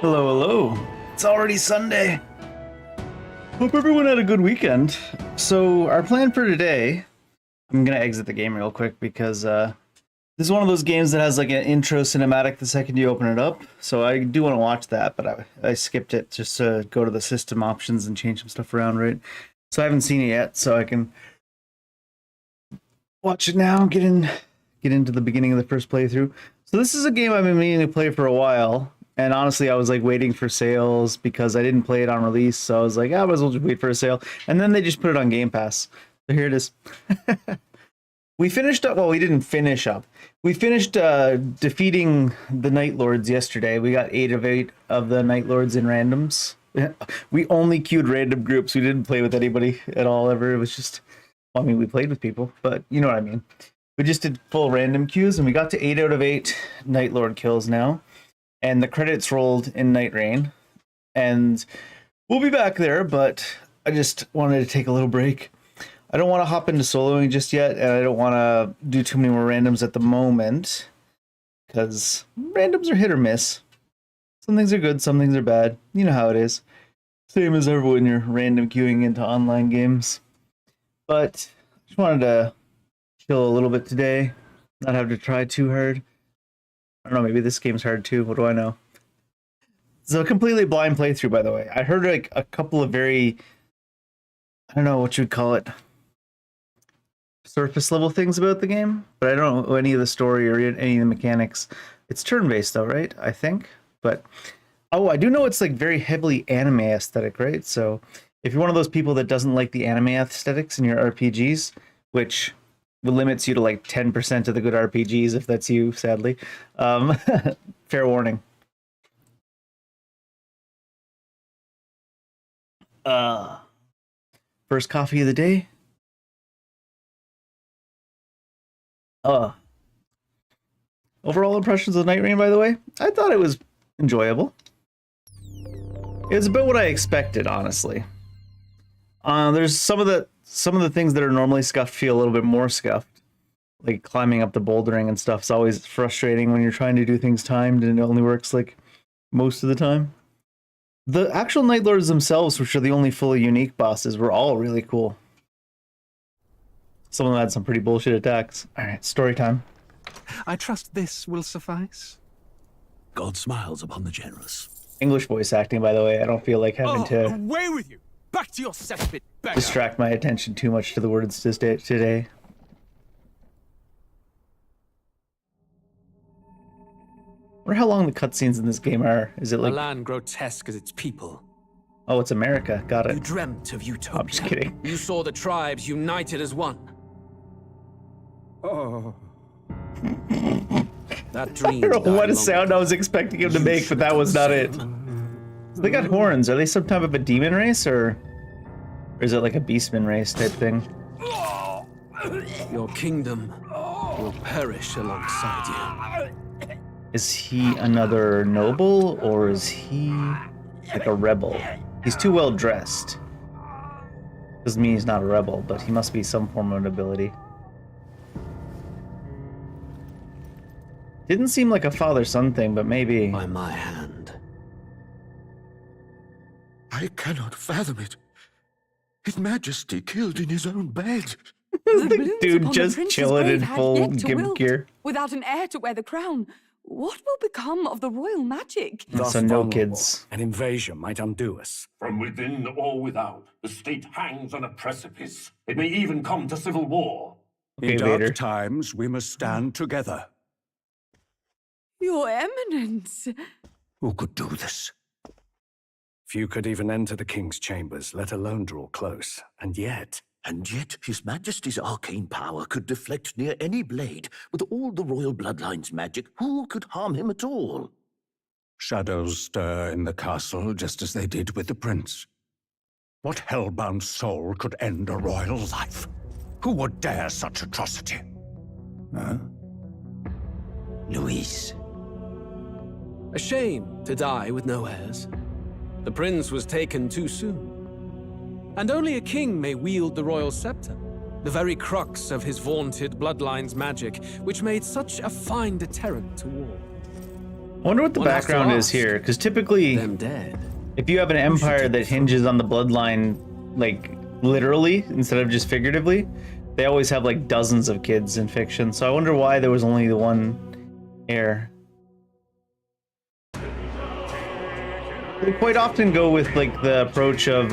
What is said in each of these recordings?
Hello, hello. It's already Sunday. Hope everyone had a good weekend. So our plan for today, I'm gonna exit the game real quick because this is one of those games that has like an intro cinematic the second you open it up. So I do want to watch that, but I skipped it just to go to the system options and change some stuff around, right? So I haven't seen it yet, so I can watch it now, get into the beginning of the first playthrough. So this is a game I've been meaning to play for a while. And honestly, I was like waiting for sales because I didn't play it on release. So I was like, I might as well just wait for a sale. And then they just put it on Game Pass. So here it is. We finished up. Well, we didn't finish up. We finished defeating the Night Lords yesterday. We got 8 of 8 of the Night Lords in randoms. We only queued random groups. We didn't play with anybody at all ever. It was just, well, I mean, we played with people, but you know what I mean. We just did full random queues, and we got to 8 out of 8 Night Lord kills now. And the credits rolled in Night Rain. And we'll be back there, but I just wanted to take a little break. I don't want to hop into soloing just yet, and I don't want to do too many more randoms at the moment, because randoms are hit or miss. Some things are good, some things are bad. You know how it is. Same as ever when you're random queuing into online games. But I just wanted to chill a little bit today, not have to try too hard. I don't know, maybe this game's hard too. What do I know? It's a completely blind playthrough, by the way. I heard like a couple of very, I don't know what you'd call it, surface level things about the game, but I don't know any of the story or any of the mechanics. It's turn-based though, right? I think. But, oh, I do know it's like very heavily anime aesthetic, right? So if you're one of those people that doesn't like the anime aesthetics in your RPGs, which limits you to like 10% of the good RPGs, if that's you, sadly. Fair warning. First coffee of the day. Overall impressions of Night Rain, by the way, I thought it was enjoyable. It was about what I expected, honestly. There's some of the things that are normally scuffed feel a little bit more scuffed. Like climbing up the bouldering and stuff is always frustrating when you're trying to do things timed and it only works like most of the time. The actual Night Lords themselves, which are the only fully unique bosses, were all really cool. Some of them had some pretty bullshit attacks. Alright, story time. I trust this will suffice. God smiles upon the generous. English voice acting, by the way. I don't feel like having to Away with you! Back to your cesspit, beggar! distract my attention too much to the words today. I wonder how long the cutscenes in this game are. Is it like a land grotesque as its people? Oh, it's America. Got it. You dreamt of utopia. I'm just kidding. You saw the tribes united as one. Oh. That dream. I don't know died what a long sound ago. I was expecting him to make, but that was not it. They got horns. Are they some type of a demon race, or is it like a beastman race type thing? Your kingdom will perish alongside you. Is he another noble, or is he like a rebel? He's too well dressed. Doesn't mean he's not a rebel, but he must be some form of nobility. Didn't seem like a father-son thing, but maybe. By my hand. I cannot fathom it. His Majesty killed in his own bed. The dude just chilling in full gimp gear. Without an heir to wear the crown, what will become of the royal magic? So no kids. An invasion might undo us. From within or without, the state hangs on a precipice. It may even come to civil war. Okay, In dark Vader. times, we must stand together. Your Eminence. Who could do this? Few could even enter the king's chambers, let alone draw close. And yet His Majesty's arcane power could deflect near any blade. With all the royal bloodline's magic, who could harm him at all? shadows stir in the castle just as they did with the prince. What hellbound soul could end a royal life? Who would dare such atrocity? Huh? Luis. A shame to die with no heirs. The prince was taken too soon. And only a king may wield the royal scepter, the very crux of his vaunted bloodline's magic, which made such a fine deterrent to war. I wonder what the One has to background is ask. here, because typically, Them dead. if you have an empire that hinges on the bloodline, like literally instead of just figuratively, they always have like dozens of kids in fiction. So I wonder why there was only the one heir. They quite often go with like the approach of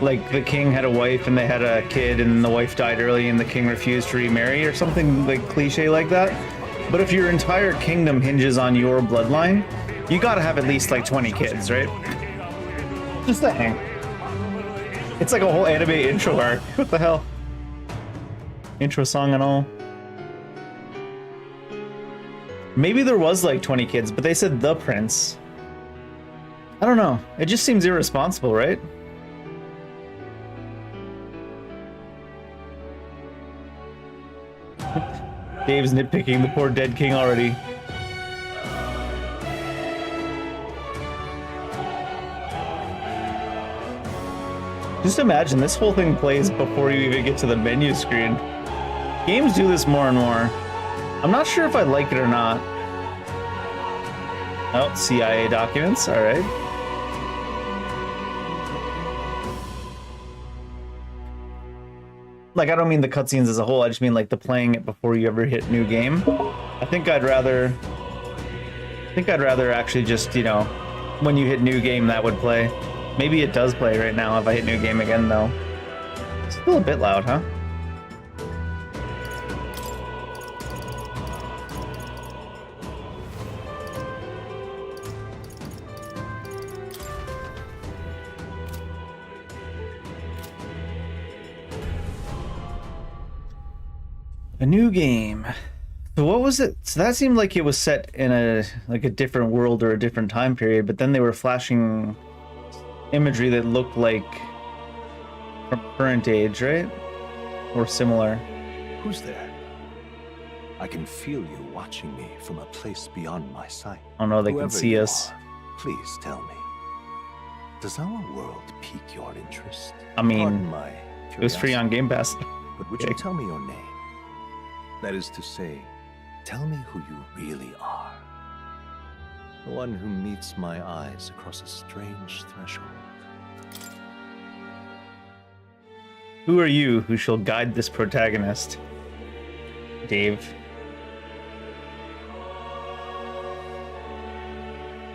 like the king had a wife and they had a kid and the wife died early and the king refused to remarry or something like cliche like that. But if your entire kingdom hinges on your bloodline, you gotta have at least like 20 kids, right? Just saying. It's like a whole anime intro arc. What the hell? Intro song and all. Maybe there was like 20 kids, but they said the prince. I don't know. It just seems irresponsible, right? Dave's nitpicking the poor dead king already. Just imagine this whole thing plays before you even get to the menu screen. Games do this more and more. I'm not sure if I like it or not. Oh, CIA documents, all right. Like, I don't mean the cutscenes as a whole, I just mean like the playing it before you ever hit new game. I think I'd rather actually just, you know, when you hit new game that would play. Maybe it does play right now if I hit new game again though. It's still a bit loud, huh? A new game. So what was it? So that seemed like it was set in a different world or a different time period, but then they were flashing imagery that looked like from current age, right? Or similar. Who's there? I can feel you watching me from a place beyond my sight. Oh no, they Whoever can see you us. are, please tell me. Does our world pique your interest? I mean, Pardon my it was free on Game Pass. But would Okay. you tell me your name? That is to say, tell me who you really are. The one who meets my eyes across a strange threshold. Who are you who shall guide this protagonist? Dave.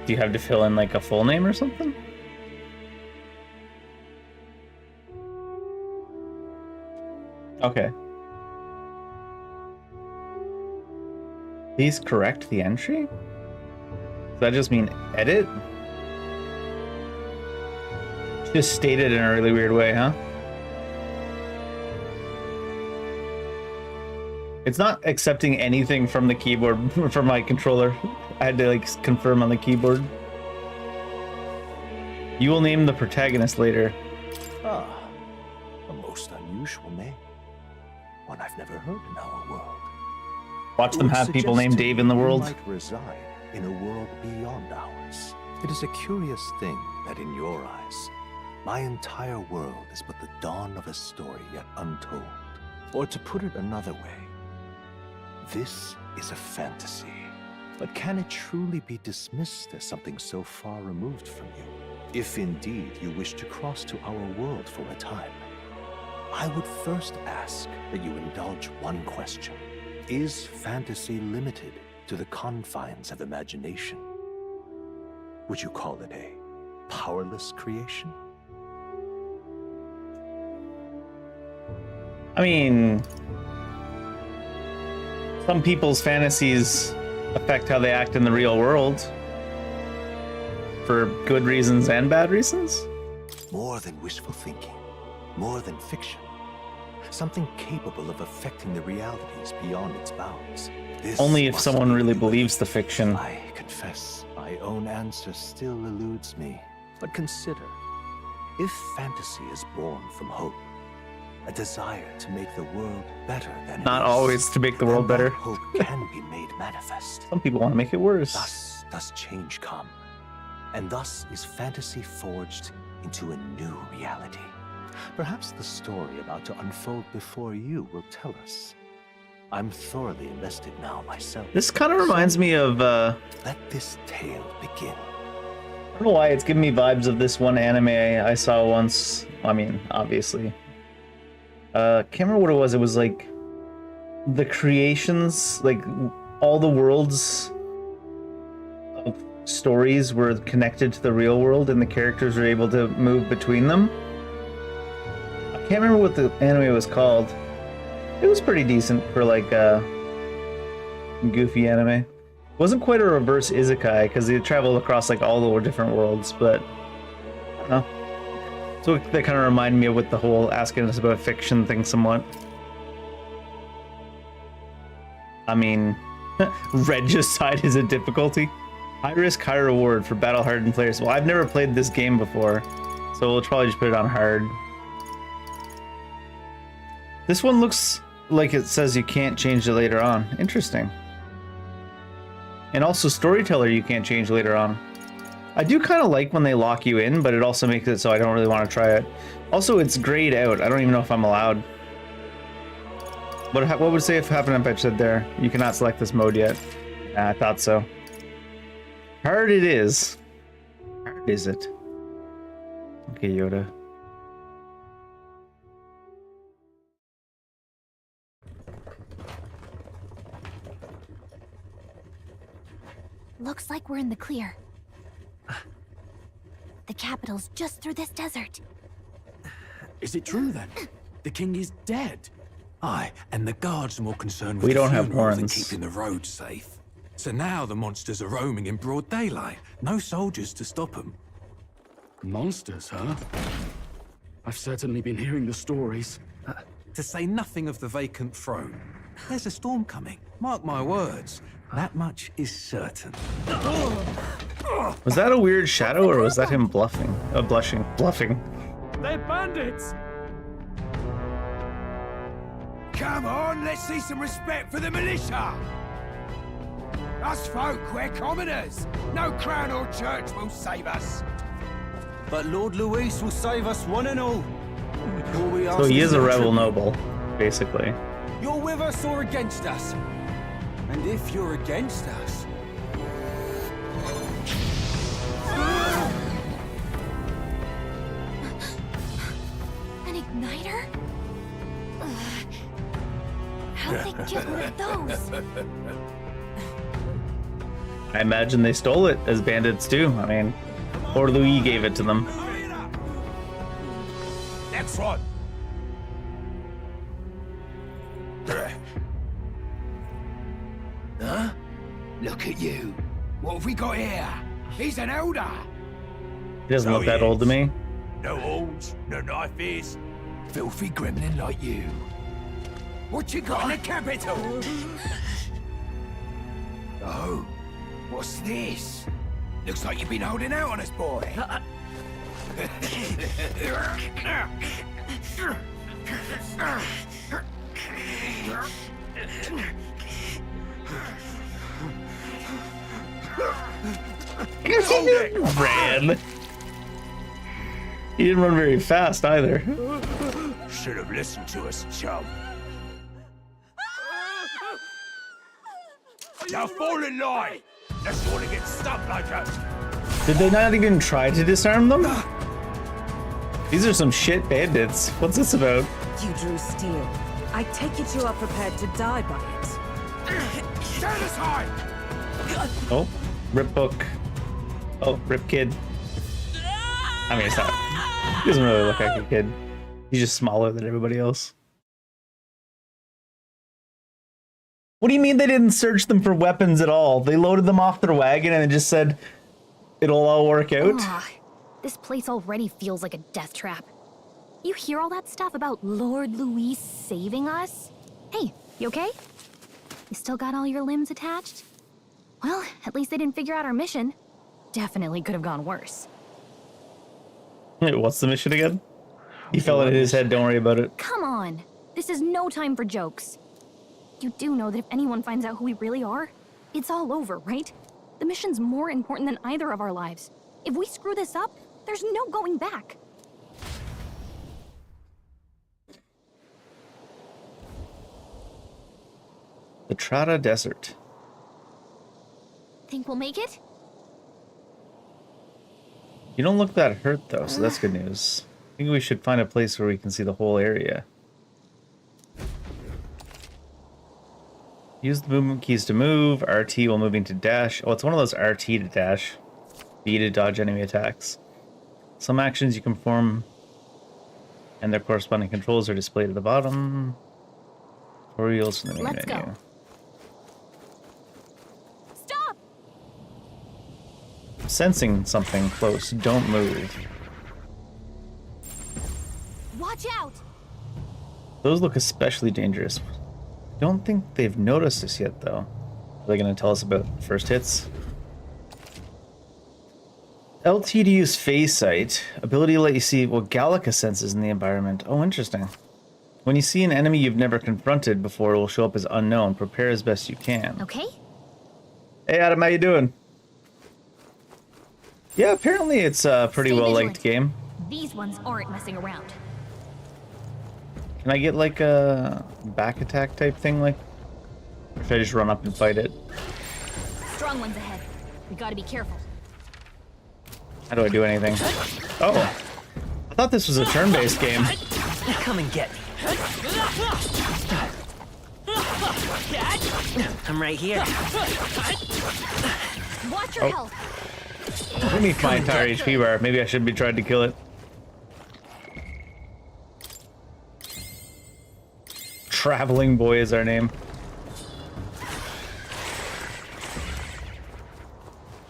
Do you have to fill in like a full name or something? Okay. Please correct the entry? Does that just mean edit? Just stated in a really weird way, huh? It's not accepting anything from the keyboard, from my controller. I had to like confirm on the keyboard. You will name the protagonist later. Ah, a most unusual name. One I've never heard in our world. Watch them have people named Suggested Dave in the you world. might reside in a world beyond ours. It is a curious thing that in your eyes, my entire world is but the dawn of a story yet untold. Or to put it another way, this is a fantasy. But can it truly be dismissed as something so far removed from you? If indeed you wish to cross to our world for a time, I would first ask that you indulge one question. Is fantasy limited to the confines of imagination? Would you call it a powerless creation? I mean, some people's fantasies affect how they act in the real world. For good reasons and bad reasons? More than wishful thinking, more than fiction. Something capable of affecting the realities beyond its bounds. This Only if must someone be really the believes the fiction. I confess, my own answer still eludes me. But consider, if fantasy is born from hope, a desire to make the world better than Not it is, always to make the world then that better. hope can be made manifest. Some people want to make it worse. Thus does change come, and thus is fantasy forged into a new reality. Perhaps the story about to unfold before you will tell us. I'm thoroughly invested now myself. This kind of reminds me of, Let this tale begin. I don't know why it's giving me vibes of this one anime I saw once. I mean, obviously. Can't remember what it was. It was like the creations, like all the worlds of stories were connected to the real world and the characters were able to move between them. I can't remember what the anime was called. It was pretty decent for like a goofy anime. It wasn't quite a reverse isekai because they traveled across like all the different worlds, but I don't know. So that kind of reminded me of with the whole asking us about fiction thing somewhat. I mean, regicide is a difficulty. High risk, high reward for battle hardened players. Well, I've never played this game before, so we'll probably just put it on hard. This one looks like it says you can't change it later on. Interesting. And also storyteller you can't change later on. I do kind of like when they lock you in, but it also makes it so I don't really want to try it. Also, it's grayed out. I don't even know if I'm allowed. What would it say if happened if I said there? You cannot select this mode yet. I thought so. Hard it is. Hard is it? Okay, Yoda. Looks like we're in the clear. The capital's just through this desert. Is it true then? The king is dead? Aye, and the guards are more concerned with We the don't have funeral than horns. keeping the roads safe. So now the monsters are roaming in broad daylight. No soldiers to stop them. Monsters, huh? I've certainly been hearing the stories. To say nothing of the vacant throne. There's a storm coming. Mark my words. That much is certain. Was that a weird shadow or was that him bluffing? Bluffing. They're bandits! Come on, let's see some respect for the militia! Us folk, we're commoners. No crown or church will save us. But Lord Luis will save us one and all. So he is a rebel noble, basically. You're with us or against us? And if you're against us... An igniter? How'd they get one of those? I imagine they stole it, as bandits do. I mean, or Louis gave it to them. Next one. Huh? Look at you. What have we got here? He's an elder. He doesn't look that old to me. No horns, no knife is. Filthy gremlin like you. What you got in the capital? Oh, what's this? Looks like you've been holding out on us, boy. Ran. He didn't run very fast either. Should have listened to us, chum. Now fall in line. Let's want to get stuck like us. Did they not even try to disarm them? These are some shit bandits. What's this about? You drew steel. I take it you are prepared to die by it. Stand aside. Oh, Rip Book. Oh, Rip Kid. I mean, it's not. He doesn't really look like a kid. He's just smaller than everybody else. What do you mean they didn't search them for weapons at all? They loaded them off their wagon and just said, it'll all work out? Ugh, this place already feels like a death trap. You hear all that stuff about Lord Luis saving us? Hey, you okay? You still got all your limbs attached? Well, at least they didn't figure out our mission. Definitely could have gone worse. What's the mission again? He fell in his head, don't worry about it. Come on, this is no time for jokes. You do know that if anyone finds out who we really are, it's all over, right? The mission's more important than either of our lives. If we screw this up, there's no going back. The Trata Desert. Think we'll make it? You don't look that hurt though, so that's good news. I think we should find a place where we can see the whole area. Use the movement keys to move. RT while moving to dash. Oh, it's one of those RT to dash. B to dodge enemy attacks. Some actions you can perform and their corresponding controls are displayed at the bottom. Tutorials from the main Let's menu. go. Stop! Sensing something close. Don't move. Watch out! Those look especially dangerous. Don't think they've noticed us yet, though. Are they going to tell us about first hits? LT to use phase sight. Ability to let you see what Gallica senses in the environment. Oh, interesting. When you see an enemy you've never confronted before, it will show up as unknown. Prepare as best you can. Okay. Hey, Adam, how you doing? Yeah, apparently it's a pretty Stay well-liked vigilant. game. These ones aren't messing around. Can I get like a back attack type thing? Like, or should I just run up and fight it? Strong ones ahead. We gotta be careful. How do I do anything? Oh, I thought this was a turn-based game. Come and get me. I'm right here. Watch your health. Let me find entire HP bar. Maybe I should be trying to kill it. Traveling Boy is our name.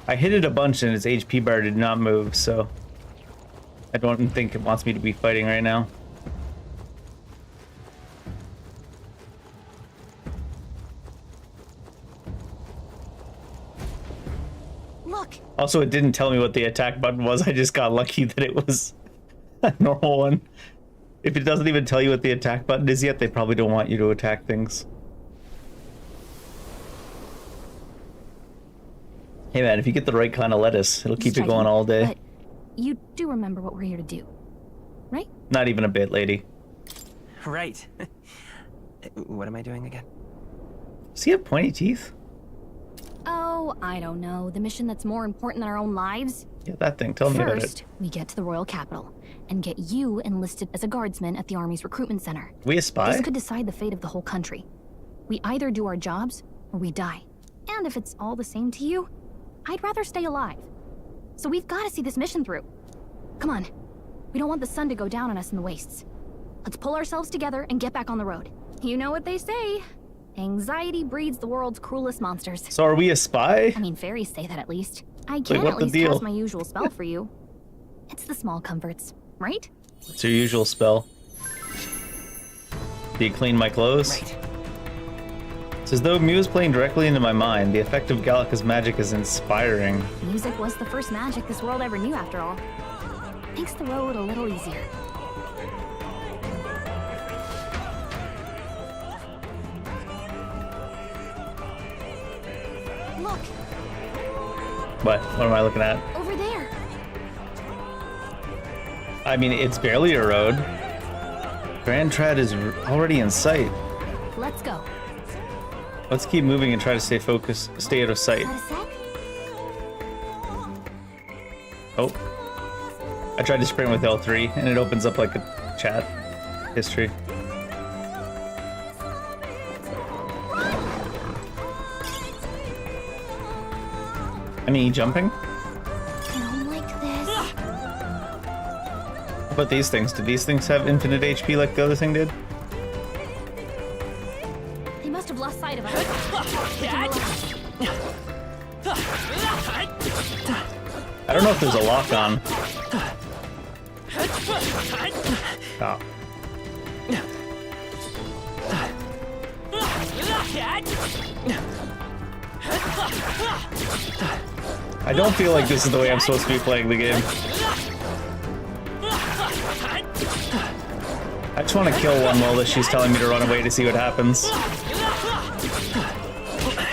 I hit it a bunch and its HP bar did not move, so I don't think it wants me to be fighting right now. Look. Also, it didn't tell me what the attack button was. I just got lucky that it was a normal one. If it doesn't even tell you what the attack button is yet, they probably don't want you to attack things. Hey man, if you get the right kind of lettuce, it'll keep it going all day. But you do remember what we're here to do, right? Not even a bit, lady. Right. What am I doing again? Does he have pointy teeth? Oh, I don't know. The mission that's more important than our own lives? Yeah, that thing. Tell me about it. First, we get to the royal capital and get you enlisted as a guardsman at the army's recruitment center. We a spy? This could decide the fate of the whole country. We either do our jobs or we die. And if it's all the same to you, I'd rather stay alive. So we've got to see this mission through. Come on. We don't want the sun to go down on us in the wastes. Let's pull ourselves together and get back on the road. You know what they say. Anxiety breeds the world's cruelest monsters. So are we a spy? I mean, fairies say that at least. I Wait, can what at the least deal? cast my usual spell for you. It's the small comforts, right? It's your usual spell. Do you clean my clothes? Right. It's as though Mew is playing directly into my mind. The effect of Gallica's magic is inspiring. Music was the first magic this world ever knew, after all. Makes the road a little easier. Look, What? What am I looking at? over there. I mean, it's barely a road. Grand Trad is already in sight. Let's go. Let's keep moving and try to stay focused, stay out of sight. Is that a sec? Oh. I tried to sprint with L3 and it opens up like a chat history. Any jumping? I don't like this. What about these things? Did these things have infinite HP like the other thing did? They must have lost sight of us. I don't know if there's a lock on. Oh. I don't feel like this is the way I'm supposed to be playing the game. I just want to kill one while she's telling me to run away to see what happens.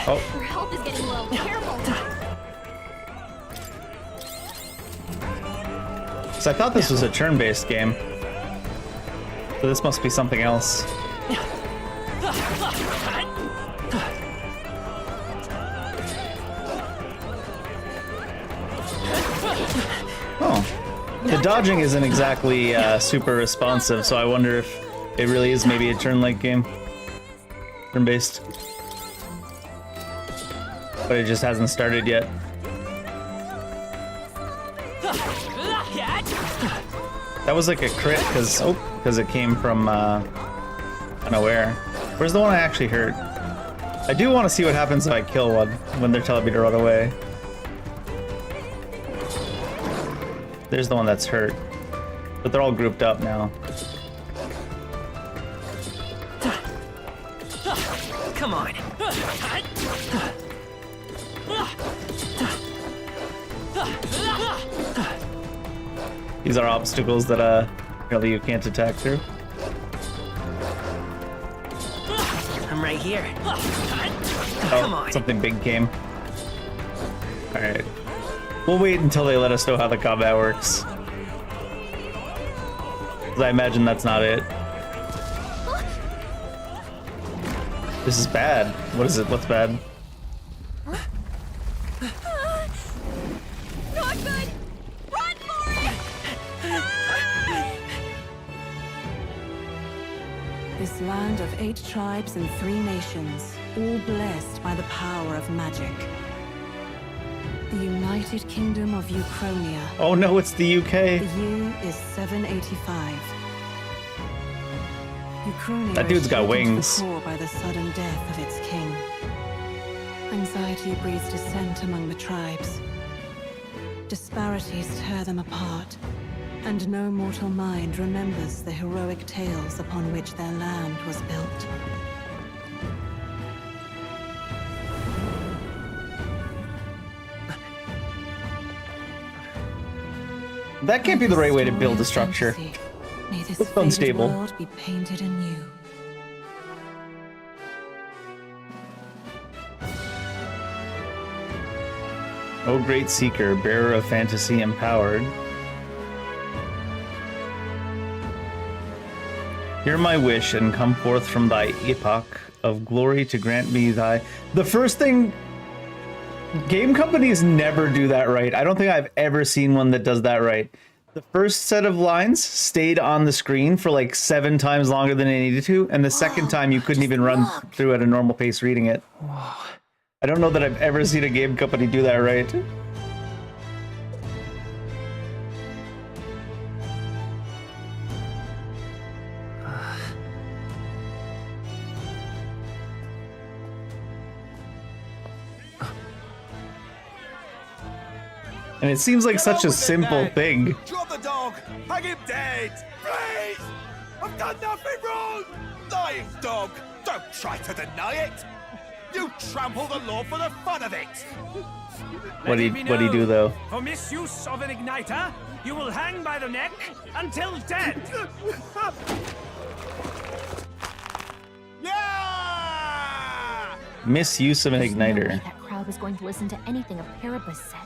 Oh. Her health is getting low. Careful. So I thought this was a turn-based game. So this must be something else. The dodging isn't exactly super responsive, so I wonder if it really is maybe a turn-like game. Turn-based. But it just hasn't started yet. That was like a crit because it came from unaware. Where's the one I actually hurt? I do want to see what happens if I kill one when they're telling me to run away. There's the one that's hurt. But they're all grouped up now. Come on. These are obstacles that really you can't attack through. I'm right here. Come on. Something big came. Alright. We'll wait until they let us know how the combat works. 'Cause I imagine that's not it. This is bad. What is it? What's bad? Not good! Run for it! This land of 8 tribes and 3 nations, all blessed by the power of magic. The United Kingdom of Uchronia. Oh no, it's the UK. The year is 785. Uchronia That dude's got wings. is shaken to the core by the sudden death of its king. Anxiety breeds dissent among the tribes. Disparities tear them apart, and no mortal mind remembers the heroic tales upon which their land was built. That can't be the right way to build a structure. May this It's faded unstable. world be painted anew. O great seeker, bearer of fantasy empowered. Hear my wish and come forth from thy epoch of glory to grant me thy... The first thing... Game companies never do that right. I don't think I've ever seen one that does that right. The first set of lines stayed on the screen for like 7 times longer than it needed to, and the second time you couldn't even run through at a normal pace reading it. I don't know that I've ever seen a game company do that right. And it seems like such a simple thing. Drop the dog! Hang him dead! Please! I've done nothing wrong! Lying dog! Don't try to deny it! You trample the law for the fun of it! What'd he do though? For misuse of an igniter, you will hang by the neck until dead. Yeah! Misuse of an igniter. That crowd was going to listen to anything a Paribus said.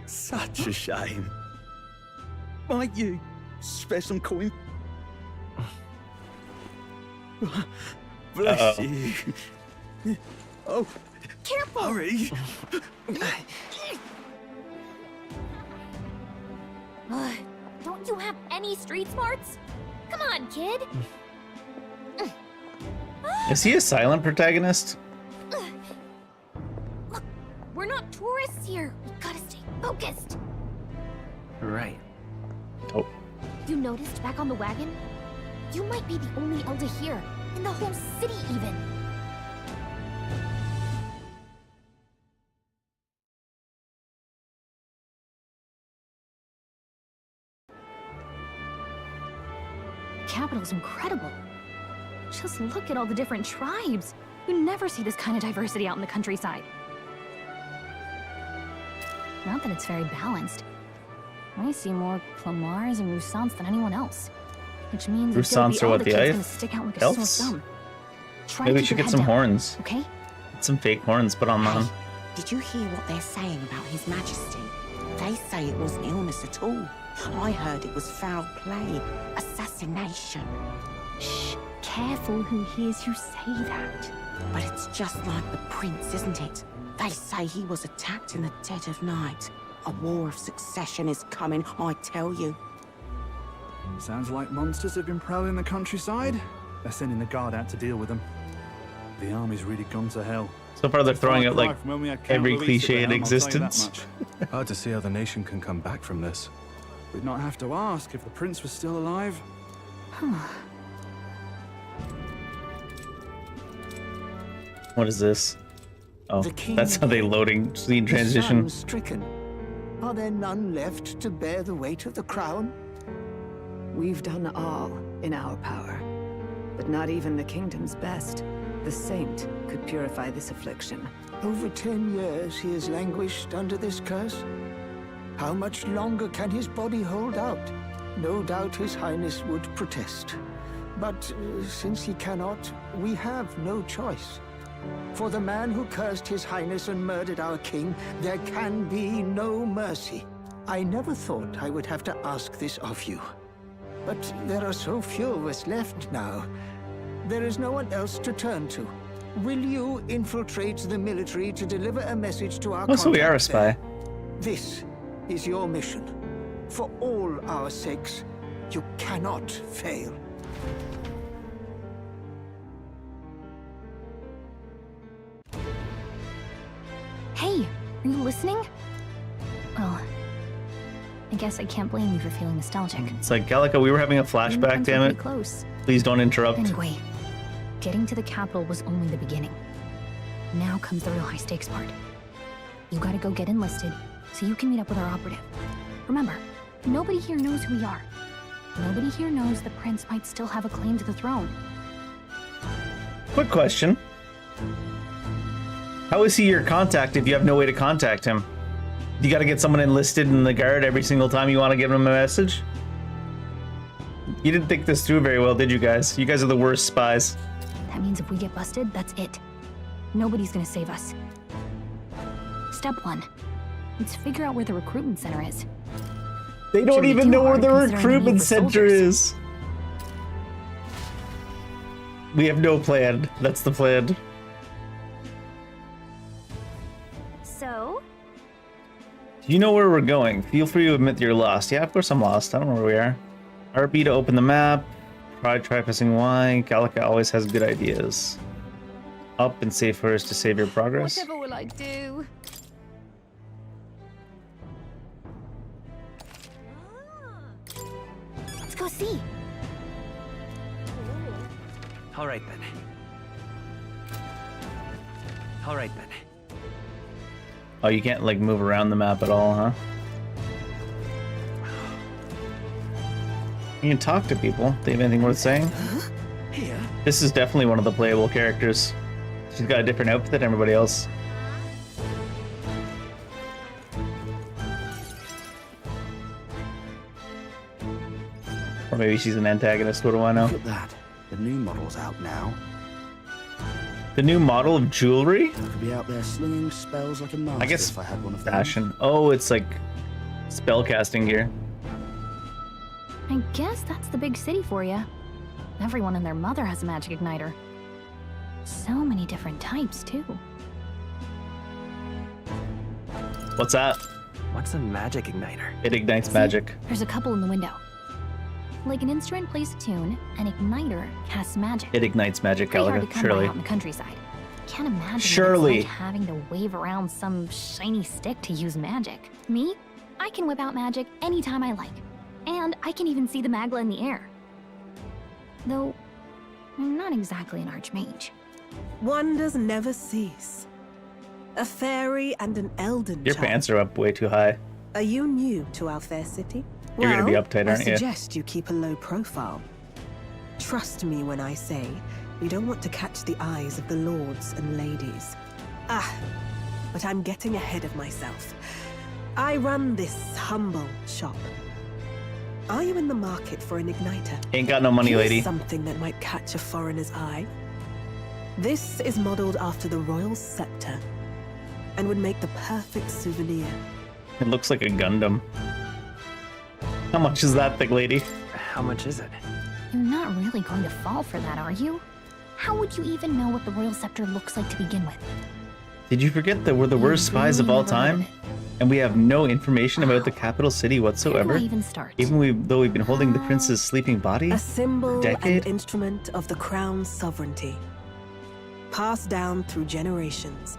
Such a shame. Might you spare some coin? Bless you. Oh, careful! Hurry! Don't you have any street smarts? Come on, kid! Is he a silent protagonist? Look, we're not tourists here. We gotta stay focused. Right. Oh. You noticed back on the wagon? You might be the only elder here, in the whole city even. The capital's incredible. Just look at all the different tribes. You never see this kind of diversity out in the countryside. Not that it's very balanced. I see more Clamars and Roussants than anyone else. Which means Roussants are what, the gonna stick out like a sore elves? thumb. Try Maybe to we keep should your get head some down, horns. Okay? Get some fake horns put on them. Did you hear what they're saying about His Majesty? They say it wasn't illness at all. I heard it was foul play, assassination. Shh, careful who hears you say that. But it's just like the prince, isn't it? They say he was attacked in the dead of night. A war of succession is coming, I tell you. Sounds like monsters have been prowling the countryside. They're sending the guard out to deal with them. The army's really gone to hell. So far, they're throwing out like every cliche in existence. Hard to see how the nation can come back from this. We'd not have to ask if the prince was still alive. What is this? Oh, that's how they loading scene transition. Stricken. Are there none left to bear the weight of the crown? We've done all in our power, but not even the kingdom's best. The saint could purify this affliction. Over 10 years he has languished under this curse. How much longer can his body hold out? No doubt his highness would protest. But since he cannot, we have no choice. For the man who cursed his highness and murdered our king, there can be no mercy. I never thought I would have to ask this of you. But there are so few of us left now. There is no one else to turn to. Will you infiltrate the military to deliver a message to our Oh, so we are a spy. This is your mission. For all our sakes, you cannot fail. Hey, are you listening? Well, I guess I can't blame you for feeling nostalgic. It's like, Gallica, we were having a flashback, damn it. Close. Please don't interrupt. Anyway, getting to the capital was only the beginning. Now comes the real high-stakes part. You gotta go get enlisted, so you can meet up with our operative. Remember, nobody here knows who we are. Nobody here knows the prince might still have a claim to the throne. Quick question. How is he your contact if you have no way to contact him? You gotta get someone enlisted in the guard every single time you want to give him a message? You didn't think this through very well, did you guys? You guys are the worst spies. That means if we get busted, that's it. Nobody's gonna save us. Step 1. Let's figure out where the recruitment center is. They don't even know where the recruitment center is. We have no plan. That's the plan. So? Do you know where we're going? Feel free to admit you're lost. Yeah, of course I'm lost. I don't know where we are. RB to open the map. Try pressing Y. Gallica always has good ideas. Up and save first to save your progress. Whatever will I do? Let's go see. All right then. All right then. Oh, you can't like move around the map at all, huh? You can talk to people. Do they have anything worth saying? Here. This is definitely one of the playable characters. She's got a different outfit than everybody else. Or maybe she's an antagonist, what do I know? Look at that. The new model's out now. The new model of jewelry? I could be out there slinging spells like a master I guess if I had one of them. fashion. Oh, it's like spellcasting gear. I guess that's the big city for you. Everyone and their mother has a magic igniter. So many different types, too. What's that? What's a magic igniter? It ignites See, magic. There's a couple in the window. Like an instrument plays a tune, an igniter casts magic. It ignites magic, Pretty hard Gallagher, to come by surely. out in the countryside. Can't imagine Surely. what it's like having to wave around some shiny stick to use magic. Me? I can whip out magic anytime I like. And I can even see the magla in the air. Though, I'm not exactly an archmage. Wonders never cease. A fairy and an elden Your child. pants are up way too high. Are you new to our fair city? You're gonna be uptight, aren't I you? suggest you keep a low profile. Trust me when I say you don't want to catch the eyes of the lords and ladies. But I'm getting ahead of myself. I run this humble shop. Are you in the market for an igniter? Ain't got no money, Here's lady. something that might catch a foreigner's eye. This is modeled after the royal scepter and would make the perfect souvenir. It looks like a Gundam. How much is that thing, lady? How much is it? You're not really going to fall for that, are you? How would you even know what the royal scepter looks like to begin with? Did you forget that we're the worst spies of all time? And we have no information about the capital city whatsoever. Where do I even start? Though we've been holding the prince's sleeping body? A symbol Decade? and instrument of the crown's sovereignty. Passed down through generations.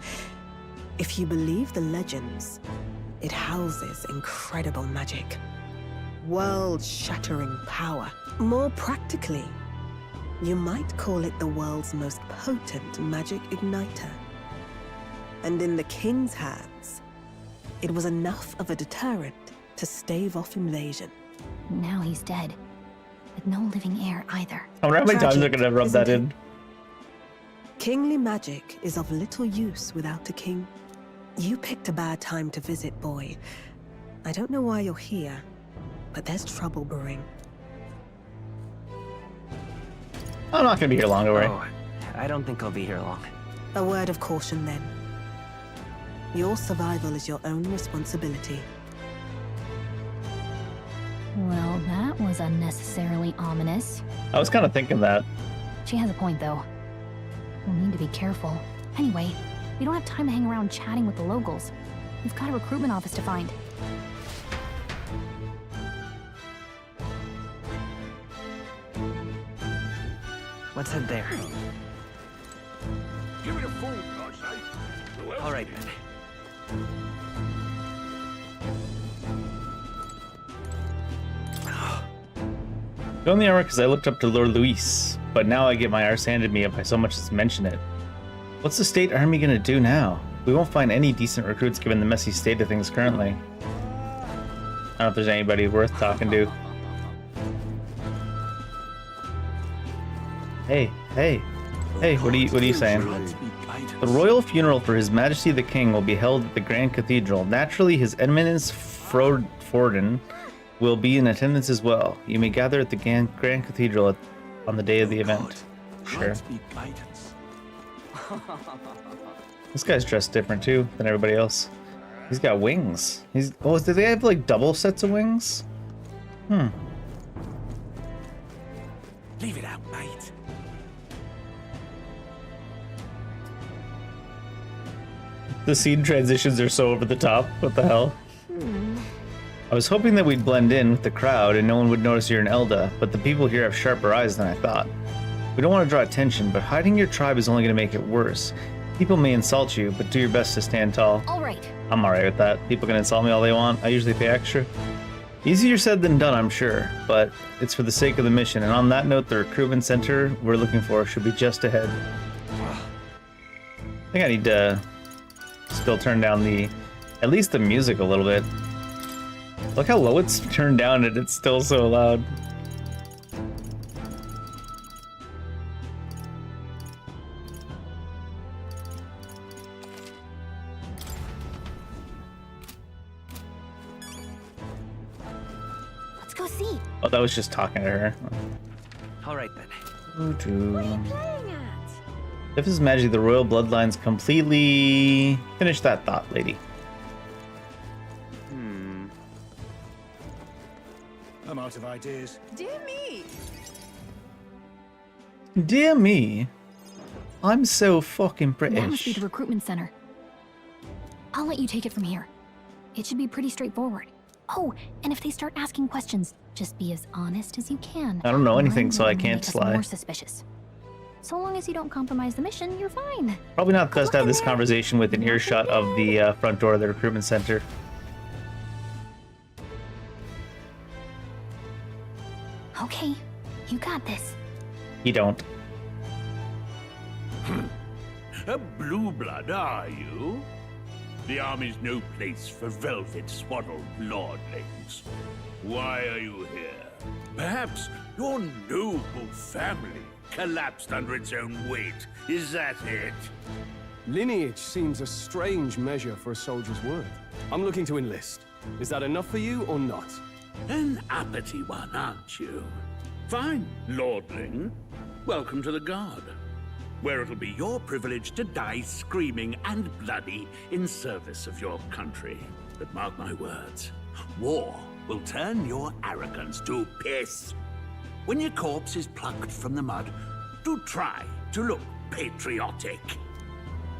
If you believe the legends, it houses incredible magic. World-shattering power. More practically, you might call it the world's most potent magic igniter. And in the king's hands, it was enough of a deterrent to stave off invasion. Now he's dead. With no living heir either. I wonder how many times they're Tragic, gonna rub that isn't in. Kingly magic is of little use without a king. You picked a bad time to visit, boy. I don't know why you're here, but there's trouble brewing. I'm not gonna be here long, don't worry. Oh, I don't think I'll be here long. A word of caution then. Your survival is your own responsibility. Well, that was unnecessarily ominous. I was kind of thinking that. She has a point, though. We'll need to be careful. Anyway, we don't have time to hang around chatting with the locals. We've got a recruitment office to find. Let's head there. Give it a full, I say. All right, then. Go in the armor because I looked up to Lord Luis, but now I get my arse handed me if I so much as mention it. What's the state army gonna do now? We won't find any decent recruits given the messy state of things currently. I don't know if there's anybody worth talking to. Hey, what are you saying? The royal funeral for His Majesty the King will be held at the Grand Cathedral. Naturally, His Eminence Forden will be in attendance as well. You may gather at the Grand Cathedral on the day of the event. Sure. This guy's dressed different too than everybody else. He's got wings. Do they have like double sets of wings? Leave it out, mate. The scene transitions are so over the top. What the hell? I was hoping that we'd blend in with the crowd and no one would notice you're an Elda, but the people here have sharper eyes than I thought. We don't want to draw attention, but hiding your tribe is only going to make it worse. People may insult you, but do your best to stand tall. All right. I'm alright with that. People can insult me all they want. I usually pay extra. Easier said than done, I'm sure, but it's for the sake of the mission. And on that note, the recruitment center we're looking for should be just ahead. I think I need to still turn down at least the music a little bit. Look how low it's turned down and it's still so loud. Let's go see. Oh, that was just talking to her. All right, then. What are you playing at? If His Majesty the royal bloodlines completely... Finish that thought, lady. I'm out of ideas. Dear me. Dear me. I'm so fucking That must be British. the recruitment center. I'll let you take it from here. It should be pretty straightforward. Oh, and if they start asking questions, just be as honest as you can. I don't know anything, Mine so I will can't make us lie. More suspicious. So long as you don't compromise the mission, you're fine. Probably not best to have this conversation with an earshot of the front door of the recruitment center. Okay, you got this. You don't. A blue blood, are you? The army's no place for velvet-swaddled lordlings. Why are you here? Perhaps your noble family collapsed under its own weight. Is that it? Lineage seems a strange measure for a soldier's worth. I'm looking to enlist. Is that enough for you or not? An uppity one, aren't you? Fine, lordling. Welcome to the Guard, where it'll be your privilege to die screaming and bloody in service of your country. But mark my words, war will turn your arrogance to piss. When your corpse is plucked from the mud, do try to look patriotic.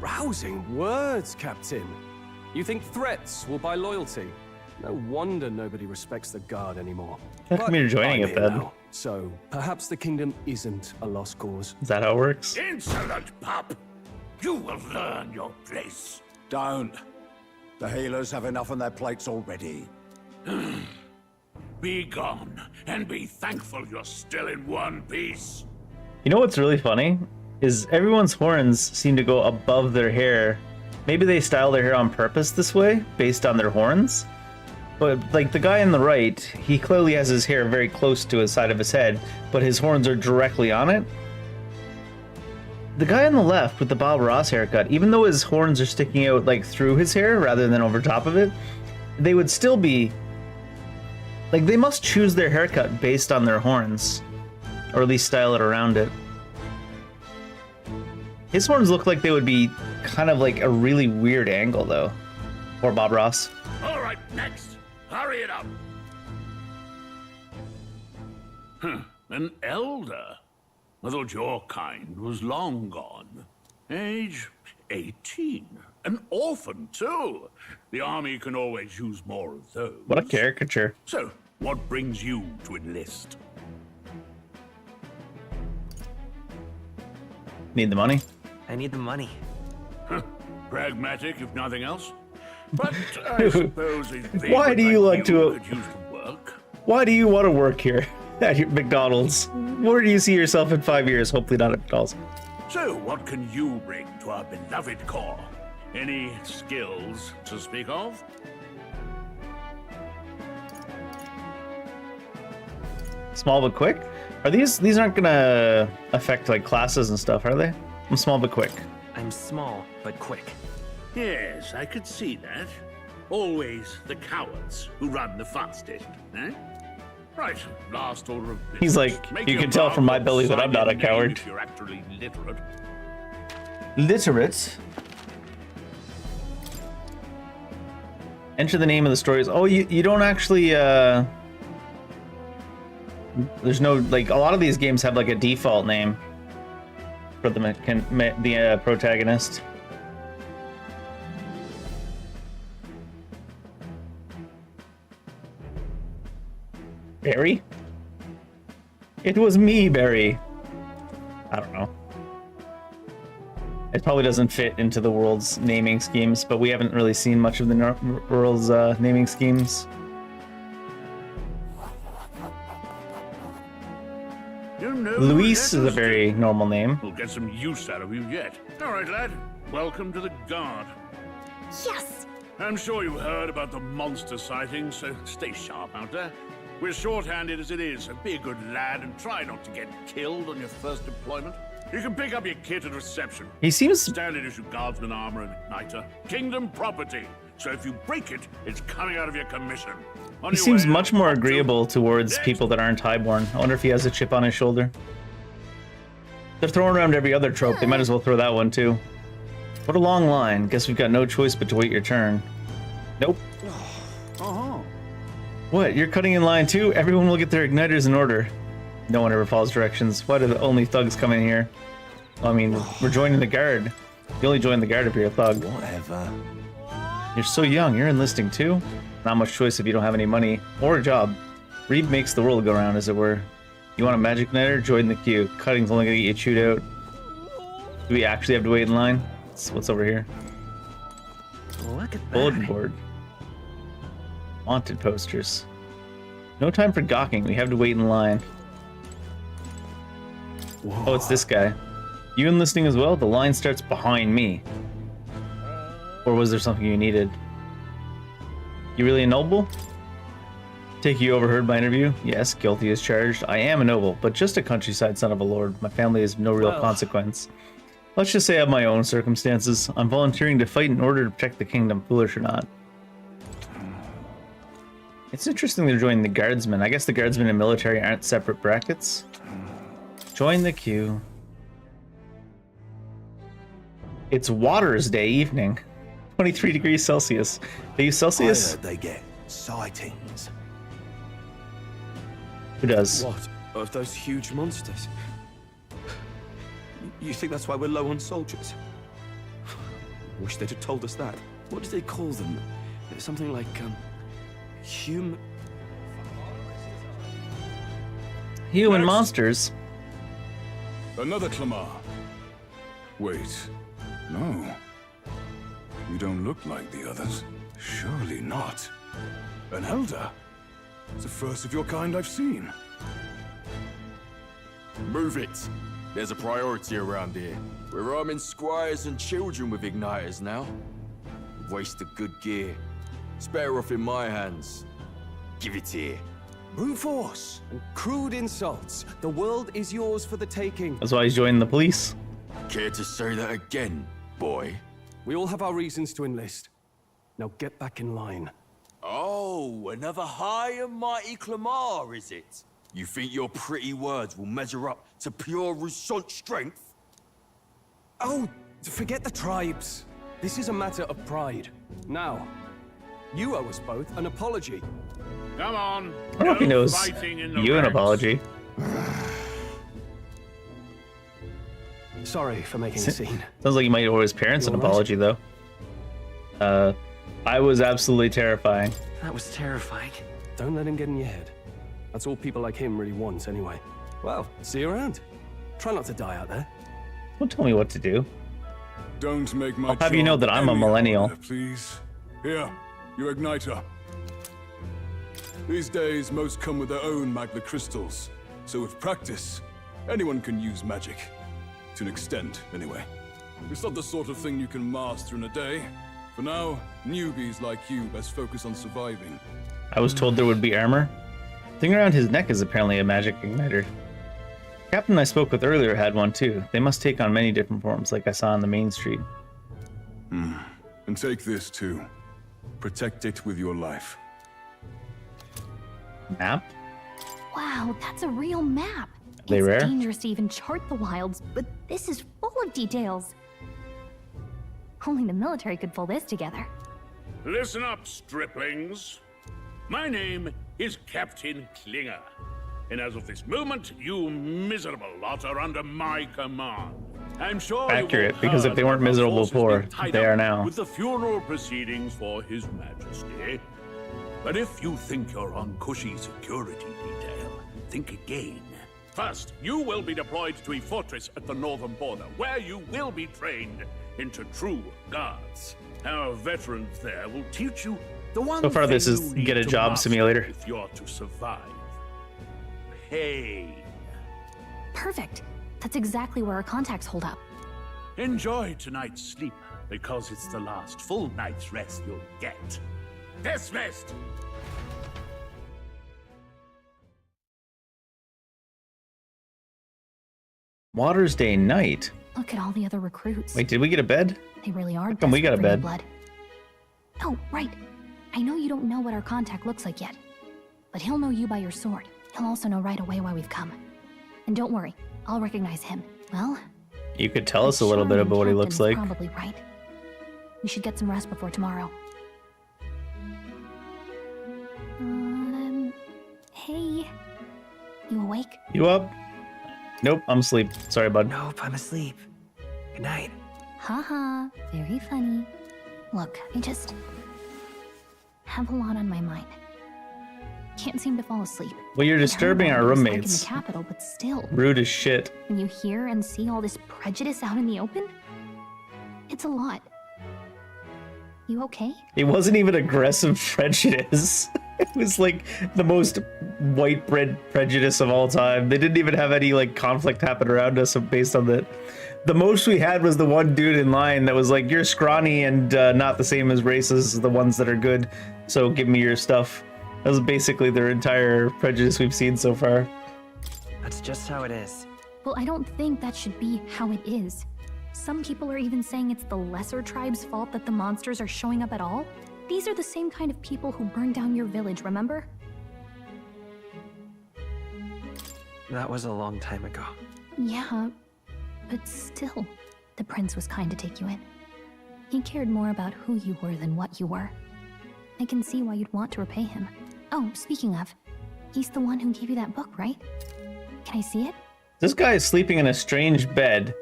Rousing words, Captain. You think threats will buy loyalty? No wonder nobody respects the Guard anymore. How come you're joining I'm it here then? now, so perhaps the kingdom isn't a lost cause. Is that how it works? Insolent pup! You will learn your place. Don't. The healers have enough on their plates already. Be gone, and be thankful you're still in one piece. You know what's really funny? Is everyone's horns seem to go above their hair. Maybe they style their hair on purpose this way, based on their horns. But like the guy on the right, he clearly has his hair very close to his side of his head, but his horns are directly on it. The guy on the left with the Bob Ross haircut, even though his horns are sticking out like through his hair rather than over top of it, they would still be like, they must choose their haircut based on their horns, or at least style it around it. His horns look like they would be kind of like a really weird angle though. Or Bob Ross. All right, next. Hurry it up. An elder? I thought your kind was long gone. Age 18. An orphan, too. The army can always use more of those. What a caricature. So, what brings you to enlist? Need the money? I need the money. Pragmatic, if nothing else. But I suppose a Why do you like to... could use the work. Why do you want to work here at your McDonald's? Where do you see yourself in 5 years? Hopefully not at McDonald's. So, what can you bring to our beloved corps? Any skills to speak of? Small but quick? Are these aren't gonna affect like classes and stuff, are they? I'm small but quick. I'm small, but quick. Yes, I could see that. Always the cowards who run the fastest, eh? Right, last order of business. He's like, Make you your can tell from my mark, belly that sign I'm not your a name coward. If you're actually literate. Literate? Enter the name of the stories. Oh, you don't actually, there's no, like, a lot of these games have like a default name for the protagonist. Barry? It was me, Barry. I don't know. It probably doesn't fit into the world's naming schemes, but we haven't really seen much of the world's naming schemes. You know, Luis is a very normal name. We'll get some use out of you yet. All right, lad. Welcome to the Guard. Yes! I'm sure you've heard about the monster sightings, so stay sharp out there. We're short-handed as it is, so be a good lad and try not to get killed on your first deployment. You can pick up your kit at reception. He seems... Standard issue guardsman armor and igniter. Kingdom property. So if you break it, it's coming out of your commission. On He your seems way, much more agreeable towards people that aren't highborn. I wonder if he has a chip on his shoulder. They're throwing around every other trope. They might as well throw that one too. What a long line. Guess we've got no choice but to wait your turn. Nope. What? You're cutting in line too? Everyone will get their igniters in order. No one ever follows directions. Why do the only thugs come in here? I mean, we're joining the guard. You only join the guard if you're a thug. Whatever. You're so young. You're enlisting too? Not much choice if you don't have any money or a job. Reeve makes the world go round, as it were. You want a magic igniter? Join the queue. Cutting's only gonna get you chewed out. Do we actually have to wait in line? What's over here? Look at Bulletin board. Wanted posters. No time for gawking. We have to wait in line. Whoa. Oh, it's this guy. You enlisting as well? The line starts behind me. Or was there something you needed? You really a noble? Take you overheard my interview? Yes, guilty as charged. I am a noble, but just a countryside son of a lord. My family has no real consequence. Let's just say I have my own circumstances. I'm volunteering to fight in order to protect the kingdom, foolish or not. It's interesting they're joining the guardsmen. I guess the guardsmen and military aren't separate brackets. Join the queue. It's Waters Day evening. 23 degrees Celsius. They use Celsius? I heard they get sightings. Who does? What? Of those huge monsters? You think that's why we're low on soldiers? Wish they'd have told us that. What do they call them? Something like, Human monsters. Another Clamar. Wait, no. You don't look like the others. Surely not. An elder? It's the first of your kind I've seen. Move it. There's a priority around here. We're arming squires and children with igniters now. Waste of good gear. It's better off in my hands. Give it here. Brute force and crude insults. The world is yours for the taking. That's why he's joining the police. Care to say that again, boy? We all have our reasons to enlist. Now get back in line. Oh, another high and mighty Clamar, is it? You think your pretty words will measure up to pure Rousant strength? Oh, forget the tribes. This is a matter of pride. Now, you owe us both an apology. Come on. I don't know if he knows you an apology. Sorry for making a scene. Sounds like you might owe his parents an apology, though. I was absolutely terrifying. That was terrifying. Don't let him get in your head. That's all people like him really want, anyway. Well, see you around. Try not to die out there. Don't tell me what to do. Don't make my I'll have you know that I'm a millennial. harder, please. Here, your igniter. These days, most come with their own magna crystals. So with practice, anyone can use magic. To an extent, anyway. It's not the sort of thing you can master in a day. For now, newbies like you best focus on surviving. I was told there would be armor. The thing around his neck is apparently a magic igniter. The captain I spoke with earlier had one too. They must take on many different forms, like I saw on the main street. And take this too. Protect it with your life. Map? Wow, that's a real map. They It's rare? dangerous to even chart the wilds, but this is full of details. Only the military could pull this together. Listen up, striplings. My name is Captain Klinger, and as of this moment, you miserable lot are under my command. I'm sure Accurate, you've because if heard they weren't about miserable forces before, being tied they up are now. with the funeral proceedings for His Majesty. But if you think you're on cushy security detail, think again. First, you will be deployed to a fortress at the northern border, where you will be trained into true guards. Our veterans there will teach you the one So far, thing this is you need get a to job master simulator. if you're to survive. Pain. Perfect. That's exactly where our contacts hold up. Enjoy tonight's sleep, because it's the last full night's rest you'll get. Dismissed! Water's Day night. Look at all the other recruits. Wait, did we get a bed? They really are. How come we got a desperate for bed? your blood. Oh, right. I know you don't know what our contact looks like yet, but he'll know you by your sword. He'll also know right away why we've come. And don't worry, I'll recognize him. Well, You could tell us a little bit about what he looks like. Probably right. We should get some rest before tomorrow. Hey. You awake? You up? Nope, I'm asleep. Sorry, bud. Nope, I'm asleep. Good night. Haha, very funny. Look, I just have a lot on my mind. Can't seem to fall asleep. Well, you're I'd heard disturbing about our what it's like roommates. in the capital, but still. Rude as shit. When you hear and see all this prejudice out in the open, it's a lot. You okay? It wasn't even aggressive prejudice. It was like the most white bread prejudice of all time. They didn't even have any like conflict happen around us based on that. The most we had was the one dude in line that was like, "You're scrawny and not the same as race as the ones that are good, so give me your stuff." That was basically their entire prejudice we've seen so far. That's just how it is. Well, I don't think that should be how it is. Some people are even saying it's the lesser tribe's fault that the monsters are showing up at all. These are the same kind of people who burned down your village, remember? That was a long time ago. Yeah, but still, the prince was kind to take you in. He cared more about who you were than what you were. I can see why you'd want to repay him. Oh, speaking of, he's the one who gave you that book, right? Can I see it? This guy is sleeping in a strange bed,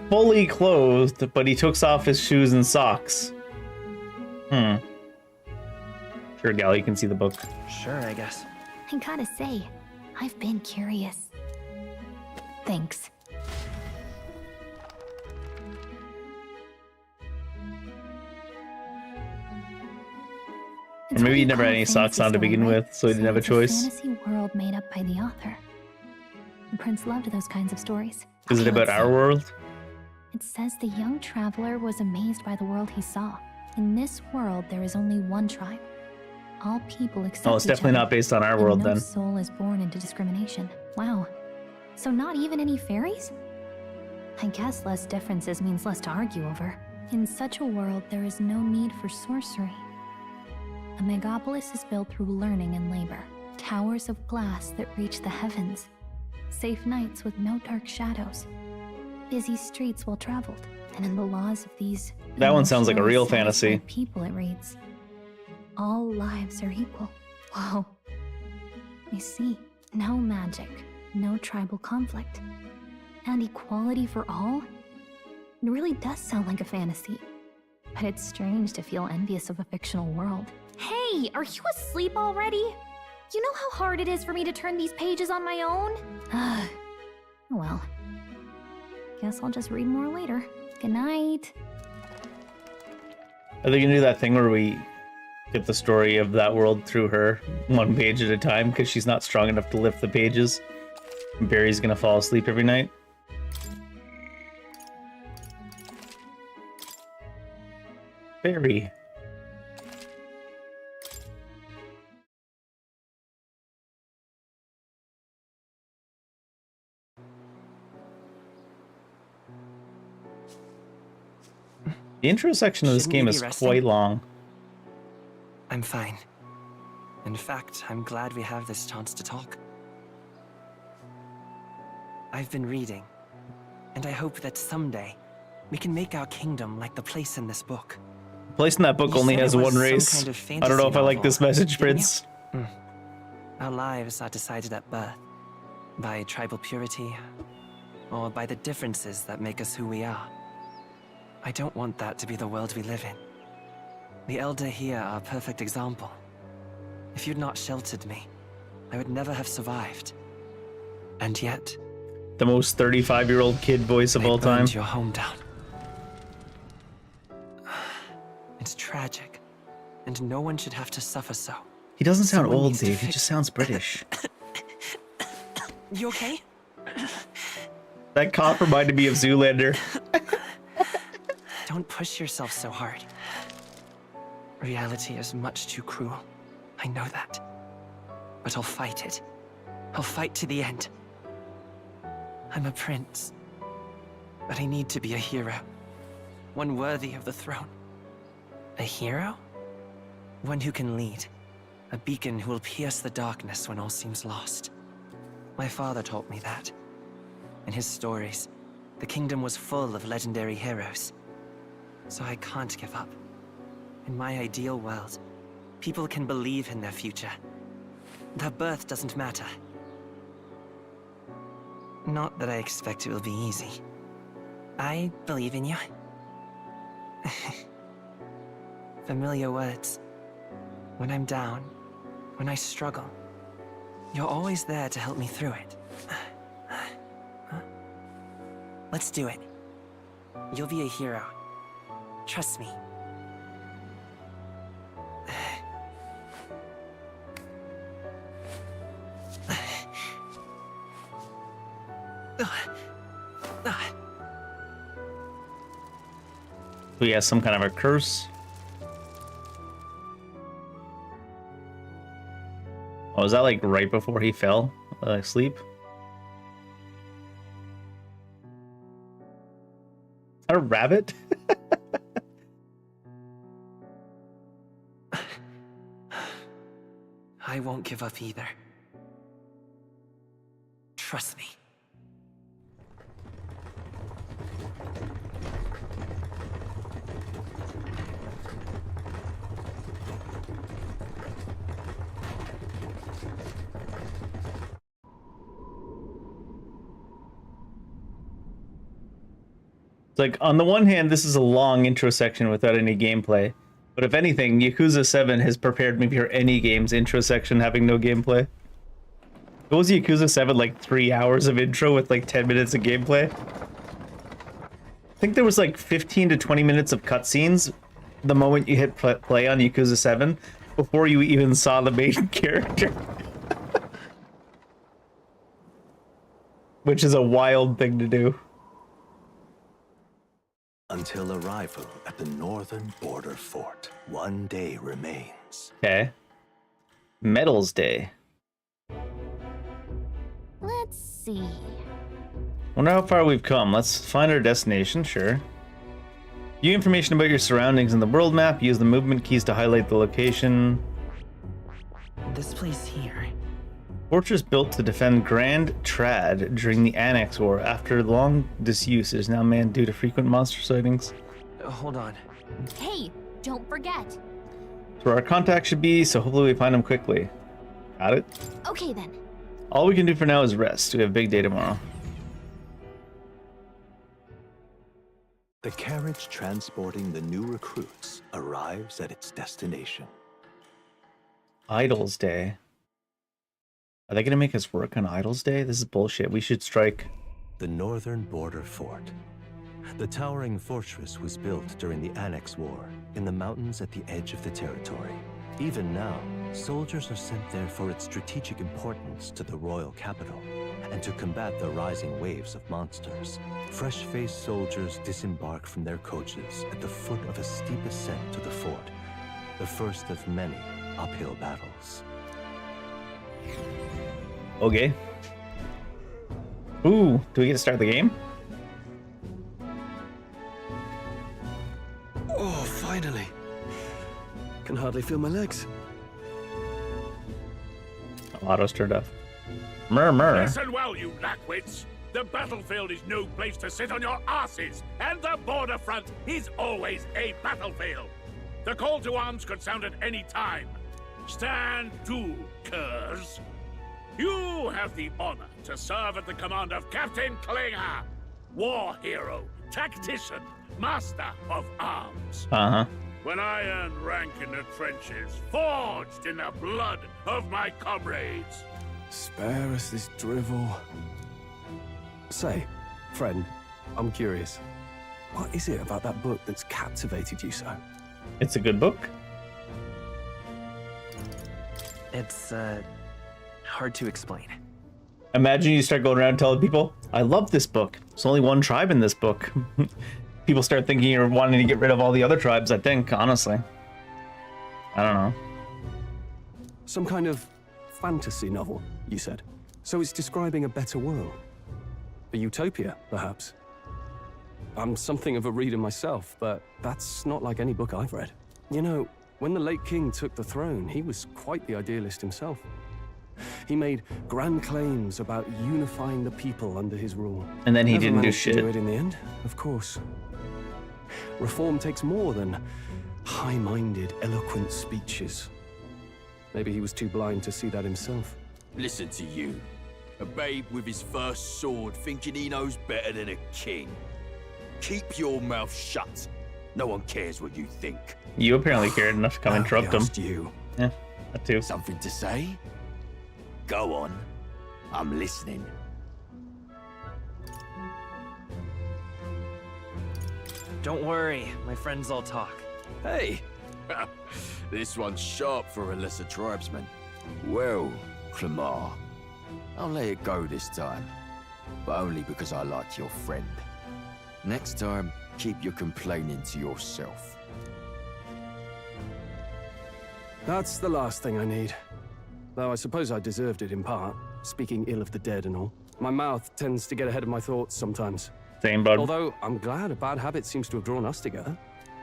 fully clothed, but he took off his shoes and socks. Sure, Gal, you can see the book. Sure, I guess. I gotta say, I've been curious. Thanks. Or maybe you never had any socks on to begin with, so you didn't have a choice. It's a fantasy world made up by the author. The prince loved those kinds of stories. Is it about our world? It says the young traveler was amazed by the world he saw. In this world, there is only one tribe. All people accept Oh, it's each definitely other, not based on our and world no then. soul is born into discrimination. Wow. So not even any fairies? I guess less differences means less to argue over. In such a world, there is no need for sorcery. A megapolis is built through learning and labor. Towers of glass that reach the heavens. Safe nights with no dark shadows. Busy streets well traveled. And in the laws of these... That one sounds like a real emotionally fantasy. satisfied people, it reads. All lives are equal. Whoa. I see. No magic. No tribal conflict. And equality for all? It really does sound like a fantasy. But it's strange to feel envious of a fictional world. Hey, are you asleep already? You know how hard it is for me to turn these pages on my own? Well, guess I'll just read more later. Good night. Are they gonna do that thing where we get the story of that world through her, one page at a time, because she's not strong enough to lift the pages? And Barry's gonna fall asleep every night. Barry. The intro section of this Shouldn't game we be is resting? quite long. I'm fine. In fact, I'm glad we have this chance to talk. I've been reading, and I hope that someday we can make our kingdom like the place in this book. The place in that book You only said has it was one some race. kind of I don't know if I like fantasy this novel, message, didn't you? Prince. Our lives are decided at birth, by tribal purity, or by the differences that make us who we are. I don't want that to be the world we live in. The Elder here are a perfect example. If you'd not sheltered me, I would never have survived. And yet... The most 35-year-old kid voice of all time. burned your home down. It's tragic, and no one should have to suffer so. He doesn't sound Someone old, needs to Dave. He fix- just sounds British. You okay? That cough reminded me of Zoolander. Don't push yourself so hard. Reality is much too cruel. I know that. But I'll fight it. I'll fight to the end. I'm a prince. But I need to be a hero. One worthy of the throne. A hero? One who can lead. A beacon who will pierce the darkness when all seems lost. My father taught me that. In his stories, the kingdom was full of legendary heroes. So I can't give up. In my ideal world, people can believe in their future. Their birth doesn't matter. Not that I expect it will be easy. I believe in you. Familiar words. When I'm down, when I struggle, you're always there to help me through it. Let's do it. You'll be a hero. Trust me. He has some kind of a curse. Oh, was that like right before he fell asleep? A rabbit? I won't give up either. Trust me. It's like, on the one hand, this is a long intro section without any gameplay. But if anything, Yakuza 7 has prepared me for any game's intro section having no gameplay. What was Yakuza 7, like 3 hours of intro with like 10 minutes of gameplay? I think there was like 15 to 20 minutes of cutscenes the moment you hit play on Yakuza 7 before you even saw the main character. Which is a wild thing to do. Until arrival at the northern border fort, one day remains. Okay. Medals Day. Let's see. Wonder how far we've come. Let's find our destination, sure. View information about your surroundings in the world map. Use the movement keys to highlight the location. This place here. Fortress built to defend Grand Trad during the Annex War. After long disuse, it is now manned due to frequent monster sightings. Hold on. Hey, don't forget. That's where our contact should be, so hopefully we find him quickly. Got it? Okay then. All we can do for now is rest. We have a big day tomorrow. The carriage transporting the new recruits arrives at its destination. Idols Day. Are they gonna make us work on Idols Day? This is bullshit. We should strike. The northern border fort. The towering fortress was built during the Annex War in the mountains at the edge of the territory. Even now, soldiers are sent there for its strategic importance to the royal capital and to combat the rising waves of monsters. Fresh-faced soldiers disembark from their coaches at the foot of a steep ascent to the fort, the first of many uphill battles. Okay. Ooh, do we get to start the game? Oh, finally. Can hardly feel my legs. Auto's turned off. Murmur. Listen well, you lackwits. The battlefield is no place to sit on your asses, and the border front is always a battlefield. The call to arms could sound at any time. Stand to, curs. You have the honor to serve at the command of Captain Klinger, war hero, tactician, master of arms. Uh-huh. When I earned rank in the trenches, forged in the blood of my comrades. Spare us this drivel. Say, friend, I'm curious. What is it about that book that's captivated you so? It's a good book. It's, hard to explain. Imagine you start going around telling people, I love this book. There's only one tribe in this book. People start thinking you're wanting to get rid of all the other tribes, I think, honestly. I don't know. Some kind of fantasy novel, you said. So it's describing a better world. A utopia, perhaps. I'm something of a reader myself, but that's not like any book I've read. You know, when the late king took the throne, he was quite the idealist himself. He made grand claims about unifying the people under his rule. And then he Never didn't do managed to shit. do it in the end, of course. Reform takes more than high-minded, eloquent speeches. Maybe he was too blind to see that himself. Listen to you. A babe with his first sword thinking he knows better than a king. Keep your mouth shut. No one cares what you think. You apparently cared enough to come interrupt him. You. Yeah, that too. Something to say? Go on. I'm listening. Don't worry, my friends all talk. Hey! This one's sharp for a lesser tribesman. Well, Clemar, I'll let it go this time. But only because I like your friend. Next time, keep your complaining to yourself. That's the last thing I need. Though I suppose I deserved it in part, speaking ill of the dead and all. My mouth tends to get ahead of my thoughts sometimes. Same, bud. Although, I'm glad a bad habit seems to have drawn us together.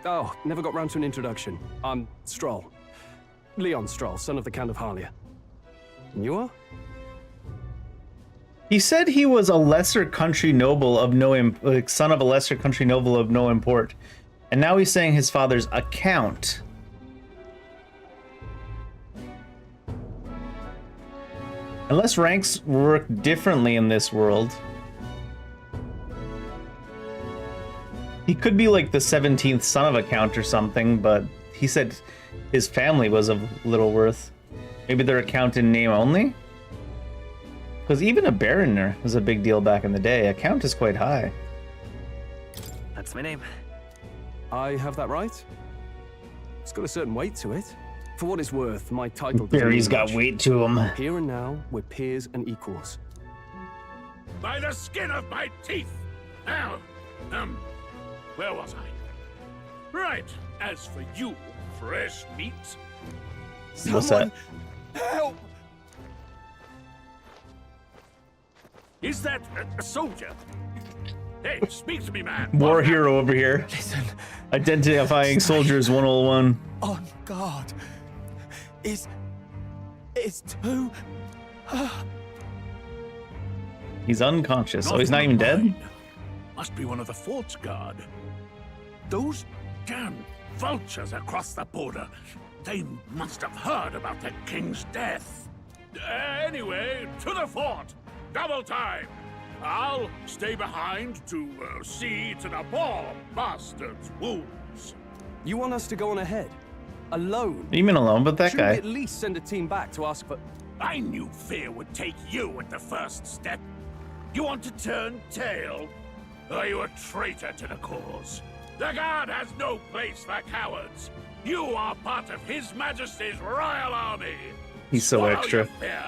Oh, never got round to an introduction. I'm Stroll. Leon Stroll, son of the Count of Harlia. And you are? He said he was a lesser country noble of son of a lesser country noble of no import. And now he's saying his father's a count. Unless ranks work differently in this world. He could be like the 17th son of a count or something, but he said his family was of little worth. Maybe their account in name only? Because even a baron was a big deal back in the day. A count is quite high. That's my name. I have that right? It's got a certain weight to it. For what it's worth, my title doesn't Barry's mean got much. weight to him. Here and now, we're peers and equals. By the skin of my teeth! Now, where was I? Right, as for you, fresh meat. What's that? Help! Is that a soldier? Hey, speak to me, man. War hero over here. Listen. Identifying soldiers 101. On guard. It's too... He's unconscious. Oh, he's not even dead? Must be one of the fort's guard. Those damn vultures across the border. They must have heard about the king's death. Anyway, to the fort. Double time. I'll stay behind to see to the poor bastard's wounds. You want us to go on ahead? Alone? You mean alone, but that Shouldn't guy. we at least send a team back to ask for... I knew fear would take you at the first step. You want to turn tail? Are you a traitor to the cause? The guard has no place for cowards. You are part of His Majesty's Royal Army. He's so Swallow extra. your fear,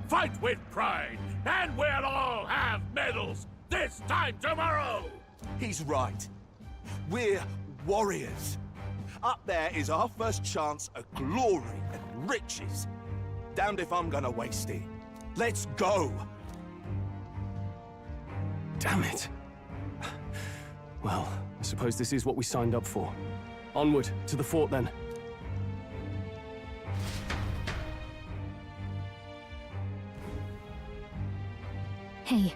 fight with pride, and we'll all have medals this time tomorrow. He's right. We're warriors. Up there is our first chance at glory and riches. Damned if I'm gonna waste it. Let's go. Damn it. Well, I suppose this is what we signed up for. Onward, to the fort then. Hey,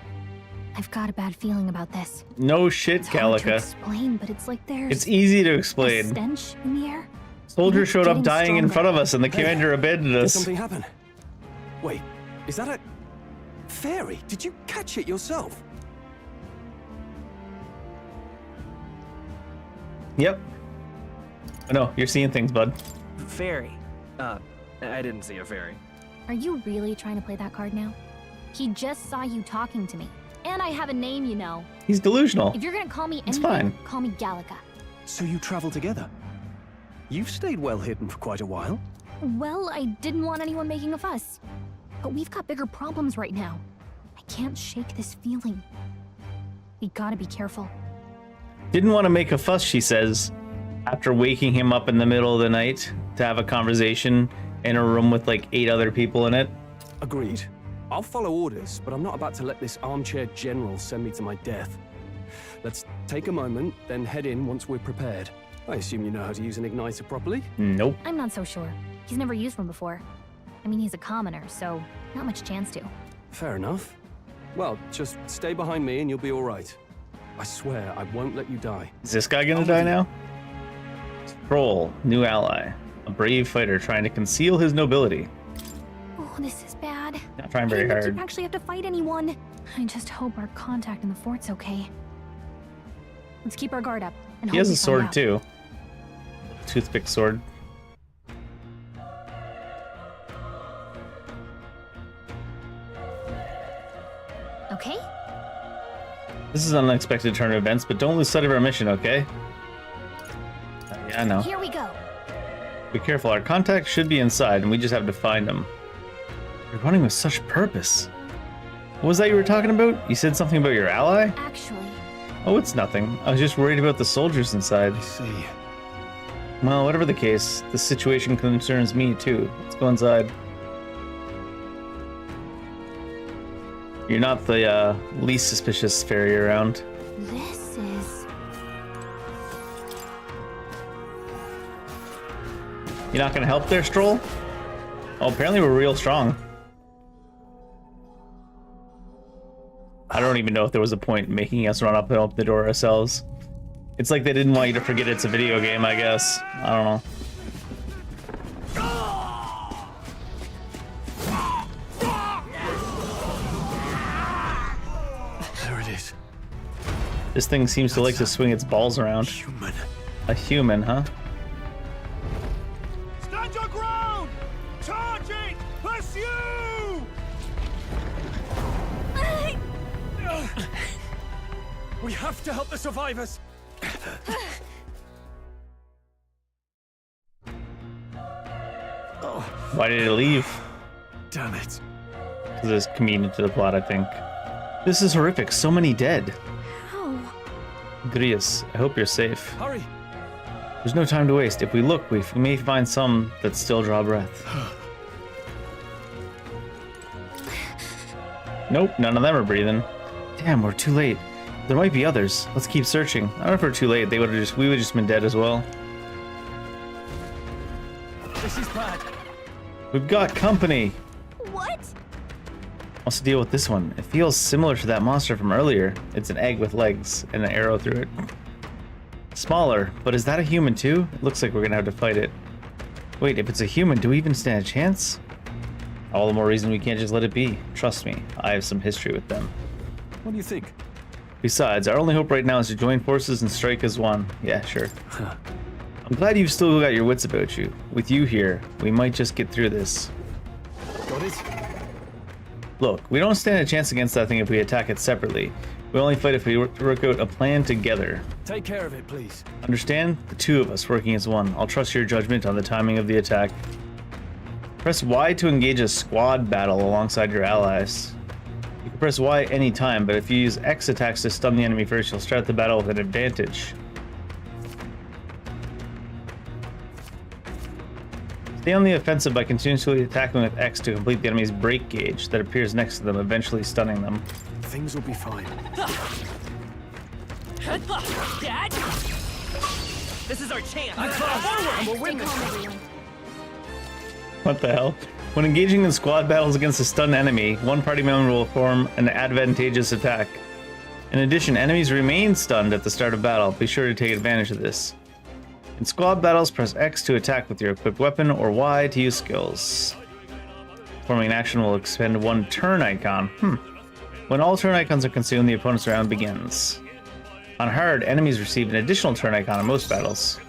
I've got a bad feeling about this. No shit, It's hard to Calica. explain, but it's like there's It's easy to a explain. stench in the air. Soldiers It's showed up getting dying in stronger. front of us and the commander abandoned Did us. something happen? Wait, is that a... fairy? Did you catch it yourself? Yep. I know, you're seeing things, bud. Fairy. I didn't see a fairy. Are you really trying to play that card now? He just saw you talking to me. And I have a name, you know. He's delusional. If you're gonna call me It's anything, fine. call me Gallica. So you travel together? You've stayed well hidden for quite a while. Well, I didn't want anyone making a fuss. But we've got bigger problems right now. I can't shake this feeling. We gotta be careful. Didn't want to make a fuss, she says, after waking him up in the middle of the night to have a conversation in a room with like 8 other people in it. Agreed. I'll follow orders, but I'm not about to let this armchair general send me to my death. Let's take a moment, then head in once we're prepared. I assume you know how to use an igniter properly? Nope. I'm not so sure. He's never used one before. I mean, he's a commoner, so not much chance to. Fair enough. Well, just stay behind me and you'll be all right. I swear I won't let you die. Is this guy gonna die now? Troll, new ally. A brave fighter trying to conceal his nobility. Oh, this is bad. Not trying very I hard. didn't actually have to fight anyone. I just hope our contact in the fort's okay. Let's keep our guard up. And He hope has we a find sword out. too. Toothpick sword. Okay? This is an unexpected turn of events, but don't lose sight of our mission, okay? Yeah, I know. Here we go. Be careful, our contact should be inside, and we just have to find him. You're running with such purpose. What was that you were talking about? You said something about your ally? Actually, Oh, it's nothing. I was just worried about the soldiers inside. I see. Well, whatever the case, this situation concerns me too. Let's go inside. You're not the least suspicious fairy around. this is... You're not gonna help there, Stroll? Oh, apparently we're real strong. I don't even know if there was a point in making us run up and open the door ourselves. It's like they didn't want you to forget it's a video game, I guess. I don't know. There it is. This thing seems to like to swing its balls around. Human. A human, huh? We have to help the survivors. Why did it leave? Damn it. Because it's convenient to the plot, I think. This is horrific. So many dead. How? Grius, I hope you're safe. Hurry. There's no time to waste. If we look, we may find some that still draw breath. Nope, none of them are breathing. Damn, we're too late. There might be others. Let's keep searching. I don't know if we're too late. We would have just been dead as well. This is bad. We've got company. What? Also deal with this one. It feels similar to that monster from earlier. It's an egg with legs and an arrow through it. Smaller, but is that a human too? It looks like we're gonna have to fight it. Wait, if it's a human, do we even stand a chance? All the more reason we can't just let it be. Trust me, I have some history with them. What do you think? Besides, our only hope right now is to join forces and strike as one. Yeah, sure. I'm glad you've still got your wits about you. With you here, we might just get through this. Got it? Look, we don't stand a chance against that thing if we attack it separately. We only fight if we work out a plan together. Take care of it, please. Understand? The two of us working as one. I'll trust your judgment on the timing of the attack. Press Y to engage a squad battle alongside your allies. You can press Y anytime, but if you use X attacks to stun the enemy first, you'll start the battle with an advantage. Stay on the offensive by continuously attacking with X to complete the enemy's break gauge that appears next to them, eventually stunning them. Things will be fine. Dad? This is our chance. And we'll win this. What the hell? When engaging in squad battles against a stunned enemy, one party member will form an advantageous attack. In addition, enemies remain stunned at the start of battle. Be sure to take advantage of this. In squad battles, press X to attack with your equipped weapon or Y to use skills. Performing an action will expend one turn icon. When all turn icons are consumed, the opponent's round begins. On hard, enemies receive an additional turn icon in most battles.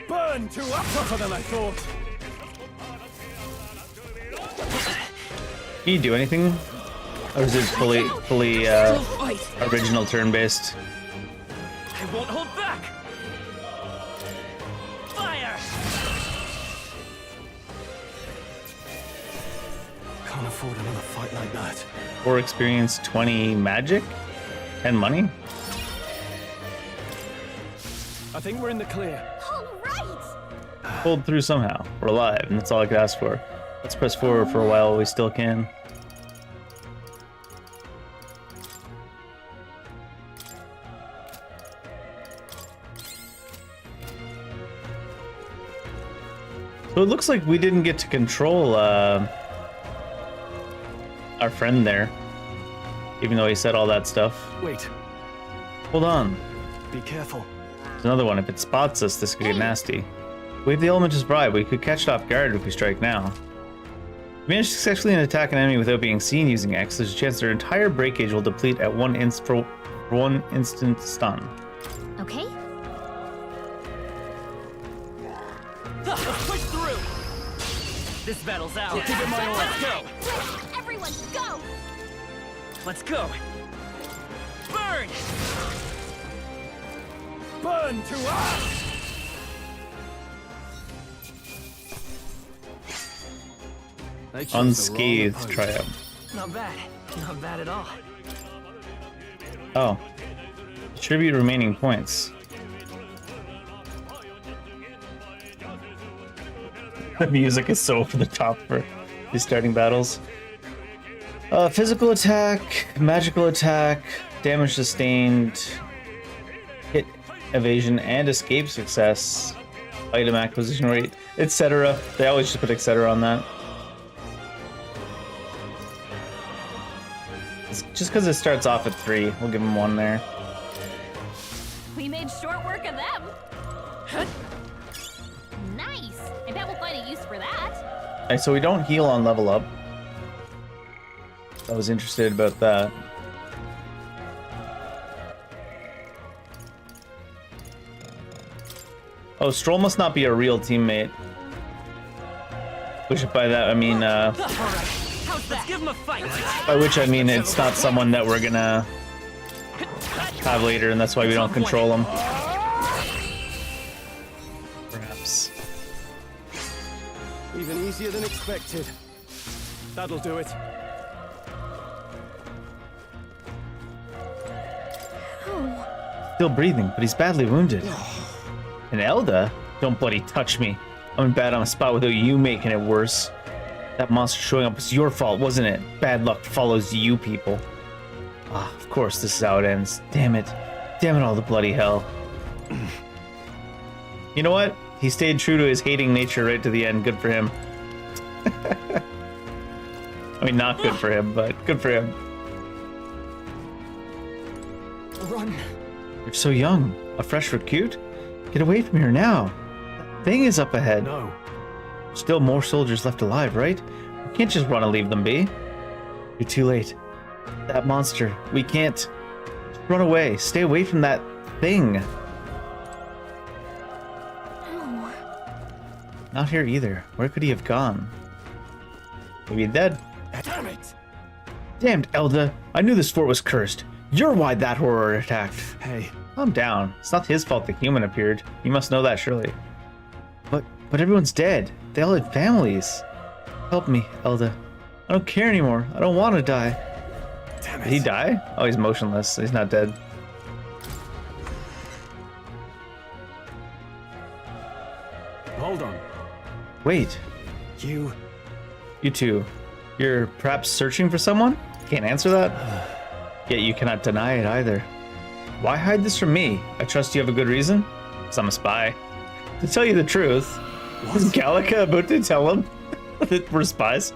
Burn to up tougher than I thought. Can you do anything? Or is it fully original turn-based? I won't hold back. Fire! Can't afford another fight like that. 4 experience, 20 magic, 10 money. I think we're in the clear. All right. Pulled through somehow. We're alive, and that's all I could ask for. Let's press forward for a while while we still can. So it looks like we didn't get to control our friend there, even though he said all that stuff. Wait. Hold on. Be careful. There's another one. If it spots us, this could get nasty. We have the element's bribe. We could catch it off guard if we strike now. If we manage to successfully attack an enemy without being seen using X, there's a chance their entire break gauge will deplete at one instant stun. Okay. Let's push through. This battle's out. Give it my all. Let's go. Everyone, go! Let's go. Burn! Burn to us! Unscathed triumph. Not bad. Not bad at all. Oh. Distribute remaining points. The music is so over the top for these starting battles. Physical attack, magical attack, damage sustained, hit evasion and escape success, item acquisition rate, etc. They always just put etc. on that. Just because it starts off at 3, we'll give them 1 there. We made short work of them. Nice. I bet we'll find a use for that. Alright, so we don't heal on level up. I was interested about that. Oh, Stroll must not be a real teammate. Which by that I mean, Let's give him a fight. by which I mean it's not someone that we're gonna have later, and that's why we don't control them. Perhaps. Even easier than expected. That'll do it. Still breathing, but he's badly wounded. And Elda? Don't bloody touch me. I'm in bad on a spot without you making it worse. That monster showing up was your fault, wasn't it? Bad luck follows you people. Ah, of course this is how it ends. Damn it. Damn it all the bloody hell. You know what? He stayed true to his hating nature right to the end. Good for him. I mean, not good for him, but good for him. Run. You're so young. A fresh recruit? Get away from here now. That thing is up ahead. No. Still more soldiers left alive, right? We can't just run and leave them be. You're too late. That monster. We can't. Just run away. Stay away from that thing. No. Not here either. Where could he have gone? Maybe dead. Damn it! Damned Elda. I knew this fort was cursed. You're why that horror attacked. Hey. Calm down. It's not his fault the human appeared. You must know that, surely. But everyone's dead. They all had families. Help me, Elda. I don't care anymore. I don't want to die. Damn it. Did he die? Oh, he's motionless. He's not dead. Hold on. Wait. You two. You're perhaps searching for someone? Can't answer that? Yet you cannot deny it either. Why hide this from me? I trust you have a good reason? Because I'm a spy. To tell you the truth, was Gallica about to tell him that we're spies?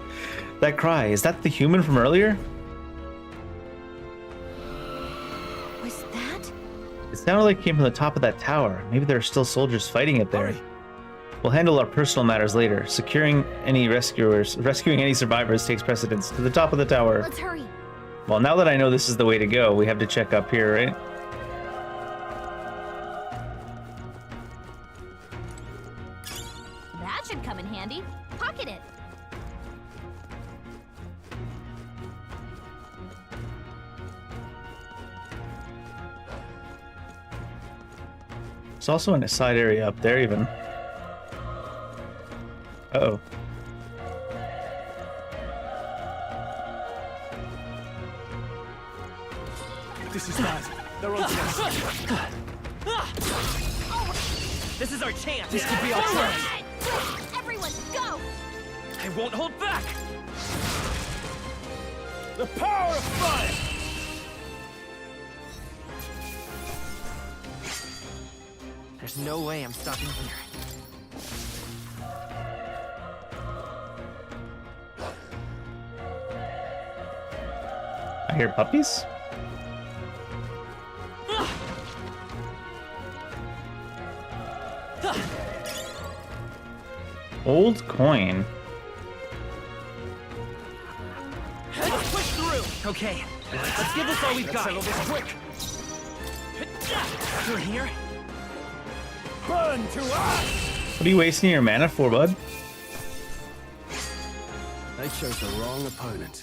That cry, is that the human from earlier? Was that? It sounded like it came from the top of that tower. Maybe there are still soldiers fighting it there. Hurry. We'll handle our personal matters later. Rescuing any survivors takes precedence. To the top of the tower. Let's hurry. Well, now that I know this is the way to go, we have to check up here, right? That should come in handy. Pocket it. There's also a side area up there, even. Uh-oh. This is bad. They're on to us. This is our chance. This could be our chance. Everyone, go! I won't hold back. The power of fire! There's no way I'm stopping here. I hear puppies? Old coin. Let's push through. Okay, let's give this all we've got. Settle this quick. You're here? Burn to ash! What are you wasting your mana for, bud? They chose the wrong opponent.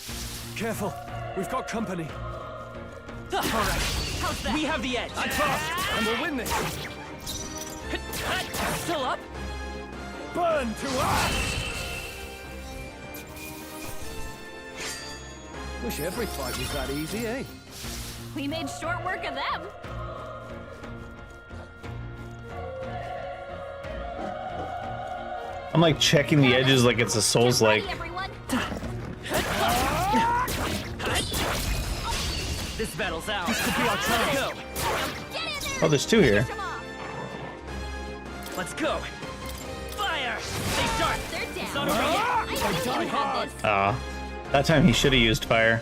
Careful, we've got company. All right, how's that? We have the edge. I'm fast, and we'll win this. Still up? Burn to ash! Wish every fight was that easy, eh? We made short work of them. I'm like checking the edges like it's a Souls-like. This battle's out. This could be our chance. Go. Oh, there's two here. Let's go. Fire! Stay sharp. They're down. It's not over yet. I knew you had this. Ah, that time he should have used fire.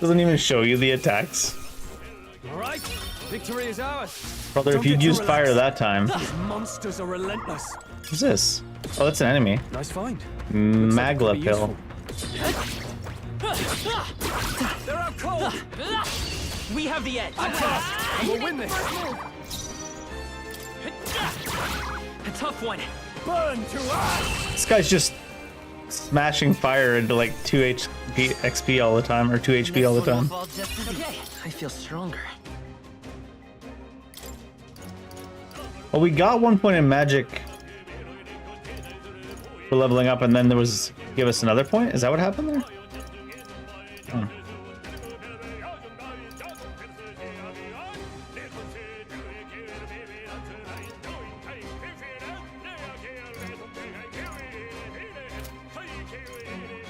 Doesn't even show you the attacks. All right, victory is ours. Brother, if you'd used fire that time. These monsters are relentless. What's this? Oh, that's an enemy. Nice find. Magla pill. They're out cold. We have the edge. I'm fast. And we'll win this. A tough one. Burn to us. This guy's just smashing fire into like 2 XP all the time, or 2 HP all the time. Okay, I feel stronger. Well, we got 1 point in magic for leveling up, and then there was give us another point. Is that what happened there? Hmm.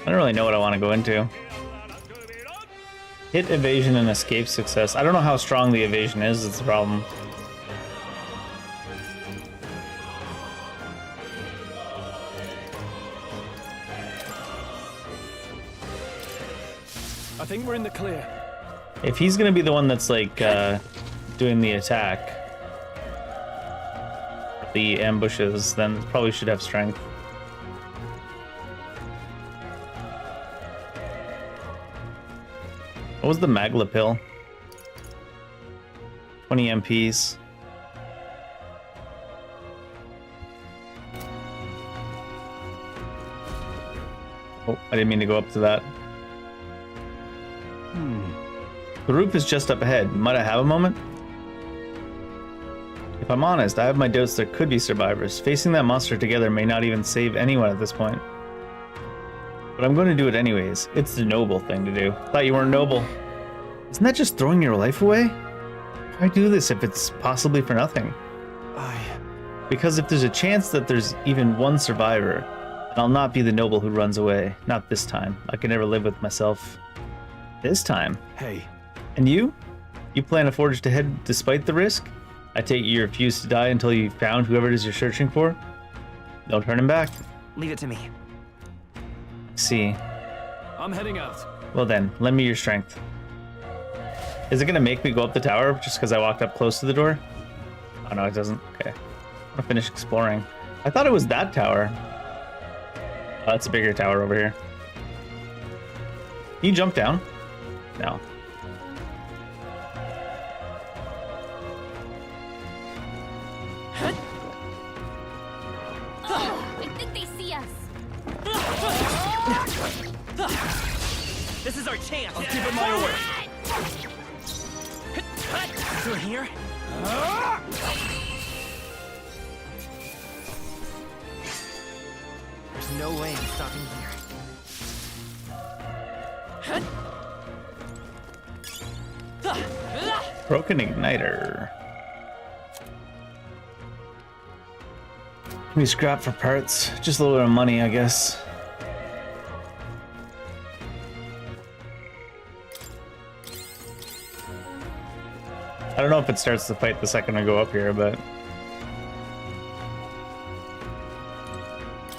I don't really know what I want to go into. Hit, evasion, and escape success. I don't know how strong the evasion is. It's the problem. I think we're in the clear. If he's gonna be the one that's like doing the attack, the ambushes, then probably should have strength. What was the Magla pill? 20 MPs. Oh, I didn't mean to go up to that. The roof is just up ahead. Might I have a moment? If I'm honest, I have my doubts there could be survivors. Facing that monster together may not even save anyone at this point. But I'm going to do it anyways. It's the noble thing to do. Thought you weren't noble. Isn't that just throwing your life away? Why do this if it's possibly for nothing? Because if there's a chance that there's even one survivor, then I'll not be the noble who runs away. Not this time. I can never live with myself. This time? Hey. And you? You plan to forge ahead despite the risk? I take it you refuse to die until you found whoever it is you're searching for? No turning back. Leave it to me. See. I'm heading out. Well then, lend me your strength. Is it gonna make me go up the tower just because I walked up close to the door? Oh no, it doesn't. Okay. I'm gonna finish exploring. I thought it was that tower. Oh, that's a bigger tower over here. Can you jump down? No. I think they see us. This is our chance. I'll give it my order. Through here. There's no way I'm stopping here. Broken igniter. Can we scrap for parts? Just a little bit of money, I guess. I don't know if it starts the fight the second I go up here, but...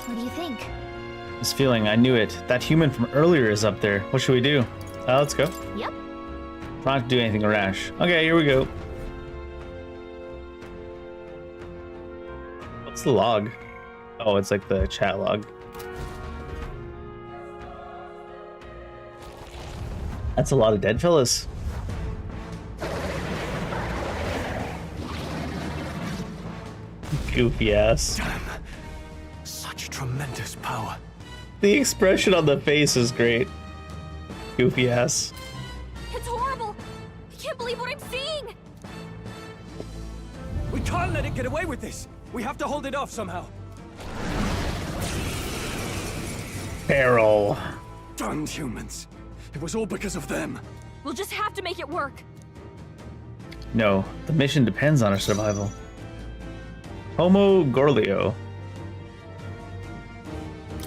What do you think? This feeling, I knew it. That human from earlier is up there. What should we do? Let's go. Yep. Try not to do anything rash. Okay, here we go. What's the log? Oh, it's like the chat log. That's a lot of dead fellas. Goofy ass. Damn. Such tremendous power. The expression on the face is great. Goofy ass. It's horrible. I can't believe what I'm seeing. We can't let it get away with this. We have to hold it off somehow. Peril. Darn humans. It was all because of them. We'll just have to make it work. No, the mission depends on our survival. Homo Gorlio.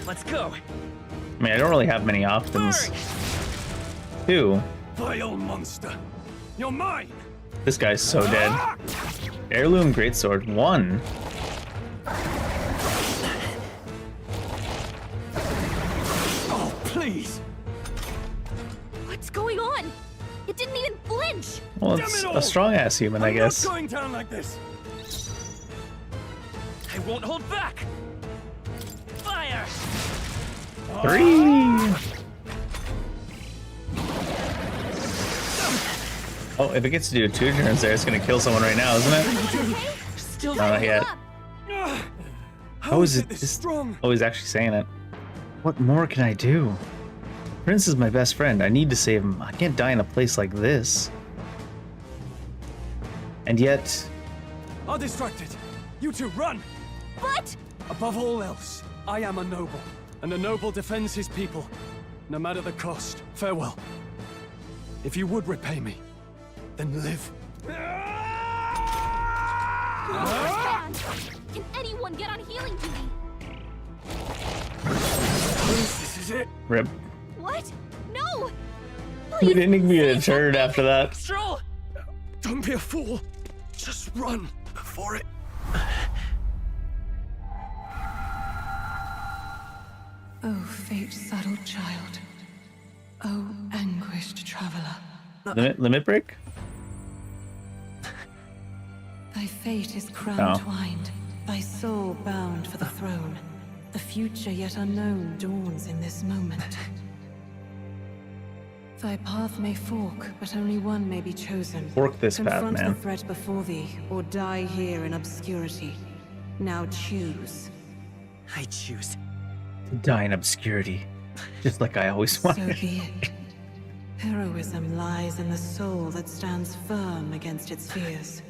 Let's go. I mean, I don't really have many options. Two. Vile monster. You're mine. This guy's so dead. Heirloom greatsword. 1. Oh, please. What's going on? It didn't even flinch. Well, it's a strong-ass human, I guess. I'm not going down like this. I won't hold back. Fire. 3. Oh, if it gets to do 2 turns there, it's gonna kill someone right now, isn't it? Still No, not yet. How is it this strong? Oh, he's actually saying it. What more can I do? Prince is my best friend. I need to save him. I can't die in a place like this. And yet... I'll distract it. You two, run! What? Above all else, I am a noble, and a noble defends his people, no matter the cost. Farewell. If you would repay me, then live. Can anyone get on healing duty? This is it. Rip. What? No! We didn't even get a turn after that. Stroll! Don't be a fool. Just run before it. Oh, fate-saddled child. Oh, anguished traveler. Limit break? Thy fate is crown-twined, thy soul bound for the throne. The future yet unknown dawns in this moment. Thy path may fork, but only one may be chosen. Fork this path, Confront man. the threat before thee, or die here in obscurity. Now choose. I choose. To die in obscurity. Just like I always wanted. So be it. Heroism lies in the soul that stands firm against its fears.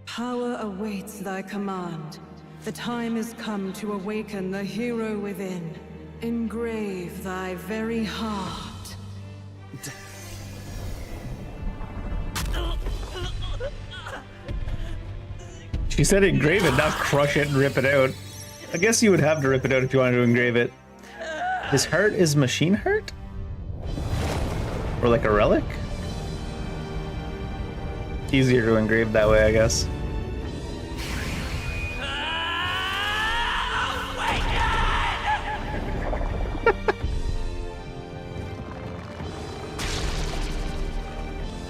Power awaits thy command. The time is come to awaken the hero within. Engrave thy very heart. She said engrave it, not crush it and rip it out. I guess you would have to rip it out if you wanted to engrave it. His heart is machine heart? Or like a relic? Easier to engrave that way, I guess.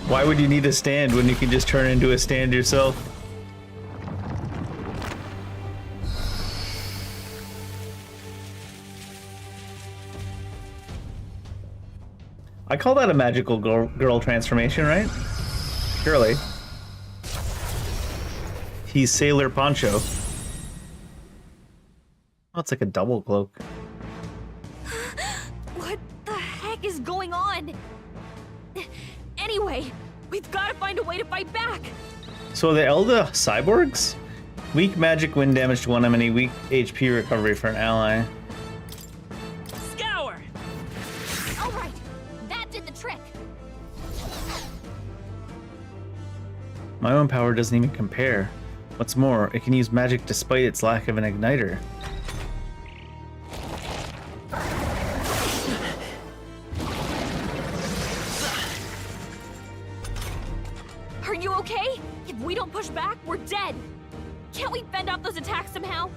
Why would you need a stand when you can just turn into a stand yourself? I call that a magical girl transformation, right? Surely. He's Sailor Poncho. Oh, it's like a double cloak. What the heck is going on? Anyway, we've got to find a way to fight back. So the Elda cyborgs? Weak magic, wind damage to one enemy, weak HP recovery for an ally. Scour! Alright, that did the trick. My own power doesn't even compare. What's more, it can use magic despite its lack of an igniter. Are you okay? If we don't push back, we're dead. Can't we fend off those attacks somehow?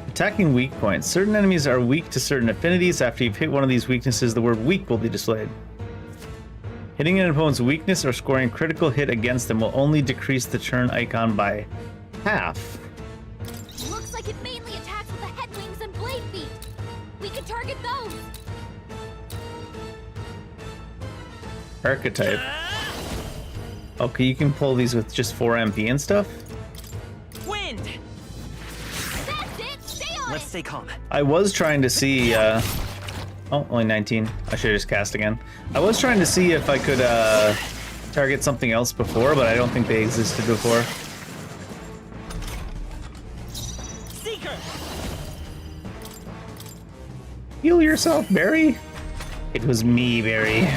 Attacking weak points. Certain enemies are weak to certain affinities. After you've hit one of these weaknesses, the word weak will be displayed. Hitting an opponent's weakness or scoring a critical hit against them will only decrease the turn icon by half. Looks like it mainly attacks with the head wings and blade feet. We could target those. Archetype. Okay, you can pull these with just 4 MP and stuff. Wind! That's it! Stay on Let's stay calm. I was trying to see, oh, only 19. I should have just cast again. I was trying to see if I could, target something else before, but I don't think they existed before. Seeker! Heal yourself, Barry. It was me, Barry.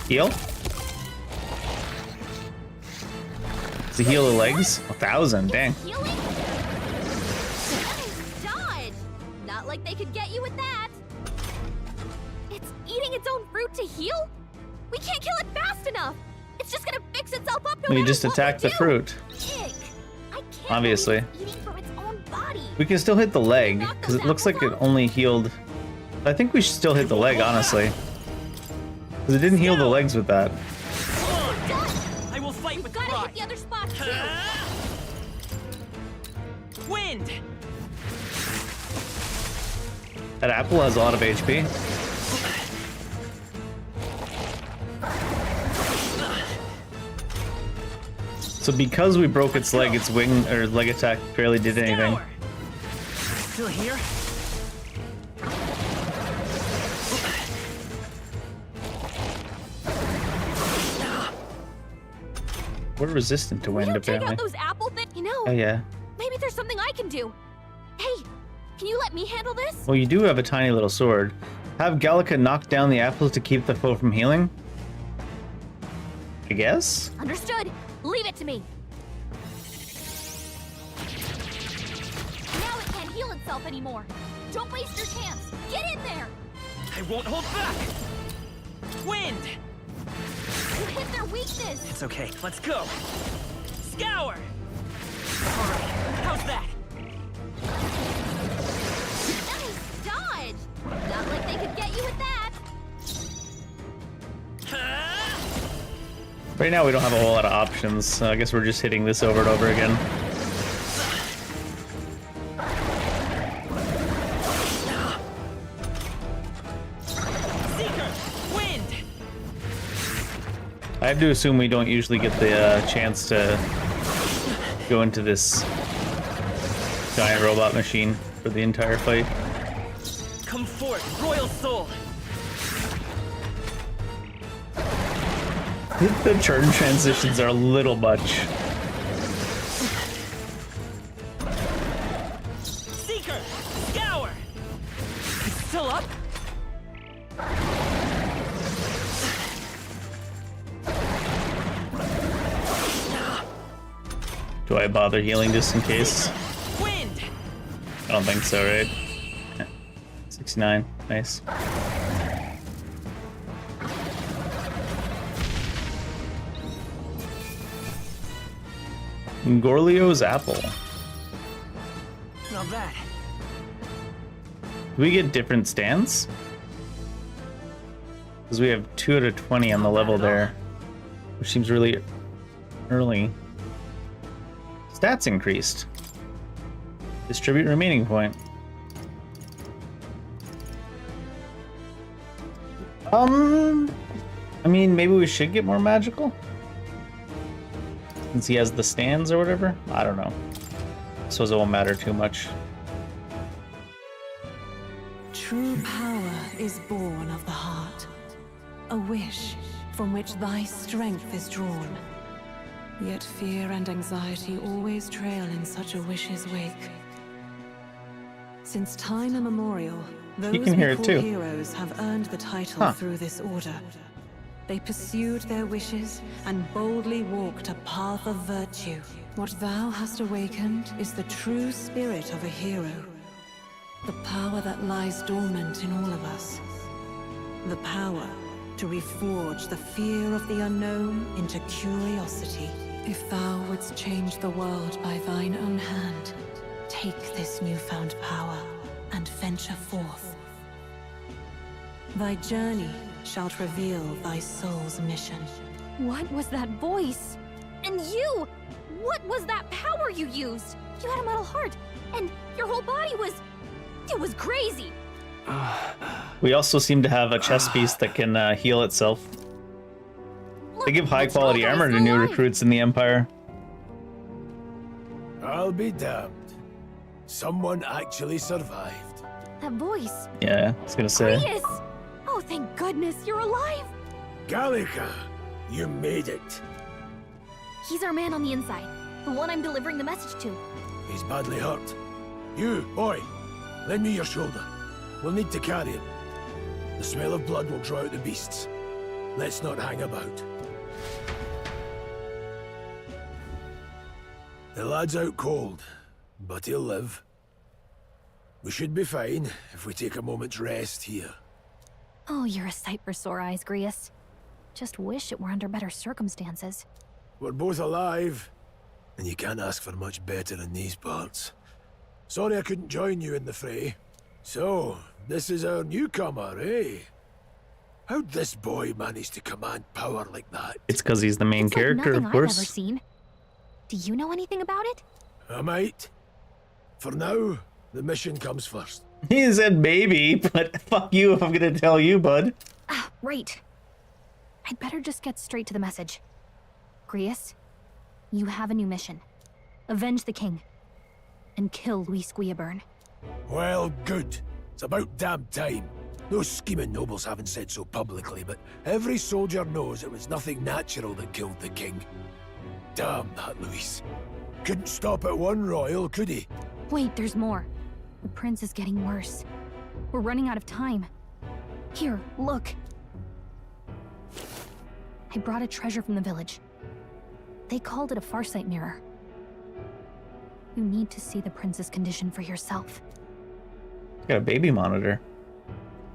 Heal? Does he heal the legs? 1,000, dang. Healing? Nice dodge! Not like they could get you with that. It's eating its own fruit to heal? We can't kill it fast enough. It's just gonna fix itself up no Well, you matter just what attack we the do. fruit. Ick. I can't Obviously. believe it's eating from its own body. We can still hit the leg, because it looks like it only healed... I think we should still hit the leg, honestly. Because it didn't heal the legs with that. I will fight with Gotta pride. hit the other spot too. Wind! That apple has a lot of HP. So because we broke its leg, its wing or leg attack barely did anything. Still here? We're resistant to wind, Check apparently. out those apple things. You know, Oh yeah. maybe there's something I can do. Hey, can you let me handle this? Well, you do have a tiny little sword. Have Gallica knock down the apples to keep the foe from healing? I guess? Understood. Leave it to me. Now it can't heal itself anymore. Don't waste your chance. Get in there. I won't hold back! Wind! You hit their weakness. It's okay, let's go! Scour! Alright, how's that? Nice dodge. Not like they could get you with that. Right now we don't have a whole lot of options, so I guess we're just hitting this over and over again. Seeker! Wind! I have to assume we don't usually get the chance to go into this giant robot machine for the entire fight. Come forth, Royal Soul! The turn transitions are a little much. Seeker! Scour! It's still up? Do I bother healing just in case? Wind! I don't think so, right? Yeah. 69, nice. Gorlio's apple. Not bad. Do we get different stands? Because we have 2 out of 20 on the level there, which seems really early. Stats increased. Distribute remaining point. I mean, maybe we should get more magical? Since he has the stands or whatever? I don't know. I suppose it won't matter too much. True power is born of the heart, a wish from which thy strength is drawn. Yet fear and anxiety always trail in such a wish's wake. Since time immemorial, those You can hear we it call too. heroes have earned the title Huh. through this order. They pursued their wishes and boldly walked a path of virtue. What thou hast awakened is the true spirit of a hero. The power that lies dormant in all of us. The power to reforge the fear of the unknown into curiosity. If thou wouldst change the world by thine own hand, take this newfound power and venture forth. Thy journey shalt reveal thy soul's mission. What was that voice? And you! What was that power you used? You had a metal heart, and your whole body was... It was crazy! We also seem to have a chest piece that can heal itself. They give high quality armor to new recruits in the Empire. I'll be damned. Someone actually survived. That voice. Yeah, I was gonna say. Prius! Oh, thank goodness you're alive! Gallica, you made it. He's our man on the inside. The one I'm delivering the message to. He's badly hurt. You, boy, lend me your shoulder. We'll need to carry him. The smell of blood will draw out the beasts. Let's not hang about. The lad's out cold, but he'll live. We should be fine if we take a moment's rest here. Oh, you're a sight for sore eyes, Grius. Just wish it were under better circumstances. We're both alive, and you can't ask for much better in these parts. Sorry I couldn't join you in the fray. So, this is our newcomer, eh? How'd this boy manage to command power like that? It's because he's the main character, Nothing of course. I've ever seen. Do you know anything about it? I might. For now, the mission comes first. He said maybe, but fuck you if I'm gonna tell you, bud. Right. I'd better just get straight to the message. Grius, You have a new mission. Avenge the king. And kill Luis Guillaburn. Well, good. It's about damn time. Those scheming nobles haven't said so publicly, but every soldier knows it was nothing natural that killed the king. Damn that Luis. Couldn't stop at one royal, could he? Wait, there's more. The prince is getting worse. We're running out of time. Here, look. I brought a treasure from the village. They called it a farsight mirror. You need to see the prince's condition for yourself. Got a baby monitor.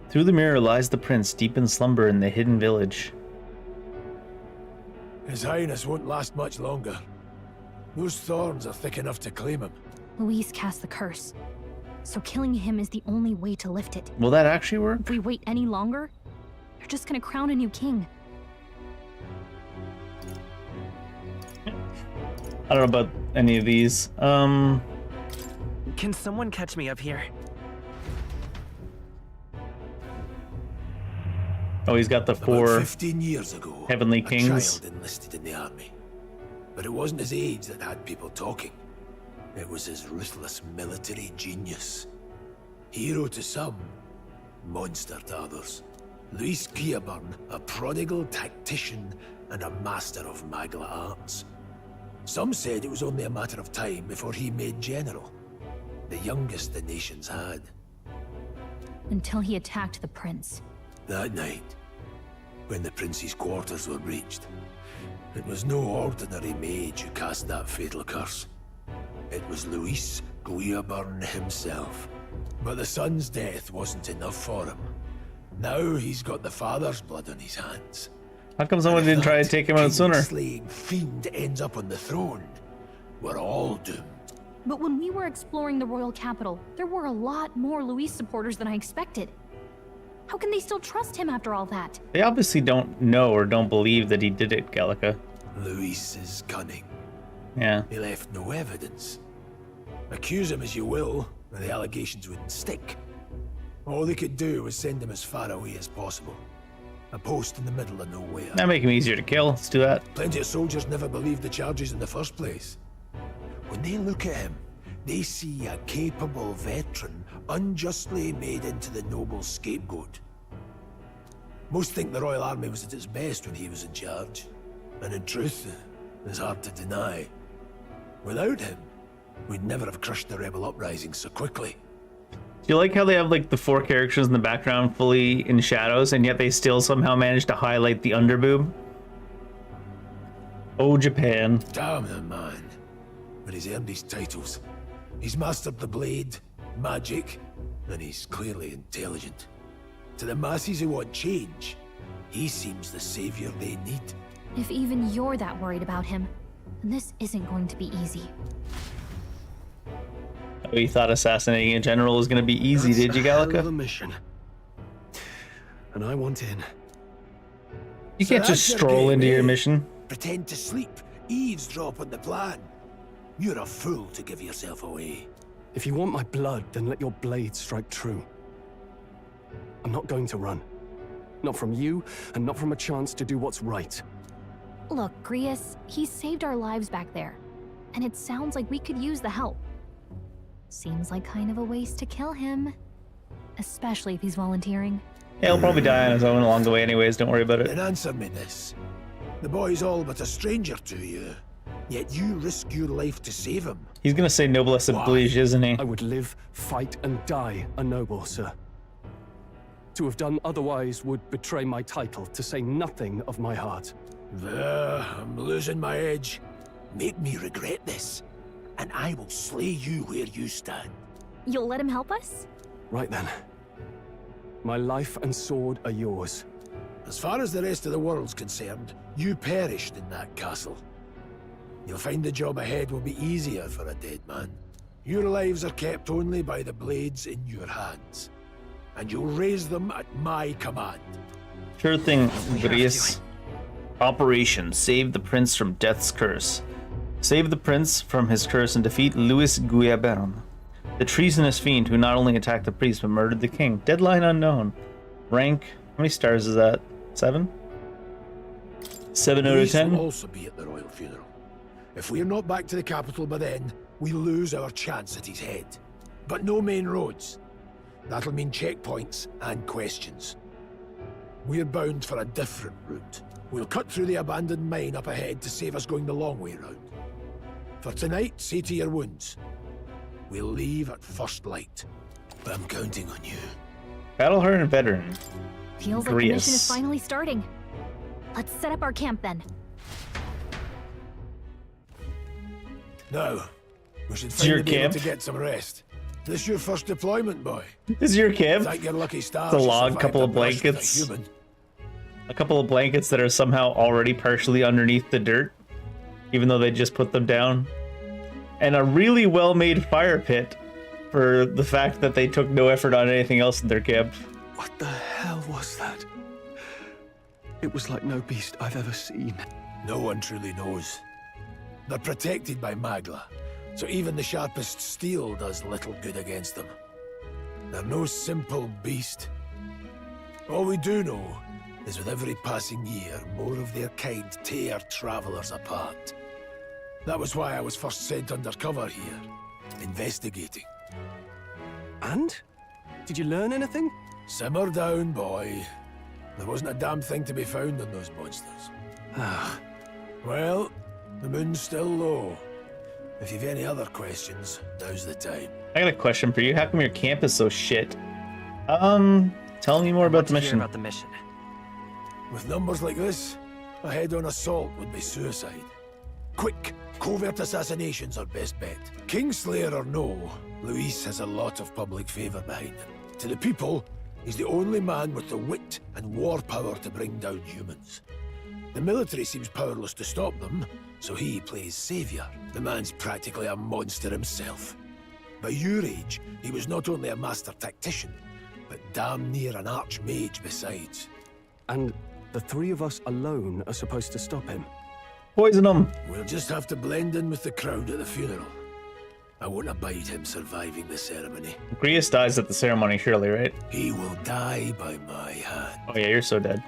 Through the mirror lies the prince, deep in slumber in the hidden village. His Highness won't last much longer. Those thorns are thick enough to claim him. Luis cast the curse, so killing him is the only way to lift it. Will that actually work? If we wait any longer, they're just gonna crown a new king. I don't know about any of these. Can someone catch me up here? Oh, he's got the About four 15 years ago, heavenly a kings. child enlisted in the army. But it wasn't his age that had people talking. It was his ruthless military genius. Hero to some, monster to others. Luis Guillaburn, a prodigal tactician and a master of magla arts. Some said it was only a matter of time before he made general, the youngest the nations had. Until he attacked the prince. That night, when the prince's quarters were breached, it was no ordinary mage who cast that fatal curse. It was Luis Guillaburn himself. But the son's death wasn't enough for him. Now he's got the father's blood on his hands. How come someone didn't try to take him out sooner? Slaying fiend ends up on the throne. We're all doomed. But when we were exploring the royal capital, there were a lot more Luis supporters than I expected. How can they still trust him after all that? They obviously don't know or don't believe that he did it, Gallica. Luis is cunning. Yeah. He left no evidence. Accuse him as you will, and the allegations wouldn't stick. All they could do was send him as far away as possible. A post in the middle of nowhere. That make him easier to kill. Let's do that. Plenty of soldiers never believed the charges in the first place. When they look at him, they see a capable veteran unjustly made into the noble scapegoat. Most think the Royal Army was at its best when he was in charge. And in truth, it's hard to deny. Without him, we'd never have crushed the rebel uprising so quickly. Do you like how they have like the four characters in the background fully in shadows, and yet they still somehow manage to highlight the underboob? Oh, Japan. Damn the man. But he's earned his titles. He's mastered the blade, magic, and he's clearly intelligent. To the masses who want change, he seems the savior they need. If even you're that worried about him, then this isn't going to be easy. Oh, you thought assassinating a general was going to be easy, did you, Hell Gallica? of a mission. And I want in. You can't just stroll into your mission. Pretend to sleep, eavesdrop on the plan. You're a fool to give yourself away. If you want my blood, then let your blade strike true. I'm not going to run. Not from you, and not from a chance to do what's right. Look, Grius, he saved our lives back there. And it sounds like we could use the help. Seems like kind of a waste to kill him. Especially if he's volunteering. Yeah, he'll probably die on his own along the way anyways, don't worry about it. Then answer me this. The boy's all but a stranger to you, yet you risk your life to save him. He's gonna say noblesse oblige, isn't he? I would live, fight, and die a noble, sir. To have done otherwise would betray my title, to say nothing of my heart. There, I'm losing my edge. Make me regret this, and I will slay you where you stand. You'll let him help us? Right then. My life and sword are yours. As far as the rest of the world's concerned, you perished in that castle. You'll find the job ahead will be easier for a dead man. Your lives are kept only by the blades in your hands, and you'll raise them at my command. Sure thing, Grius. Operation Save the Prince from Death's Curse. Save the Prince from his curse and defeat Luis Guillaburn, the treasonous fiend who not only attacked the priest but murdered the king. Deadline unknown. Rank, how many stars is that? 7? 7 out of 10? Will also be at the royal funeral. If we're not back to the capital by then, we lose our chance at his head. But no main roads. That'll mean checkpoints and questions. We're bound for a different route. We'll cut through the abandoned mine up ahead to save us going the long way round. For tonight, see to your wounds. We'll leave at first light. I'm counting on you. Battle-hardened veteran. Feels like the mission is finally starting. Let's set up our camp then. Now, we should It's your finally be able camp? to get some rest. This your first deployment, boy? This is your camp? Thank your lucky stars. It's a you log, survived couple a of brush with a blankets. human. A couple of blankets that are somehow already partially underneath the dirt, even though they just put them down. And a really well-made fire pit for the fact that they took no effort on anything else in their camp. What the hell was that? It was like no beast I've ever seen. No one truly knows. They're protected by Magla, so even the sharpest steel does little good against them. They're no simple beast. All we do know is with every passing year, more of their kind tear travelers apart. That was why I was first sent undercover here, investigating. And? Did you learn anything? Simmer down, boy. There wasn't a damn thing to be found on those monsters. Ah. Well, the moon's still low. If you've any other questions, now's the time. I got a question for you. How come your camp is so shit? Tell me more about the mission. With numbers like this, a head-on assault would be suicide. Quick, covert assassinations are best bet. Kingslayer or no, Luis has a lot of public favor behind him. To the people, he's the only man with the wit and war power to bring down humans. The military seems powerless to stop them, so he plays savior. The man's practically a monster himself. By your age, he was not only a master tactician, but damn near an archmage besides. And the three of us alone are supposed to stop him. Poison him. We'll just have to blend in with the crowd at the funeral. I won't abide him surviving the ceremony. Grius dies at the ceremony, surely, right? He will die by my hand. Oh yeah, you're so dead.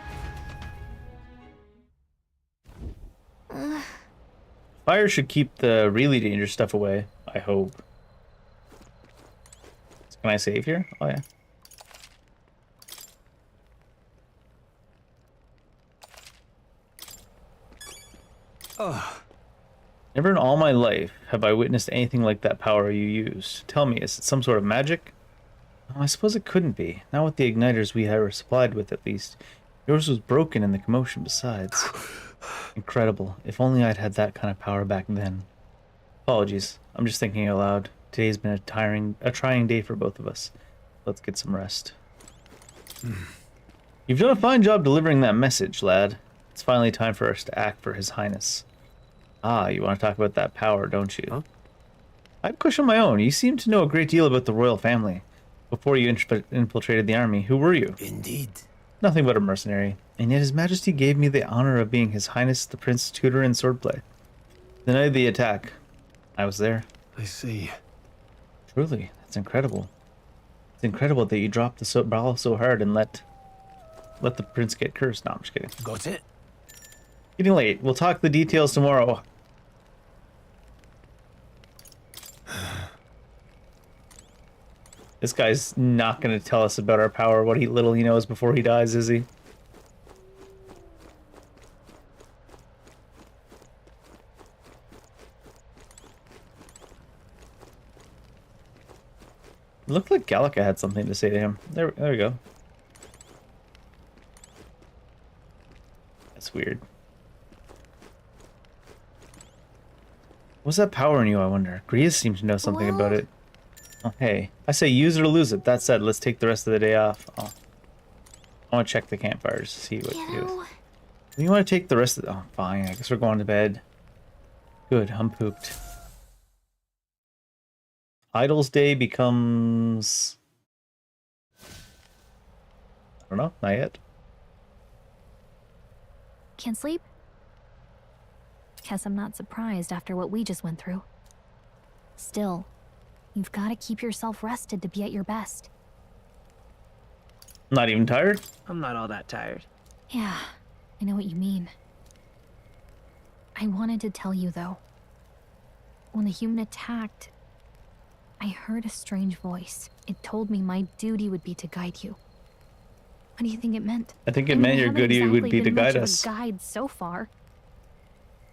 Fire should keep the really dangerous stuff away, I hope. Can I save here? Oh yeah. Oh. Never in all my life have I witnessed anything like that power you used. Tell me, is it some sort of magic? Oh, I suppose it couldn't be. Not with the igniters we were supplied with, at least. Yours was broken in the commotion besides. Incredible. If only I'd had that kind of power back then. Apologies. I'm just thinking out loud. Today's been a trying day for both of us. Let's get some rest. You've done a fine job delivering that message, lad. It's finally time for us to act for His Highness. Ah, you want to talk about that power, don't you? Huh? I have a question of my own. You seem to know a great deal about the royal family. Before you infiltrated the army, who were you? Indeed. Nothing but a mercenary. And yet His Majesty gave me the honor of being His Highness the Prince's tutor in swordplay. The night of the attack, I was there. I see. Truly, that's incredible. It's incredible that you dropped the ball so hard and let the prince get cursed. No, I'm just kidding. Got it? Getting late. We'll talk the details tomorrow. This guy's not going to tell us about our power, what little he knows before he dies, is he? It looked like Gallica had something to say to him. There we go. That's weird. What's that power in you, I wonder? Grius seems to know something about it. Oh, hey. I say use it or lose it. That said, let's take the rest of the day off. Oh. I want to check the campfires to see what to do. You want to take the rest of the... Oh, fine. I guess we're going to bed. Good. I'm pooped. Idle's day becomes... I don't know. Not yet. Can't sleep? Guess I'm not surprised after what we just went through. Still, you've got to keep yourself rested to be at your best. Not even tired? I'm not all that tired. Yeah, I know what you mean. I wanted to tell you, though. when the human attacked, I heard a strange voice. It told me my duty would be to guide you. What do you think it meant? I think it meant your duty would be to guide us. Guide so far.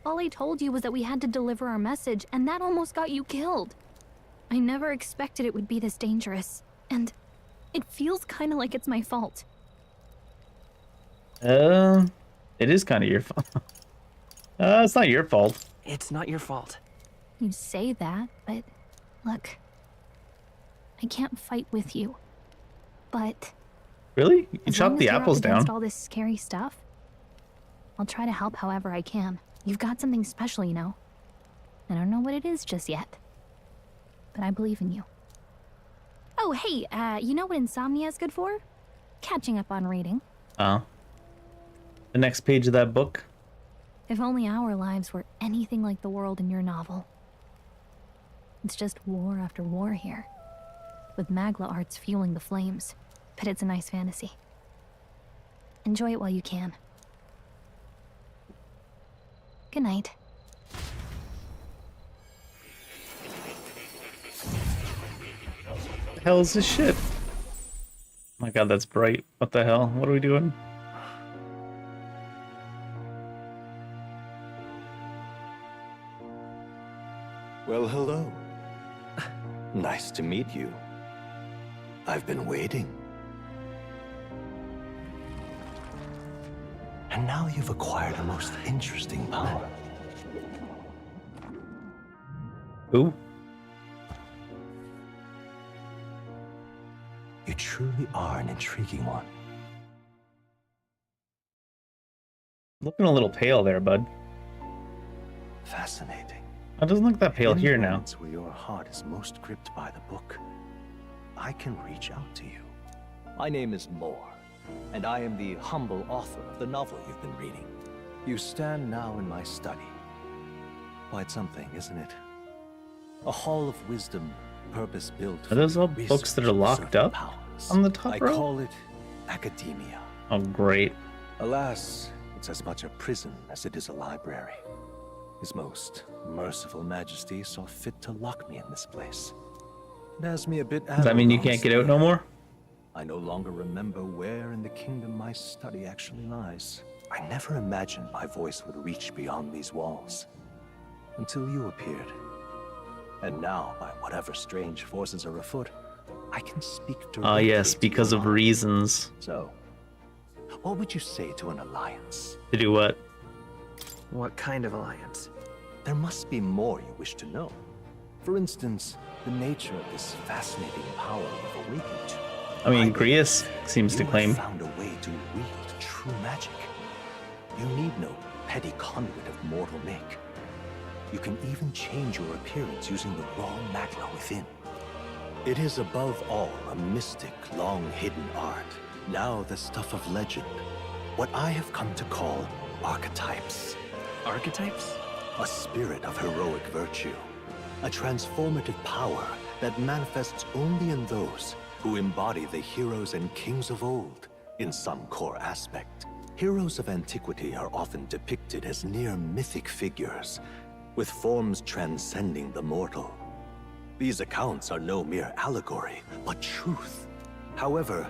All I told you was that we had to deliver our message, and that almost got you killed. I never expected it would be this dangerous, and it feels kind of like it's my fault. It is kind of your fault. It's not your fault. It's not your fault. You say that, but look, I can't fight with you. But really, you as long chopped as the you're up apples against down. all this scary stuff, I'll try to help however I can. You've got something special, you know. I don't know what it is just yet, but I believe in you. Oh, hey, you know what insomnia is good for? Catching up on reading. Oh. The next page of that book. If only our lives were anything like the world in your novel. It's just war after war here, with Magla arts fueling the flames, but it's a nice fantasy. Enjoy it while you can. Good night. The hell is this shit? Oh my god, that's bright. What the hell? What are we doing? Well, hello. Nice to meet you. I've been waiting. And now you've acquired a most interesting power. Ooh. You truly are an intriguing one. Looking a little pale there, bud. Fascinating. It doesn't look that pale In here the now. moments where your heart is most gripped by the book, I can reach out to you. My name is Moore, and I am the humble author of the novel you've been reading. You stand now in my study. Quite something, isn't it? A hall of wisdom, purpose-built. Are those all books that are locked up on the top I row? call it academia. Oh, great. Alas, it's as much a prison as it is a library. His most merciful majesty saw fit to lock me in this place. It has me a bit Does that mean you can't get out no more? I no longer remember where in the kingdom my study actually lies. I never imagined my voice would reach beyond these walls. Until you appeared. And now, by whatever strange forces are afoot, I can speak directly. Ah, yes, because of reasons. So, what would you say to an alliance? To do what? What kind of alliance? There must be more you wish to know. For instance, the nature of this fascinating power you've awakened to. I mean, Grius seems to claim. You have found a way to wield true magic. You need no petty conduit of mortal make. You can even change your appearance using the raw magna within. It is above all a mystic, long-hidden art, now the stuff of legend. What I have come to call archetypes. Archetypes? A spirit of heroic virtue. A transformative power that manifests only in those who embody the heroes and kings of old in some core aspect. Heroes of antiquity are often depicted as near mythic figures, with forms transcending the mortal. These accounts are no mere allegory, but truth. However,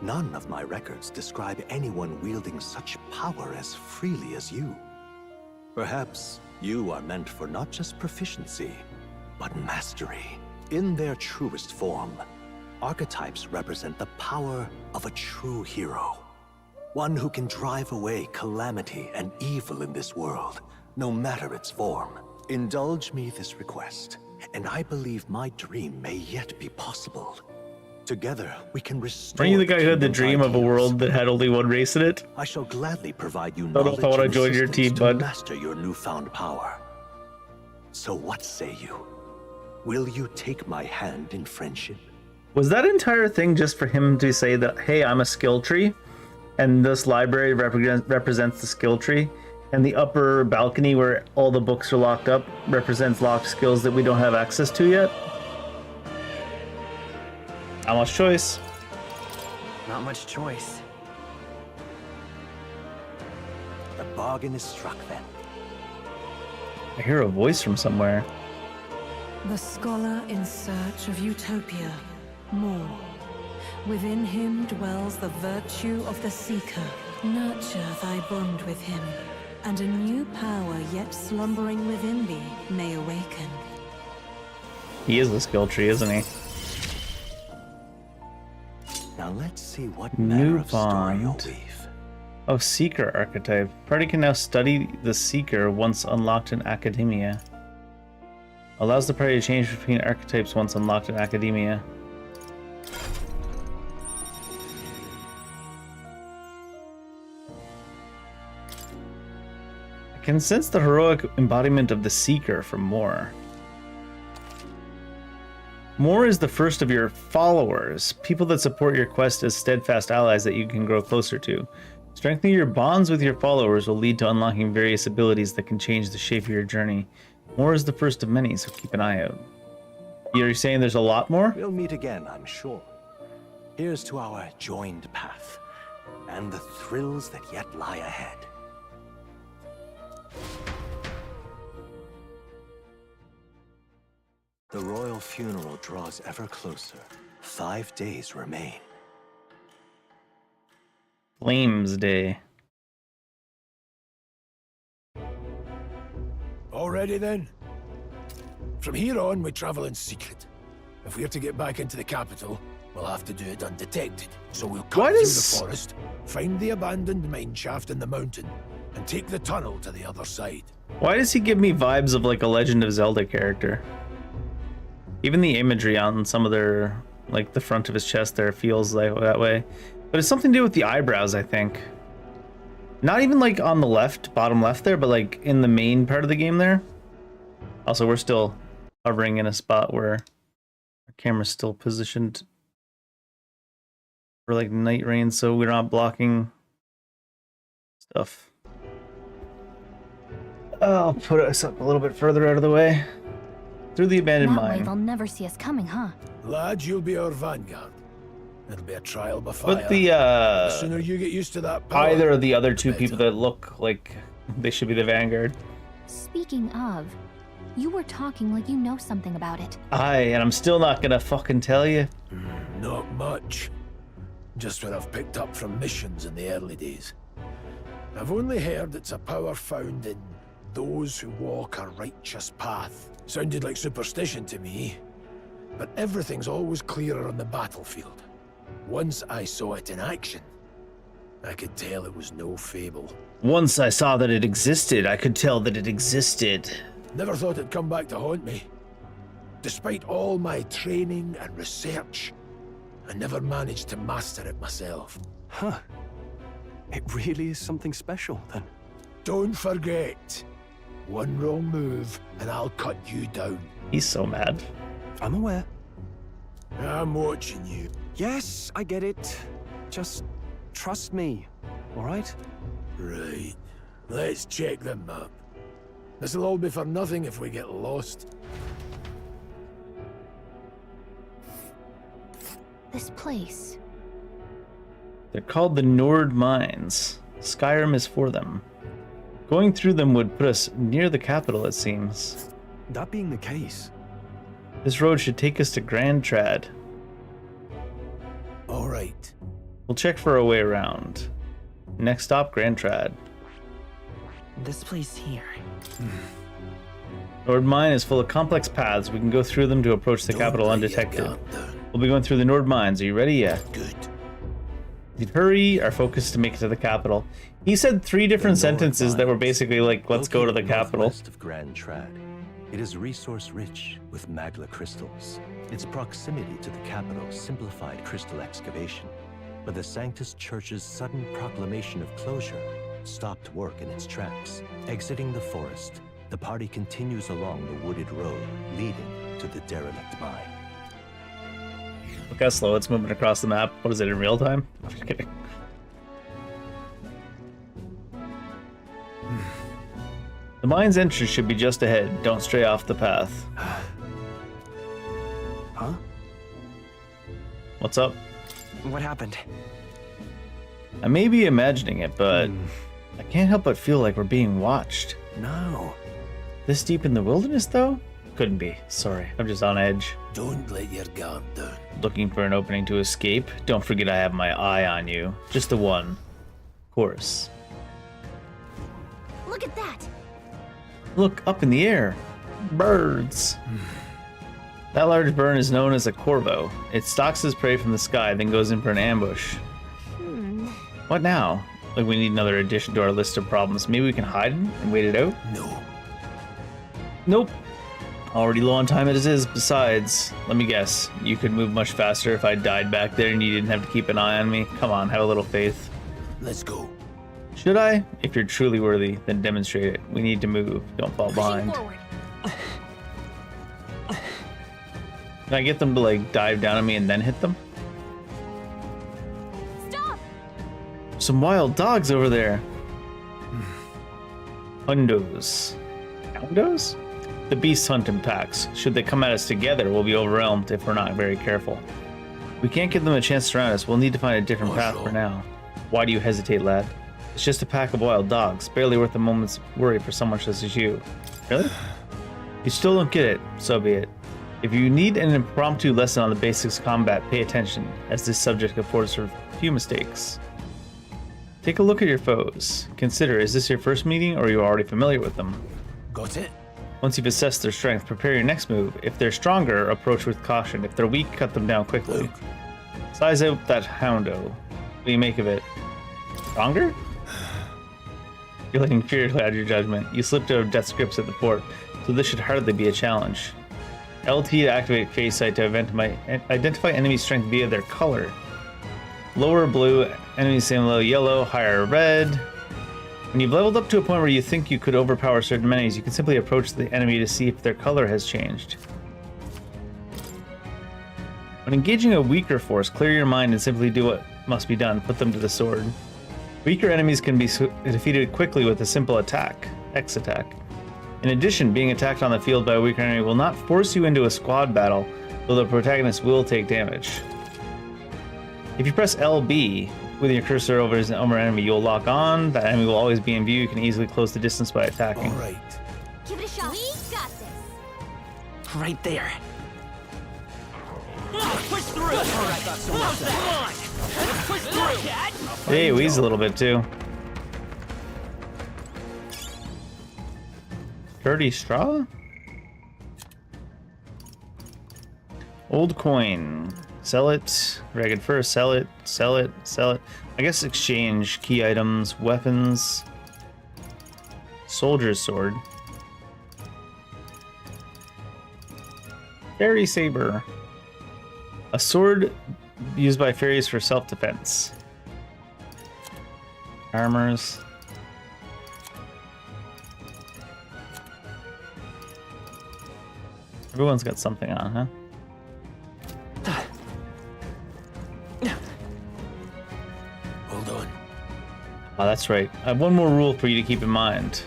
none of my records describe anyone wielding such power as freely as you. Perhaps you are meant for not just proficiency, but mastery. In their truest form, archetypes represent the power of a true hero. One who can drive away calamity and evil in this world, no matter its form. Indulge me this request, and I believe my dream may yet be possible. Together, we can restore. Aren't you the guy who had the kingdom's dream of a ideals. world that had only one race in it? I shall gladly provide you Don't know knowledge if I want to and join your team, assistance to bud. master your newfound power. So what say you? Will you take my hand in friendship? Was that entire thing just for him to say that, hey, I'm a skill tree, and this library represents the skill tree, and the upper balcony where all the books are locked up represents locked skills that we don't have access to yet? Not much choice. Not much choice. The bargain is struck then. I hear a voice from somewhere. The scholar in search of utopia, more. Within him dwells the virtue of the seeker. Nurture thy bond with him, and a new power yet slumbering within thee may awaken. He is the skill tree, isn't he? Now let's see what manner of story you'll weave. Oh, Seeker archetype. Party can now study the Seeker once unlocked in Academia. Allows the party to change between archetypes once unlocked in Academia. I can sense the heroic embodiment of the Seeker from Moore. Moore is the first of your followers, people that support your quest as steadfast allies that you can grow closer to. Strengthening your bonds with your followers will lead to unlocking various abilities that can change the shape of your journey. Moore is the first of many, so keep an eye out. You're saying there's a lot more? We'll meet again, I'm sure. Here's to our joined path, and the thrills that yet lie ahead. The royal funeral draws ever closer. 5 days remain. Flames Day. Already then? From here on, we travel in secret. If we're to get back into the capital, we'll have to do it undetected. So we'll cut through the forest, find the abandoned mine shaft in the mountain, and take the tunnel to the other side. Why does he give me vibes of like a Legend of Zelda character? Even the imagery on some of their, like the front of his chest there feels like that way. But it's something to do with the eyebrows, I think. Not even like on the left, bottom left there, but like in the main part of the game there. Also, we're still hovering in a spot where our camera's still positioned for like night rain, so we're not blocking stuff. I'll put us up a little bit further out of the way. Through the abandoned That way mine. they'll never see us coming, huh? Lads, you'll be our vanguard. It'll be a trial by fire. But the The sooner you get used to that power, either of the other two people that look like they should be the vanguard. Speaking of, you were talking like you know something about it. Aye, and I'm still not gonna fucking tell you. Not much. Just what I've picked up from missions in the early days. I've only heard it's a power found in those who walk a righteous path. Sounded like superstition to me, but everything's always clearer on the battlefield. Once I saw it in action, I could tell it was no fable. Once I saw that it existed, I could tell that it existed. Never thought it'd come back to haunt me. Despite all my training and research, I never managed to master it myself. Huh. It really is something special, then. Don't forget, one wrong move and I'll cut you down. He's so mad. I'm aware. I'm watching you. Yes, I get it. Just trust me, all right? Right. Let's check the map. This'll all be for nothing if we get lost. This place. They're called the Nord Mines. Skyrim is for them. Going through them would put us near the capital, it seems. That being the case. This road should take us to Grand Trad. All right. We'll check for a way around. Next stop, Grand Trad. This place here. Nord Mine is full of complex paths. We can go through them to approach the capital undetected. We'll be going through the Nord Mines. Are you ready? Yeah. Good. You'd hurry our focus to make it to the capital. He said 3 different sentences that were basically like, let's go to the capital. West of Grand Trad. It is resource-rich with magla crystals. Its proximity to the capital simplified crystal excavation, but the Sanctus Church's sudden proclamation of closure stopped work in its tracks. Exiting the forest, the party continues along the wooded road leading to the derelict mine. Look how slow it's moving across the map. What is it, in real time? I'm just kidding. The mine's entrance should be just ahead. Don't stray off the path. Huh? What's up? What happened? I may be imagining it, but I can't help but feel like we're being watched. No. This deep in the wilderness, though? couldn't be. Sorry, I'm just on edge. Don't let your guard down. Looking for an opening to escape? Don't forget I have my eye on you. Just the one. Of course. Look at that! Look, up in the air. Birds. That large bird is known as a corvo. It stalks its prey from the sky, then goes in for an ambush. What now? Like we need another addition to our list of problems. Maybe we can hide and wait it out? No. Nope. Already low on time as it is. Besides, let me guess. You could move much faster if I died back there and you didn't have to keep an eye on me. Come on, have a little faith. Let's go. Should I? If you're truly worthy, then demonstrate it. We need to move. Don't fall behind. Can I get them to like dive down on me and then hit them? Stop! Some wild dogs over there. Hundos. Hundos? The beasts hunt in packs. Should they come at us together, we'll be overwhelmed if we're not very careful. We can't give them a chance to surround us. We'll need to find a different path for now. Why do you hesitate, lad? It's just a pack of wild dogs, barely worth a moment's worry for someone such as you. Really? You still don't get it, so be it. If you need an impromptu lesson on the basics of combat, pay attention, as this subject affords for few mistakes. Take a look at your foes. Consider, is this your first meeting, or are you already familiar with them? Got it? Once you've assessed their strength, prepare your next move. If they're stronger, approach with caution. If they're weak, cut them down quickly. Size out that houndo. What do you make of it? Stronger? Feeling fearfully out of your judgment, you slipped out of death's grips at the fort, so this should hardly be a challenge. LT to activate phase sight to identify enemy strength via their color. Lower blue, enemy same level yellow, higher red. When you've leveled up to a point where you think you could overpower certain enemies, you can simply approach the enemy to see if their color has changed. When engaging a weaker force, clear your mind and simply do what must be done. Put them to the sword. Weaker enemies can be defeated quickly with a simple attack, X attack. In addition, being attacked on the field by a weaker enemy will not force you into a squad battle, though the protagonist will take damage. If you press LB with your cursor over an enemy, you'll lock on. That enemy will always be in view. You can easily close the distance by attacking. All right. Give it a shot. We got this. Right there. Push through! Alright, got so much. Come on! Let's push through! Hey, wheeze a little bit too. Dirty straw? Old coin. Sell it. Ragged fur. Sell it. Sell it. Sell it. I guess exchange key items, weapons. Soldier's sword. Fairy saber. A sword used by fairies for self-defense. Armors. Everyone's got something on, huh? Hold on. Oh, that's right. I have one more rule for you to keep in mind.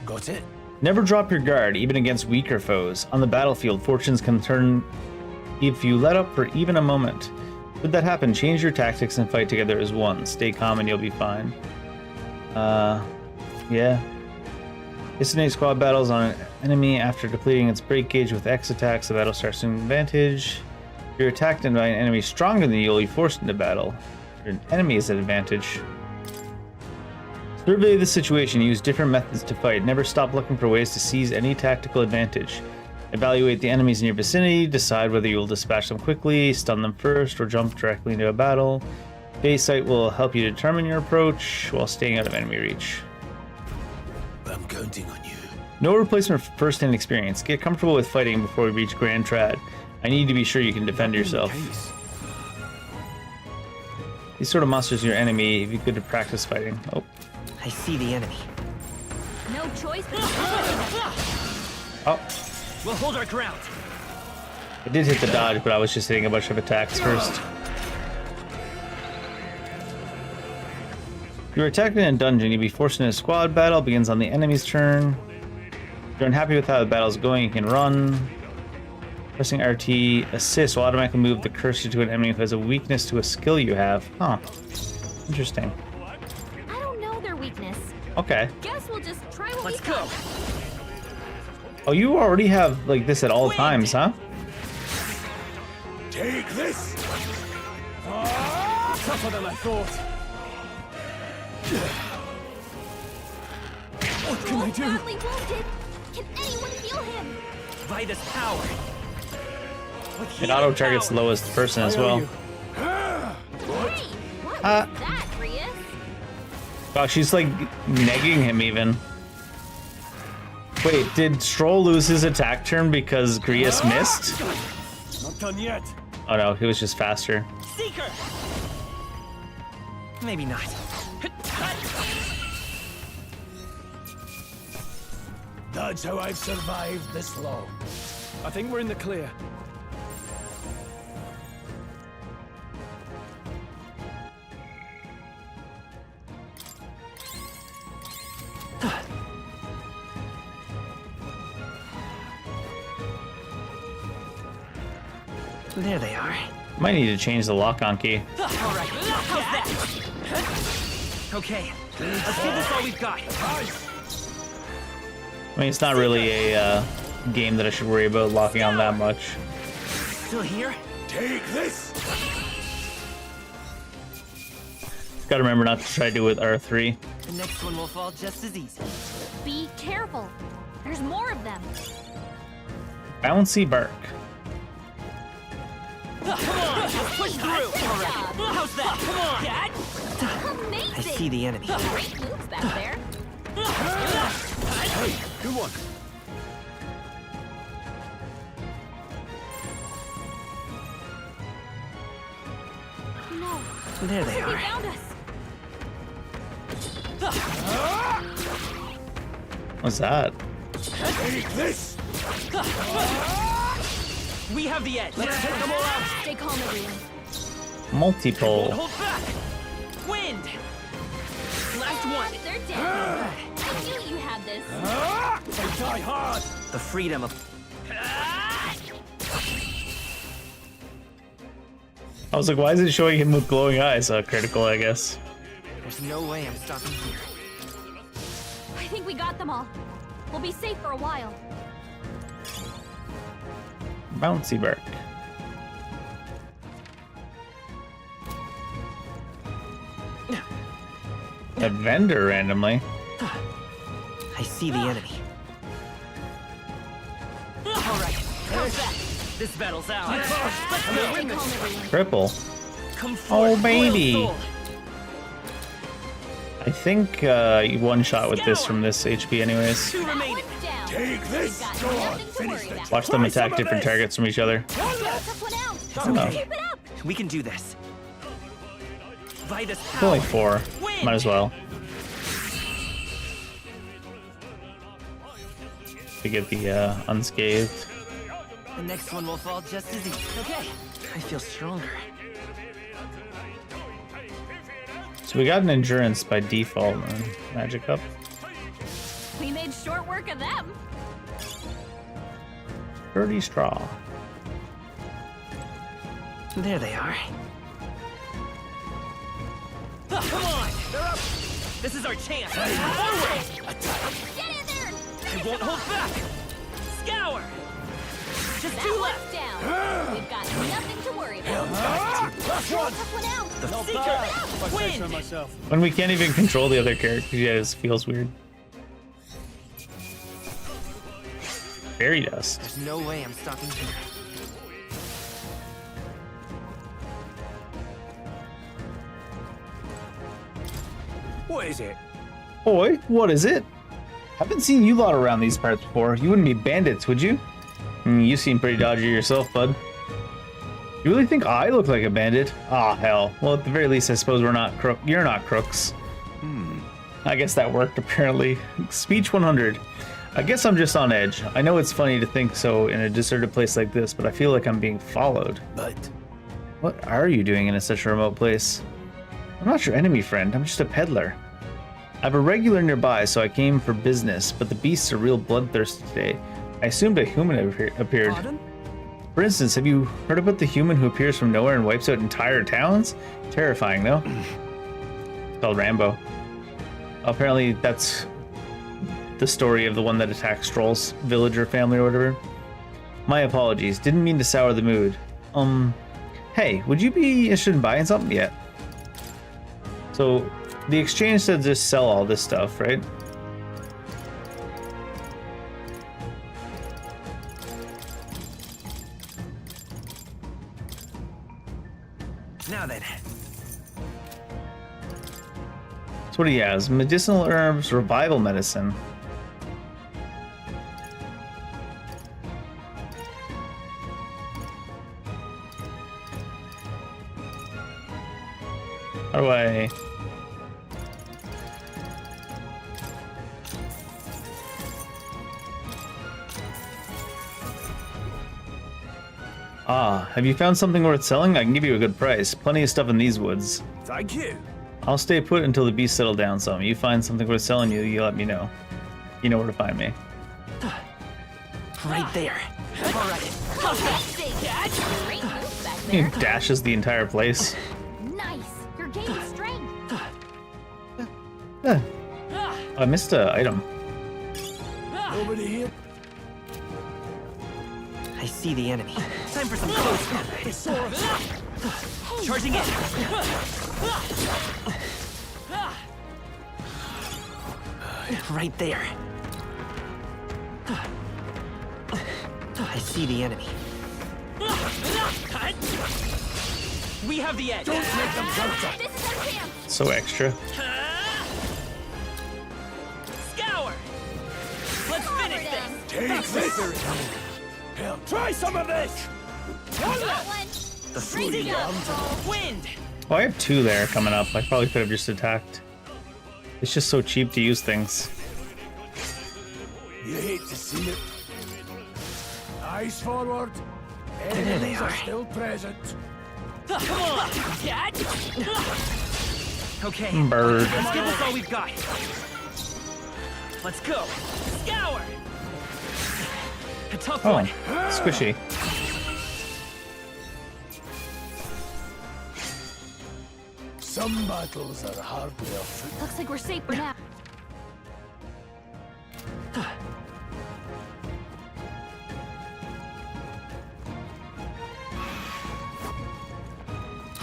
Got it? Never drop your guard, even against weaker foes. On the battlefield, fortunes can turn if you let up for even a moment. Should that happen, change your tactics and fight together as one. Stay calm and you'll be fine. Yeah. Dissonate squad battles on an enemy after depleting its break gauge with X attacks. The battle starts to an advantage. If you're attacked by an enemy stronger than you, you'll be forced into battle. If an enemy is at advantage. Survey the situation. Use different methods to fight. Never stop looking for ways to seize any tactical advantage. Evaluate the enemies in your vicinity. Decide whether you will dispatch them quickly, stun them first, or jump directly into a battle. Base sight will help you determine your approach while staying out of enemy reach. I'm counting on you. No replacement for first-hand experience. Get comfortable with fighting before we reach Grand Trad. I need to be sure you can defend yourself. These sort of monsters are your enemy if you good to practice fighting. Oh. I see the enemy. No choice but Oh. We'll hold our ground. I did hit the dodge, but I was just hitting a bunch of attacks first. You're attacked in a dungeon. You'll be forced into a squad battle. Begins on the enemy's turn. If you're unhappy with how the battle's going, you can run. Pressing RT assist will automatically move the cursor to an enemy who has a weakness to a skill you have. Huh. Interesting. I don't know their weakness. Okay. Guess we'll just try what Let's we go. Oh, you already have like this at all times, huh? Take this! Tougher than I thought. What can I do? Badly wounded. Can anyone heal him? By this power. It auto targets the lowest person as well. Hey, what was that, Grius? Wow, she's like negging him even. Wait, did Stroll lose his attack turn because Grius missed? Not done yet. Oh no, he was just faster. Seeker. Maybe not. That's how I've survived this long. I think we're in the clear. There they are. Might need to change the lock-on key. All right. How's that? Okay. Let's give this all we've got. I mean, it's not really a game that I should worry about locking on that much. Still here? Take this! Gotta remember not to try to do it with R3. The next one will fall just as easy. Be careful. There's more of them. Bouncy bark. Come on, push through. All right. How's that? Come on. Amazing. I see the enemy. Great moves back there. Hey, good one. No. There they They are. found us. What's that? Take this! We have the edge. Let's take them all out. Stay calm, everyone. Multi-pole. Hold back. Wind. Last one. They're dead. I knew you had this. They die hard. The freedom of. I was like, why is it showing him with glowing eyes? Critical, I guess. There's no way I'm stopping here. I think we got them all. We'll be safe for a while. Bouncy bark. A vendor randomly. I see the enemy. All right. How's that? This battle's out. Let's go. Stay calm, everyone. Triple. Come forth, Oh, baby. loyal soul. I think you one shot with this from this HP anyways. Two remaining. Down. Take this! Go on, finish the Watch them attack different targets from each other. Tough one out. No. Keep it up. We can do this. By this It's power. only 4. Win. Might as well. To get the unscathed. The next one will fall just as easy. Okay. I feel stronger. So we got an endurance by default and magic up. We made short work of them. 30 straw. There they are. Come on! They're up! This is our chance! Forward! Attack! Get in there. I won't hold back! Scour! Just two left! Down. We've got nothing to worry about. Last one! Tough one out. The Not Seeker! bad, if I say so Wind! myself. When we can't even control the other characters, yeah, it feels weird. Fairy dust. There's no way I'm stopping here. What is it? Boy, what is it? Haven't seen you lot around these parts before. You wouldn't be bandits, would you? You seem pretty dodgy yourself, bud. You really think I look like a bandit? Ah, hell. Well, at the very least, I suppose we're not you're not crooks. I guess that worked, apparently. Speech 100. I guess I'm just on edge. I know it's funny to think so in a deserted place like this, but I feel like I'm being followed. But What are you doing in such a remote place? I'm not your enemy, friend. I'm just a peddler. I have a regular nearby, so I came for business, but the beasts are real bloodthirsty today. I assumed a human appeared. Pardon? For instance, have you heard about the human who appears from nowhere and wipes out entire towns? Terrifying, though. It's called Rambo. Apparently, that's the story of the one that attacked Stroll's villager family or whatever. My apologies. Didn't mean to sour the mood. Hey, would you be interested in buying something yet? So, the exchange said just sell all this stuff, right? Now then. So what he has? Medicinal herbs, revival medicine. How do I... Ah, have you found something worth selling? I can give you a good price. Plenty of stuff in these woods. Thank you. I'll stay put until the beasts settle down some. You find something worth selling, you let me know. You know where to find me. Right there. All right. He dashes the entire place. Nice. You're gaining strength. I missed an item. Nobody here. I see the enemy. Time for some close combat. Charging in. Right there. I see the enemy. We have the edge. Don't make them counter. This is our chance. So extra. Scour. Let's finish this. Take this. Hell, try some of this. The Freezing up. Wind. Oh, I have two there coming up. I probably could have just attacked. It's just so cheap to use things. You hate to see it. Eyes forward. There they Enemies are. are still present. Come on, Dad. Okay. Bird. Let's give this all we've got. Let's go. Scour. A tough Oh, one. squishy. Some battles are hardly afoot. Looks like we're safe for now.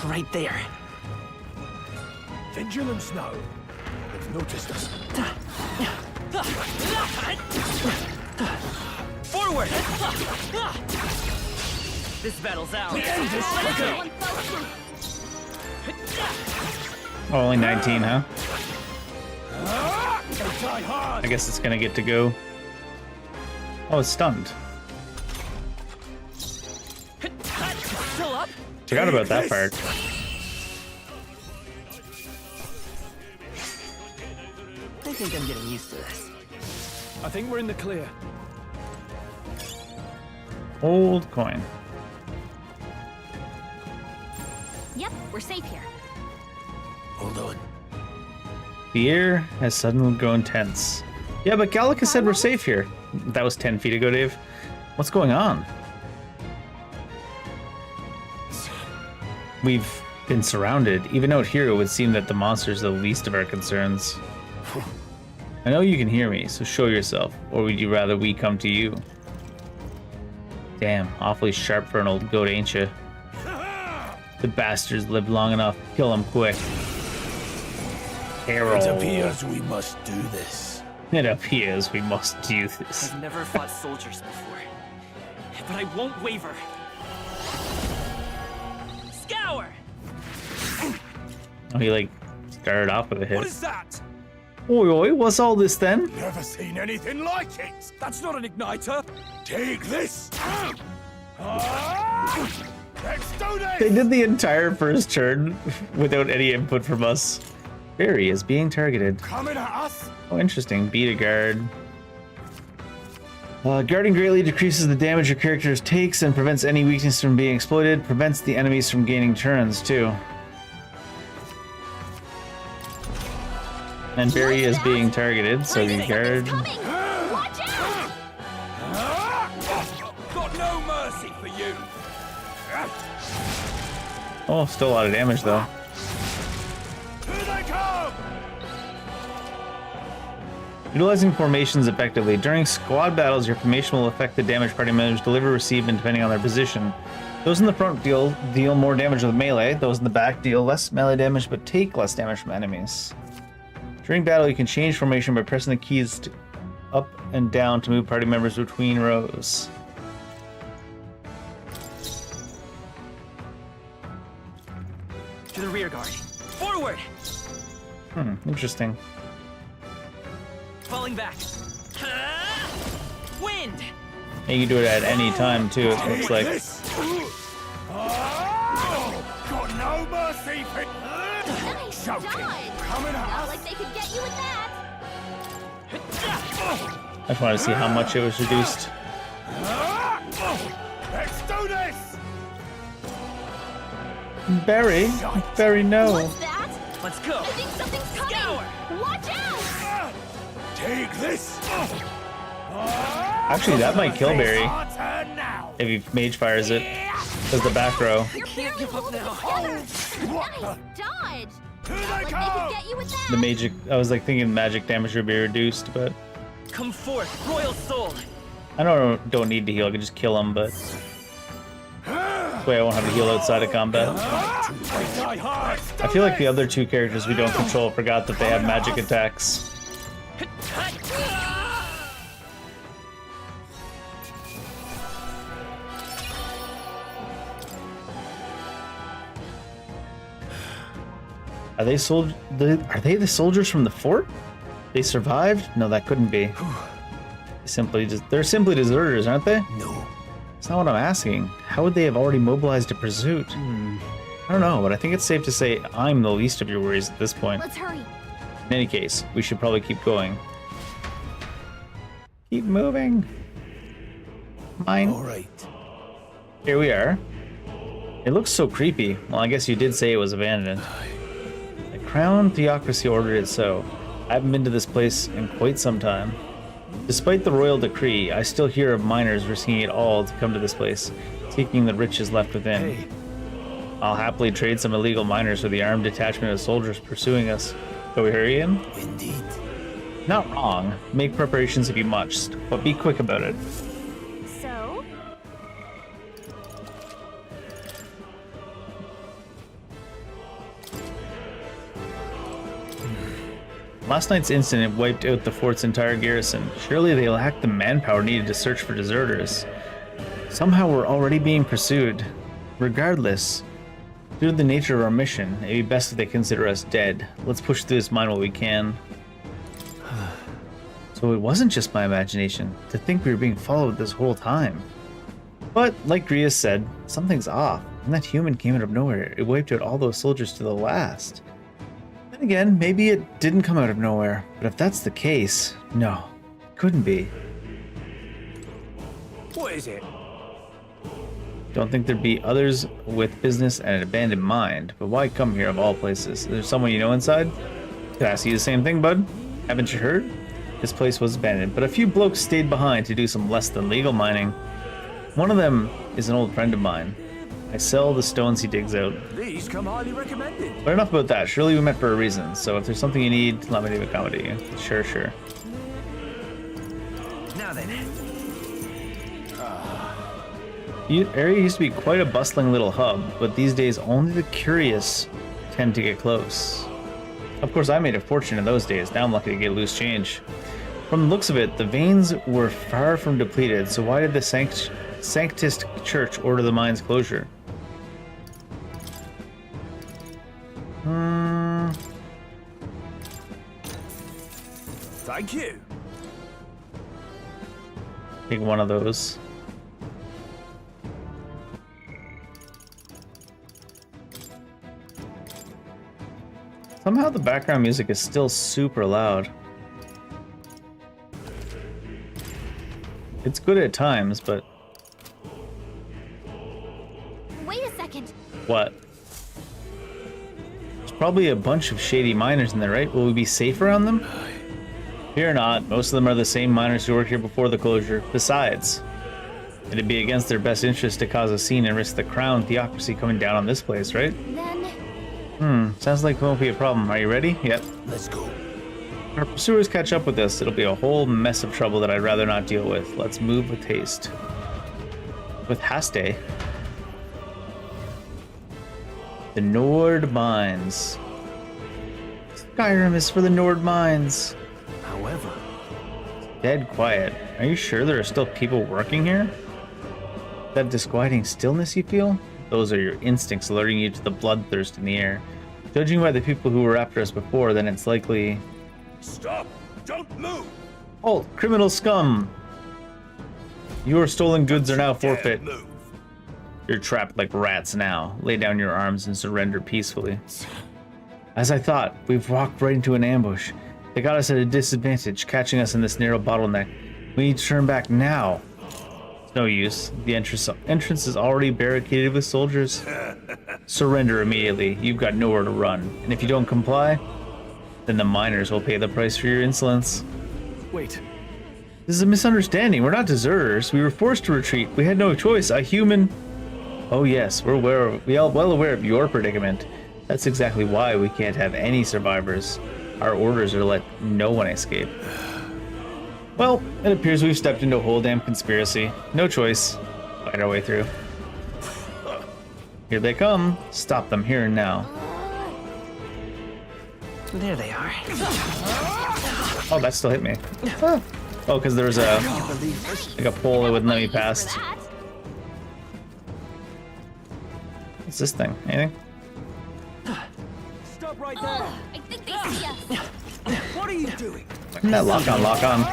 Right there. Vigilance now. They've noticed us. Forward. This battle's ours. The end is quicker. Oh, only 19, huh? They try hard. I guess it's gonna get to go. Oh, it's stunned. Still up? Forgot about that part. I think I'm getting used to this. I think we're in the clear. Old coin. Yep, we're safe here. Hold on. The air has suddenly grown tense. Yeah, but Gallica said we're safe here. That was 10 feet ago, Dave. What's going on? We've been surrounded. Even out here, it would seem that the monsters are the least of our concerns. I know you can hear me, so show yourself. Or would you rather we come to you? Damn, awfully sharp for an old goat, ain't you? The bastards lived long enough. Kill them quick. Carol. It appears we must do this. It appears we must do this. I've never fought soldiers before, but I won't waver. Scour! Oh, he like started off with a hit. What is that? Oi, oi, what's all this then? Never seen anything like it. That's not an igniter. Take this. Let's do this. They did the entire first turn without any input from us. Barry is being targeted. Coming at us. Oh, interesting. Beat a guard. Guarding greatly decreases the damage your character takes and prevents any weakness from being exploited. Prevents the enemies from gaining turns, too. And Barry is being targeted, so you guard. Watch out! Got no mercy for you. Oh, still a lot of damage, though. Here they come. Utilizing formations effectively. During squad battles, your formation will affect the damage party members deliver, receive, and depending on their position. Those in the front deal more damage with melee. Those in the back deal less melee damage but take less damage from enemies. During battle, you can change formation by pressing the keys up and down to move party members between rows. To the rear guard. Forward! Interesting. Falling back. Wind! And you can do it at any time too, it looks like. Got no mercy for Nice dodge! Not like they could get you with that! I just wanted to see how much it was reduced. Let's do this! Barry, no. What's that? Let's go! I think something's coming! Scour! Watch out! Take this! Actually, that might kill Barry if he mage fires it. Because the back row. I can't give up now. Nice dodge! Not like they could get you with that! The magic, I was like thinking magic damage would be reduced, but Come forth, royal soul! I don't need to heal. I can just kill him, but this way I won't have to heal outside of combat. I feel like the other two characters we don't control forgot that they have magic attacks. Are they the soldiers from the fort? They survived? No, that couldn't be. They're simply deserters, aren't they? No. That's not what I'm asking. How would they have already mobilized a pursuit? I don't know, but I think it's safe to say I'm the least of your worries at this point. Let's hurry. In any case, we should probably keep going. Keep moving. Mine. All right. Here we are. It looks so creepy. Well, I guess you did say it was abandoned. The Crown Theocracy ordered it so. I haven't been to this place in quite some time. Despite the royal decree, I still hear of miners risking it all to come to this place, seeking the riches left within. Hey. I'll happily trade some illegal miners for the armed detachment of soldiers pursuing us. Shall we hurry in? Indeed. Not wrong. Make preparations if you must, but be quick about it. So? Last night's incident wiped out the fort's entire garrison. Surely they lacked the manpower needed to search for deserters. Somehow we're already being pursued. Regardless, due to the nature of our mission, it'd be best if they consider us dead. Let's push through this mine while we can. So it wasn't just my imagination to think we were being followed this whole time. But, like Grias said, something's off. And that human came out of nowhere. It wiped out all those soldiers to the last. Then again, maybe it didn't come out of nowhere. But if that's the case, no, it couldn't be. What is it? Don't think there'd be others with business and an abandoned mind. But why come here of all places? Is there someone you know inside? Could I ask you the same thing, bud? Haven't you heard? This place was abandoned, but a few blokes stayed behind to do some less than legal mining. One of them is an old friend of mine. I sell the stones he digs out. These come highly recommended. But enough about that. Surely we met for a reason, so if there's something you need, let me accommodate you. Sure. Now then. Area used to be quite a bustling little hub, but these days only the curious tend to get close. Of course, I made a fortune in those days. Now I'm lucky to get loose change. From the looks of it, the veins were far from depleted, so why did the Sanctist Church order the mine's closure? Thank you. Take one of those. Somehow the background music is still super loud. It's good at times, but... Wait a second. What? There's probably a bunch of shady miners in there, right? Will we be safe around them? Fear not, most of them are the same miners who worked here before the closure. Besides, it'd be against their best interest to cause a scene and risk the Crown Theocracy coming down on this place, right? Then... Sounds like it won't be a problem. Are you ready? Yep. Let's go. our pursuers catch up with us, it'll be a whole mess of trouble that I'd rather not deal with. Let's move with haste. With haste. The Nord Mines. Skyrim is for the Nord Mines. However, Dead quiet. Are you sure there are still people working here? That disquieting stillness you feel? Those are your instincts alerting you to the bloodthirst in the air. Judging by the people who were after us before, then it's likely... Stop! Don't move! Halt! Criminal scum! Your stolen goods are now forfeit. You're trapped like rats now. Lay down your arms and surrender peacefully. As I thought, we've walked right into an ambush. They got us at a disadvantage, catching us in this narrow bottleneck. We need to turn back now. It's no use. The entrance is already barricaded with soldiers. Surrender immediately. You've got nowhere to run. And if you don't comply, then the miners will pay the price for your insolence. Wait. This is a misunderstanding. We're not deserters. We were forced to retreat. We had no choice. A human... Oh yes, we're well aware of your predicament. That's exactly why we can't have any survivors. Our orders are let no one escape. Well, it appears we've stepped into a whole damn conspiracy. No choice. Fight our way through. Here they come. Stop them here and now. There they are. Oh, that still hit me. Oh, because there was a pole that wouldn't let me pass. What's this thing? Anything? Stop right there! I think they see us. What are you doing? Why didn't that lock on, lock on?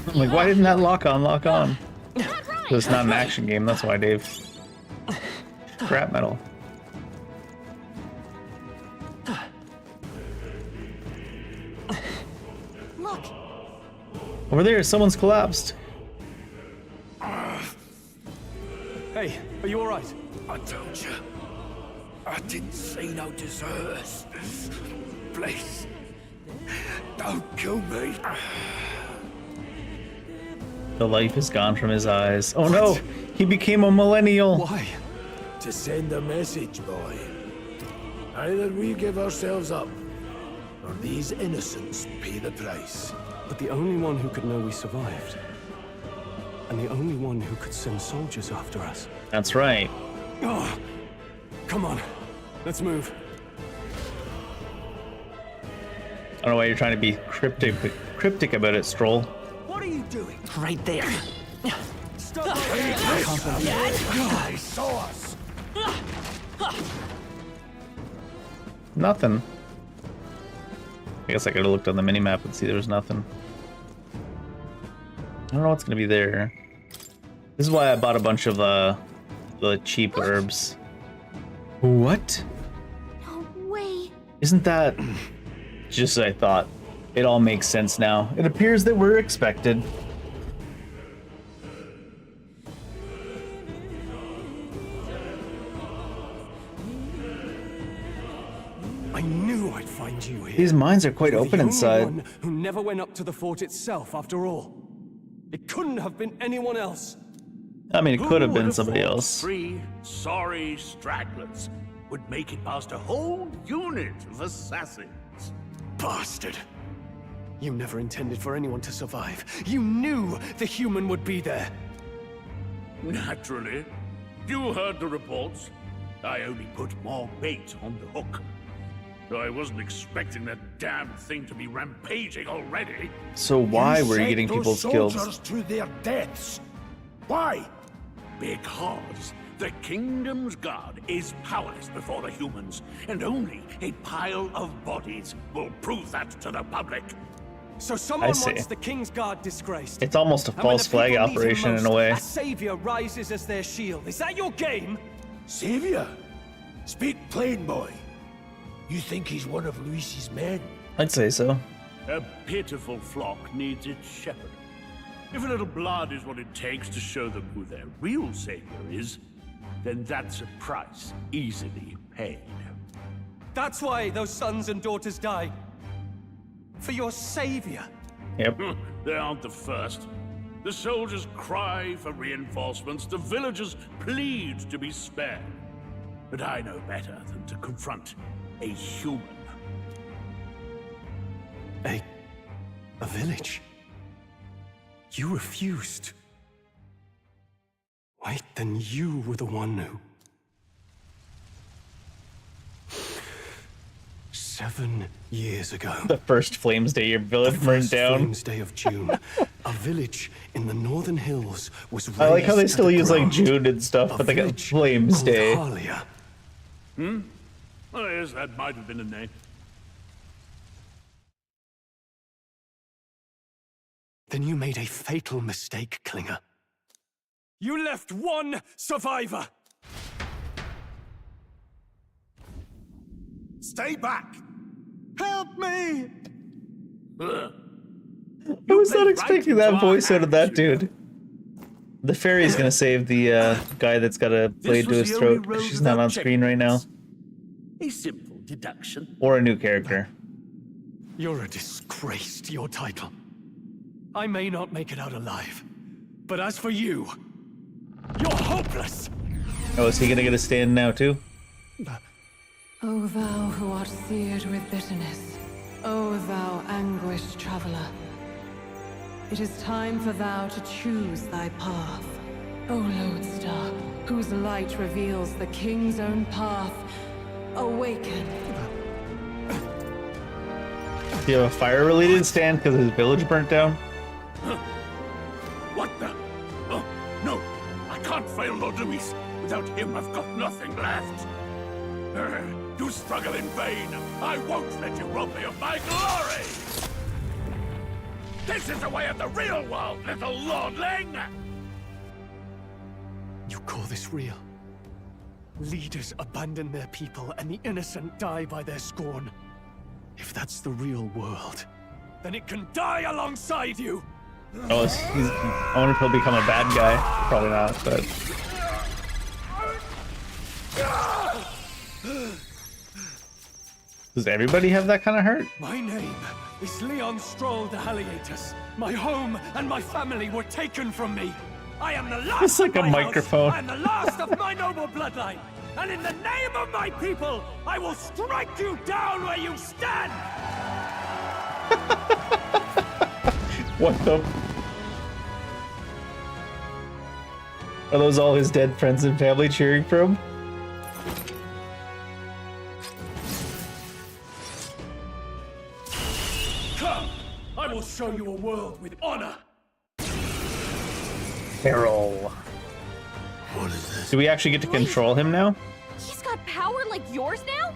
I'm like, why didn't that lock on, lock on? It's not an action game, that's why, Dave. Scrap metal. Look. Over there, someone's collapsed. Hey, are you alright? I told you. I didn't see no deserters. Please. Don't kill me. The life is gone from his eyes. Oh no! He became a millennial! Why? To send a message, boy. Either we give ourselves up, or these innocents pay the price. But the only one who could know we survived, and the only one who could send soldiers after us. That's right. Oh, come on. Let's move. I don't know why you're trying to be cryptic about it, Stroll. What are you doing? Right there. Stop right there! They saw us! Nothing. I guess I could have looked on the minimap and see there was nothing. I don't know what's gonna be there. This is why I bought a bunch of the cheap herbs. What? No way. Isn't that just as I thought? It all makes sense now. It appears that we're expected. I knew I'd find you here. These mines are quite You're open the inside. only one who never went up to the fort itself, after all. It couldn't have been anyone else. I mean, it could have Who would been somebody thought else. 3 sorry stragglers would make it past a whole unit of assassins. Bastard. You never intended for anyone to survive. You knew the human would be there. Naturally. You heard the reports. I only put more bait on the hook. I wasn't expecting that damn thing to be rampaging already. So why were you sent getting those people's skills? soldiers to their deaths. Why? Because the kingdom's guard is powerless before the humans, and only a pile of bodies will prove that to the public. So someone I see. wants the King's Guard disgraced. It's almost a And when false the flag people need him operation in most, a way. A savior rises as their shield. Is that your game? Savior? Speak plain, boy. You think he's one of Luis's men? I'd say so. A pitiful flock needs its shepherd. If a little blood is what it takes to show them who their real savior is, then that's a price easily paid. That's why those sons and daughters died. For your savior. Yep. They aren't the first. The soldiers cry for reinforcements, the villagers plead to be spared. But I know better than to confront a human. A village? You refused. Wait, then you were the one who... 7 years ago. The first Flames Day your village burned down. Flames Day of June. A village in the northern hills was razed. I like how they to still the use like ground. June and stuff, but they got village Flames called Day. Halia. Oh, yes, that might have been a name. Then you made a fatal mistake, Klinger. You left one survivor! Stay back! Help me! I was not expecting that voice out of that dude. The fairy's gonna save the guy that's got a blade to his throat. She's not on screen right now. A simple deduction. Or a new character. You're a disgrace to your title. I may not make it out alive, but as for you, you're hopeless! Oh, is he gonna get a stand now too? O thou who art seared with bitterness, O thou anguished traveler, it is time for thou to choose thy path. O lodestar, whose light reveals the king's own path, awaken. Do you have a fire-related stand because his village burnt down? What the? Oh, no. I can't fail Lord Luis. Without him, I've got nothing left. You struggle in vain. I won't let you rob me of my glory! This is the way of the real world, little lordling! You call this real? Leaders abandon their people and the innocent die by their scorn. If that's the real world, then it can die alongside you! Oh, I wonder if he'll become a bad guy. Probably not, but... Does everybody have that kind of hurt? My name is Leon Stroll de Haliatus. My home and my family were taken from me. I am the last It's like of a my microphone. house. I am the last of my noble bloodline. And in the name of my people, I will strike you down where you stand! What the? Are those all his dead friends and family cheering for him? Come! I will show you a world with honor! Carol. What is this? Do we actually get to control him now? He's got power like yours now?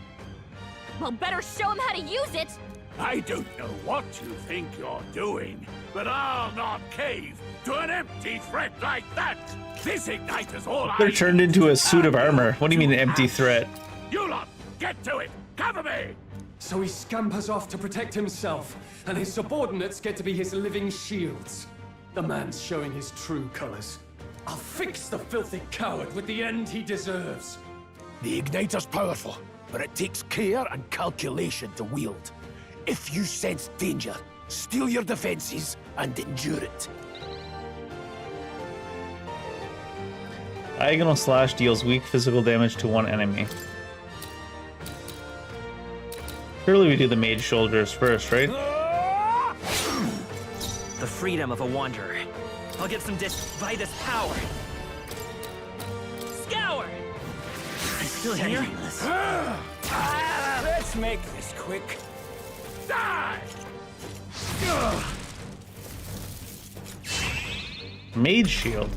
Well, better show him how to use it. I don't know what you think you're doing, but I'll not cave to an empty threat like that! This igniter's all They're I turned into a suit of armor. What do you mean an empty threat? You lot, get to it! Cover me! So he scampers off to protect himself, and his subordinates get to be his living shields. The man's showing his true colors. I'll fix the filthy coward with the end he deserves. The igniter's powerful, but it takes care and calculation to wield. If you sense danger, steel your defenses and endure it. Diagonal slash deals weak physical damage to one enemy. Surely we do the mage shoulders first, right? The freedom of a wanderer. I'll get some Vitus power. Scour! I'm still here? Let's make this quick. Die! Mage shield.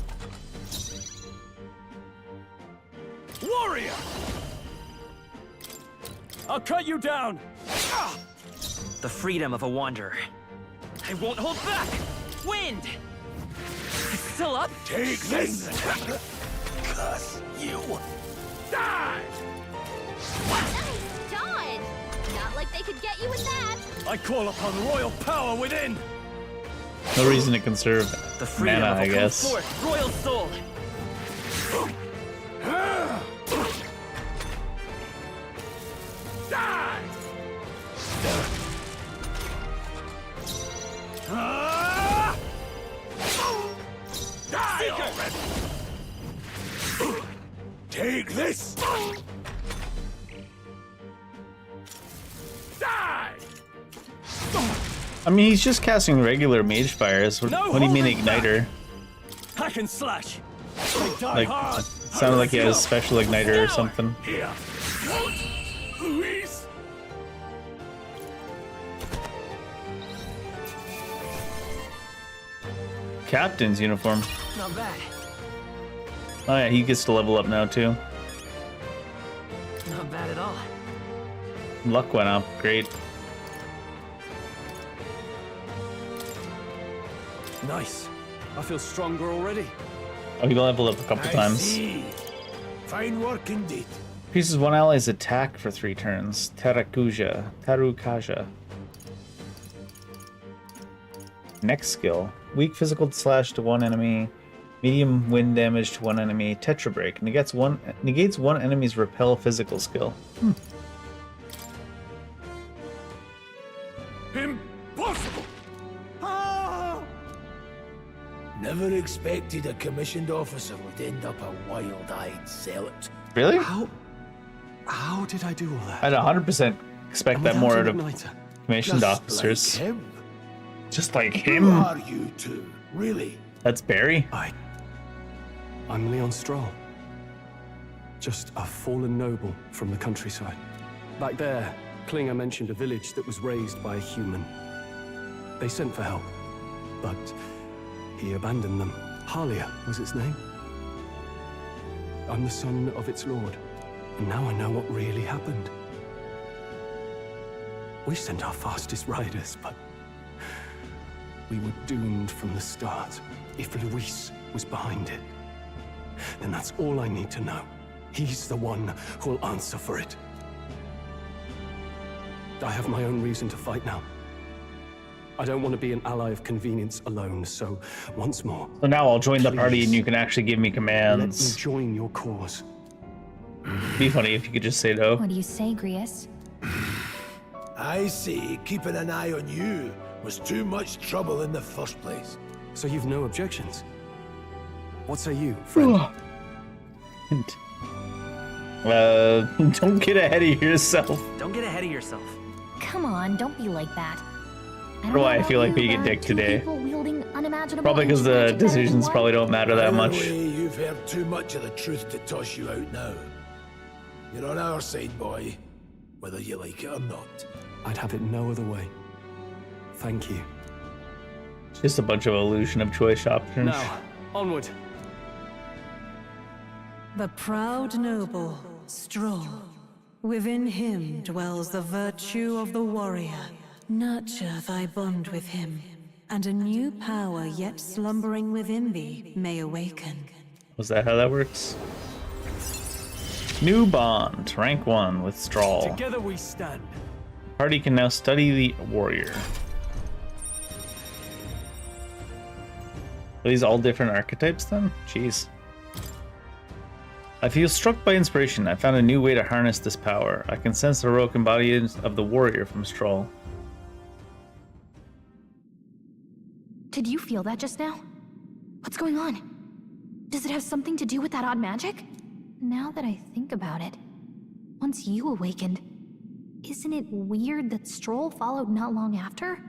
Warrior! I'll cut you down! The freedom of a wanderer. I won't hold back! Wind! It's still up? Take this! Cuss you! Die! Nice done! Not like they could get you with that. I call upon royal power within! No reason to conserve The freedom mana, of I a guess. forth, royal soul! Die! Die already! Take this! I mean, he's just casting regular mage fires. What do you mean igniter? Hack and slash. Like, sounded like he has special igniter or something. Here. Louise. Captain's uniform. Not bad. Oh yeah, he gets to level up now too. Not bad at all. Luck went up. Great. Nice. I feel stronger already. Oh, he leveled up a couple times. See. Fine work indeed. Increases one ally's attack for 3 turns. Tarukaja. Next skill. Weak physical slash to one enemy. Medium wind damage to one enemy. Tetra break. Negates one enemy's repel physical skill. Impossible! Never expected a commissioned officer would end up a wild-eyed zealot. Really? How did I do all that? I'd 100% expect that more out of commissioned Just officers. like him. Just like Who him. are you two, really? That's Barry. I'm Leon Stroll. Just a fallen noble from the countryside. Back there, Klinger mentioned a village that was raised by a human. They sent for help, but he abandoned them. Halia was its name. I'm the son of its lord, and now I know what really happened. We sent our fastest riders, but we were doomed from the start. If Luis was behind it, then that's all I need to know. He's the one who'll answer for it. I have my own reason to fight now. I don't want to be an ally of convenience alone, so once more... So now I'll join the party and you can actually give me Let commands. me join your cause. It'd be funny if you could just say no. What do you say, Grius? I see keeping an eye on you was too much trouble in the first place. So you've no objections? What say you, friend? Don't get ahead of yourself. Don't get ahead of yourself. Come on, don't be like that. Why do I feel like being a dick today? Unimaginable Probably because the decisions probably don't matter that much. Either way, you've heard too much of the truth to toss you out now. You're on our side, boy, whether you like it or not. I'd have it no other way. Thank you. It's just a bunch of illusion of choice options. Now, onward. The proud noble, Stroll. Within him dwells the virtue of the warrior. Nurture thy bond with him, and a new power yet slumbering within thee may awaken. Was that how that works? New bond, rank 1 with Stroll. Together we stand. Party can now study the warrior. Are these all different archetypes then? Jeez. I feel struck by inspiration. I found a new way to harness this power. I can sense the heroic embodiment of the warrior from Stroll. Did you feel that just now? What's going on? Does it have something to do with that odd magic? Now that I think about it, once you awakened, isn't it weird that Stroll followed not long after?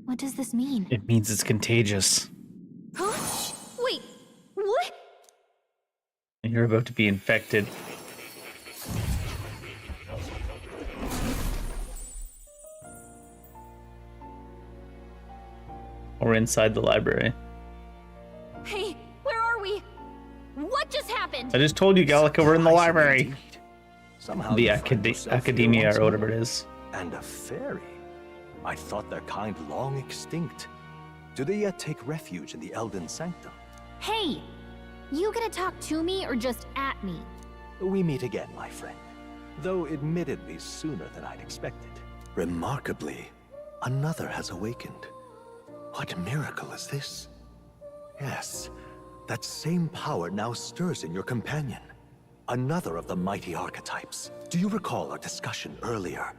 What does this mean? It means it's contagious. Huh? Wait, what? And you're about to be infected. Or inside the library. Hey, where are we? What just happened? I just told you, Gallica, we're in the library. Somehow The you find yourself here academia once or whatever more. it is. And a fairy. I thought their kind long extinct. Do they yet take refuge in the Elden Sanctum? Hey, you gonna talk to me or just at me? We meet again, my friend. Though admittedly sooner than I'd expected. Remarkably, another has awakened. What miracle is this? Yes, that same power now stirs in your companion. Another of the mighty archetypes. Do you recall our discussion earlier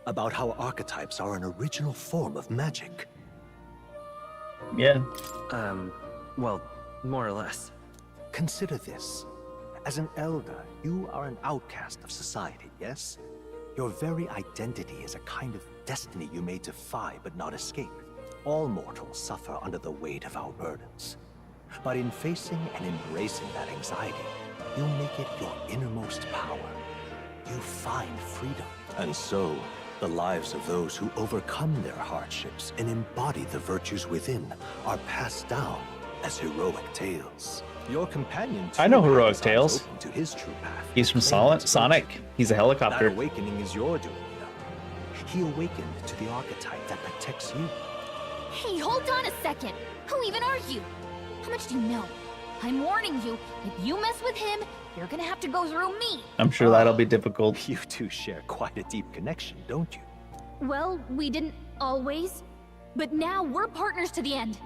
about how archetypes are an original form of magic? Yeah. Well, more or less. Consider this. As an elder, you are an outcast of society, yes? Your very identity is a kind of destiny you may defy but not escape. All mortals suffer under the weight of our burdens. But in facing and embracing that anxiety, you make it your innermost power. You find freedom. And so, the lives of those who overcome their hardships and embody the virtues within are passed down as heroic tales. Your companion I know too heroic has eyes tales. open to his true path. He's from Sonic. He's a helicopter. That awakening is your doing, you know. He awakened to the archetype that protects you. Hey, hold on a second. Who even are you? How much do you know? I'm warning you, if you mess with him, you're gonna have to go through me. I'm sure that'll be difficult. You two share quite a deep connection, don't you? Well, we didn't always. But now we're partners to the end.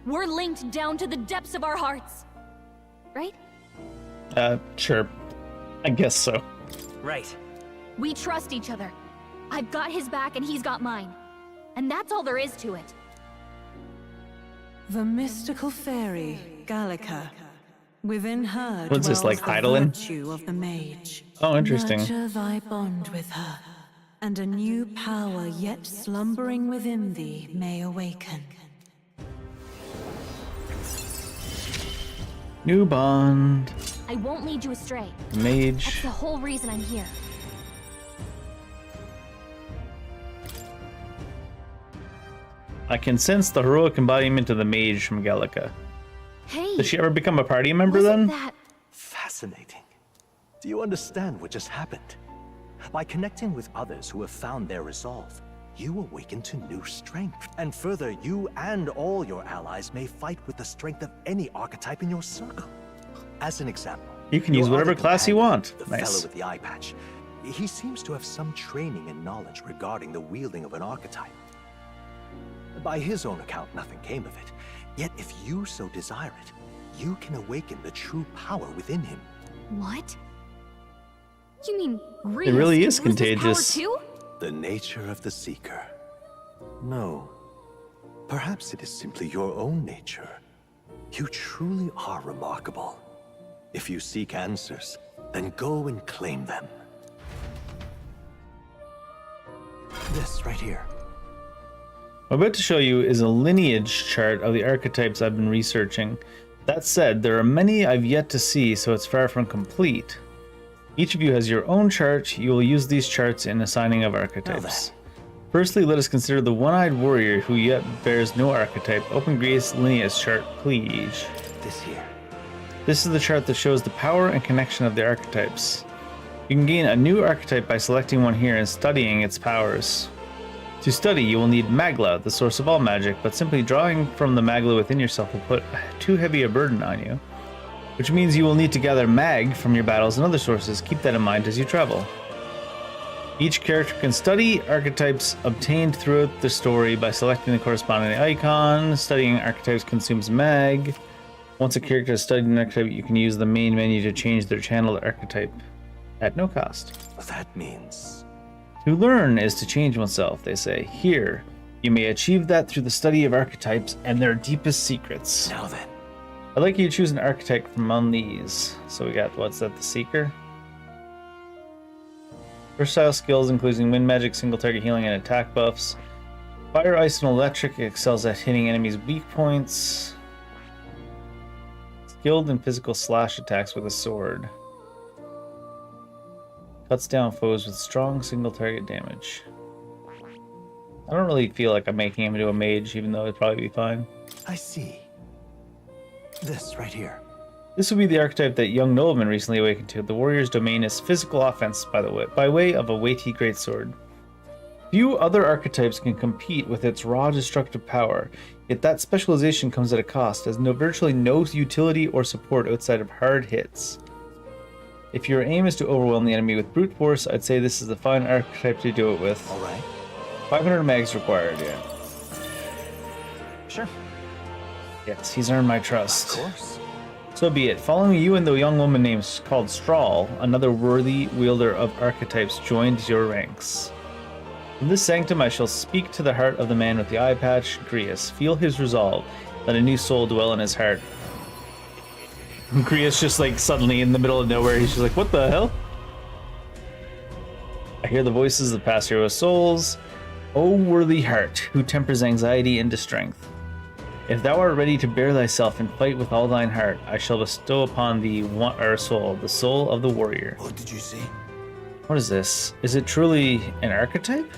We're linked down to the depths of our hearts. Right? Sure. I guess so. Right. We trust each other. I've got his back and he's got mine. And that's all there is to it. The mystical fairy, Gallica. Within her What's this, like dwells the Heidelin? virtue of the mage. Oh, interesting. Nurture thy bond with her, and a new power yet slumbering within thee may awaken. New bond. I won't lead you astray. Mage. That's the whole reason I'm here. I can sense the heroic embodiment of the mage from Gallica. Hey. Did she ever become a party member then? Fascinating. Do you understand what just happened? By connecting with others who have found their resolve, you awaken to new strength. And further, you and all your allies may fight with the strength of any archetype in your circle. As an example, You can use your whatever other class you companion, want. The Nice. fellow with the eye patch. He seems to have some training and knowledge regarding the wielding of an archetype. By his own account, nothing came of it. Yet if you so desire it, you can awaken the true power within him. What? You mean It really is can lose his power contagious. too? The nature of the Seeker. No. Perhaps it is simply your own nature. You truly are remarkable. If you seek answers, then go and claim them. This right here. What I'm about to show you is a lineage chart of the archetypes I've been researching. That said, there are many I've yet to see, so it's far from complete. Each of you has your own chart. You will use these charts in assigning of archetypes. Firstly, let us consider the one-eyed warrior who yet bears no archetype. Open Grace lineage chart, please. This here. This is the chart that shows the power and connection of the archetypes. You can gain a new archetype by selecting one here and studying its powers. To study, you will need Magla, the source of all magic, but simply drawing from the Magla within yourself will put too heavy a burden on you, which means you will need to gather Mag from your battles and other sources. Keep that in mind as you travel. Each character can study archetypes obtained throughout the story by selecting the corresponding icon. Studying archetypes consumes Mag. Once a character has studied an archetype, you can use the main menu to change their channeled archetype at no cost. That means... To learn is to change oneself, they say. Here, you may achieve that through the study of archetypes and their deepest secrets. Now then. I'd like you to choose an archetype from among these. So we got, what's that, the Seeker? Versatile skills including wind magic, single target healing, and attack buffs. Fire, ice, and electric excels at hitting enemies' weak points. Skilled in physical slash attacks with a sword. Cuts down foes with strong single target damage. I don't really feel like I'm making him into a mage, even though it'd probably be fine. I see. This right here. This would be the archetype that young nobleman recently awakened to. The warrior's domain is physical offense, by way of a weighty greatsword. Few other archetypes can compete with its raw destructive power, yet that specialization comes at a cost, as virtually no utility or support outside of hard hits. If your aim is to overwhelm the enemy with brute force, I'd say this is a fine archetype to do it with. Alright. 500 mags required, yeah. Sure. Yes, he's earned my trust. Of course. So be it. Following you and the young woman named called Strahl, another worthy wielder of archetypes joined your ranks. In this sanctum I shall speak to the heart of the man with the eye patch, Grius. Feel his resolve. Let a new soul dwell in his heart. Grius just like suddenly in the middle of nowhere, he's just like, what the hell? I hear the voices of past hero souls. O worthy heart, who tempers anxiety into strength. If thou art ready to bear thyself and fight with all thine heart, I shall bestow upon thee our soul, the soul of the warrior. What did you see? What is this? Is it truly an archetype?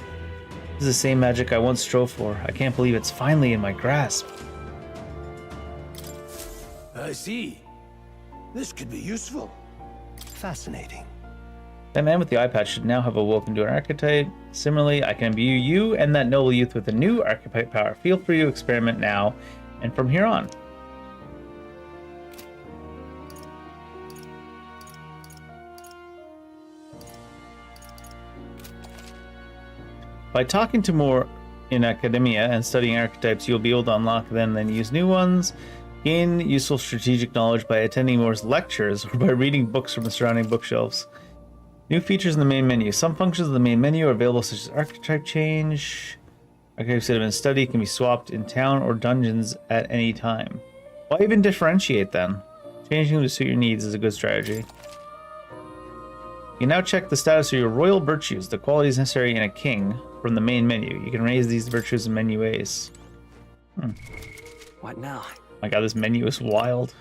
This is the same magic I once strove for. I can't believe it's finally in my grasp. I see. This could be useful. Fascinating. That man with the eye patch should now have awoken to an archetype. Similarly, I can imbue you and that noble youth with a new archetype power. Feel free to experiment now and from here on. By talking to more in academia and studying archetypes, you'll be able to unlock them and then use new ones. Gain useful strategic knowledge by attending more lectures or by reading books from the surrounding bookshelves. New features in the main menu. Some functions of the main menu are available, such as archetype change. Archetypes that have been studied can be swapped in town or dungeons at any time. Why even differentiate then? Changing them to suit your needs is a good strategy. You can now check the status of your royal virtues, the qualities necessary in a king, from the main menu. You can raise these virtues in many ways. What now? My god, this menu is wild.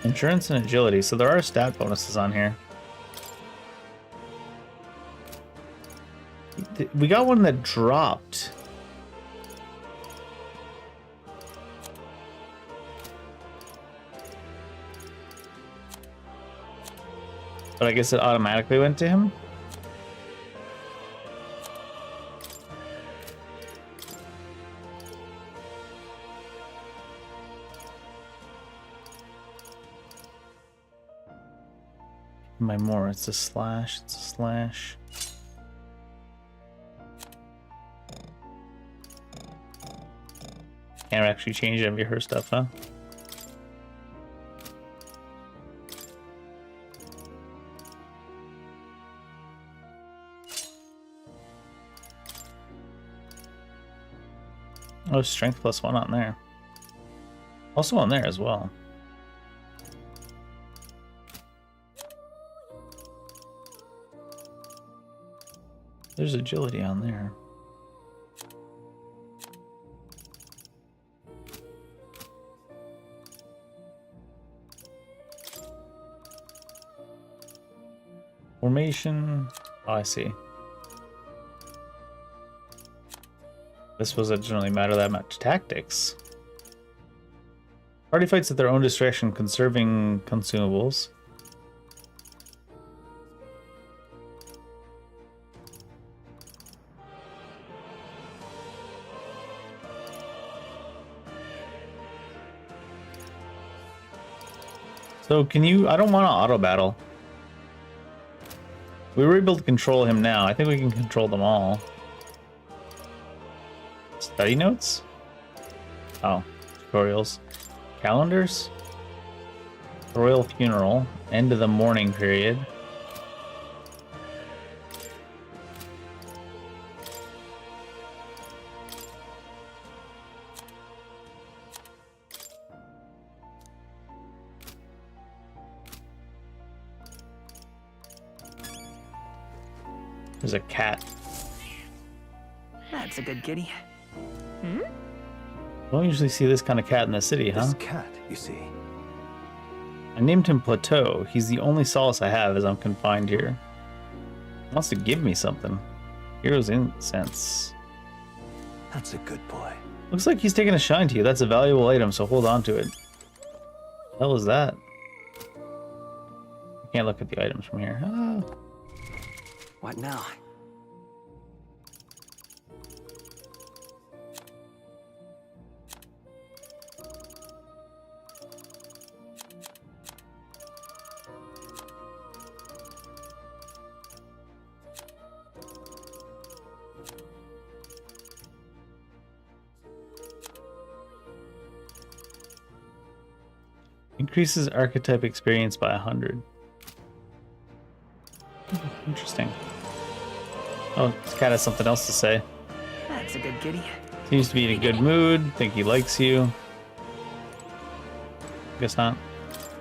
Endurance and agility, so there are stat bonuses on here. We got one that dropped. But I guess it automatically went to him. My more, it's a slash, it's a slash. Can't actually change any of her stuff, huh? Oh, strength +1 on there. Also on there as well. There's agility on there. Formation. Oh, I see. This doesn't really matter that much. Tactics. Party fights at their own discretion, conserving consumables. So can you... I don't want to auto battle. We were able to control him now. I think we can control them all. Study notes? Oh, tutorials. Calendars? Royal funeral. End of the mourning period. There's a cat. That's a good kitty. Hmm? Don't usually see this kind of cat in the city, huh? This cat, you see. I named him Plateau. He's the only solace I have as I'm confined here. He wants to give me something. Hero's incense. That's a good boy. Looks like he's taking a shine to you. That's a valuable item, so hold on to it. What the hell is that? I can't look at the items from here. Ah. What now? Increases archetype experience by 100. Interesting. Oh, this cat has something else to say. That's a good kitty. Seems to be in a good mood. Think he likes you. Guess not.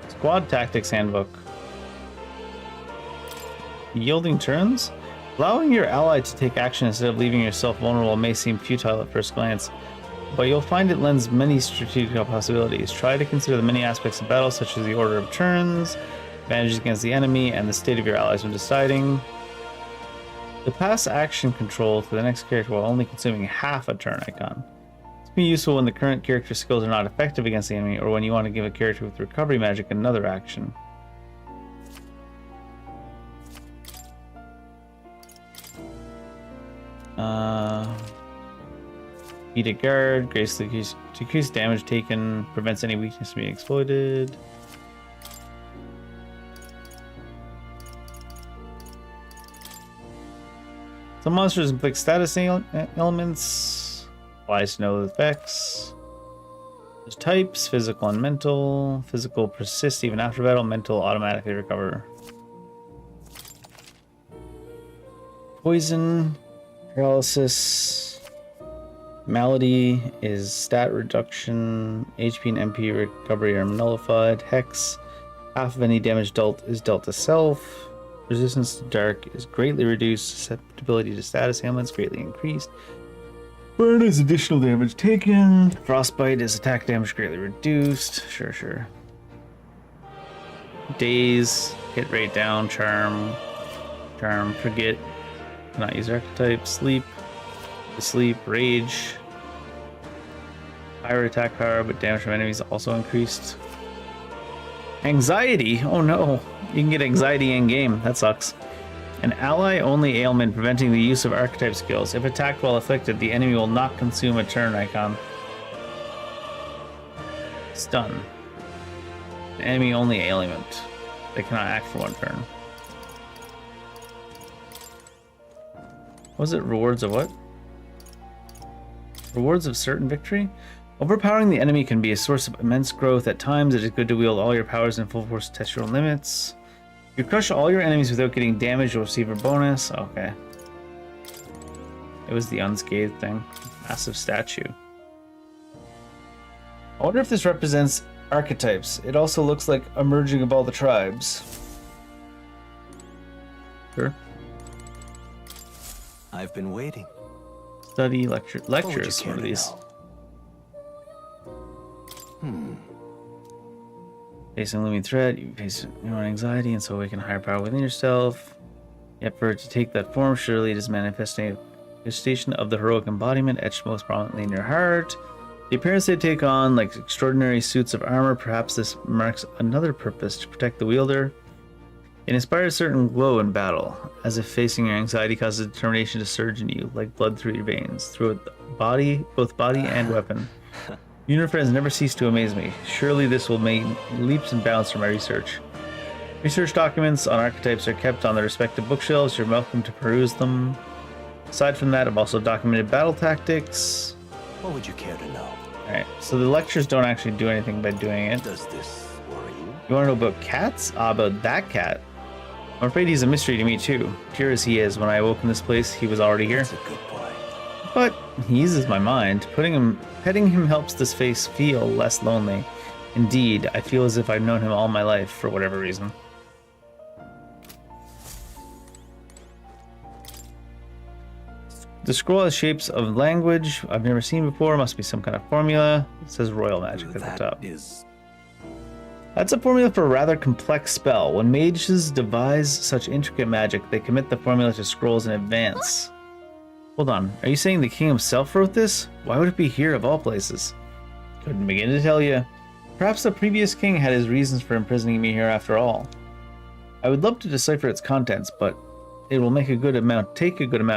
Squad Tactics Handbook. Yielding turns? Allowing your ally to take action instead of leaving yourself vulnerable may seem futile at first glance, but you'll find it lends many strategic possibilities. Try to consider the many aspects of battle, such as the order of turns, advantages against the enemy, and the state of your allies when deciding. The pass action control to the next character while only consuming half a turn icon. This can be useful when the current character skills are not effective against the enemy, or when you want to give a character with recovery magic another action. Beat a guard, gracefully decrease damage taken, prevents any weakness from being exploited. Some monsters inflict status elements. Applies to no effects. There's types, physical and mental. Physical persist even after battle, mental automatically recover. Poison, paralysis. Malady is stat reduction. HP and MP recovery are nullified. Hex, half of any damage dealt is dealt to self. Resistance to dark is greatly reduced. Susceptibility to status ailments greatly increased. Burn is additional damage taken. Frostbite is attack damage greatly reduced. Sure. Daze, hit rate down. Charm, forget. Cannot use archetype. Sleep, rage. Higher attack power, but damage from enemies also increased. Anxiety? Oh no. You can get anxiety in game. That sucks. An ally-only ailment preventing the use of archetype skills. If attacked while afflicted, the enemy will not consume a turn icon. Stun. An enemy-only ailment. They cannot act for one turn. Was it rewards of what? Rewards of certain victory? Overpowering the enemy can be a source of immense growth. At times, it is good to wield all your powers in full force to test your own limits. If you crush all your enemies without getting damage, you'll receive a bonus. Okay. It was the unscathed thing. Massive statue. I wonder if this represents archetypes. It also looks like a merging of all the tribes. Sure. I've been waiting. Study lectures. One of these. Facing a looming threat, you face your own anxiety and so awaken higher power within yourself. Yet for it to take that form, surely it is manifestation of the heroic embodiment etched most prominently in your heart. The appearance they take on, like extraordinary suits of armor, perhaps this marks another purpose to protect the wielder. It inspires a certain glow in battle, as if facing your anxiety causes determination to surge in you, like blood through your veins, through both body and weapon. Unifer has never ceased to amaze me. Surely this will make leaps and bounds for my research. Research documents on archetypes are kept on their respective bookshelves. You're welcome to peruse them. Aside from that, I've also documented battle tactics. What would you care to know? Alright, so the lectures don't actually do anything by doing it. Does this worry you? You want to know about cats? About that cat. I'm afraid he's a mystery to me too. Pure as he is, when I awoke in this place, he was already here. That's a good boy. But he eases my mind. Petting him helps this face feel less lonely. Indeed, I feel as if I've known him all my life, for whatever reason. The scroll has shapes of language I've never seen before. Must be some kind of formula. It says royal magic at the top. That's a formula for a rather complex spell. When mages devise such intricate magic, they commit the formula to scrolls in advance. Hold on, are you saying the king himself wrote this? Why would it be here of all places? Couldn't begin to tell you. Perhaps the previous king had his reasons for imprisoning me here after all. I would love to decipher its contents, but it will take a good amount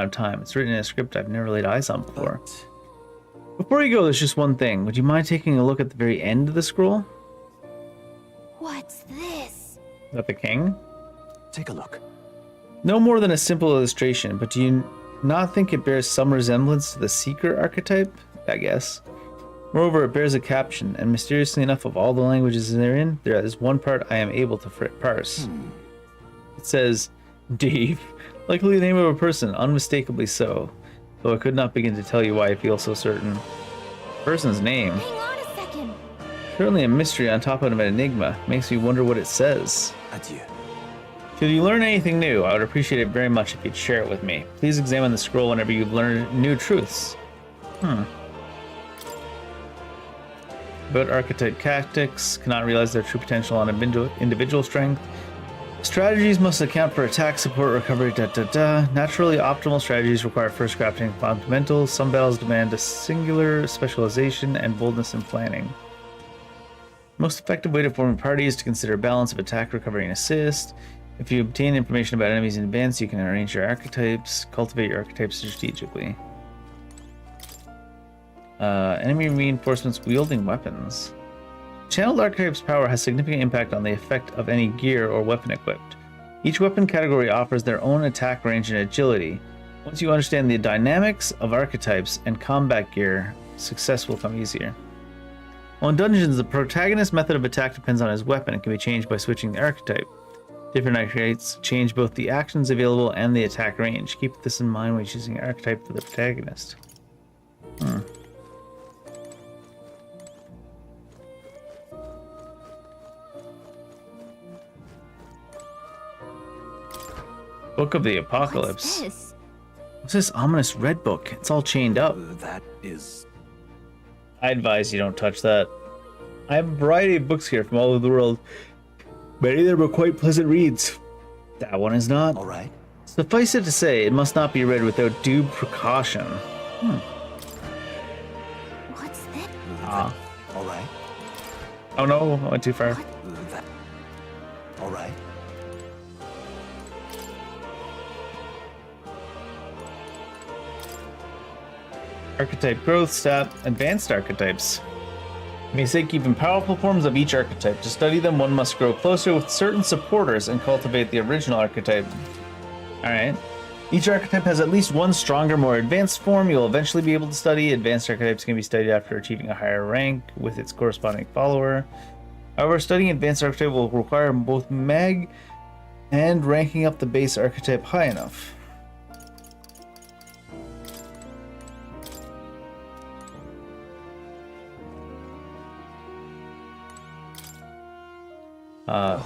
of time. It's written in a script I've never laid eyes on before. Before you go, there's just one thing. Would you mind taking a look at the very end of the scroll? What's this? Is that the king? Take a look. No more than a simple illustration, but do you not think it bears some resemblance to the seeker archetype? I guess. Moreover, it bears a caption, and mysteriously enough, of all the languages therein, there is one part I am able to parse. It says, Dave, likely the name of a person, unmistakably so, though I could not begin to tell you why I feel so certain. Person's name. Hang on a second. Certainly a mystery on top of an enigma. Makes me wonder what it says. Adieu. Should you learn anything new, I would appreciate it very much if you'd share it with me. Please examine the scroll whenever you've learned new truths. About archetype tactics, cannot realize their true potential on individual strength. Strategies must account for attack, support, recovery, Naturally, optimal strategies require first crafting fundamentals. Some battles demand a singular specialization and boldness in planning. Most effective way to form a party is to consider a balance of attack, recovery, and assist. If you obtain information about enemies in advance, you can arrange your archetypes, cultivate your archetypes strategically. Enemy reinforcements wielding weapons. Channeled archetype's power has significant impact on the effect of any gear or weapon equipped. Each weapon category offers their own attack range and agility. Once you understand the dynamics of archetypes and combat gear, success will come easier. While in dungeons, the protagonist's method of attack depends on his weapon and can be changed by switching the archetype. Different archetypes change both the actions available and the attack range. Keep this in mind when choosing an archetype for the protagonist. Book of the Apocalypse. What's this ominous red book? It's all chained up. That is... I advise you don't touch that. I have a variety of books here from all over the world. Many of them are quite pleasant reads. That one is not. All right. Suffice it to say, it must not be read without due precaution. What's that? All right. Oh no, I went too far. All right. Archetype growth stat, advanced archetypes. You may seek even powerful forms of each archetype. To study them, one must grow closer with certain supporters and cultivate the original archetype. Alright. Each archetype has at least one stronger, more advanced form you'll eventually be able to study. Advanced archetypes can be studied after achieving a higher rank with its corresponding follower. However, studying advanced archetype will require both mag and ranking up the base archetype high enough.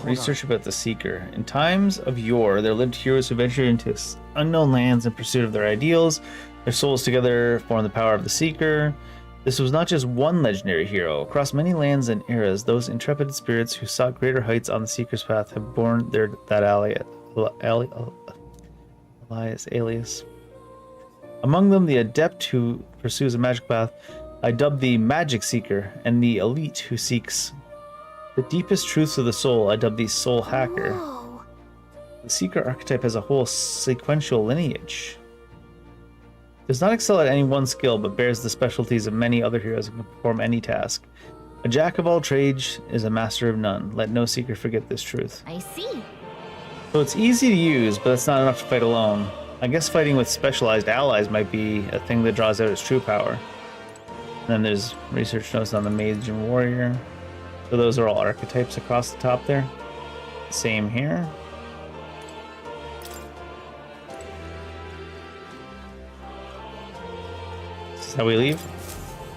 Research about the Seeker. In times of yore, there lived heroes who ventured into unknown lands in pursuit of their ideals. Their souls together formed the power of the Seeker. This was not just one legendary hero. Across many lands and eras, those intrepid spirits who sought greater heights on the Seeker's path have borne that alias. Among them, the adept who pursues a magic path, I dub the Magic Seeker, and the elite who seeks the deepest truths of the soul, I dub the Soul Hacker. Whoa. The Seeker archetype has a whole sequential lineage. Does not excel at any one skill, but bears the specialties of many other heroes and can perform any task. A jack of all trades is a master of none. Let no Seeker forget this truth. I see. So it's easy to use, but it's not enough to fight alone. I guess fighting with specialized allies might be a thing that draws out its true power. And then there's research notes on the Mage and Warrior. So those are all archetypes across the top there. Same here. This is how we leave.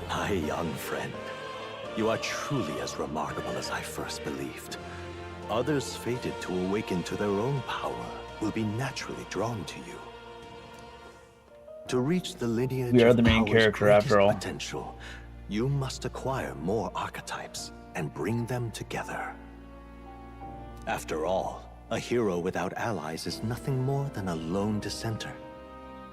My young friend, you are truly as remarkable as I first believed. Others fated to awaken to their own power will be naturally drawn to you. To reach the lineage We are of the main power's character after all. greatest potential, you must acquire more archetypes and bring them together. After all, a hero without allies is nothing more than a lone dissenter.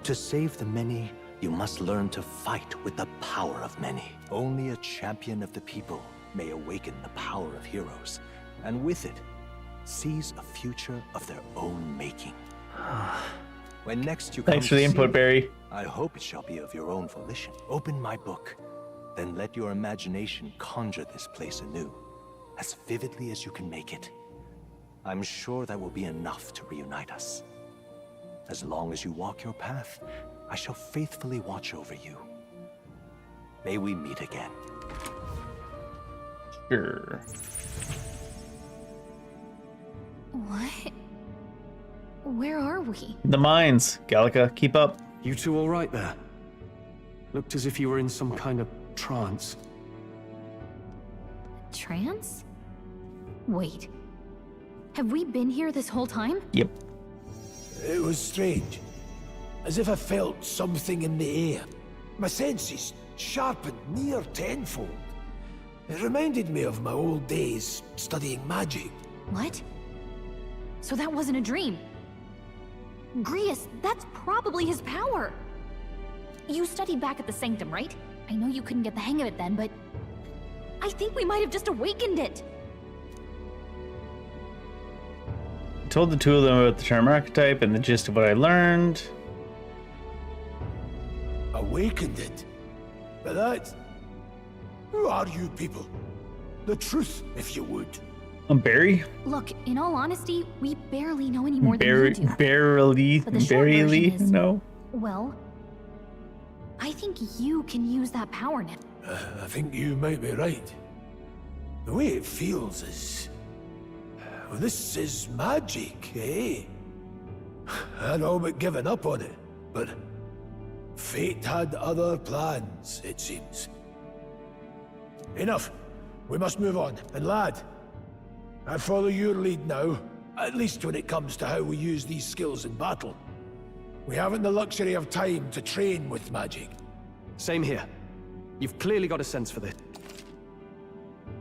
To save the many, you must learn to fight with the power of many. Only a champion of the people may awaken the power of heroes, and with it, seize a future of their own making. When next you come Thanks for the to input, see Barry. me, I hope it shall be of your own volition. Open my book, then let your imagination conjure this place anew, as vividly as you can make it. I'm sure that will be enough to reunite us. As long as you walk your path, I shall faithfully watch over you. May we meet again. Sure. What? Where are we? The mines. Gallica, keep up. You two all right there? Looked as if you were in some kind of trance. Trance? Wait. Have we been here this whole time? Yep. It was strange. As if I felt something in the air. My senses sharpened near tenfold. It reminded me of my old days studying magic. What? So that wasn't a dream. Grius, that's probably his power. You studied back at the Sanctum, right? I know you couldn't get the hang of it then, but I think we might have just awakened it. I told the two of them about the charm archetype and the gist of what I learned. Awakened it? But that... Who are you people? The truth, if you would. I'm Barry. Look, in all honesty, we barely know any more than you do. Barely. But the short version is, No. Well, I think you can use that power now. I think you might be right. The way it feels is... Well, this is magic, eh? I'd all but given up on it, but... Fate had other plans, it seems. Enough. We must move on. And lad, I follow your lead now, at least when it comes to how we use these skills in battle. We haven't the luxury of time to train with magic. Same here. You've clearly got a sense for this.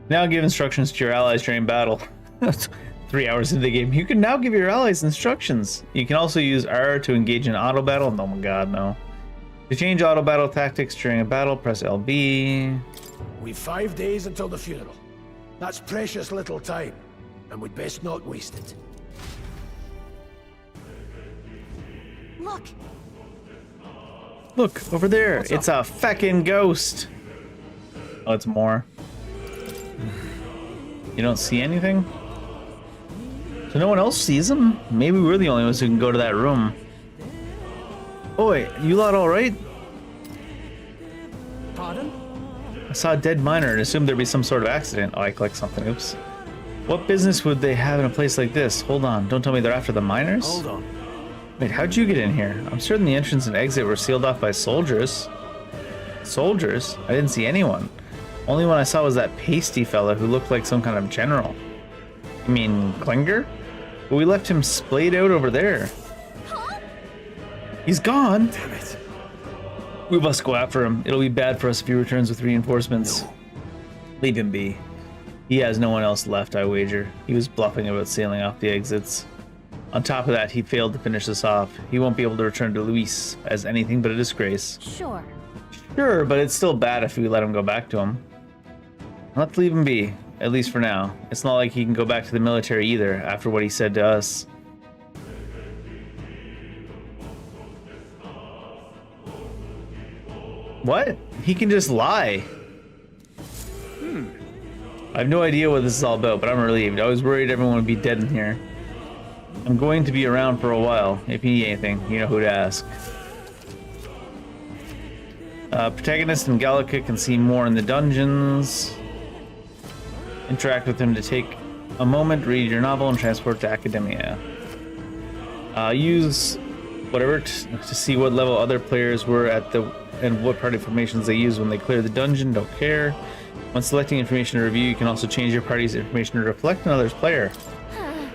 Now give instructions to your allies during battle. 3 hours into the game. You can now give your allies instructions. You can also use R to engage in auto battle. Oh my god, no. To change auto battle tactics during a battle, press LB. We've 5 days until the funeral. That's precious little time, and we'd best not waste it. Look! Look, over there. It's a feckin' ghost. Oh, it's more. You don't see anything? So no one else sees him? Maybe we're the only ones who can go to that room. Oi, you lot alright? Pardon? I saw a dead miner and assumed there'd be some sort of accident. Oh, I clicked something. Oops. What business would they have in a place like this? Hold on. Don't tell me they're after the miners? Hold on. Wait, how'd you get in here? I'm certain the entrance and exit were sealed off by soldiers. Soldiers? I didn't see anyone. Only one I saw was that pasty fella who looked like some kind of general. You mean Klinger? But we left him splayed out over there. He's gone. Damn it. We must go after him. It'll be bad for us if he returns with reinforcements. No. Leave him be. He has no one else left, I wager. He was bluffing about sailing off the exits. On top of that, he failed to finish us off. He won't be able to return to Luis as anything but a disgrace. Sure. Sure, but it's still bad if we let him go back to him. Let's leave him be, at least for now. It's not like he can go back to the military either, after what he said to us. What? He can just lie. I have no idea what this is all about, but I'm relieved. I was worried everyone would be dead in here. I'm going to be around for a while. If you need anything, you know who to ask. Protagonist and Gallica can see more in the dungeons. Interact with him to take a moment, read your novel, and transport to Academia. Use whatever to see what level other players were at and what party formations they used when they cleared the dungeon. Don't care. When selecting information to review, you can also change your party's information to reflect another's player.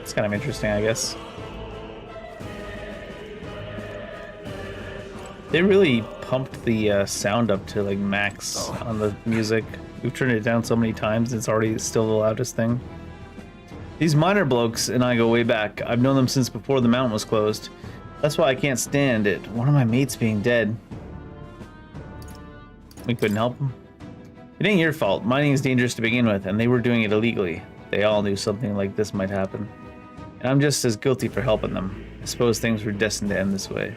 It's kind of interesting, I guess. They really pumped the sound up to like max on the music. We've turned it down so many times, it's already still the loudest thing. These miner blokes and I go way back. I've known them since before the mountain was closed. That's why I can't stand it. One of my mates being dead. We couldn't help them. It ain't your fault. Mining is dangerous to begin with, and they were doing it illegally. They all knew something like this might happen. And I'm just as guilty for helping them. I suppose things were destined to end this way.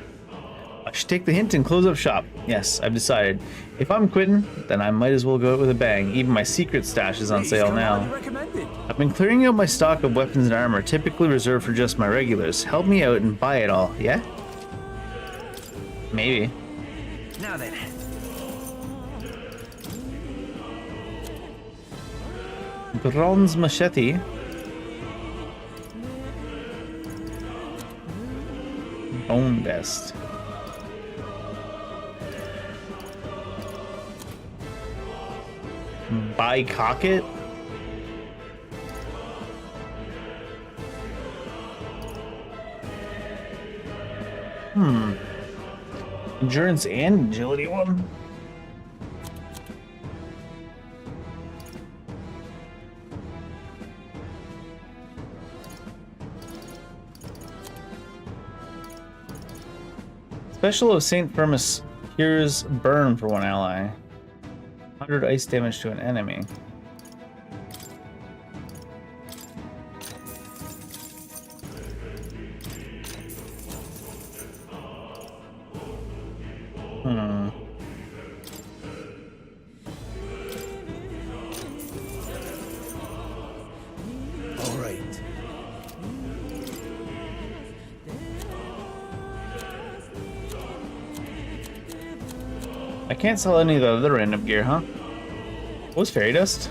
I should take the hint and close up shop. Yes, I've decided. If I'm quitting, then I might as well go out with a bang. Even my secret stash is on sale now. I've been clearing out my stock of weapons and armor, typically reserved for just my regulars. Help me out and buy it all, yeah? Maybe. Now then. Bronze machete. Bone vest. Buy cocket? Endurance and agility one. Special of Saint Firmus cures burn for one ally. 100 ice damage to an enemy. All right. I can't sell any of the other random gear, huh? What was fairy dust?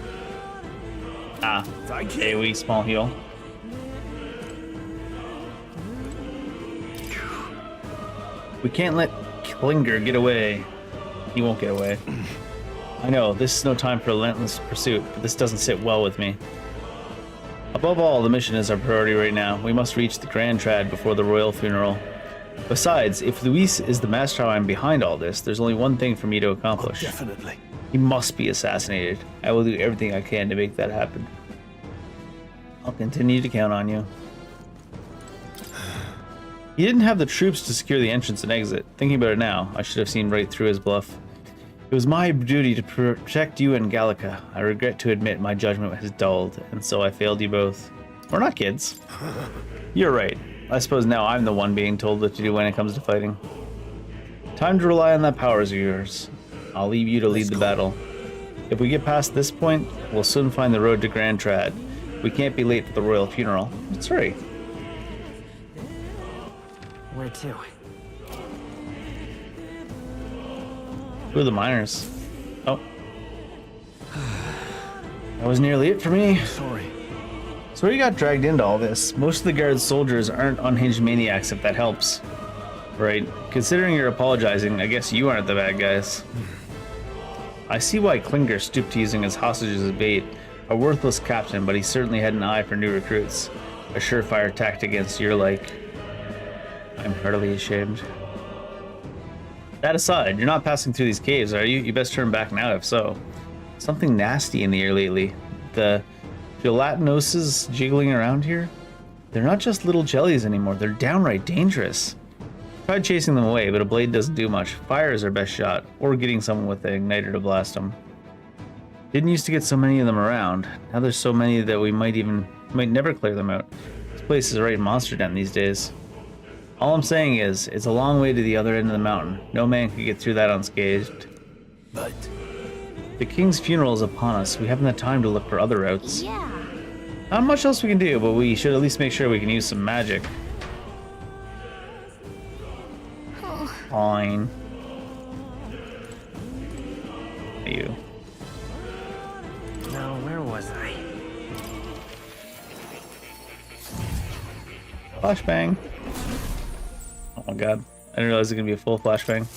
Ah, AoE small heal. We can't let Klinger get away. He won't get away. I know, this is no time for relentless pursuit, but this doesn't sit well with me. Above all, the mission is our priority right now. We must reach the Grand Trad before the royal funeral. Besides, if Luis is the mastermind behind all this, there's only one thing for me to accomplish. Definitely. He must be assassinated. I will do everything I can to make that happen. I'll continue to count on you. He didn't have the troops to secure the entrance and exit. Thinking about it now, I should have seen right through his bluff. It was my duty to protect you and Gallica. I regret to admit my judgment has dulled, and so I failed you both. We're not kids. You're right. I suppose now I'm the one being told what to do when it comes to fighting. Time to rely on that powers of yours. I'll leave you to lead the battle. If we get past this point, we'll soon find the road to Grand Trad. We can't be late for the royal funeral. Let's hurry. Where to? Who are the miners? Oh. That was nearly it for me. Sorry. So we got dragged into all this. Most of the guard's soldiers aren't unhinged maniacs, if that helps. Right? Considering you're apologizing, I guess you aren't the bad guys. I see why Klinger stooped to using his hostages as bait. A worthless captain, but he certainly had an eye for new recruits. A surefire tactic against your like. I'm heartily ashamed. That aside, you're not passing through these caves, are you? You best turn back now, if so. Something nasty in the air lately. The gelatinoses jiggling around here? They're not just little jellies anymore, they're downright dangerous. Tried chasing them away, but a blade doesn't do much. Fire is our best shot, or getting someone with an igniter to blast them. Didn't used to get so many of them around. Now there's so many that we might never clear them out. This place is a right monster den these days. All I'm saying is, it's a long way to the other end of the mountain. No man could get through that unscathed. But the king's funeral is upon us. We haven't the time to look for other routes. Yeah. Not much else we can do, but we should at least make sure we can use some magic. Fine. You. Now, where was I? Flashbang. Oh my god. I didn't realize it was gonna be a full flashbang.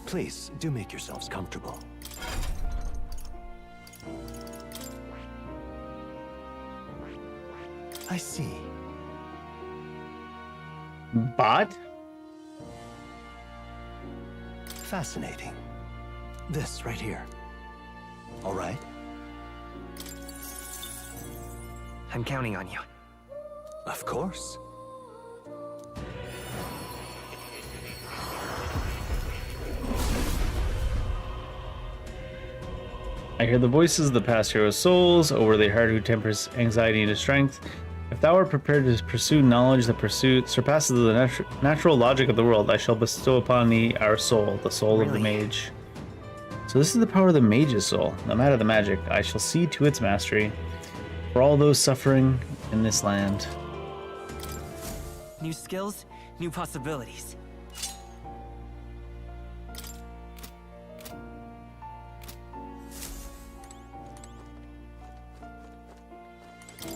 Please, do make yourselves comfortable. I see. Bot? Fascinating. This right here. All right? I'm counting on you. Of course. I hear the voices of the past heroes' souls, over the heart who tempers anxiety into strength. If thou art prepared to pursue knowledge that surpasses the natural logic of the world, I shall bestow upon thee our soul, the soul of the mage. So this is the power of the mage's soul. No matter the magic, I shall see to its mastery. For all those suffering in this land. New skills, new possibilities.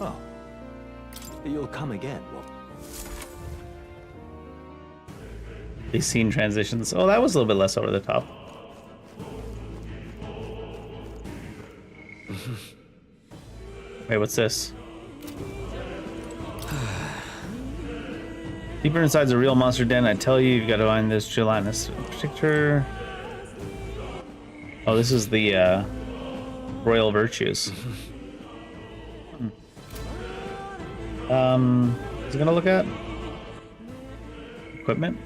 Oh. You'll come again, won't These scene transitions. Oh, that was a little bit less over the top. Wait, what's this? Deeper inside the real monster den, I tell you, you've got to find this gelatinous picture. Oh, this is the royal virtues. Is it gonna look at equipment?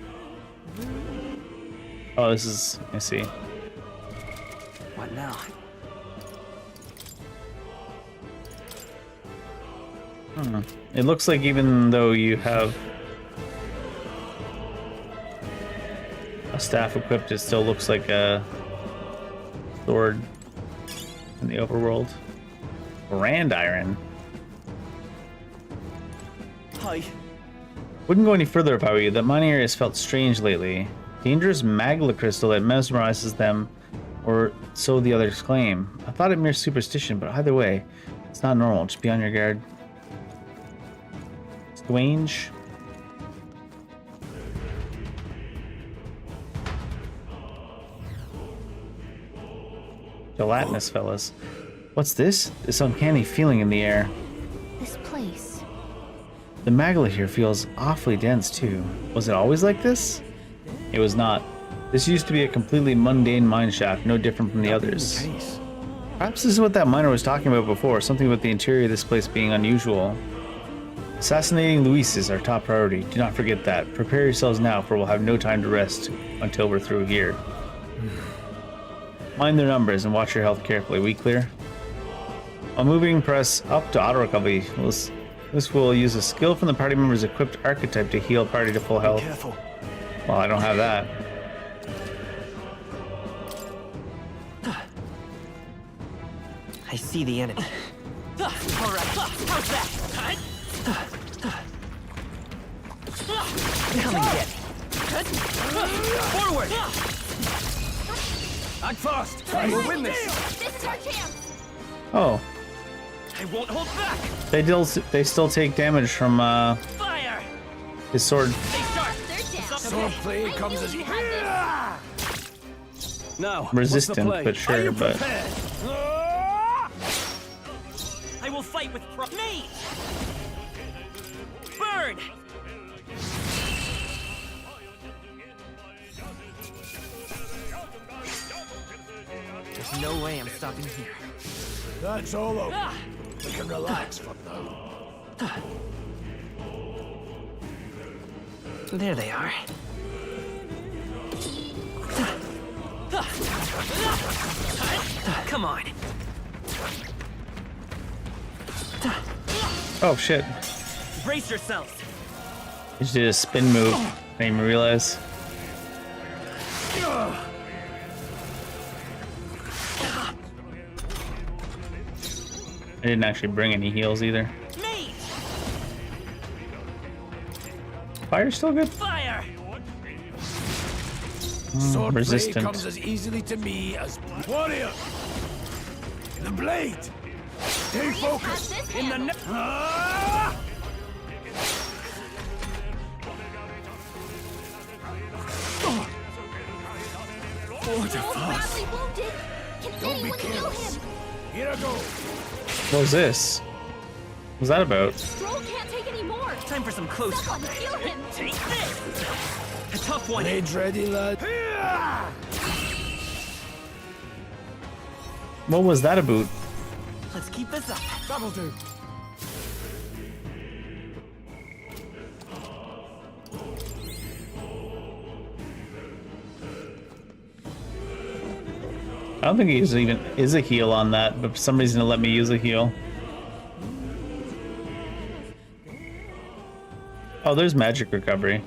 Oh, this is. I see. What now? It looks like even though you have a staff equipped, it still looks like a sword in the overworld. Brand iron. Hi. Wouldn't go any further if I were you. The mining area has felt strange lately. Dangerous magla crystal that mesmerizes them, or so the others claim. I thought it mere superstition, but either way, it's not normal. Just be on your guard. Strange. Gelatinous, fellas. What's this? This uncanny feeling in the air. This place. The magla here feels awfully dense too. Was it always like this? It was not. This used to be a completely mundane mine shaft, no different from the others. Perhaps this is what that miner was talking about before, something about the interior of this place being unusual. Assassinating Luis is our top priority. Do not forget that. Prepare yourselves now, for we'll have no time to rest until we're through here. Mind their numbers and watch your health carefully. We clear? While moving, press up to auto recovery. This will use a skill from the party member's equipped archetype to heal party to full health. Careful. Well, I don't have that. I see the enemy. All right. How's that? Come and get it. Forward. Act fast. We'll win this. This is our chance. Oh, I won't hold back. they still take damage from Fire. his sword. Stay sharp. They're down. Swordplay comes as you had Now, Resistant, what's the play? but sure, but I will fight with me. Burn. There's no way I'm stopping here. That's all over. We can relax for now. There they are. Come on. oh shit! Brace yourselves. He just did a spin move. I didn't even realize. I didn't actually bring any heals either. Fire's still good. Fire. Swordplay Resistant. comes as easily to me as warrior. The blade. Stay focused. In the Badly wounded. Can anyone heal him? Here I go. What was this? What was that about? Stroll can't take any more. Time for some close Someone combat. heal him. Take this. A tough one. Blades ready, lad. What was that about? Let's keep this up. That'll do. I don't think he even is a heal on that, but for some reason it let me use a heal. Oh, there's magic recovery.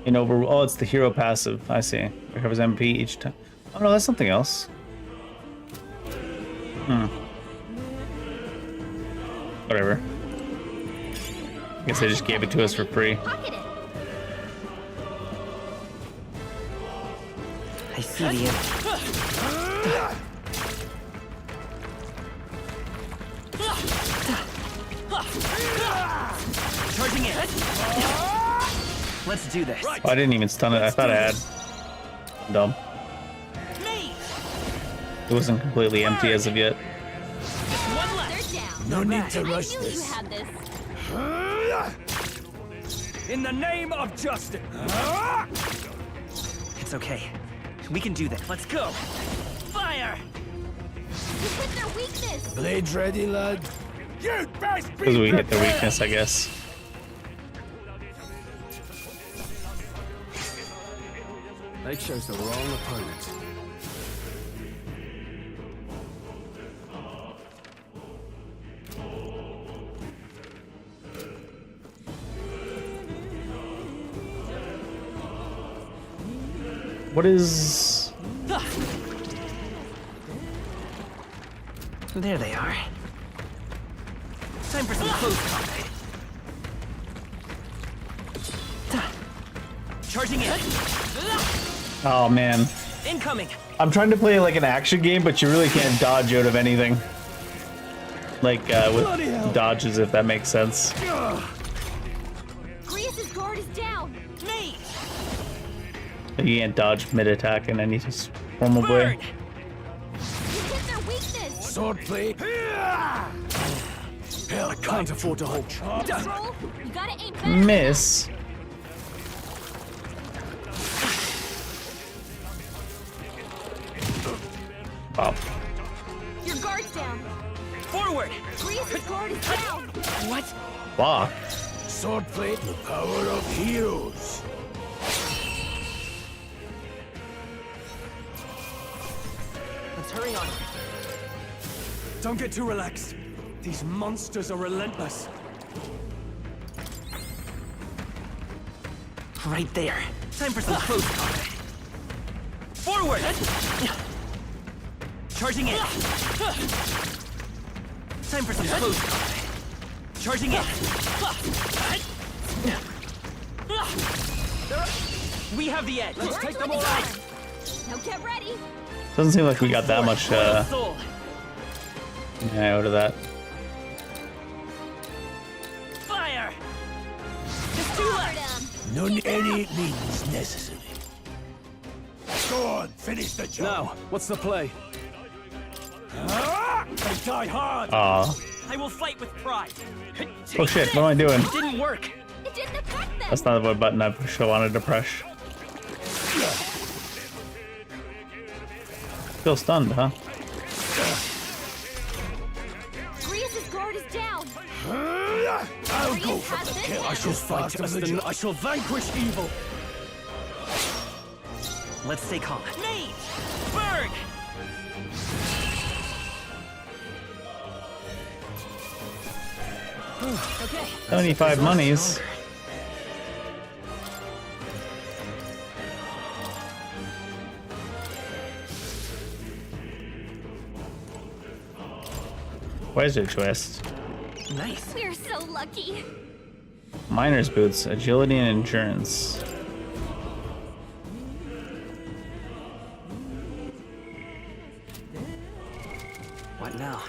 Oh, it's the hero passive. I see. Recovers MP each time. Oh no, that's something else. Whatever. I guess they just gave it to us for free. I see the enemy. Charging in. Let's do this. Oh, I didn't even stun it. I thought I had. Dumb. It wasn't completely empty as of yet. They're down. No need to rush I knew this. you had this. In the name of justice! It's okay. We can do this. Let's go! Fire! You hit their weakness! Blades ready, lad? You best be Because we hit the prepared. weakness, I guess. They chose the wrong opponent. What is... There they are. Time for some close combat. Charging in. Oh, man. Incoming. I'm trying to play like an action game, but you really can't dodge out of anything. Like, with dodges, if that makes sense. Grius's guard is down! Me! You can't dodge mid-attack in any formal way. You hit their weakness! Swordplay. Hell, I can't afford to hold. Roll, you gotta aim better. Miss. Wow. Your guard's down! Forward! Grius's guard is down! What? Fuck. Swordplay. The power of heroes. Let's hurry on. Don't get too relaxed. These monsters are relentless. Right there. Time for some close combat. Forward! Charging in. Time for some close combat. Charging in. We have the edge. Let's take them all out! Now get ready! Doesn't seem like we got that much, Soul. yeah, out of that. Fire! Just two left. None any means necessary. Go on, finish the job. Now, what's the play? They die hard. Aw. I will fight with pride. Oh shit, what am I doing? It didn't work. It didn't affect them! That's not the button I wanted to press. Still stunned, huh? Grius's guard is down! I'll go for the kill. I shall fight as the... I shall vanquish evil. Let's stay calm. Nate! Burn! Okay. 75 monies. Where's your twist? Nice. We're so lucky. Miner's boots, agility and endurance. What now?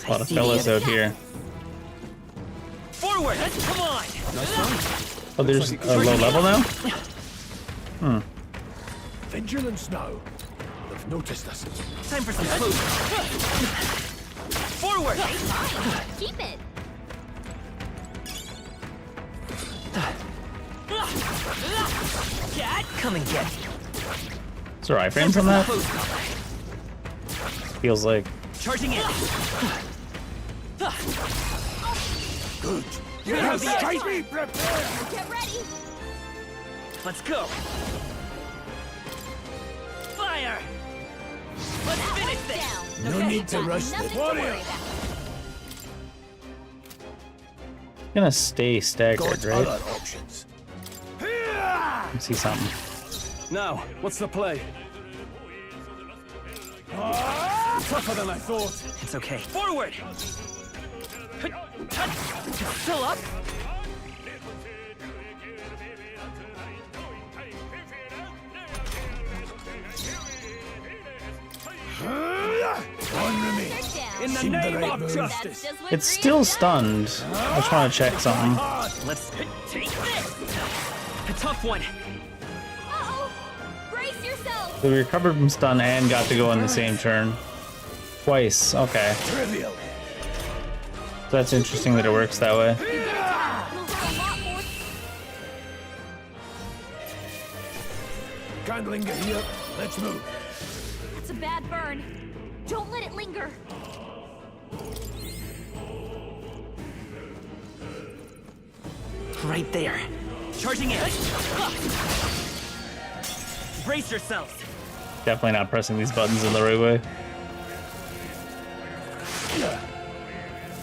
A lot of fellas out here. Forward! Come on! Oh, there's a low level now? Hmm. Vigilance now. They've noticed us. Time for some close. Forward! Keep it! Cat, come and get. Is there iframes on that? Feels like. Charging in. Good. You have the edge. Be prepared. Get ready! Let's go. Fire! Let's finish this. Down! No need to rush Nothing the to worry warrior. about. Gonna stay staggered, Got right? other options. Let me see something. Now, what's the play? Tougher than I thought. It's okay. Forward! It's still up? In the name of justice. It's still stunned. I just want to check something. Let's take this. A tough one. Uh-oh! Brace yourself! So we recovered from stun and got to go in the same turn. Twice. Okay. Trivial. So that's interesting that it works that way. Can't linger here. Let's move. That's a bad burn. Don't let it linger. Right there. Charging in. Brace yourselves. Definitely not pressing these buttons in the right way.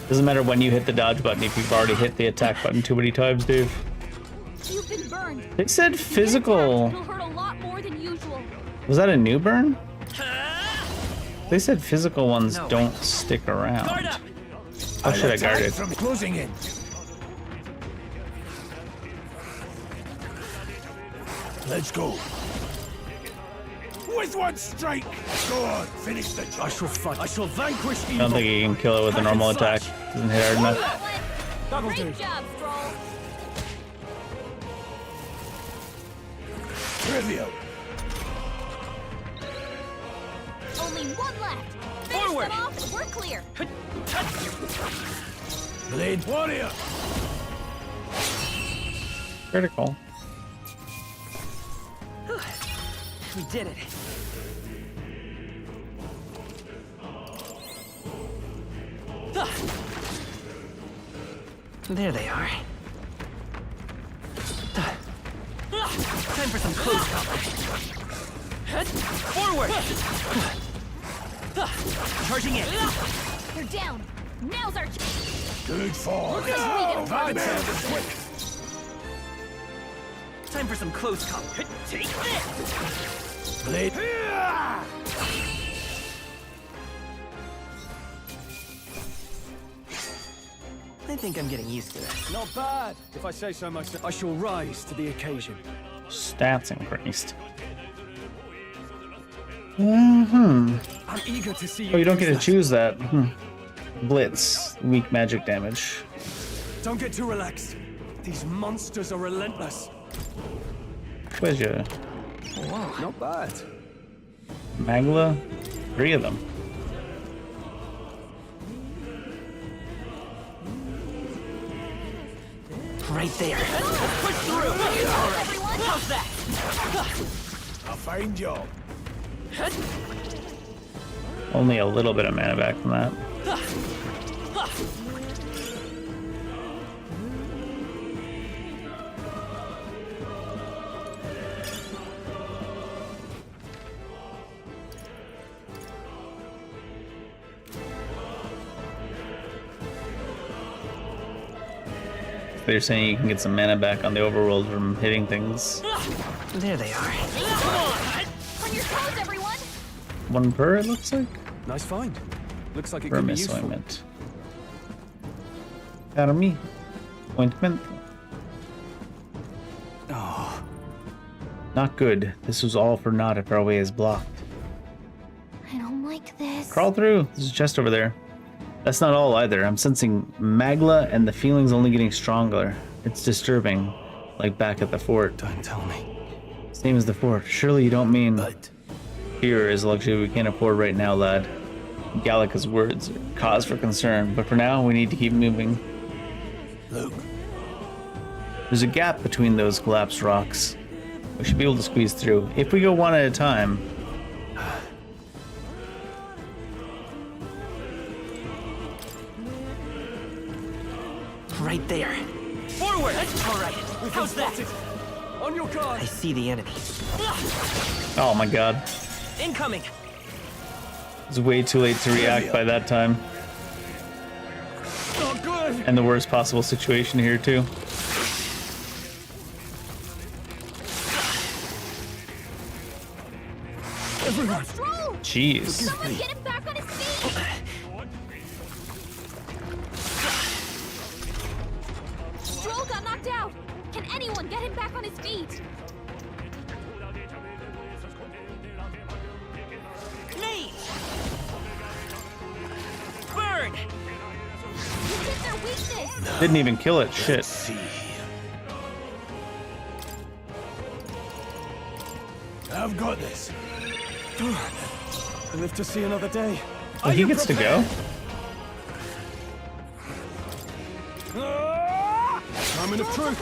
Doesn't matter when you hit the dodge button if you've already hit the attack button too many times, Dave. You've been burned. They said physical. It'll hurt a lot more than usual. Was that a new burn? They said physical ones don't stick around. How should I guard it? From closing in. Let's go. With one strike. Go on, finish the job. I shall fight. I shall vanquish evil. I don't think you can kill it with a normal attack. Doesn't hit hard enough. That'll do. Great job, Stroll. Trivial. Only one left. Finish Forward. them off and we're clear. Blade warrior. Critical. We did it. There they are. Time for some close combat. Forward! Charging in. They're down. Now's our Good fall. Look at Bad man, quick. Time for some close combat. Take this! Blade. I think I'm getting used to this. Not bad, if I say so myself. I shall rise to the occasion. Stats increased. Mm-hmm. I'm eager to see you. Oh, you don't get to use choose that. Blitz. Weak magic damage. that. Don't get too relaxed. These monsters are relentless. Where's your Wow, not bad. Magla? 3 of them. Right there. Push through! Alright, how's that? A fine job. Only a little bit of mana back from that. They're saying you can get some mana back on the overworld from hitting things. There they are. On your toes, everyone. 1 per, it looks like. Nice find. Looks like it could be Vermis useful. ointment. Army ointment. Oh, not good. This was all for naught if our way is blocked. I don't like this. Crawl through. There's a chest over there. That's not all either. I'm sensing Magla and the feeling's only getting stronger. It's disturbing. Like back at the fort. Don't tell me. Same as the fort. Surely you don't mean... Fear is a luxury we can't afford right now, lad. Gallica's words are cause for concern, but for now, we need to keep moving. Look. There's a gap between those collapsed rocks. We should be able to squeeze through, if we go one at a time. Right there. Forward! Alright, how's that? On your guard! I see the enemy. Oh my god. Incoming! It's way too late to react by that time. Oh, good! And the worst possible situation here, too. Everyone! Jeez. Someone get him back on his feet. knocked out. Can anyone get him back on his feet? Mate! Burn! You hit their weakness. Didn't even kill it. Shit. I've got this. I live to see another day. Oh, he gets to go. Moment of truth.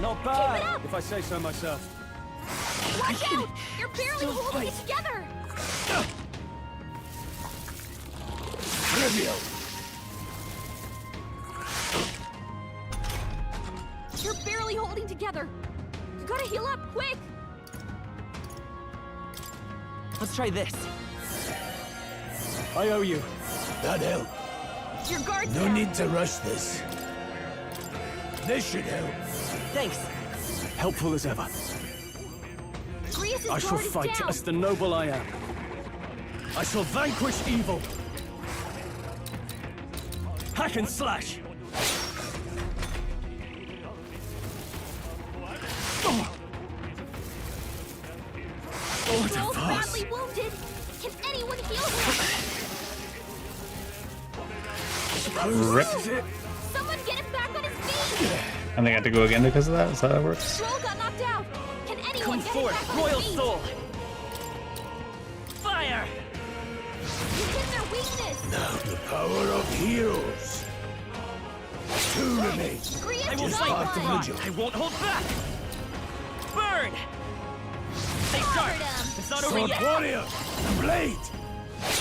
Not bad, if I say so myself. Watch out! You're barely holding it together. Trivial. You're barely holding together. You gotta heal up quick. Let's try this. I owe you. That helped. Your guard's No down. need to rush this. This should help. Thanks. Helpful as ever. Grius' I shall guard is fight down. as the noble I am. I shall vanquish evil. Hack and slash. Joel's badly wounded. Can anyone heal him? Rip. Someone get him back on his feet. And they got to go again because of that? Is that how it works? Joel got knocked out. Can anyone Come get him forth, back on royal his feet? soul! Fire! You hit their weakness. Now the power of heroes. Two remain. Grius I will is fight online. the vigil. I won't hold back! Burn! Stay sharp! It's not over Sword yet! warrior, the blade.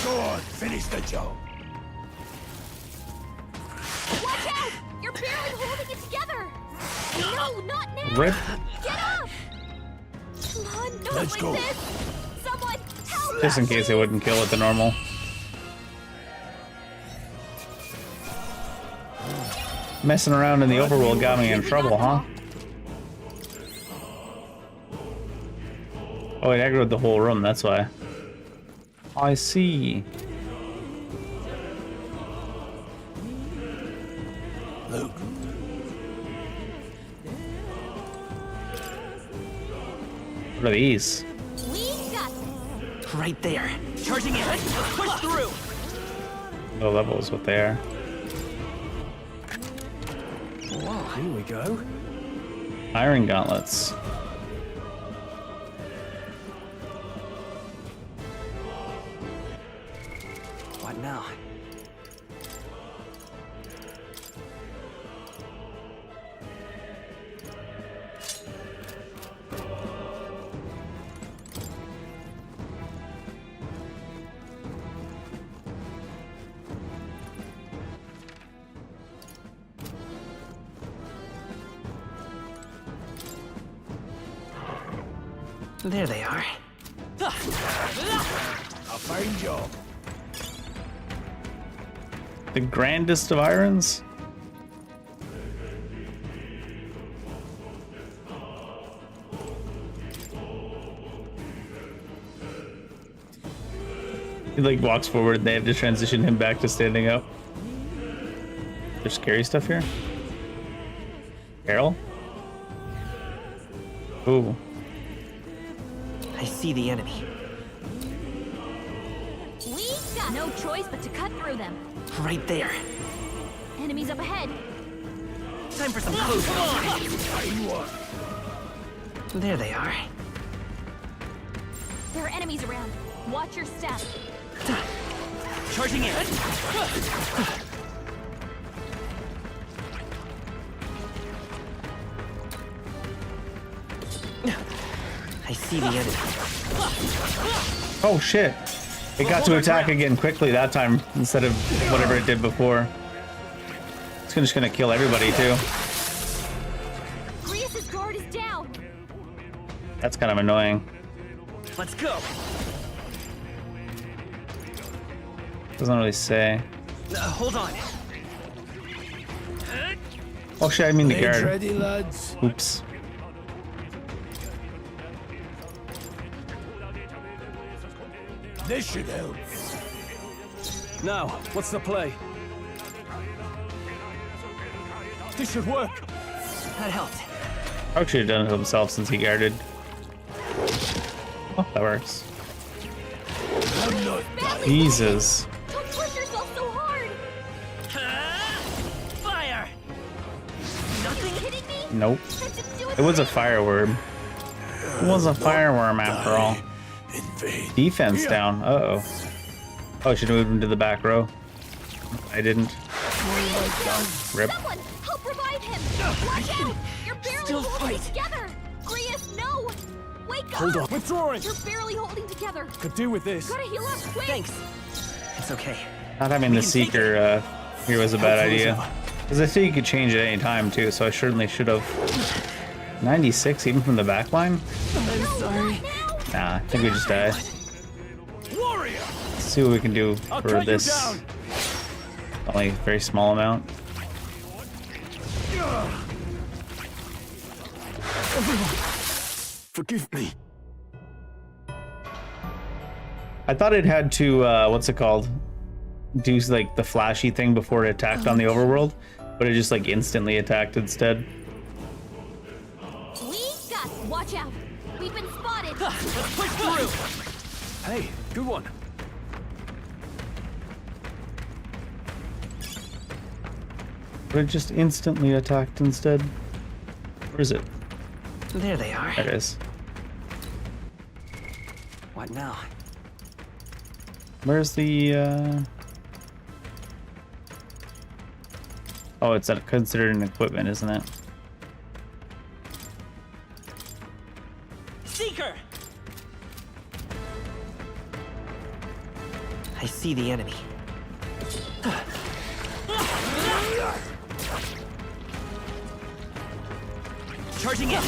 Go on, finish the job. Watch out! You're barely holding it together. No, not now. Rip. Get up. Come on, not Let's like go. this. Someone help. Just in case they wouldn't kill it the normal. Messing around in the overworld got me in trouble, huh? Oh, it aggroed the whole room, that's why. I see. Luke. What are these? We got Right there. Charging in. Let's push through! Low levels, what they are. Wow, here we go. Iron gauntlets. What now? There they are. A fine job. The grandest of irons? He like walks forward and they have to transition him back to standing up. There's scary stuff here? Carol? Ooh. I see the enemy. We got no choice but to cut through them. Right there. Enemies up ahead. Time for some close What? There they are. There are enemies around. Watch your step. Charging in. I see the enemy. Oh shit. It got to attack again quickly that time instead of whatever it did before. It's just gonna kill everybody too. Grius' guard is down. That's kind of annoying. Let's go. Doesn't really say. Hold on. Oh shit, I mean the Blades guard. ready, lads. Oops. This should help. Now, what's the play? This should work. That helped. Probably should have done it himself since he guarded. Oh, that works. Jesus. Don't push yourself so hard. Fire! Nothing hitting me? Nope. It was a fireworm. It was a fireworm after all. Defense down. Uh-oh. Oh, I should have moved him to the back row. I didn't. Rip. Someone help revive him. Watch out! You're barely holding it together. Grius, no! Wake up! Hold on. Withdrawing! You're barely holding together. Could do with this. Gotta heal up quick. Thanks. It's okay. Not having the Seeker here was a bad idea. Because I see you could change at any time too, so I certainly should have. 96 even from the back line? I'm sorry. Nah, I think we just die. Let's see what we can do for this. Only a very small amount. Forgive me. I thought it had to, what's it called? Do like the flashy thing before it attacked on the overworld, but it just like instantly attacked instead. We got. Watch out. We've been spotted. Let's push through. Hey, good one. But it just instantly attacked instead. Where is it? There they are. There it is. What now? Where's the, Oh, it's considered an equipment, isn't it? Seeker! I see the enemy. Charging in.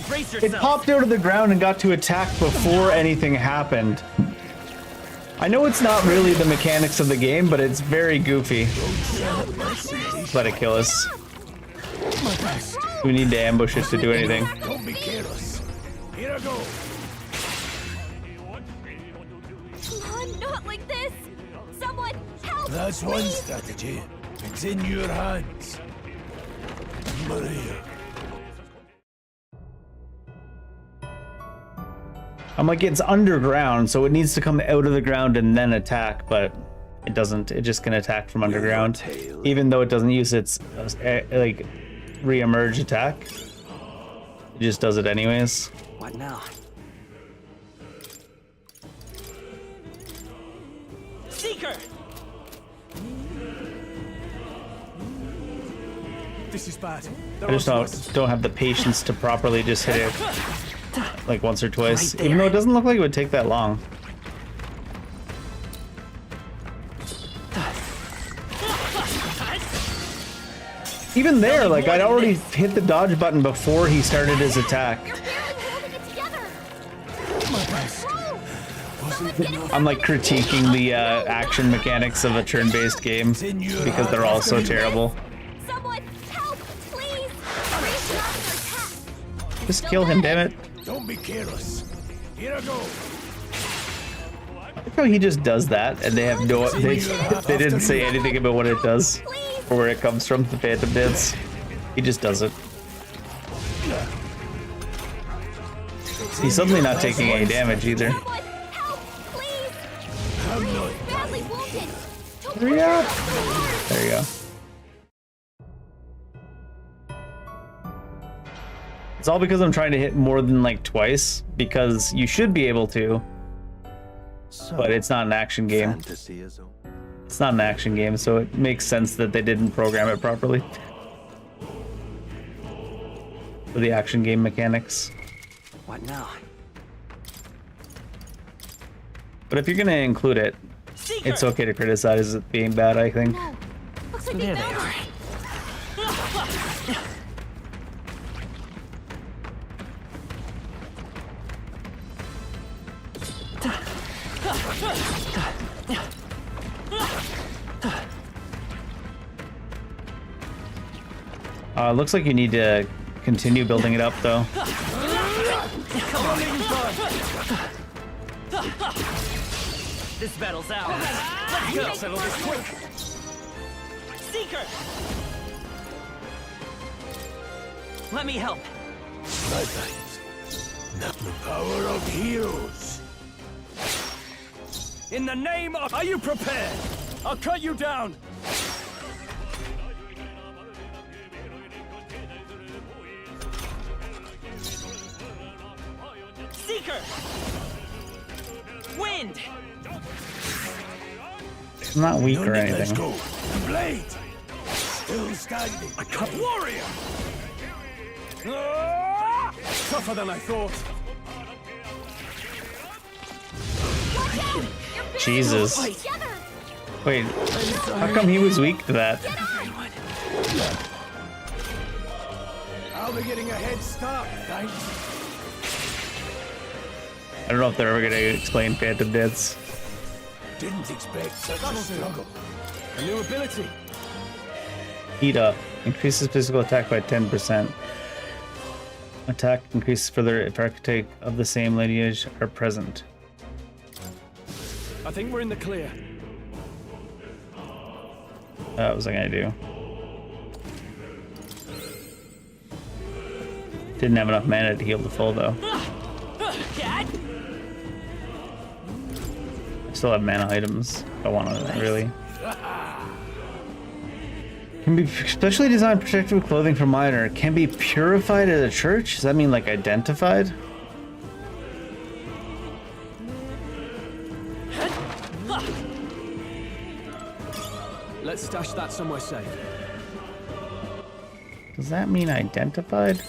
Brace It yourself. popped out of the ground and got to attack before anything happened. I know it's not really the mechanics of the game, but it's very goofy. Let it kill us. We need to ambush it to do anything. Don't be careless. Here I go. Come on, not like this. Someone help. That's one strategy. It's in your hands. Maria. I'm like, it's underground, so it needs to come out of the ground and then attack, but it doesn't. It just can attack from underground, even though it doesn't use its like re-emerge attack. It just does it anyways. What now? Seeker! This is bad. I just don't have the patience to properly just hit it like once or twice, even though it doesn't look like it would take that long. Even there, like I'd already hit the dodge button before he started his attack. I'm like critiquing the action mechanics of a turn-based game because they're all so terrible. Someone help, please. Just kill him, damn it. Don't be careless. Here I go. I like how he just does that and they have no they didn't say anything about what it does or where it comes from, the phantom dance. He just does it. He's suddenly not taking any damage either. Hurry up! There you go. It's all because I'm trying to hit more than like twice, because you should be able to, but it's not an action game. It's not an action game, so it makes sense that they didn't program it properly for the action game mechanics. What now? But if you're gonna include it, it's okay to criticize it being bad, I think. Looks like There they are. Looks like you need to continue building it up, though. This battle's ours. Let's go. Settle this quick. Seeker! Let me help. My thanks. Not the power of heroes. In the name of... Are you prepared? I'll cut you down! Seeker! Wind! I'm not weak or Let's anything. go. The blade. Still standing. I cut warrior! Tougher than I thought. Jesus. Wait, how come he was weak to that? I'll be getting a head start, thanks. I don't know if they're ever gonna explain Phantom Dance. Didn't expect such a struggle. A new ability. Heat up. Increases physical attack by 10%. Attack increases further if architect of the same lineage are present. I think we're in the clear. What was I gonna do? Didn't have enough mana to heal the full though. I still have mana items if I want to, really. Can be specially designed protective clothing for minor. Can be purified at a church? Does that mean like identified? Let's stash that somewhere safe. Does that mean identified?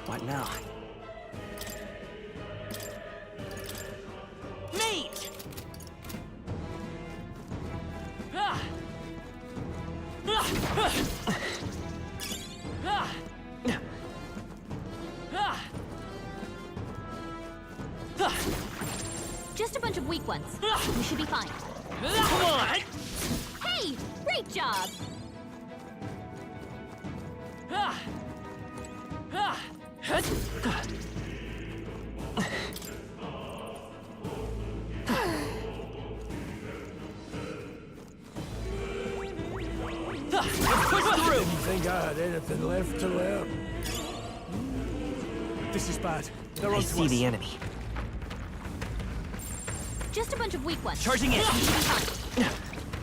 What now? Mate! Just a bunch of weak ones. We should be fine. Come on! Hey! Great job! Didn't think I had anything left to learn. This is bad. They're I on see the enemy. Just a bunch of weak ones. Charging in. We should be fine.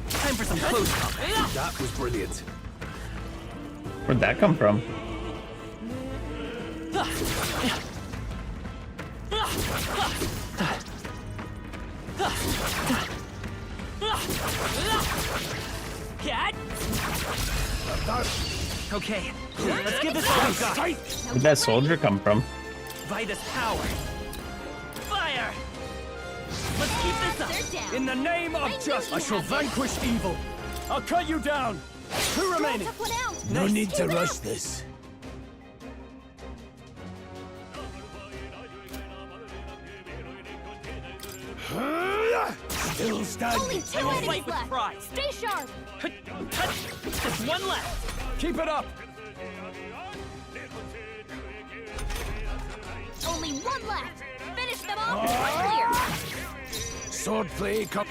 Time for some close combat. That was brilliant. Where'd that come from? Cat. Okay, let's give this all we've got. Where'd that soldier come from? Vitus power. Fire. Let's keep this up. In the name of justice, I shall vanquish evil. I'll cut you down. Two remaining. No need to rush this. Still standing. Only two I will enemies fight with left. pride. Stay sharp. Just one left. Keep it up. Only one left. Finish them off. Clear. Swordplay come.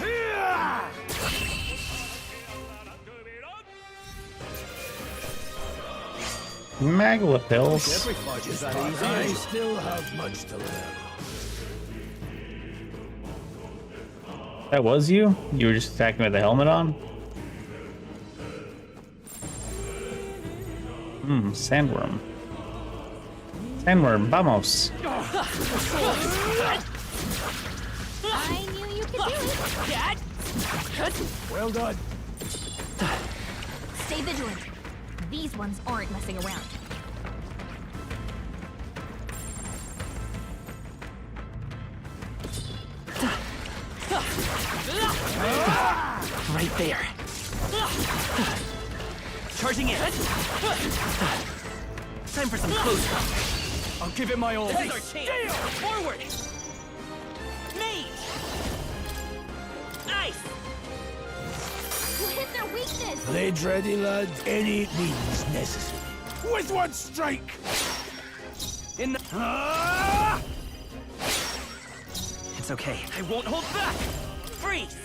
Magla pills. I still have much to learn. That was you? You were just attacking with the helmet on? Sandworm. Sandworm, vamos. I knew you could do it. Well done. Stay vigilant. These ones aren't messing around. Right there. Charging in. Time for some close combat. I'll give it my all. This is our chance. Forward. Mate. Ice. You hit their weakness. Blades ready, lads. Any means necessary. With one strike. In the... It's okay. I won't hold back. Freeze.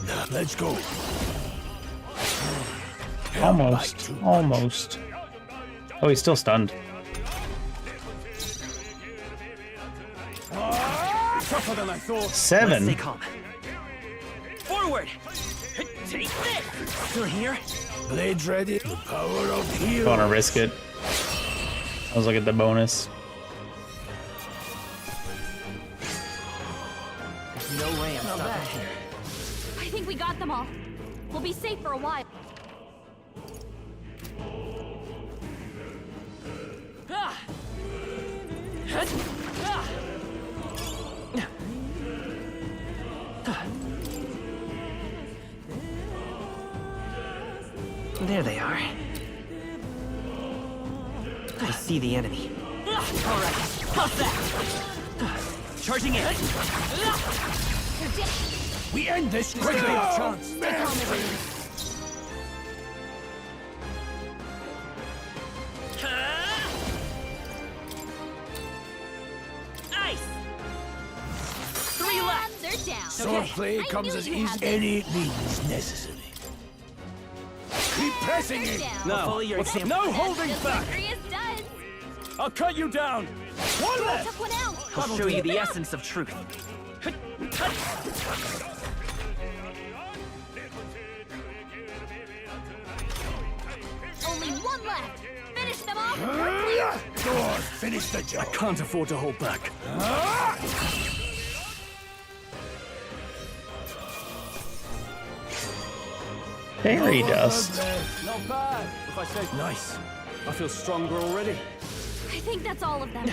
Now, let's go. Almost. Almost. Oh, he's still stunned. Tougher than I thought. 7. Stay calm. Forward. Take this. Still here? Blades ready. The power of heroes. Don't want to risk it. I was looking at the bonus. There's no way I'm stopping here. I think we got them all. We'll be safe for a while. Ah! Ah! There they are. I see the enemy. All right, how's that? Charging in. We end this quickly. Our chance. Stay calm, everyone. Ice. 3 left. They're down. Swordplay comes as easy any means necessary. Keep pressing it. No, no holding back. I'll cut you down. One left. Took one out. I'll show you the essence of truth. Only one left. Finish them off. Go on, finish the job. I can't afford to hold back. Fairy dust. Not bad. If I say nice, I feel stronger already. I think that's all of them.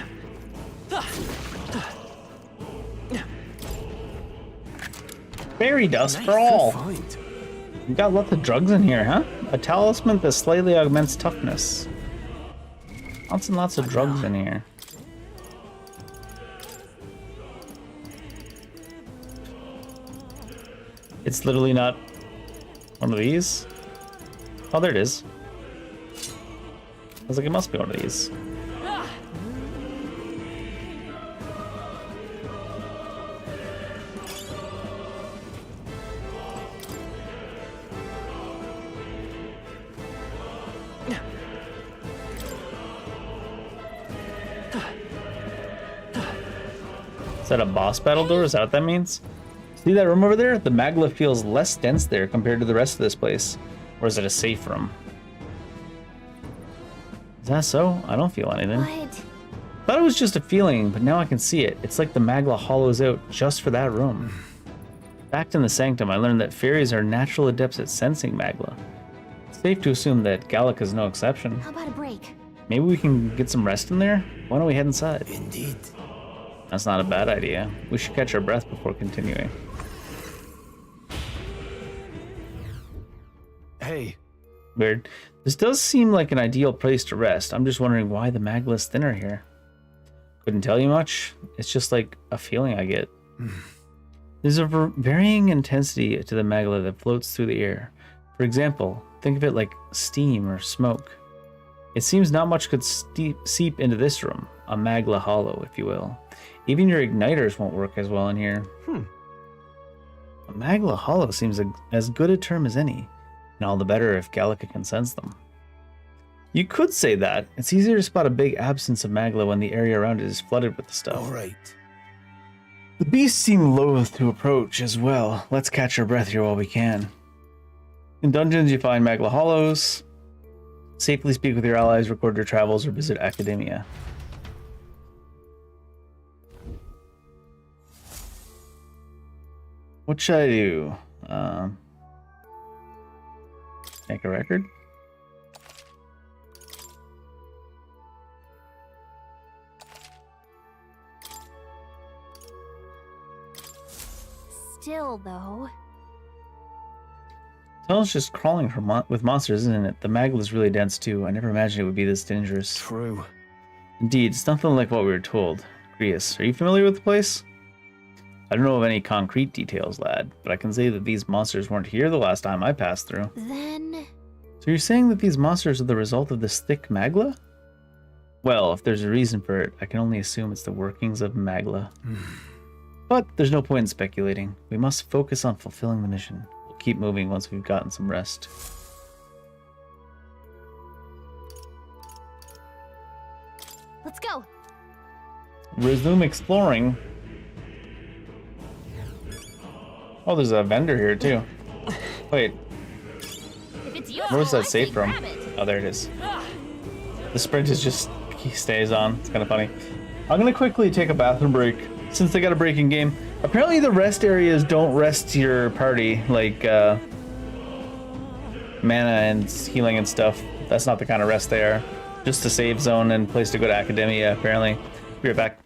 Fairy dust for all. You got lots of drugs in here, huh? A talisman that slightly augments toughness. Lots and lots of drugs in here. It's literally not one of these. Oh, there it is. I was like, it must be one of these. Is that a boss battle door? Is that what that means? See that room over there? The magla feels less dense there compared to the rest of this place. Or is it a safe room? Is that so? I don't feel anything. What? Thought it was just a feeling, but now I can see it. It's like the magla hollows out just for that room. Back in the sanctum, I learned that fairies are natural adepts at sensing magla. It's safe to assume that Gallic is no exception. How about a break? Maybe we can get some rest in there? Why don't we head inside? Indeed. That's not a bad idea. We should catch our breath before continuing. Hey. Weird. This does seem like an ideal place to rest. I'm just wondering why the magla is thinner here. Couldn't tell you much. It's just like a feeling I get. There's a varying intensity to the magla that floats through the air. For example, think of it like steam or smoke. It seems not much could seep into this room, a magla hollow, if you will. Even your igniters won't work as well in here. A magla hollow seems as good a term as any, and all the better if Gallica can sense them. You could say that. It's easier to spot a big absence of magla when the area around it is flooded with the stuff. All right. The beasts seem loath to approach as well. Let's catch our breath here while we can. In dungeons, you find magla hollows. Safely speak with your allies, record your travels, or visit academia. What should I do? Make a record? Still, though. Tunnel's just crawling with monsters, isn't it? The magla is really dense too. I never imagined it would be this dangerous. True. Indeed, it's nothing like what we were told. Grius, are you familiar with the place? I don't know of any concrete details, lad, but I can say that these monsters weren't here the last time I passed through. Then... So you're saying that these monsters are the result of this thick magla? Well, if there's a reason for it, I can only assume it's the workings of magla. But there's no point in speculating. We must focus on fulfilling the mission. keep moving once we've gotten some rest. Let's go. Resume exploring. Oh, there's a vendor here too. Wait, If it's where was useful, that I safe say from? grab it. Oh, there it is. The sprint is just, he stays on. It's kind of funny. I'm gonna quickly take a bathroom break since they got a break in game. Apparently the rest areas don't rest your party, like mana and healing and stuff. That's not the kind of rest they are. Just a save zone and place to go to Academia, apparently. Be right back.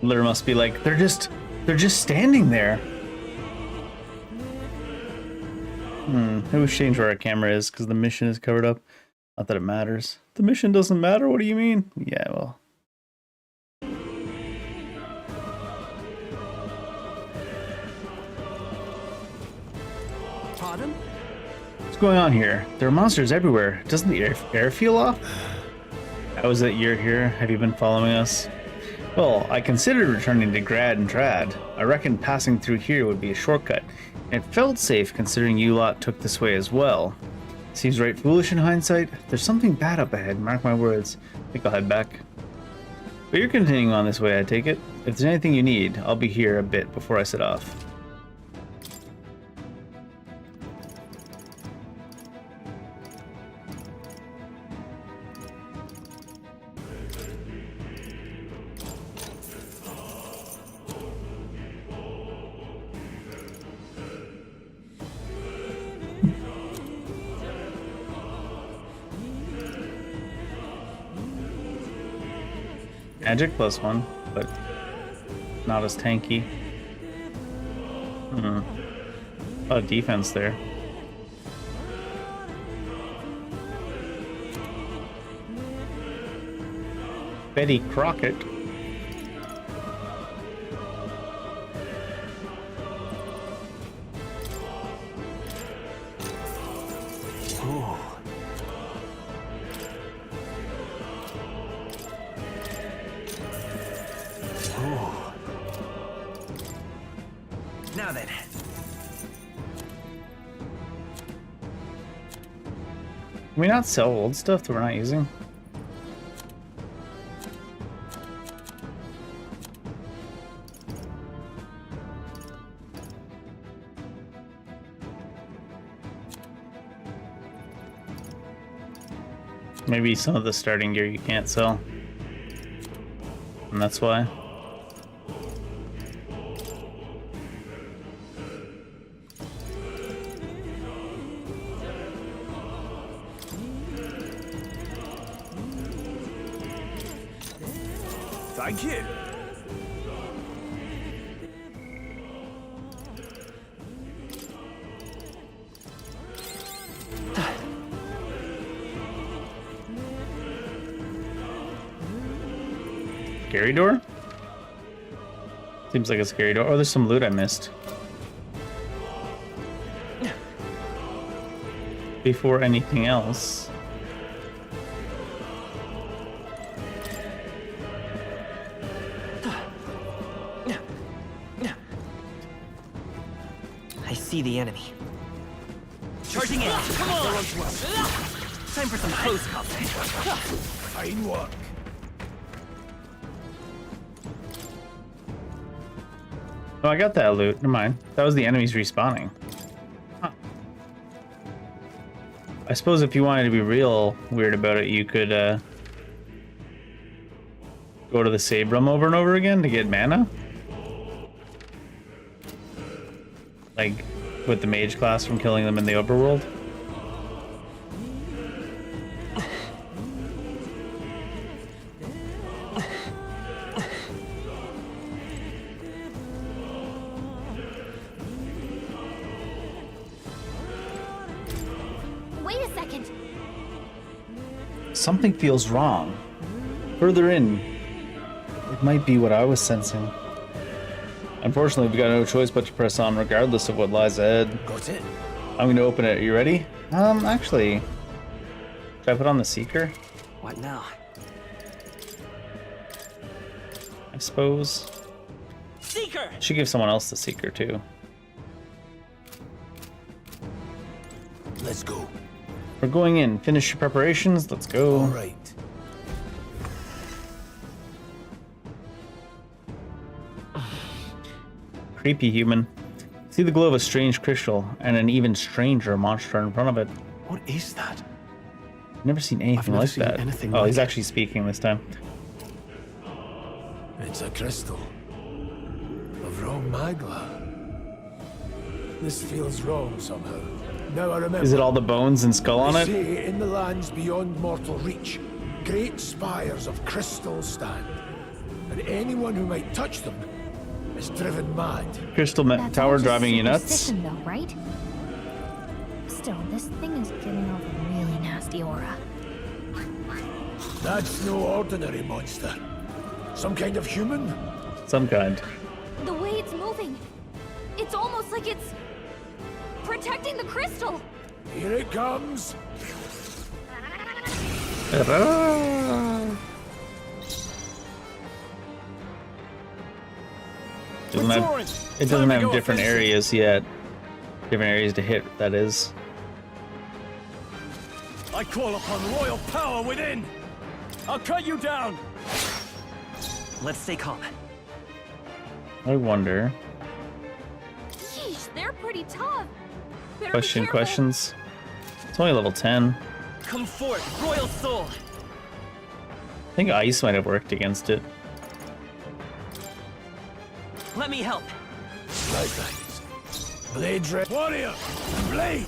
Lure must be like, they're just standing there. Maybe we should change where our camera is because the mission is covered up. Not that it matters. The mission doesn't matter? What do you mean? Yeah, well. Pardon? What's going on here? There are monsters everywhere. Doesn't the air feel off? How is it you're here? Have you been following us? Well, I considered returning to Grad and Trad. I reckon passing through here would be a shortcut. And it felt safe considering you lot took this way as well. Seems right foolish in hindsight. There's something bad up ahead, mark my words. I think I'll head back. But you're continuing on this way, I take it? If there's anything you need, I'll be here a bit before I set off. Magic +1, but not as tanky. A lot of defense there. Betty Crockett. Now then. Can we not sell old stuff that we're not using? Maybe some of the starting gear you can't sell. And that's why. Thank you. Scary door? Seems like a scary door. Oh, there's some loot I missed. Before anything else. I see the enemy. Charging in! Come on! Time for some close combat. Fine work. Oh, I got that loot. Never mind. That was the enemies respawning. Huh. I suppose if you wanted to be real weird about it, you could go to the save room over and over again to get mana. Like with the mage class from killing them in the overworld. Wait a second. Something feels wrong. Further in, it might be what I was sensing. Unfortunately, we got no choice but to press on regardless of what lies ahead. Got it. I'm going to open it. Are you ready? Actually, should I put on the Seeker? What now? I suppose. Seeker! Should give someone else the Seeker too. Let's go. We're going in. Finish your preparations. Let's go. All right. Creepy human. See the glow of a strange crystal and an even stranger monster in front of it. What is that? I've never seen anything never like seen that. anything Oh, like he's it. actually speaking this time. It's a crystal. Of raw magla. This feels wrong somehow. Now I remember. Is it all the bones and skull on They it? say in the lands beyond mortal reach, great spires of crystal stand. and anyone who might touch them is driven mad. Crystal That's Tower all just driving you nuts? superstition though, right? Still, this thing is giving off a really nasty aura. That's no ordinary monster. Some kind of human? Some kind. The way it's moving, it's almost like it's protecting the crystal. Here it comes. It doesn't have different areas yet. Different areas to hit, that is. I call upon royal power within! I'll cut you down! Let's stay calm. I wonder. Yeesh, they're pretty tough. Better be careful. Questions? It's only level 10. Come forth, royal soul! I think ice might have worked against it. Let me help. Likewise. Blade red warrior! Blade!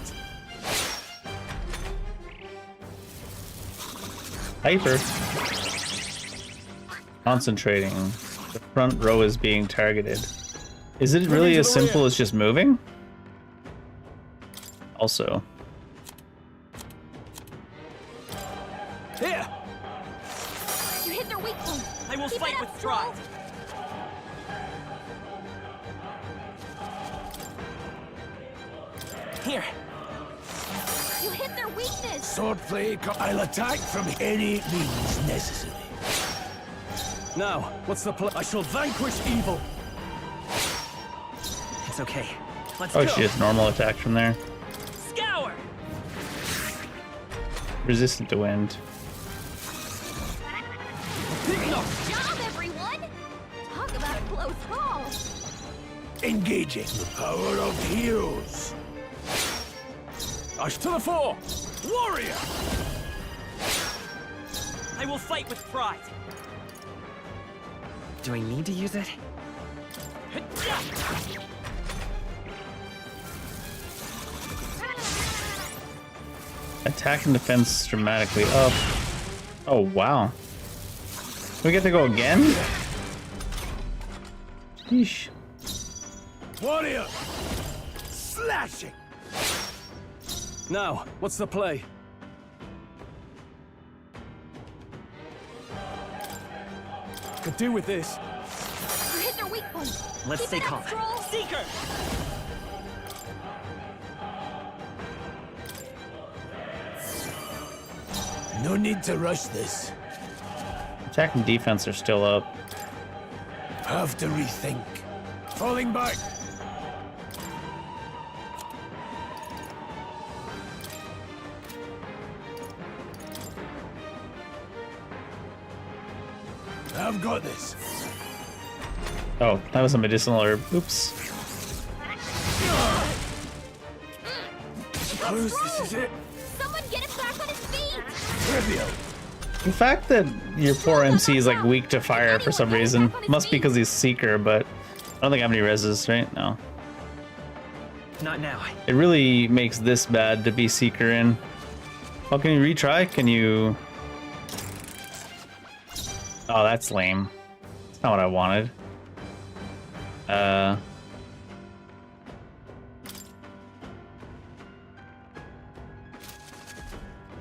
Hyper. Concentrating. The front row is being targeted. Is it really as simple as just moving? Also. Here! You hit their weak point. I will Keep fight it with up, pride. Here. You hit their weakness. Swordplay, I'll attack from any means necessary. Now, what's the plan? I shall vanquish evil. It's okay. Let's Oh, go. she has normal attack from there. Scour! Resistant to wind. Good job, everyone. Talk about a close call. Engaging the power of heroes. Ash to the fore! Warrior! I will fight with pride. Do I need to use it? Attack and defense dramatically up. Oh, wow. We get to go again? Sheesh. Warrior! Slashing! Now, what's the play? Could do with this. You hit their weak point. Let's Keep stay it up, calm. Stroll. Seeker! No need to rush this. Attack and defense are still up. Have to rethink. Falling back. I've got this. Oh, that was a medicinal herb. Oops. Bruce, this is it. Someone get him back on his feet. Trivial. The fact that your poor MC is like weak to fire for some reason must be because he's Seeker, but I don't think I have any reses, right? No. Not now. It really makes this bad to be Seeker in. Oh, can you retry? Can you... Oh, that's lame. That's not what I wanted.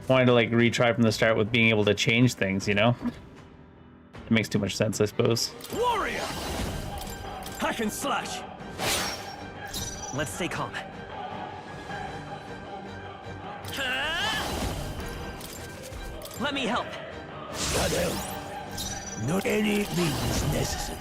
Wanted to like retry from the start with being able to change things, you know? It makes too much sense, I suppose. Warrior! Hack and slash! Let's stay calm. Let me help. That help. Not any means necessary.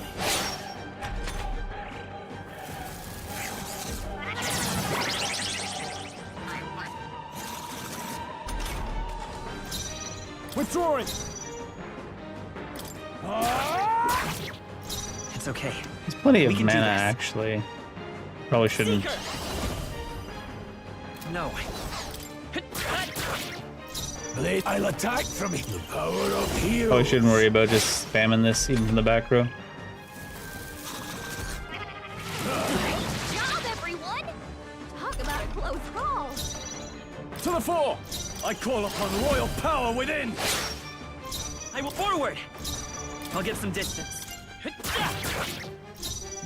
Withdrawing! It's okay. There's plenty We of can do mana, this. actually. Probably shouldn't. Seeker! No. Blade, I'll attack from the power of heroes. Probably shouldn't worry about just spamming this even from the back row. Great job, everyone. Talk about a close call. To the fore! I call upon royal power within! I will forward! I'll get some distance.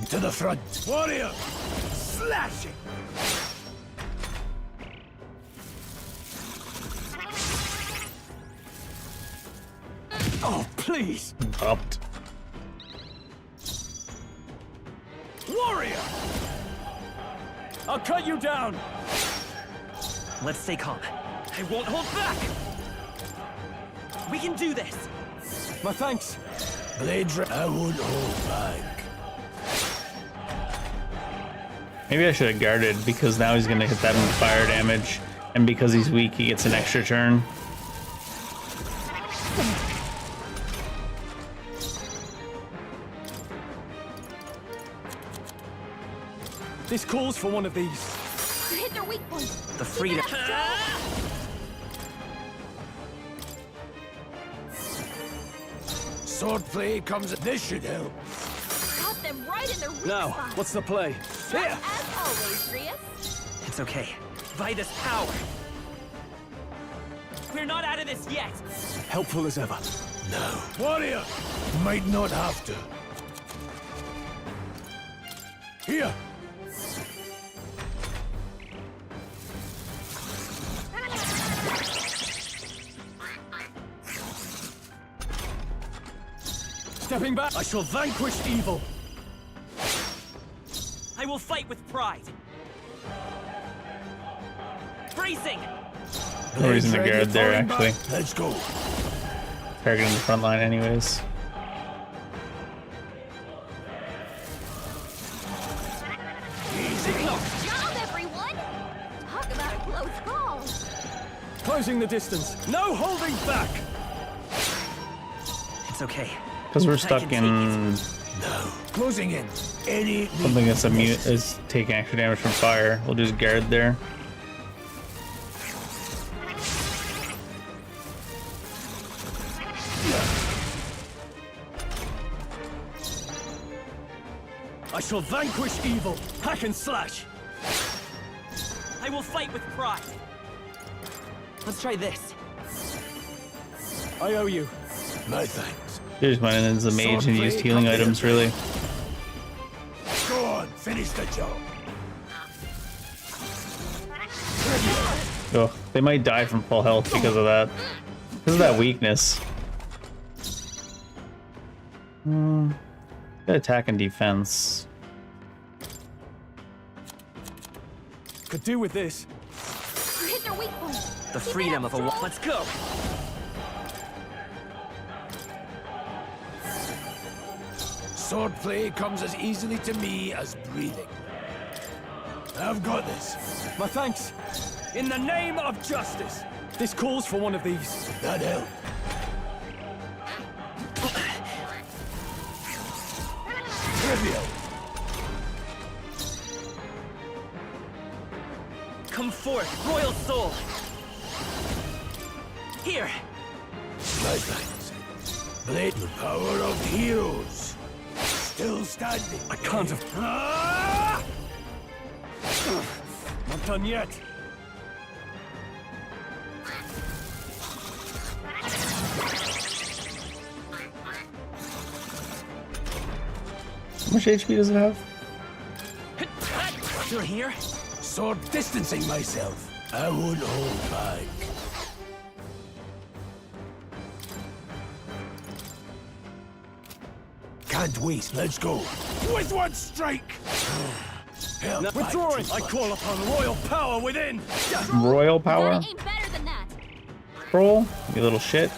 To the front. Warrior! Slashing! Oh, please! Upped. Warrior! I'll cut you down! Let's stay calm. I won't hold back! We can do this! My thanks. I won't hold back. Maybe I should have guarded because now he's gonna hit that with fire damage, and because he's weak, he gets an extra turn. This calls for one of these. You hit their weak point. The freedom. Swordplay comes. This should help. Got them right in their weak Now, spot. what's the play? Here! As always, Rias. It's okay. Vitus power. We're not out of this yet. Helpful as ever. No. Warrior! Might not have to. Here! Stepping back, I shall vanquish evil. I will fight with pride. Bracing! No reason to guard there, actually. Let's go. Targeting the front line anyways. Good job, everyone! Talk about a close call. Closing the distance. No holding back! It's okay. Because we're stuck in No. Closing in. Any. something that's immune is taking extra damage from fire. We'll just guard there. I shall vanquish evil. Hack and slash. I will fight with pride. Let's try this. I owe you. My thanks. Here's mine as a mage and used healing items really. Go on, finish the job. Oh, they might die from full health because of that. Because of that weakness. Attack and defense. Could do with this. You hit their weak point. The freedom of a war. Let's go! Swordplay comes as easily to me as breathing. I've got this. My thanks. In the name of justice. This calls for one of these. That helped. Trivial. Come forth, royal soul! Here! My thanks. Blade, the power of heroes. Still standing. I can't have... Ah! Not done yet. How much HP does it have? You're here? Sword distancing myself. I won't hold back. Can't waste. Let's go. With one strike. Hell, Now, withdrawing, I call upon royal power within. Royal power? Ain't better than that. Troll? You little shit.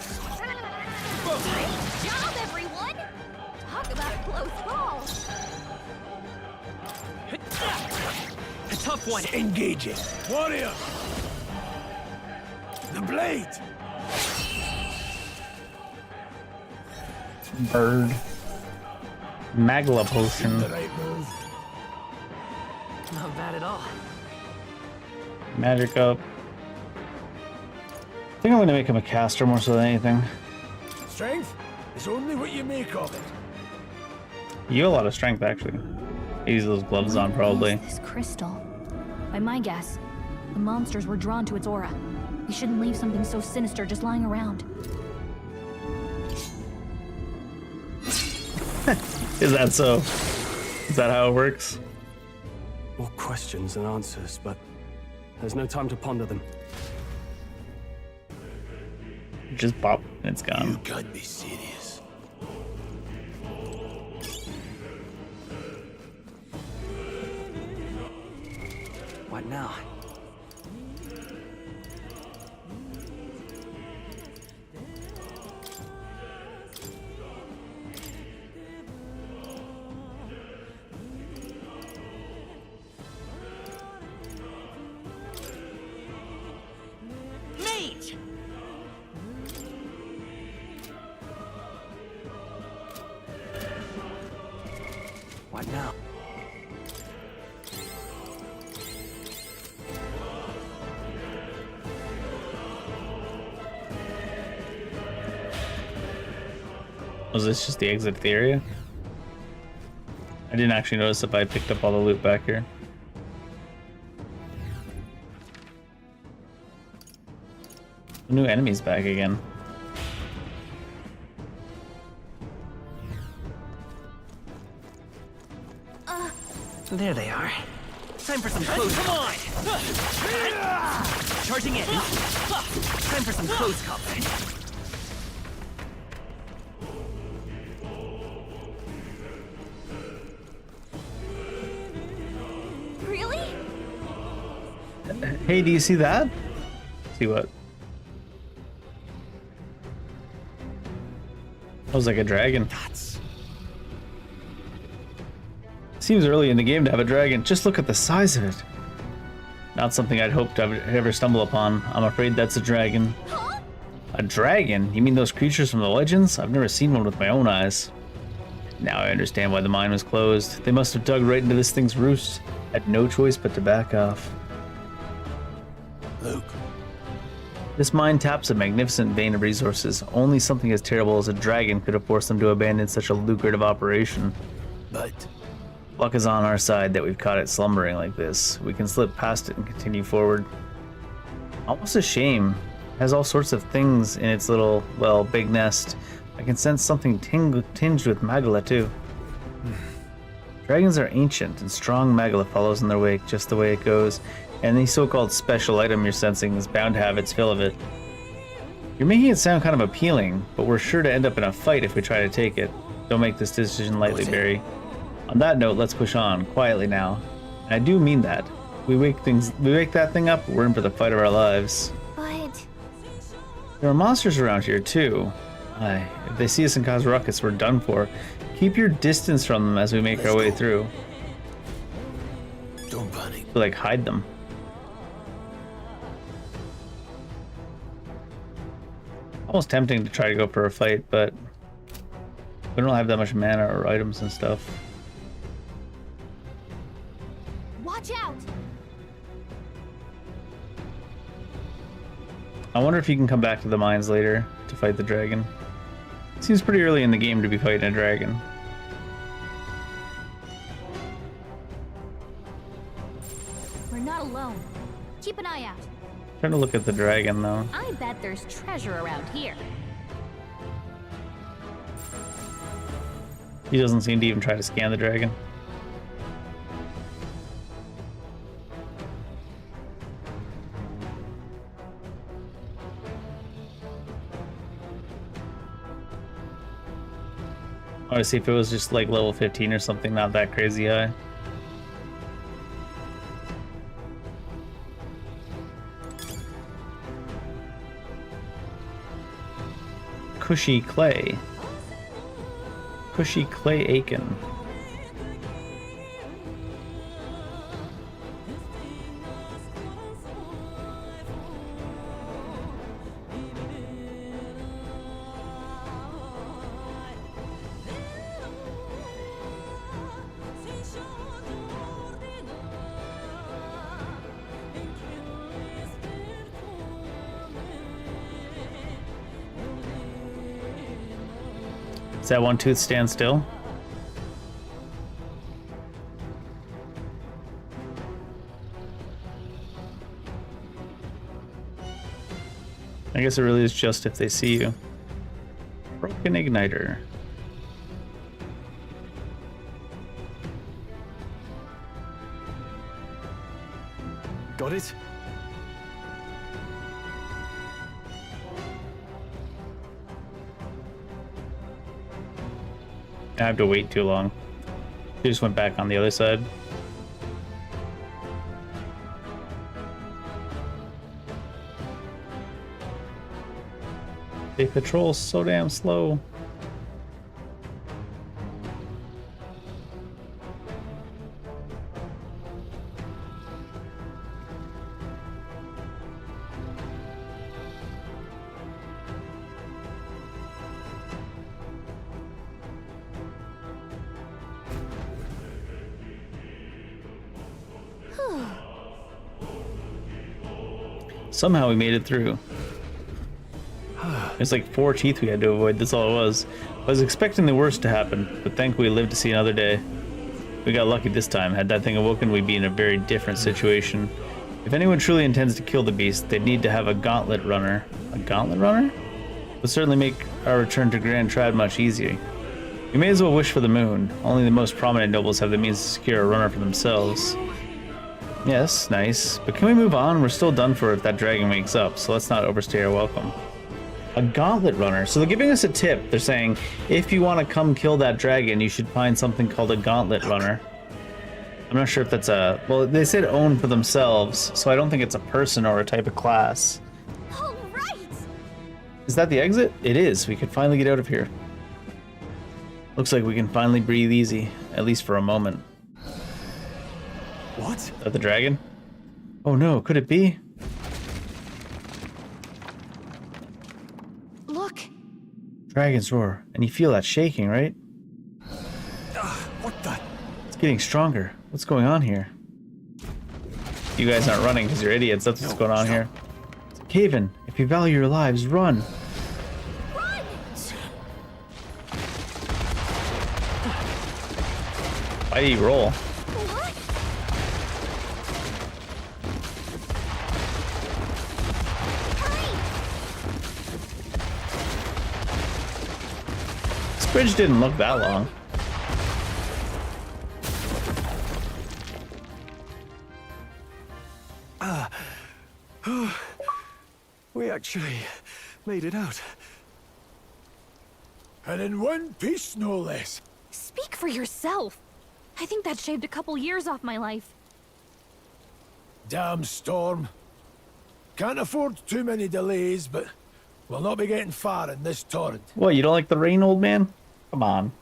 Great job, everyone! Talk about a close call. A tough one. Engaging. Warrior. The blade. Bird. Magla potion. The right move. Not bad at all. Magic up. I think I'm gonna make him a caster more so than anything. Strength is only what you make of it. You have a lot of strength actually. Use those gloves on probably. This crystal. By my guess, the monsters were drawn to its aura. We shouldn't leave something so sinister just lying around. Is that so? Is that how it works? More questions than answers, but there's no time to ponder them. Just pop and it's gone. You can't be serious. What now? Mate! What now? Was this just the exit to the area? I didn't actually notice if I picked up all the loot back here. The new enemy's back again. There they are. Time for some close. Come on! Charging in. Time for some close combat. Really? Hey, do you see that? See what? That was like a dragon. Seems early in the game to have a dragon. Just look at the size of it. Not something I'd hoped I would ever stumble upon. I'm afraid that's a dragon. Huh? A dragon? You mean those creatures from the legends? I've never seen one with my own eyes. Now I understand why the mine was closed. They must have dug right into this thing's roost. Had no choice but to back off. Luke. This mine taps a magnificent vein of resources. Only something as terrible as a dragon could have forced them to abandon such a lucrative operation. But luck is on our side that we've caught it slumbering like this. We can slip past it and continue forward. Almost a shame. It has all sorts of things in its little, well, big nest. I can sense something tinged with Magala too. Dragons are ancient, and strong Magala follows in their wake just the way it goes. And the so-called special item you're sensing is bound to have its fill of it. You're making it sound kind of appealing, but we're sure to end up in a fight if we try to take it. Don't make this decision lightly, Barry. On that note, let's push on, quietly now. And I do mean that. We wake that thing up, we're in for the fight of our lives. But there are monsters around here too. Aye, if they see us and cause ruckus, we're done for. Keep your distance from them as we make our way through. Don't panic. Like hide them. Almost tempting to try to go for a fight, but we don't have that much mana or items and stuff. watch out! I wonder if you can come back to the mines later to fight the dragon. Seems pretty early in the game to be fighting a dragon. We're not alone. Keep an eye out. Trying to look at the dragon though. I bet there's treasure around here. He doesn't seem to even try to scan the dragon. I want to see if it was just like level 15 or something, not that crazy high. Cushy clay. Cushy clay Aiken. Does that one tooth stand still? I guess it really is just if they see you. Broken igniter. Got it? I have to wait too long. He just went back on the other side. They patrol so damn slow. Somehow we made it through. It's like 4 teeth we had to avoid, that's all it was. I was expecting the worst to happen, but thankfully we lived to see another day. We got lucky this time. Had that thing awoken, we'd be in a very different situation. If anyone truly intends to kill the beast, they'd need to have a gauntlet runner. A gauntlet runner? Would certainly make our return to Grand Trad much easier. We may as well wish for the moon. Only the most prominent nobles have the means to secure a runner for themselves. Yes, nice. But can we move on? We're still done for if that dragon wakes up, so let's not overstay our welcome. A gauntlet runner. So they're giving us a tip. They're saying, if you want to come kill that dragon, you should find something called a gauntlet runner. I'm not sure if that's a... Well, they said own for themselves, so I don't think it's a person or a type of class. All right. Is that the exit? It is. We can finally get out of here. Looks like we can finally breathe easy, at least for a moment. What? Is that the dragon? Oh no, could it be? Look. Dragon's roar. And you feel that shaking, right? What the? It's getting stronger. What's going on here? You guys aren't running because you're idiots. That's what's going on here. It's a cave-in. If you value your lives, run. Run! Why did he roll? This bridge didn't look that long. We actually made it out. And in one piece, no less. Speak for yourself. I think that shaved a couple years off my life. Damn storm. Can't afford too many delays, but we'll not be getting far in this torrent. What, you don't like the rain, old man? Come on.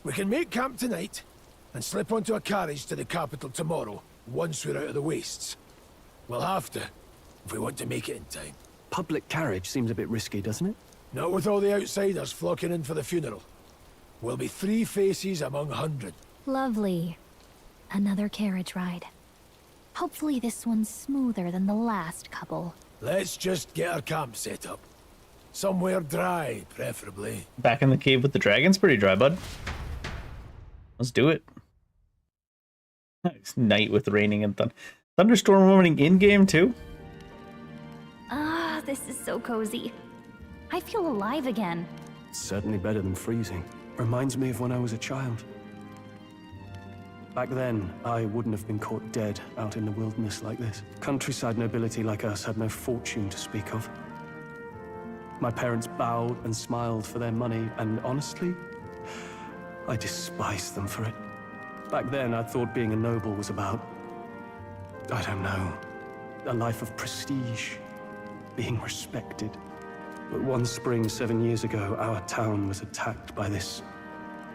We can make camp tonight and slip onto a carriage to the capital tomorrow, once we're out of the wastes. We'll have to, if we want to make it in time. Public carriage seems a bit risky, doesn't it? Not with all the outsiders flocking in for the funeral. We'll be 3 faces among 100. Lovely. Another carriage ride. Hopefully this one's smoother than the last couple. Let's just get our camp set up. Somewhere dry, preferably. Back in the cave with the dragons? Pretty dry, bud. Let's do it. Nice night with raining and thunderstorm warning in-game, too? Ah, this is so cozy. I feel alive again. It's certainly better than freezing. Reminds me of when I was a child. Back then, I wouldn't have been caught dead out in the wilderness like this. Countryside nobility like us had no fortune to speak of. My parents bowed and smiled for their money, and honestly, I despised them for it. Back then, I thought being a noble was about, I don't know, a life of prestige, being respected. But one spring 7 years ago, our town was attacked by this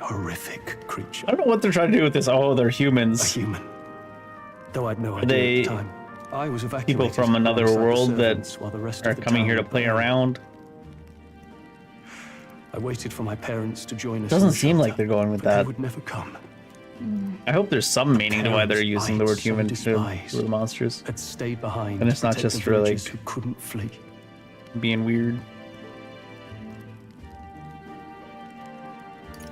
horrific creature. I don't know what they're trying to do with this. Oh, they're humans. A human. Though I'd no Are idea they at the time. I was evacuated people from another alongside the world that servants while the rest are of the coming town here to were play burned. around? I waited for my parents to join us. Doesn't in the seem shelter, like they're going with but that. They would never come. I hope there's some meaning to why they're Parents using the I word so human to despised the monsters. had stayed behind. And it's to not protect just the for, like, villagers who couldn't flee. Being weird.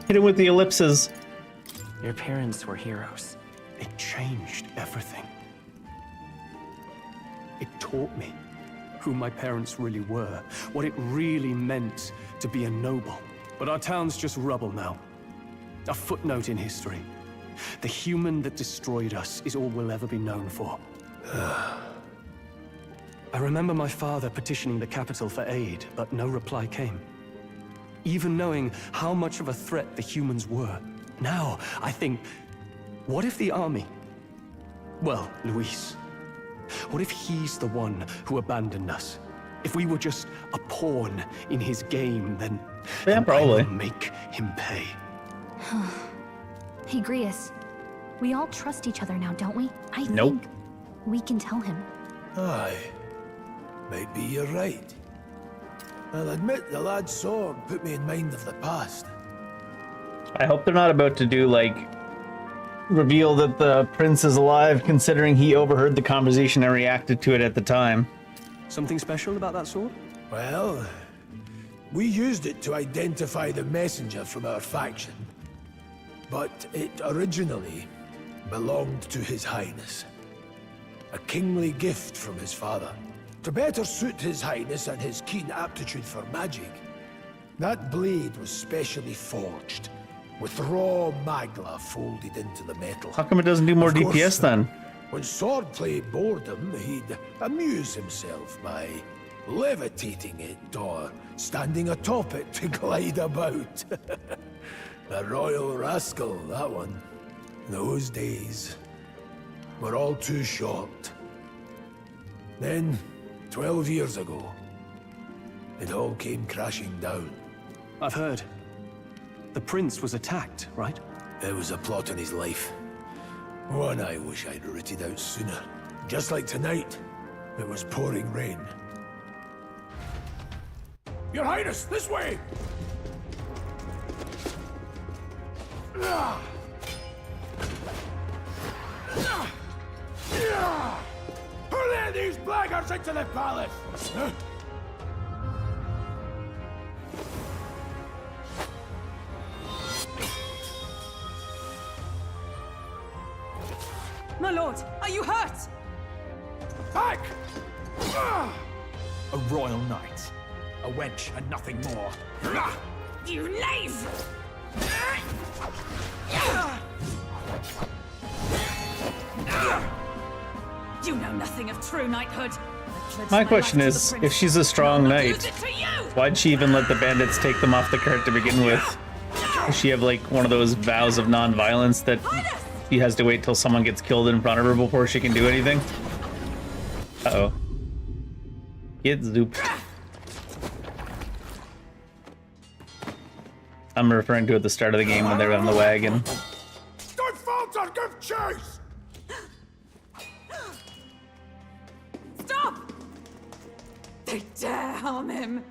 Hit it with the ellipses. Your parents were heroes. It changed everything. It taught me who my parents really were, what it really meant to be a noble. But our town's just rubble now. A footnote in history. The human that destroyed us is all we'll ever be known for. I remember my father petitioning the capital for aid, but no reply came. Even knowing how much of a threat the humans were, now I think, what if the army... Well, Luis, what if he's the one who abandoned us? If we were just a pawn in his game, then Yeah, probably. I will make him pay. Hey, Grius. We all trust each other now, don't we? I Nope. think we can tell him. Aye. Might be you're right. I'll admit the lad's sword put me in mind of the past. I hope they're not about to do, like, reveal that the prince is alive, considering he overheard the conversation and reacted to it at the time. Something special about that sword? Well, we used it to identify the messenger from our faction. But it originally belonged to His Highness. A kingly gift from his father. To better suit His Highness and his keen aptitude for magic, that blade was specially forged, with raw magla folded into the metal. How come it doesn't do more Of course, DPS then? When swordplay bored him, he'd amuse himself by levitating it or standing atop it to glide about. A royal rascal, that one. Those days were all too short. Then, 12 years ago, it all came crashing down. I've heard. The prince was attacked, right? It was a plot on his life. One I wish I'd rooted out sooner. Just like tonight, it was pouring rain. Your Highness, this way! Who let these blackguards into the palace? My lord, are you hurt? Back! A royal knight. A wench and nothing more. You knave! You know nothing of true knighthood. My question is, if she's a strong knight, why'd she even let the bandits take them off the cart to begin with? Does she have like one of those vows of non-violence that she has to wait till someone gets killed in front of her before she can do anything? Uh-oh. Get zooped. I'm referring to at the start of the game when they're on the wagon. Don't falter, give chase! Stop! They dare harm him.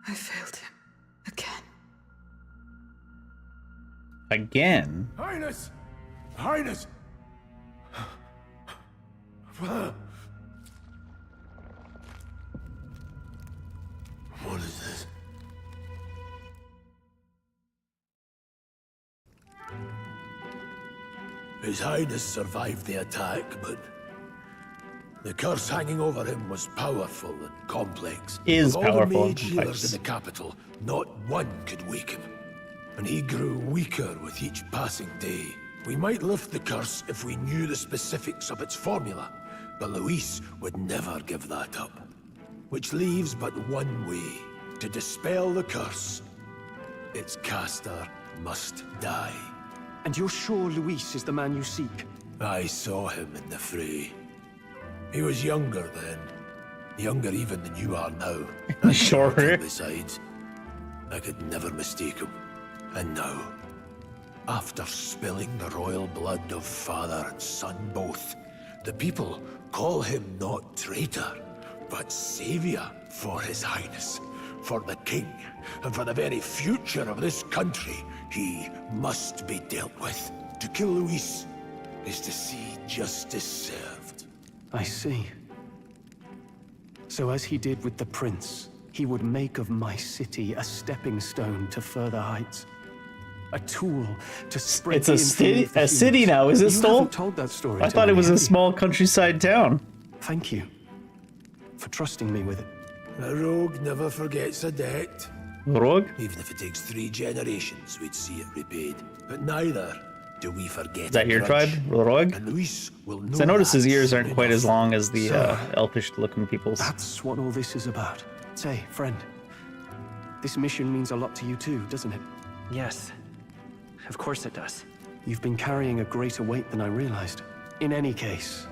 I failed him. Again. Again? Highness! Highness! What is this? His Highness survived the attack, but the curse hanging over him was powerful and complex. Is of powerful all the and mage healers complex. in the capital, not one could wake him. And he grew weaker with each passing day. We might lift the curse if we knew the specifics of its formula, but Luis would never give that up. Which leaves but one way to dispel the curse. Its caster must die. And you're sure Luis is the man you seek? I saw him in the fray. He was younger then. Younger even than you are now. And Sure. Besides, I could never mistake him. And now, after spilling the royal blood of father and son both, the people call him not traitor, but savior for His Highness, for the king, and for the very future of this country. He must be dealt with. To kill Luis is to see justice served. I see. So as he did with the prince, he would make of my city a stepping stone to further heights. A tool to spread It's a city now, is it, Stoll? You haven't told that story I to thought it me, was a have you? small countryside town. Thank you for trusting me with it. A rogue never forgets a debt. Rogue? Even if it takes 3 generations, we'd see it repaid. But neither do we forget. Is that a your grudge. tribe, Rogue? And Luis will know So I notice his that ears aren't soon quite as enough. long as the So, elfish-looking people's. That's what all this is about. Say, friend, this mission means a lot to you too, doesn't it? Yes. Of course it does. You've been carrying a greater weight than I realized. In any case,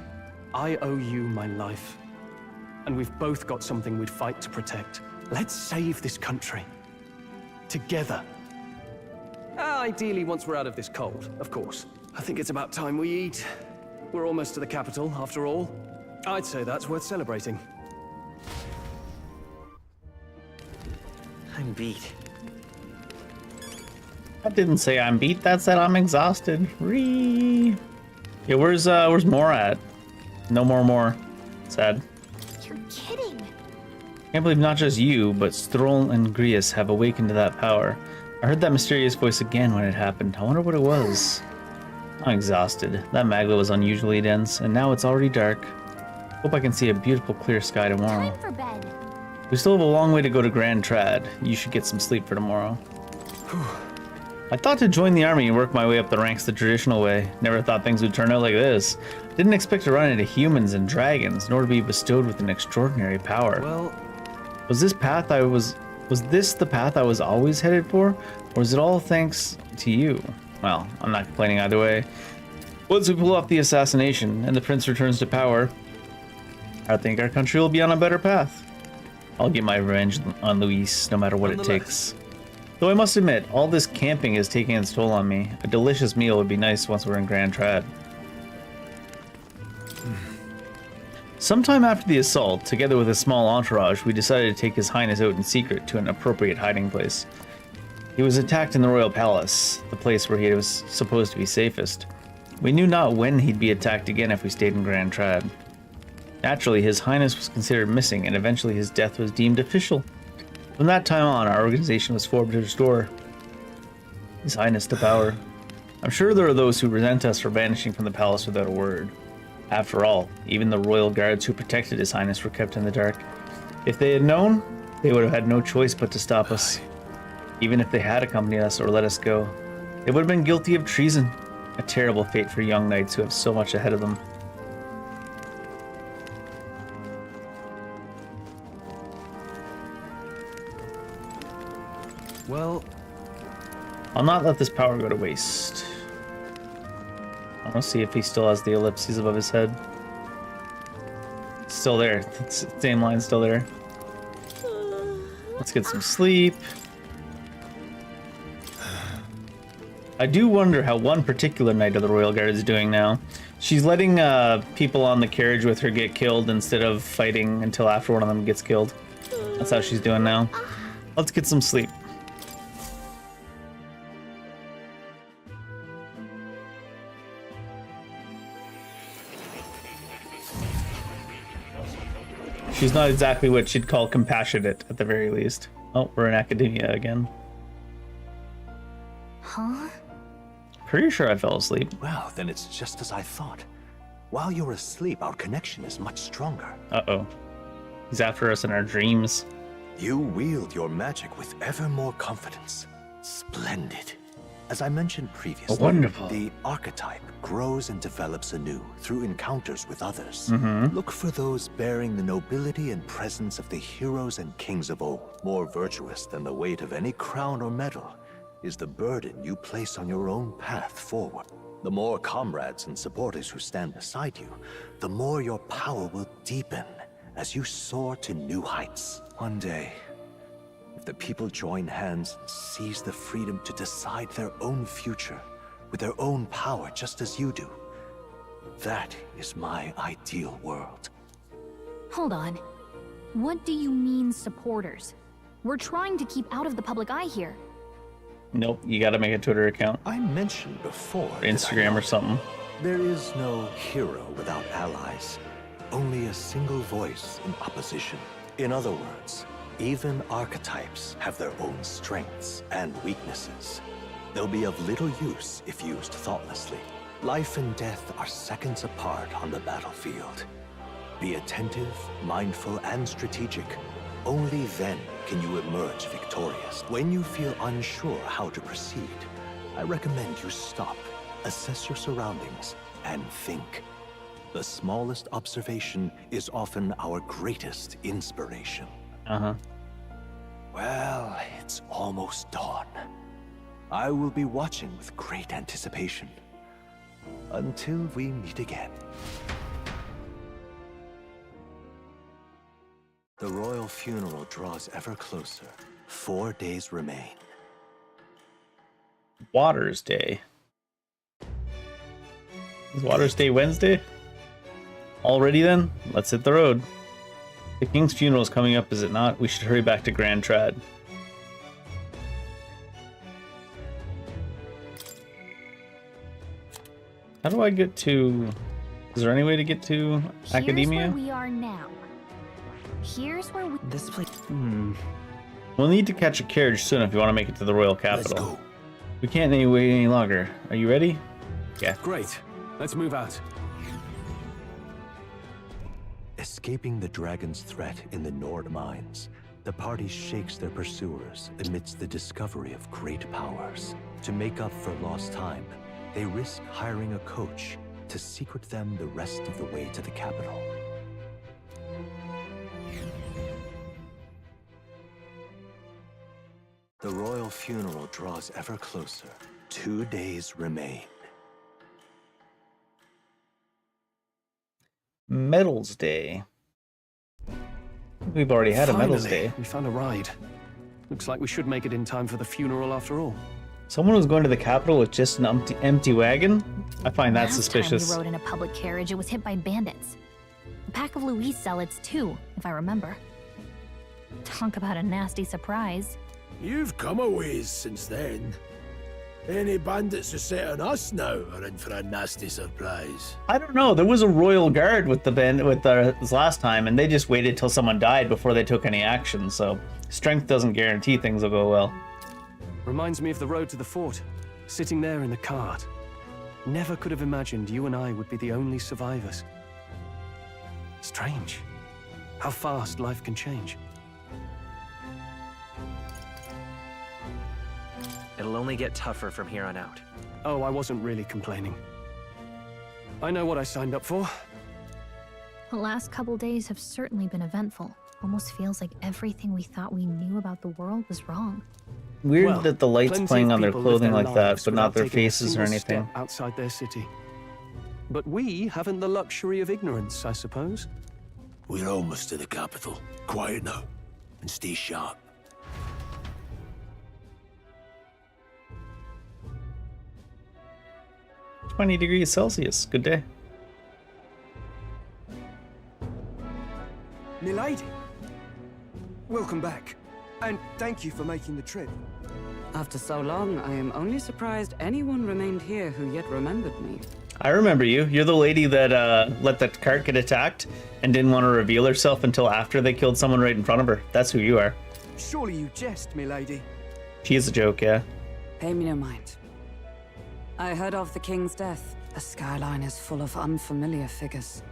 I owe you my life. And we've both got something we'd fight to protect. Let's save this country. Together. Ideally, once we're out of this cold, of course. I think it's about time we eat. We're almost to the capital, after all. I'd say that's worth celebrating. I'm beat. I didn't say I'm beat. That said I'm exhausted. Yeah, where's Mora at? No more. Sad. You're kidding. Can't believe not just you, but Stroll and Grius have awakened to that power. I heard that mysterious voice again when it happened. I wonder what it was. I'm exhausted. That magla was unusually dense, and now it's already dark. Hope I can see a beautiful clear sky tomorrow. Time for bed. We still have a long way to go to Grand Trad. You should get some sleep for tomorrow. I thought to join the army and work my way up the ranks the traditional way. Never thought things would turn out like this. Didn't expect to run into humans and dragons, nor to be bestowed with an extraordinary power. Well, Was this the path I was always headed for? Or is it all thanks to you? Well, I'm not complaining either way. Once we pull off the assassination and the prince returns to power, I think our country will be on a better path. I'll get my revenge on Luis, no matter what it takes. Though I must admit, all this camping is taking its toll on me. A delicious meal would be nice once we're in Grand Trad. Sometime after the assault, together with a small entourage, we decided to take His Highness out in secret to an appropriate hiding place. He was attacked in the royal palace, the place where he was supposed to be safest. We knew not when he'd be attacked again if we stayed in Grand Trad. Naturally, His Highness was considered missing, and eventually his death was deemed official. From that time on, our organization was formed to restore His Highness to power. I'm sure there are those who resent us for vanishing from the palace without a word. After all, even the royal guards who protected His Highness were kept in the dark. If they had known, they would have had no choice but to stop us. Even if they had accompanied us or let us go, they would have been guilty of treason. A terrible fate for young knights who have so much ahead of them. Well, I'll not let this power go to waste. I want to see if he still has the ellipses above his head. Still there. Same line still there. Let's get some sleep. I do wonder how one particular knight of the Royal Guard is doing now. She's letting people on the carriage with her get killed instead of fighting until after one of them gets killed. That's how she's doing now. Let's get some sleep. She's not exactly what she'd call compassionate, at the very least. Oh, we're in academia again. Huh? Pretty sure I fell asleep. Well, then it's just as I thought. While you're asleep, our connection is much stronger. Uh-oh. He's after us in our dreams. You wield your magic with ever more confidence. Splendid. As I mentioned previously, wonderful. The archetype grows and develops anew through encounters with others. Look for those bearing the nobility and presence of the heroes and kings of old. More virtuous than the weight of any crown or medal is the burden you place on your own path forward. The more comrades and supporters who stand beside you, the more your power will deepen as you soar to new heights. One day, if the people join hands and seize the freedom to decide their own future with their own power just as you do, that is my ideal world. Hold on. What do you mean, supporters? We're trying to keep out of the public eye here. Nope, you gotta make a Twitter account. I mentioned before Or Instagram or something. There is no hero without allies. Only a single voice in opposition. In other words, even archetypes have their own strengths and weaknesses. They'll be of little use if used thoughtlessly. Life and death are seconds apart on the battlefield. Be attentive, mindful, and strategic. Only then can you emerge victorious. When you feel unsure how to proceed, I recommend you stop, assess your surroundings, and think. The smallest observation is often our greatest inspiration. Well, it's almost dawn. I will be watching with great anticipation. Until we meet again. The royal funeral draws ever closer. 4 days remain. Waters Day. Is Waters Day Wednesday? Already then? Let's hit the road. The king's funeral is coming up, is it not? We should hurry back to Grand Trad. How do I get to... Is there any way to get to Academia? Here's where we are now. Here's where we... This place... We'll need to catch a carriage soon if you want to make it to the royal capital. We can't wait any longer. Are you ready? Yeah. Great. Let's move out. Escaping the dragon's threat in the Nord mines, the party shakes their pursuers amidst the discovery of great powers. To make up for lost time, they risk hiring a coach to secret them the rest of the way to the capital. The royal funeral draws ever closer. 2 days remain. Medals Day. We've already had a Medals Day. We found a ride. Looks like we should make it in time for the funeral after all. Someone was going to the capital with just an empty wagon? I find that Last suspicious. time we rode in a public carriage, it was hit by bandits. A pack of Louise zealots too, if I remember. Talk about a nasty surprise. You've come a ways since then. Any bandits who set on us now are in for a nasty surprise. I don't know. There was a royal guard with this last time, and they just waited till someone died before they took any action. So strength doesn't guarantee things will go well. Reminds me of the road to the fort. Sitting there in the cart. Never could have imagined you and I would be the only survivors. Strange. How fast life can change. It'll only get tougher from here on out. Oh, I wasn't really complaining. I know what I signed up for. The last couple days have certainly been eventful. Almost feels like everything we thought we knew about the world was wrong. Weird that the light's playing on their clothing like that, but not their faces or anything. Outside their city. But we haven't the luxury of ignorance, I suppose. We're almost to the capital. Quiet now, and stay sharp. $20°C. Good day. Milady, welcome back, and thank you for making the trip. After so long, I am only surprised anyone remained here who yet remembered me. I remember you. You're the lady that let the cart get attacked and didn't want to reveal herself until after they killed someone right in front of her. That's who you are. Surely you jest, milady. She is a joke, yeah. Pay me no mind. I heard of the king's death. The skyline is full of unfamiliar figures.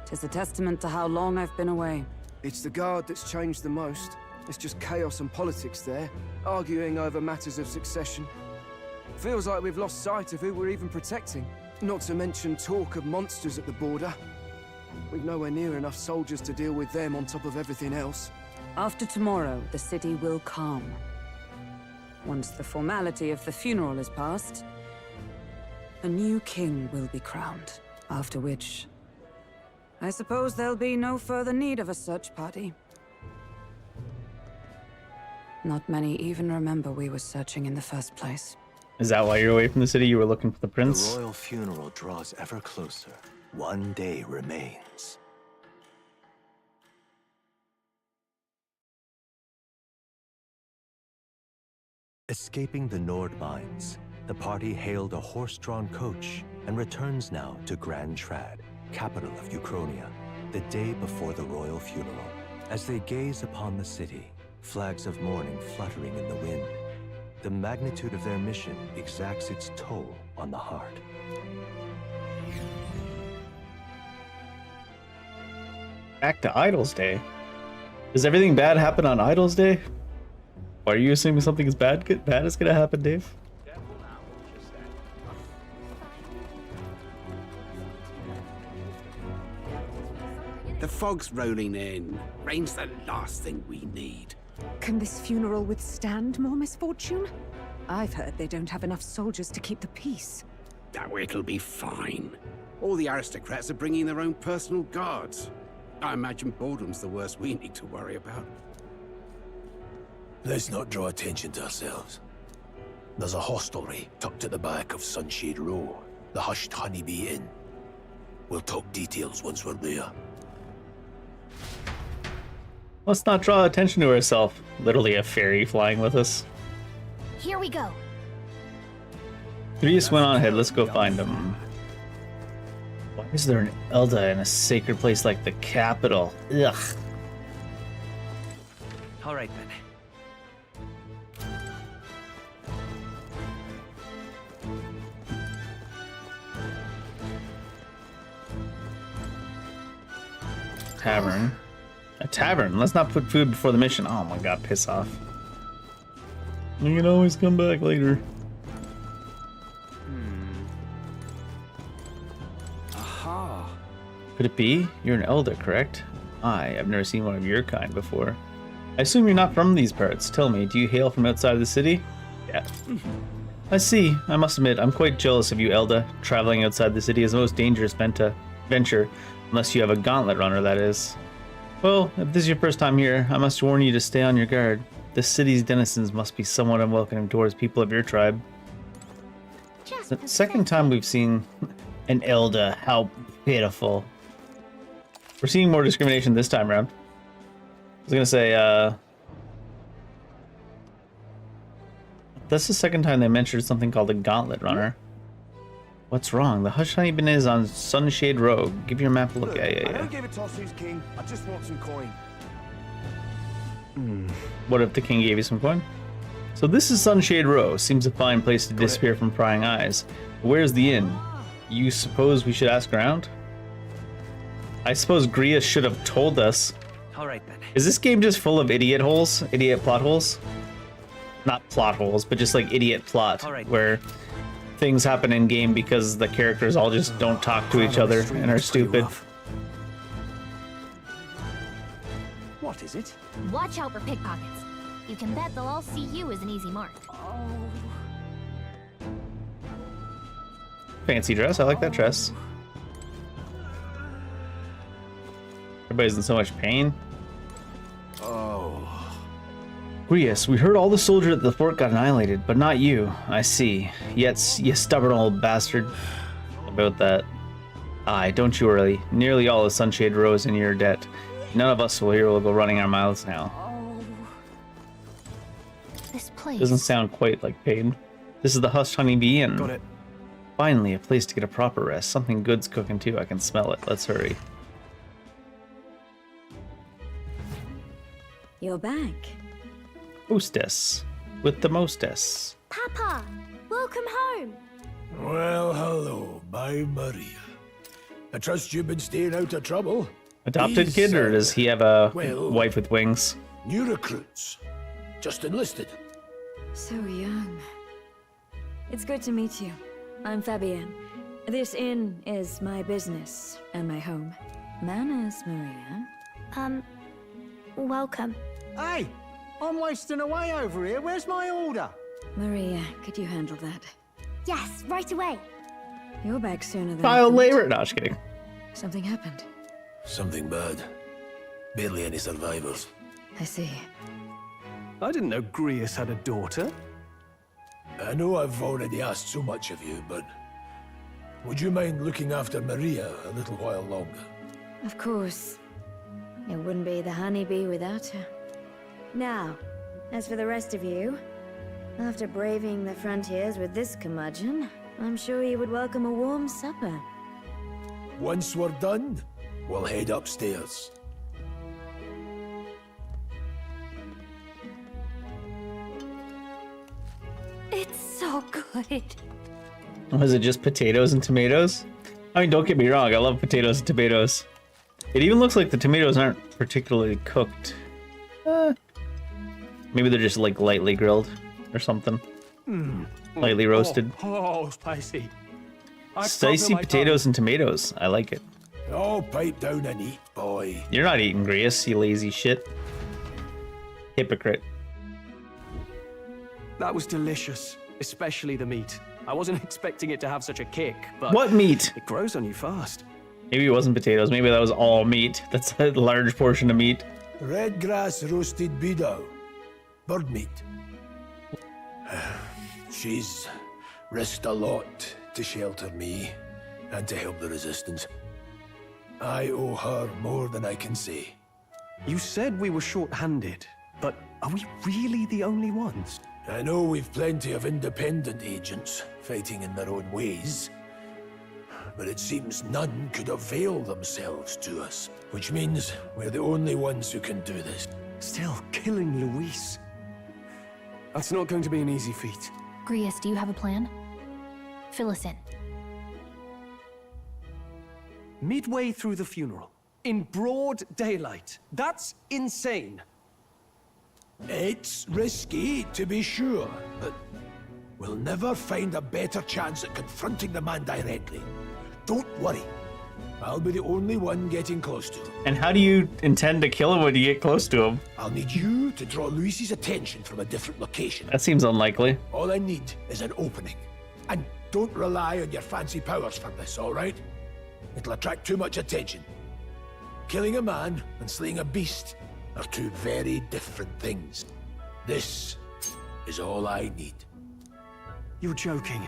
'Tis a testament to how long I've been away. It's the guard that's changed the most. It's just chaos and politics there, arguing over matters of succession. Feels like we've lost sight of who we're even protecting. Not to mention talk of monsters at the border. We've nowhere near enough soldiers to deal with them on top of everything else. After tomorrow, the city will calm. Once the formality of the funeral is past, a new king will be crowned. After which, I suppose there'll be no further need of a search party. Not many even remember we were searching in the first place. Is that why you're away from the city? You were looking for the prince? The royal funeral draws ever closer. 1 day remains. Escaping the Nord mines, the party hailed a horse-drawn coach and returns now to Grand Trad, capital of Ukrainia, the day before the royal funeral. As they gaze upon the city, flags of mourning fluttering in the wind, the magnitude of their mission exacts its toll on the heart. Back to Idol's Day. Does everything bad happen on Idol's Day? Why are you assuming something is bad is gonna happen, Dave? The fog's rolling in. Rain's the last thing we need. Can this funeral withstand more misfortune? I've heard they don't have enough soldiers to keep the peace. Oh, it'll be fine. All the aristocrats are bringing their own personal guards. I imagine boredom's the worst we need to worry about. Let's not draw attention to ourselves. There's a hostelry tucked at the back of Sunshade Row, the Hushed Honeybee Inn. We'll talk details once we're there. Let's not draw attention to ourselves. Literally a fairy flying with us. Here we go. Threes went on ahead. Let's go find them. Why is there an Elda in a sacred place like the capital? Ugh. All right then. Tavern. A tavern. Let's not put food before the mission. Oh my god, piss off. You can always come back later. Aha. Could it be? You're an elder, correct? I've never seen one of your kind before. I assume you're not from these parts. Tell me, do you hail from outside the city? Yeah. I see. I must admit, I'm quite jealous of you, Elda. Traveling outside the city is the most dangerous venture, unless you have a gauntlet runner, that is. Well, if this is your first time here, I must warn you to stay on your guard. The city's denizens must be somewhat unwelcoming towards people of your tribe. The second time we've seen an Elda, how pitiful. We're seeing more discrimination this time around. I was gonna say, that's the second time they mentioned something called a gauntlet runner. What's wrong? The Hush Honey Bin is on Sunshade Road. Give your map a look. I Yeah. don't give a toss who's king. I just want some coin. What if the king gave you some coin? So this is Sunshade Row. Seems a fine place to disappear from prying eyes. Where's the inn? You suppose we should ask around? I suppose Gria should have told us. All right then. Is this game just full of idiot holes? Idiot plot holes? Not plot holes, but just like idiot plot, where things happen in game because the characters all just don't talk to each other and are stupid. What is it? Watch out for pickpockets. You can bet they'll all see you as an easy mark. Fancy dress. I like that dress. Everybody's in so much pain. Grius, we heard all the soldiers at the fort got annihilated, but not you. I see. Yet, you stubborn old bastard. About that. Aye, don't you worry. Nearly all of Sunshade Row is in your debt. None of us here will go running our miles now. This place. Doesn't sound quite like pain. This is the Hushed Honeybee Inn. Got it. Finally, a place to get a proper rest. Something good's cooking too. I can smell it. Let's hurry. You're back. Hostess. With the mostess. Papa, welcome home. Well, hello, my Maria. I trust you've been staying out of trouble. Adopted These, kid, or does he have a well, wife with wings? New recruits. Just enlisted. So young. It's good to meet you. I'm Fabienne. This inn is my business and my home. Manners, Maria. Welcome. Hey, I'm wasting away over here. Where's my order? Maria, could you handle that? Yes, right away. You're back sooner than Child I thought. labor? No, just kidding. Something happened. Something bad. Barely any survivors. I see. I didn't know Grius had a daughter. I know I've already asked so much of you, but would you mind looking after Maria a little while longer? Of course. It wouldn't be the honeybee without her. Now, as for the rest of you, after braving the frontiers with this curmudgeon, I'm sure you would welcome a warm supper. Once we're done, we'll head upstairs. so good. Was it just potatoes and tomatoes? I mean, don't get me wrong, I love potatoes and tomatoes. It even looks like the tomatoes aren't particularly cooked. Maybe they're just like lightly grilled or something. Lightly roasted. Oh, spicy. Spicy potatoes and tomatoes. I like it. Oh, pipe down and eat, boy. You're not eating Grius, you lazy shit. Hypocrite. That was delicious, especially the meat. I wasn't expecting it to have such a kick, but... What meat? It grows on you fast. Maybe it wasn't potatoes. Maybe that was all meat. That's a large portion of meat. Red grass roasted beedow. Bird meat. She's risked a lot to shelter me and to help the resistance. I owe her more than I can say. You said we were short-handed, but are we really the only ones? I know we've plenty of independent agents fighting in their own ways, but it seems none could avail themselves to us, which means we're the only ones who can do this. Still, killing Luis. That's not going to be an easy feat. Grius, do you have a plan? Fill us in. Midway through the funeral, in broad daylight. That's insane. It's risky, to be sure, but we'll never find a better chance at confronting the man directly. Don't worry. I'll be the only one getting close to him. And how do you intend to kill him when you get close to him? I'll need you to draw Luis's attention from a different location. That seems unlikely. All I need is an opening. And don't rely on your fancy powers for this, all right? It'll attract too much attention. Killing a man and slaying a beast are two very different things. This is all I need. You're joking.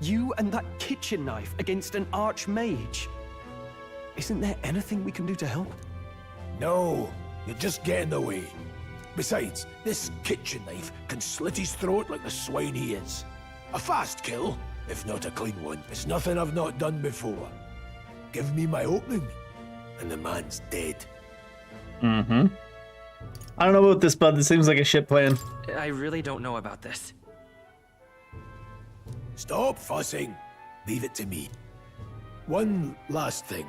You and that kitchen knife against an archmage. Isn't there anything we can do to help? No, you're just getting in the way. Besides, this kitchen knife can slit his throat like the swine he is. A fast kill, if not a clean one. It's nothing I've not done before. Give me my opening, and the man's dead. Mm-hmm. I don't know about this, bud. This seems like a shit plan. I really don't know about this. Stop fussing. Leave it to me. One last thing.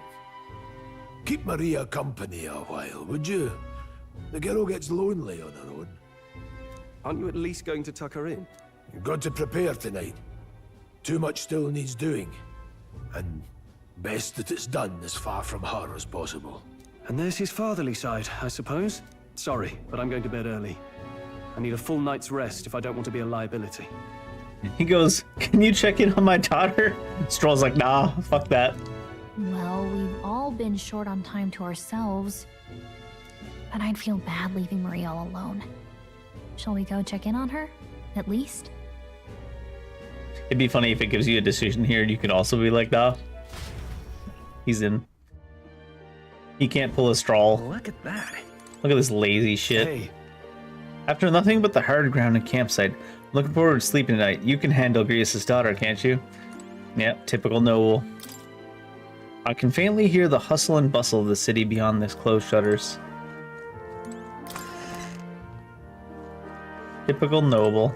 Keep Maria company a while, would you? The girl gets lonely on her own. Aren't you at least going to tuck her in? You've got to prepare tonight. Too much still needs doing. And best that it's done as far from her as possible. And there's his fatherly side, I suppose. Sorry, but I'm going to bed early. I need a full night's rest if I don't want to be a liability. He goes, "Can you check in on my daughter?" Stroll's like, "Nah, fuck that." Well, we've all been short on time to ourselves. But I'd feel bad leaving Maria all alone. Shall we go check in on her? At least? It'd be funny if it gives you a decision here and you could also be like, "Nah." He's in. He can't pull a Stroll. Look at that. Look at this lazy shit. Hey. After nothing but the hard ground and campsite, looking forward to sleeping tonight. You can handle Grius' daughter, can't you? Yep, typical noble. I can faintly hear the hustle and bustle of the city beyond this closed shutters. Typical noble.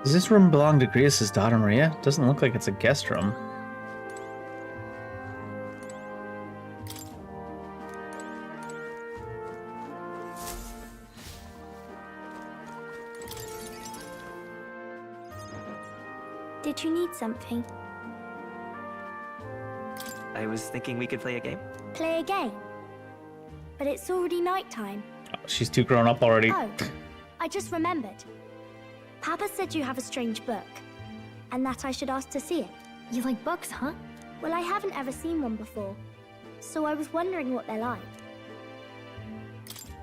Does this room belong to Grius' daughter, Maria? Doesn't look like it's a guest room. Did you need something? I was thinking we could play a game. Play a game? But it's already nighttime. Oh, she's too grown up already. Oh, I just remembered. Papa said you have a strange book, and that I should ask to see it. You like books, huh? Well, I haven't ever seen one before, so I was wondering what they're like.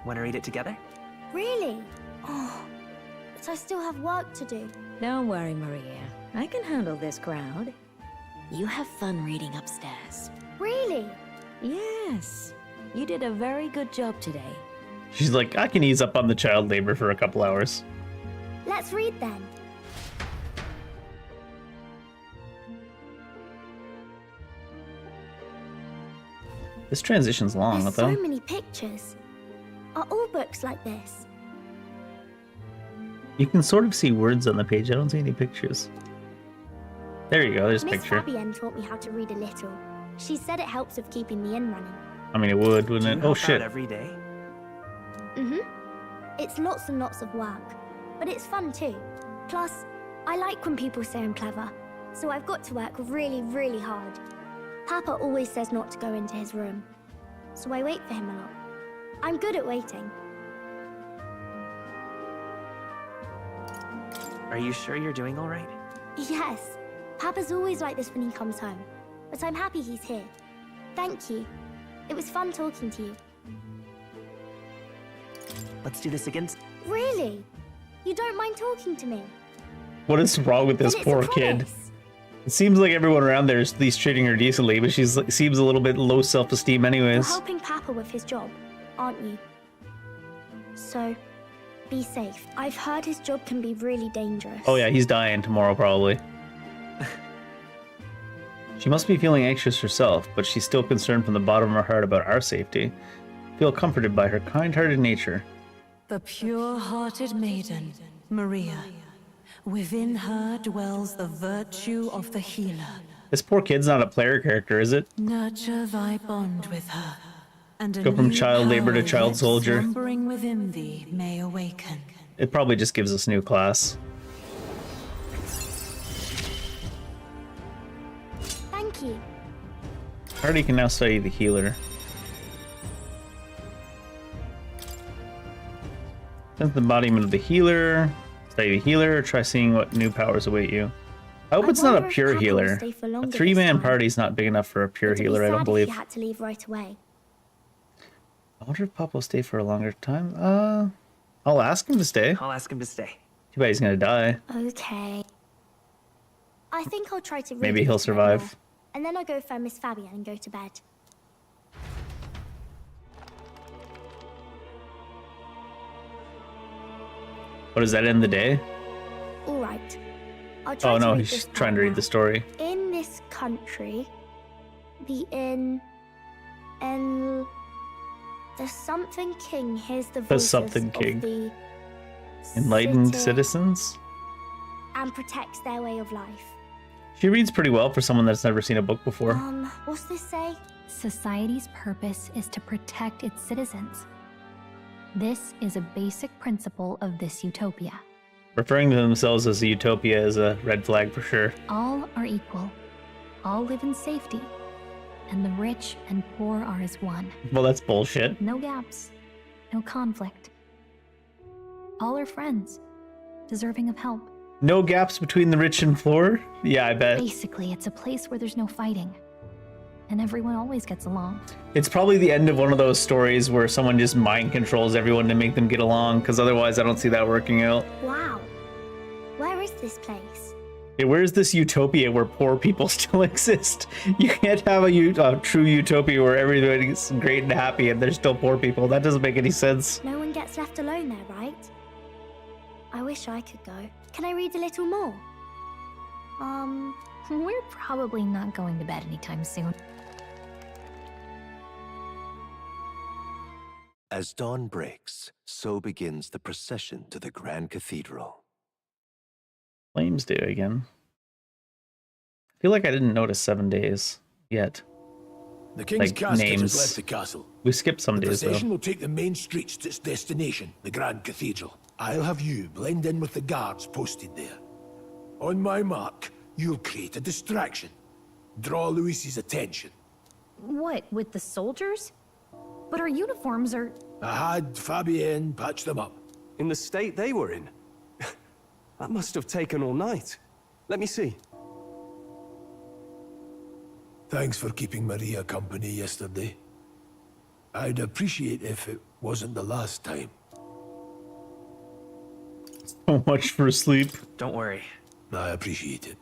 Want to read it together? Really? Oh, but I still have work to do. Don't worry, Maria. I can handle this crowd. You have fun reading upstairs. Really? Yes. You did a very good job today. She's like, I can ease up on the child labor for a couple hours. Let's read then. This transition's long, There's though. so many pictures. Are all books like this? You can sort of see words on the page. I don't see any pictures. There you go. There's a Miss picture. Fabienne taught me how to read a little. She said it helps with keeping the inn running. I mean, it would, wouldn't it? Oh shit. Every day? Mm-hmm. It's lots and lots of work, but it's fun too. Plus, I like when people say I'm clever, so I've got to work really, really hard. Papa always says not to go into his room, so I wait for him a lot. I'm good at waiting. Are you sure you're doing all right? Yes, Papa's always like this when he comes home, but I'm happy he's here. Thank you. It was fun talking to you. Let's do this again. Really? You don't mind talking to me? What is wrong with this Then it's a poor kid? promise. It seems like everyone around there is at least treating her decently, but she's seems a little bit low self-esteem You're anyways. helping Papa with his job, aren't you? So, be safe. I've heard his job can be really dangerous. Oh yeah, he's dying tomorrow probably. She must be feeling anxious herself, but she's still concerned from the bottom of her heart about our safety. Feel comforted by her kind-hearted nature. The pure-hearted maiden, Maria. Within her dwells the virtue of the healer. This poor kid's not a player character, is it? Nurture thy bond with her, and a Go from new child labor to power child yet soldier. slumbering within thee may awaken. It probably just gives us a new class. Thank you. Hardy can now study the healer. Sense the embodiment of the healer. Study the healer, or try seeing what new powers await you. I hope it's not a wonder if pure Papa will healer. stay for A longer this 3-man time. party's not big enough for a pure It'd be healer, I don't sad if believe. he had to leave right away. I wonder if Papa will stay for a longer time. I'll ask him to stay. I'll ask him to stay. Too bad he's gonna die. Okay. I think I'll try to read Maybe a he'll little bit survive. more, and then I'll go find Miss Fabienne and go to bed. What does that end the day? All right. I'll try Oh to no, read he's this just trying to part read now. the story. In this country, the inn, and the something king hears the voices something king. of the Enlightened city citizens? and protects their way of life. She reads pretty well for someone that's never seen a book before. What's this say? Society's purpose is to protect its citizens. This is a basic principle of this utopia. Referring to themselves as a utopia is a red flag for sure. All are equal. All live in safety. And the rich and poor are as one. Well, that's bullshit. No gaps. No conflict. All are friends, deserving of help. No gaps between the rich and poor? Yeah, I bet. Basically, it's a place where there's no fighting. And everyone always gets along. It's probably the end of one of those stories where someone just mind controls everyone to make them get along, because otherwise I don't see that working out. Wow. Where is this place? Hey, where's this utopia where poor people still exist? You can't have a true utopia where everybody's great and happy and there's still poor people. That doesn't make any sense. No one gets left alone there, right? I wish I could go. Can I read a little more? We're probably not going to bed anytime soon. As dawn breaks, so begins the procession to the Grand Cathedral. Flames Day again. I feel like I didn't notice 7 days yet. The king's Like, casket names. has left the castle. We skipped some The days though. procession will take the main streets to its destination, the Grand Cathedral. I'll have you blend in with the guards posted there. On my mark, you'll create a distraction. Draw Luis's attention. What, with the soldiers? But our uniforms are... I had Fabienne patch them up. In the state they were in? That must have taken all night. Let me see. Thanks for keeping Maria company yesterday. I'd appreciate if it wasn't the last time. So much for sleep. Don't worry. I appreciate it.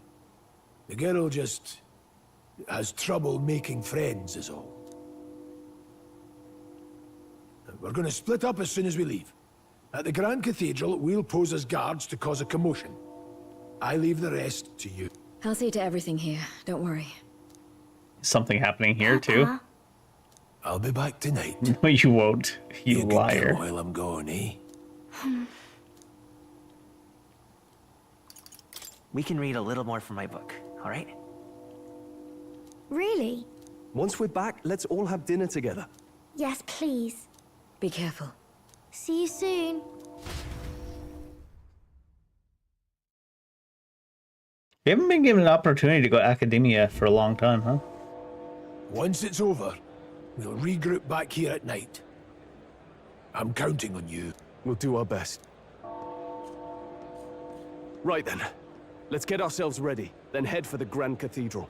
The girl just has trouble making friends is all. We're going to split up as soon as we leave. At the Grand Cathedral, we'll pose as guards to cause a commotion. I leave the rest to you. I'll see to everything here. Don't worry. Something happening here too. I'll be back tonight. No, you won't. You can liar. come while I'm gone, eh? we can read a little more from my book, all right? Really? Once we're back, let's all have dinner together. Yes, please. Be careful. See you soon. We haven't been given an opportunity to go to academia for a long time, huh? Once it's over, we'll regroup back here at night. I'm counting on you. We'll do our best. Right then. Let's get ourselves ready, then head for the Grand Cathedral.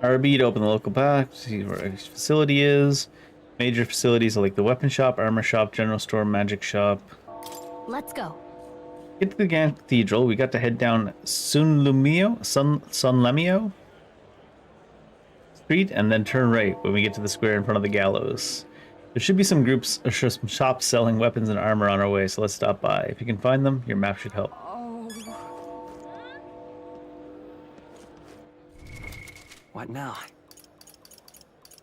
RB to open the local pack, see where each facility is. Major facilities are like the weapon shop, armor shop, general store, magic shop. Let's go. Get to the Grand Cathedral. We got to head down Sunlemio Street and then turn right when we get to the square in front of the gallows. There should be some groups or some shops selling weapons and armor on our way, so let's stop by. If you can find them, your map should help. What now?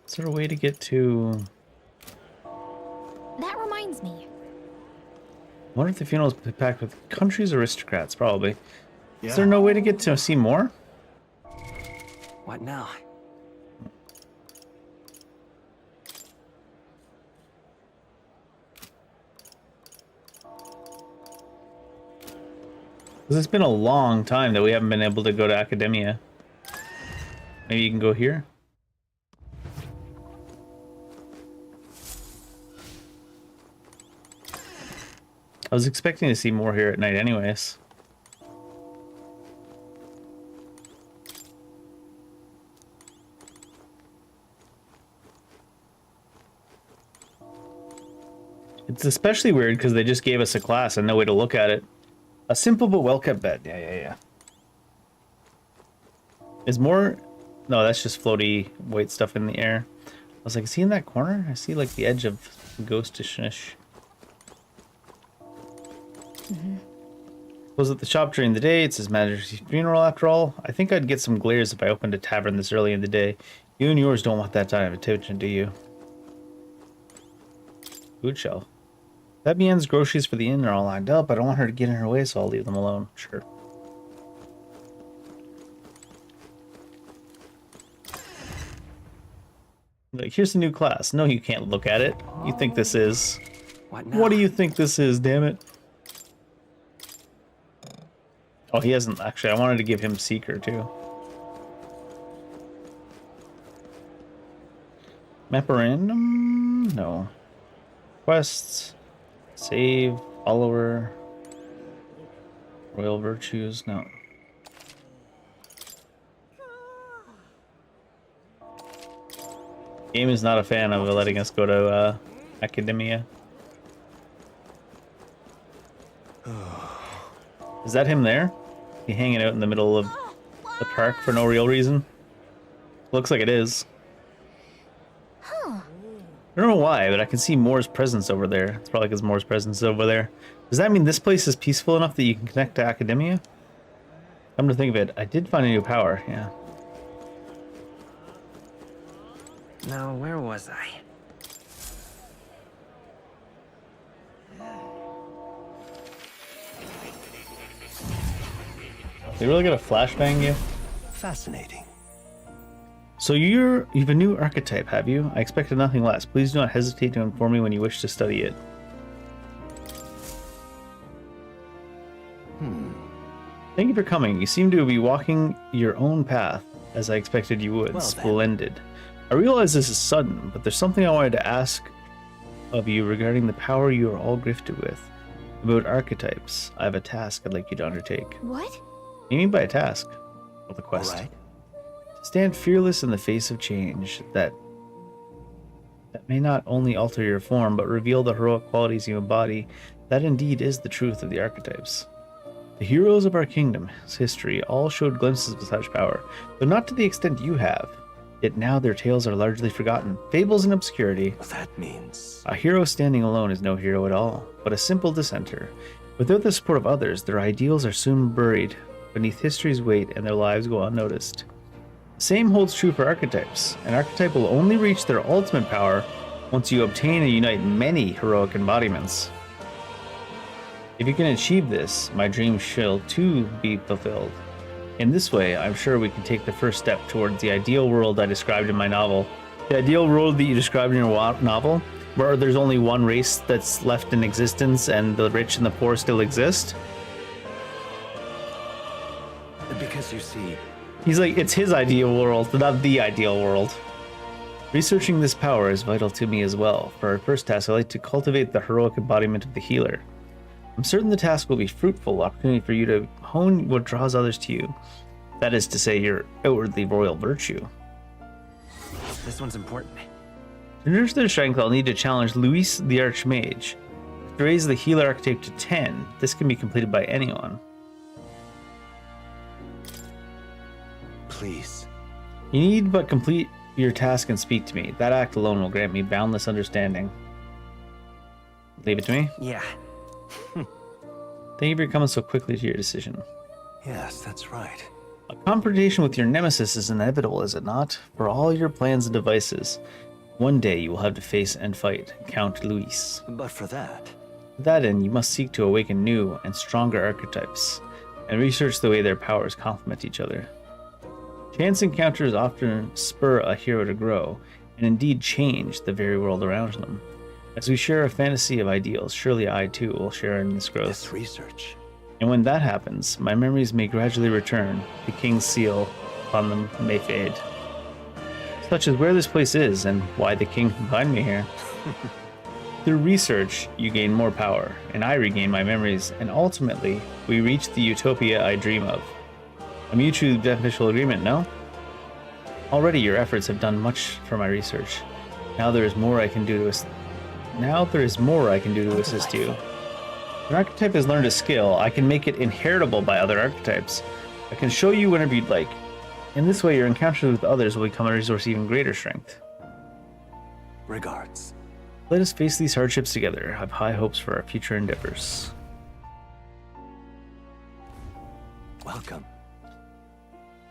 Is there a way to get to... That reminds me. I wonder if the funeral is packed with country's aristocrats, probably. Yeah. Is there no way to get to see more? What now? Because it's been a long time that we haven't been able to go to academia. Maybe you can go here? I was expecting to see more here at night anyways. It's especially weird because they just gave us a class and no way to look at it. A simple but well-kept bed. Yeah. Is more... No, that's just floaty white stuff in the air. I was like, is he in that corner? I see like the edge of ghostishness. Was at the shop during the day. It's His Majesty's funeral after all. I think I'd get some glares if I opened a tavern this early in the day. You and yours don't want that kind of attention, do you? Food shelf. Fabienne's groceries for the inn are all lined up. I don't want her to get in her way, so I'll leave them alone. Sure. Like, here's a new class. No, you can't look at it. You think this is... What do you think this is, damn it? Oh, he hasn't... Actually, I wanted to give him Seeker, too. Memorandum? No. Quests. Save. Follower. Royal Virtues? No. Game is not a fan of letting us go to academia. Is that him there? He hanging out in the middle of the park for no real reason? Looks like it is. I don't know why, but I can see Moore's presence over there. It's probably because Moore's presence is over there. Does that mean this place is peaceful enough that you can connect to academia? Come to think of it, I did find a new power, yeah. Now, where was I? They really got a flashbang you? Fascinating. So you've a new archetype, have you? I expected nothing less. Please do not hesitate to inform me when you wish to study it. Thank you for coming. You seem to be walking your own path, as I expected you would. Well, Splendid. I realize this is sudden, but there's something I wanted to ask of you regarding the power you are all gifted with. About archetypes, I have a task I'd like you to undertake. What? What do you mean by a task? Well, the quest. All right. Stand fearless in the face of change that may not only alter your form, but reveal the heroic qualities you embody. That indeed is the truth of the archetypes. The heroes of our kingdom's history all showed glimpses of such power, though not to the extent you have. Yet now their tales are largely forgotten, fables and obscurity. That means... A hero standing alone is no hero at all, but a simple dissenter. Without the support of others, their ideals are soon buried beneath history's weight and their lives go unnoticed. The same holds true for archetypes. An archetype will only reach their ultimate power once you obtain and unite many heroic embodiments. If you can achieve this, my dream shall too be fulfilled. In this way, I'm sure we can take the first step towards the ideal world I described in my novel. The ideal world that you described in your novel, where there's only one race that's left in existence and the rich and the poor still exist? Because you see... He's like, it's his ideal world, not the ideal world. Researching this power is vital to me as well. For our first task, I like to cultivate the heroic embodiment of the healer. I'm certain the task will be fruitful opportunity for you to hone what draws others to you. That is to say, your outwardly royal virtue. This one's important. To nurture their strength, I'll need to challenge Luis the Archmage. To raise the healer archetype to 10, this can be completed by anyone. Please. You need but complete your task and speak to me. That act alone will grant me boundless understanding. Leave it to me? Yeah. Thank you for coming so quickly to your decision. Yes, that's right. A confrontation with your nemesis is inevitable, is it not? For all your plans and devices, one day you will have to face and fight Count Luis. But for that... To that end, you must seek to awaken new and stronger archetypes, and research the way their powers complement each other. Chance encounters often spur a hero to grow, and indeed change the very world around them. As we share a fantasy of ideals, surely I too will share in this growth. This research. And when that happens, my memories may gradually return, the king's seal upon them may fade. Such as where this place is and why the king confined me here. Through research, you gain more power, and I regain my memories, and ultimately, we reach the utopia I dream of. A mutually beneficial agreement, no? Already your efforts have done much for my research. Now there is more I can do to assist you. If an archetype has learned a skill, I can make it inheritable by other archetypes. I can show you whenever you'd like. In this way, your encounters with others will become a resource of even greater strength. Regards. Let us face these hardships together. I have high hopes for our future endeavors. Welcome.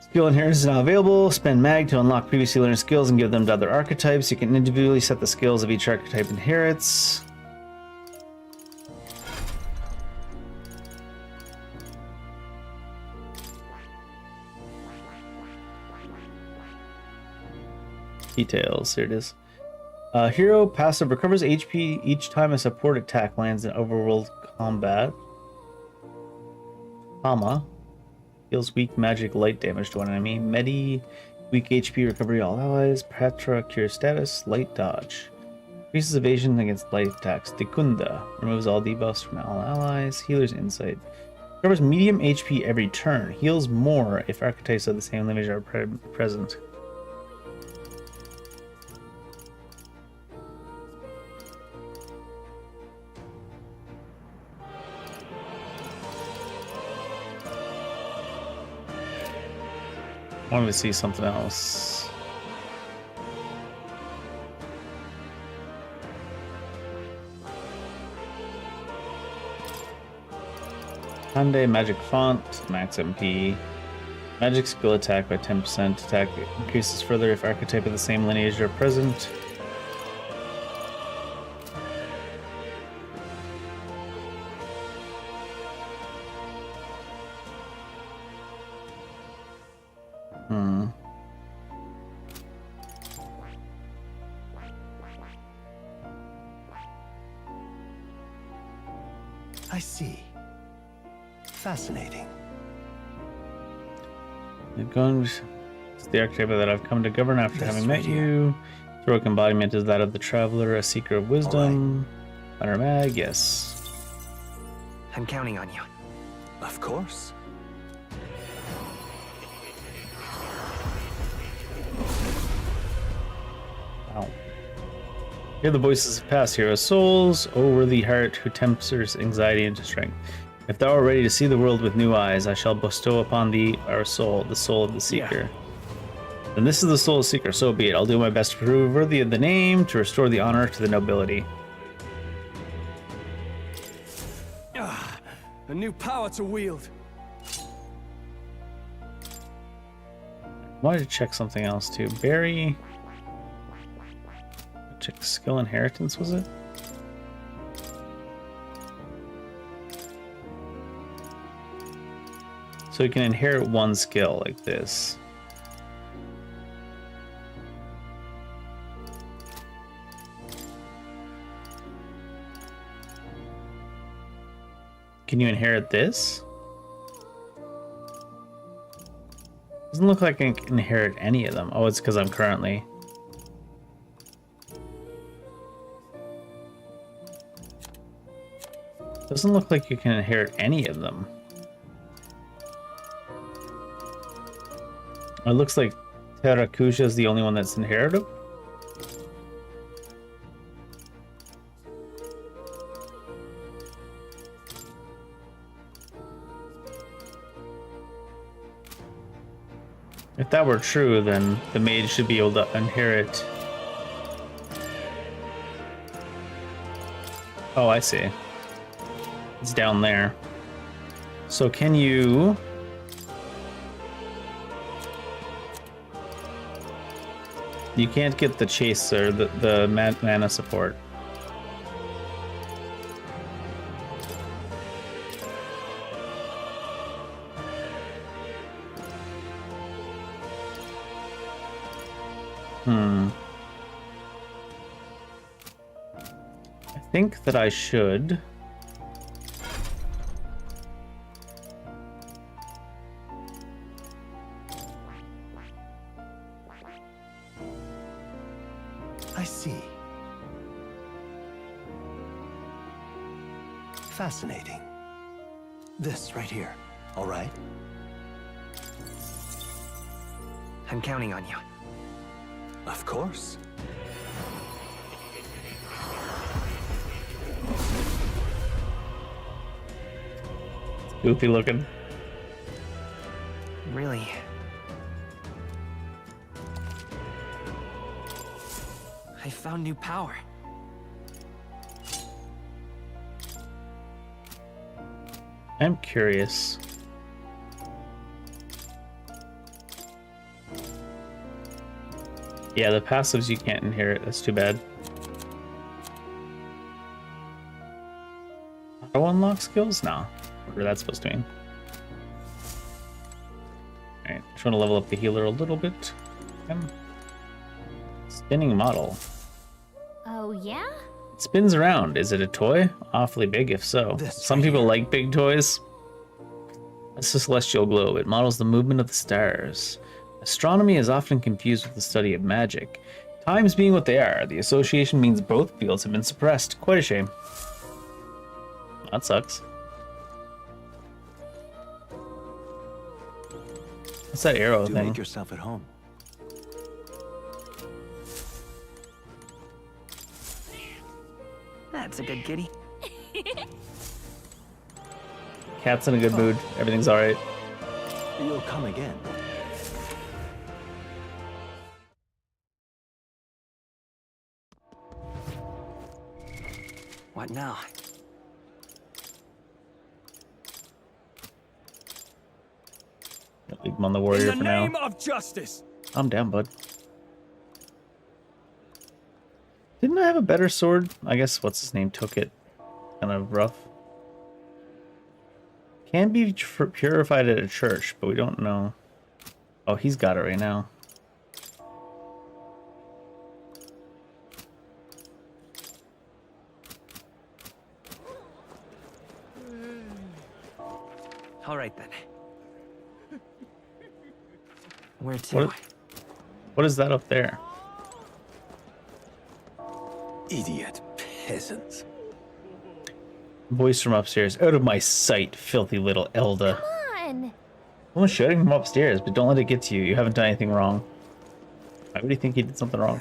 Skill inheritance is now available. Spend mag to unlock previously learned skills and give them to other archetypes. You can individually set the skills of each archetype inherits. Details, here it is. Hero passive recovers HP each time a support attack lands in overworld combat. Deals weak magic light damage to one enemy. Medi, weak HP recovery all allies. Patra, cure status, light dodge. Increases evasion against light attacks. Dekunda, removes all debuffs from all allies. Healer's insight. Recovers medium HP every turn. Heals more if archetypes of the same lineage are present. I wanted to see something else. Hyundai magic font, max MP. Magic skill attack by 10%. Attack increases further if archetype of the same lineage are present. I see. Fascinating. It's the archetype that I've come to govern after having met you. Heroic embodiment is that of the traveler, a seeker of wisdom. Hunter mag, yes. I'm counting on you. Of course. Wow. Hear the voices of past heroes' souls, O worthy heart who tempers anxiety into strength. If thou art ready to see the world with new eyes, I shall bestow upon thee our soul, the soul of the seeker. Yeah. Then this is the soul of the seeker, so be it. I'll do my best to prove worthy of the name, to restore the honor to the nobility. A new power to wield. I wanted to check something else too. Barry. check skill inheritance, was it? So you can inherit one skill like this. Can you inherit this? Doesn't look like I can inherit any of them. Oh, it's because I'm currently... Doesn't look like you can inherit any of them. It looks like Terrakusha is the only one that's inherited. If that were true, then the mage should be able to inherit. Oh, I see. It's down there. So can you... You can't get the chase or the mana support. I think that I should... I see. Fascinating. This right here, all right? I'm counting on you. Of course. Goofy looking. Really? I found new power. I'm curious. Yeah, the passives you can't inherit. That's too bad. Auto unlock skills? No. What are that supposed to mean? Alright, trying to level up the healer a little bit. Spinning model. Oh, yeah? It spins around. Is it a toy? Awfully big if so. Some people like big toys. It's a celestial globe. It models the movement of the stars. Astronomy is often confused with the study of magic. Times being what they are, the association means both fields have been suppressed. Quite a shame. That sucks. What's that arrow Do thing? make yourself at home. That's a good kitty. Cat's in a good mood. Everything's alright. You'll come again. What now? Leave him on the warrior In for the now. name of justice. Calm down, bud. Didn't I have a better sword? I guess what's his name took it. Kind of rough. Can be purified at a church, but we don't know. Oh, he's got it right now. All right then. Where to? What is that up there? Idiot peasants. Voice from upstairs. Out of my sight, filthy little Elda. Come on! Someone's shouting from upstairs, but don't let it get to you. You haven't done anything wrong. Why would you think he did something wrong?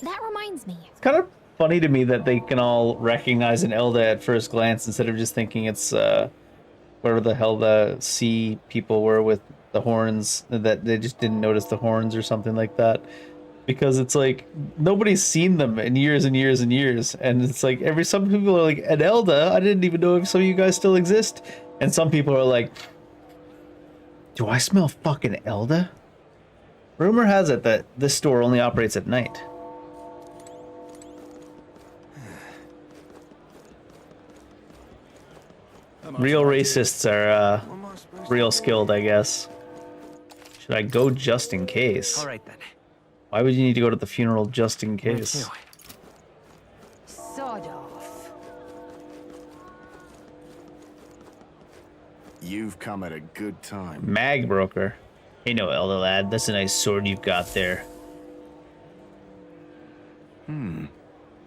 That reminds me. It's kind of funny to me that they can all recognize an Elda at first glance instead of just thinking it's whatever the hell the sea people were with the horns, that they just didn't notice the horns or something like that. Because it's like nobody's seen them in years and years and years, and it's like some people are like, an Elda? I didn't even know if some of you guys still exist. And some people are like, do I smell fucking Elda? Rumor has it that this store only operates at night. Real racists are real skilled, I guess. Should I go just in case? All right then. Why would you need to go to the funeral just in case? Me too. Sod off. You've come at a good time. Mag broker. Hey, no, elder lad. That's a nice sword you've got there.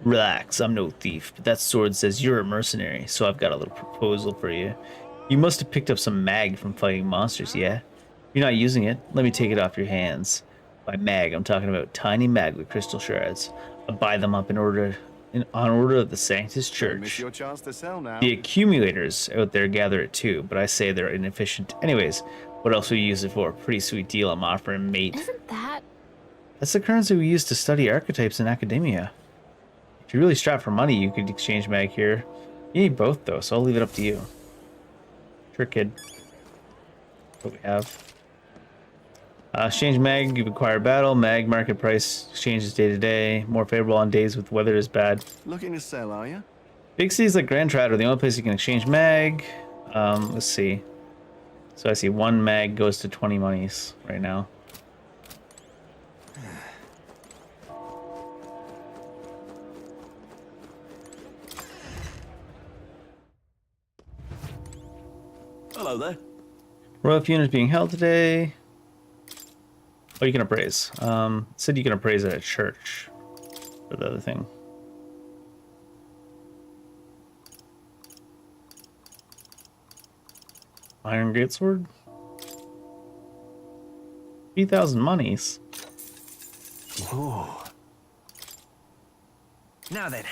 Relax, I'm no thief, but that sword says you're a mercenary, so I've got a little proposal for you. You must have picked up some mag from fighting monsters, yeah? You're not using it. Let me take it off your hands. By mag, I'm talking about tiny mag with crystal shards. I'll buy them up on order of the Sanctus Church. Miss your chance to sell now. The accumulators out there gather it too, but I say they're inefficient. Anyways, what else would you use it for? Pretty sweet deal I'm offering, mate. Isn't that... That's the currency we use to study archetypes in academia. If you're really strapped for money, you could exchange mag here. You need both though, so I'll leave it up to you. Sure, kid. What we have. Exchange mag, you acquire battle. Mag market price exchanges day to day. More favorable on days with weather is bad. Looking to sell, are you? Big cities like Grand Trad are the only place you can exchange mag. Let's see. So I see 1 mag goes to 20 monies right now. Hello there. Royal funeral is being held today. Oh, you can appraise. Said you can appraise it at church for the other thing. Iron Greatsword? 3,000 monies. Oh. Now then.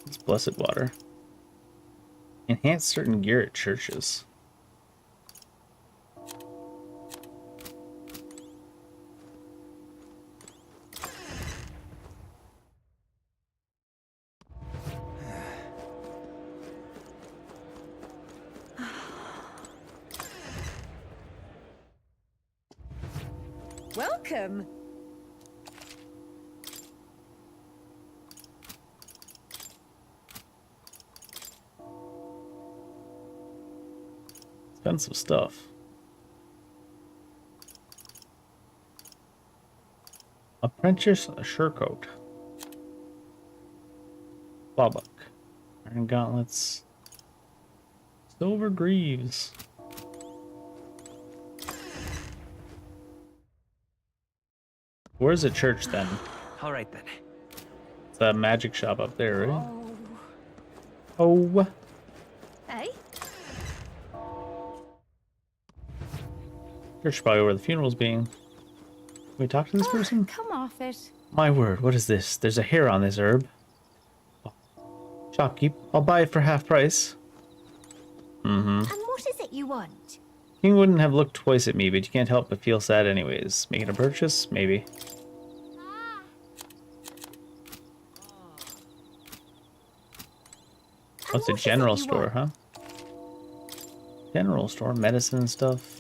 It's blessed water. Enhance certain gear at churches. Welcome. Expensive stuff. Apprentice Surecoat. Clawbuck. Iron gauntlets. Silver greaves. Where's the church then? All right then. It's a magic shop up there, right? Oh. Hey? Church is probably where the funeral's being. Can we talk to this person? Come off it. My word, what is this? There's a hair on this herb. Shopkeep, I'll buy it for half price. And what is it you want? King wouldn't have looked twice at me, but you can't help but feel sad anyways. Making a purchase? Maybe. Oh, it's a general store, huh? General store, medicine and stuff.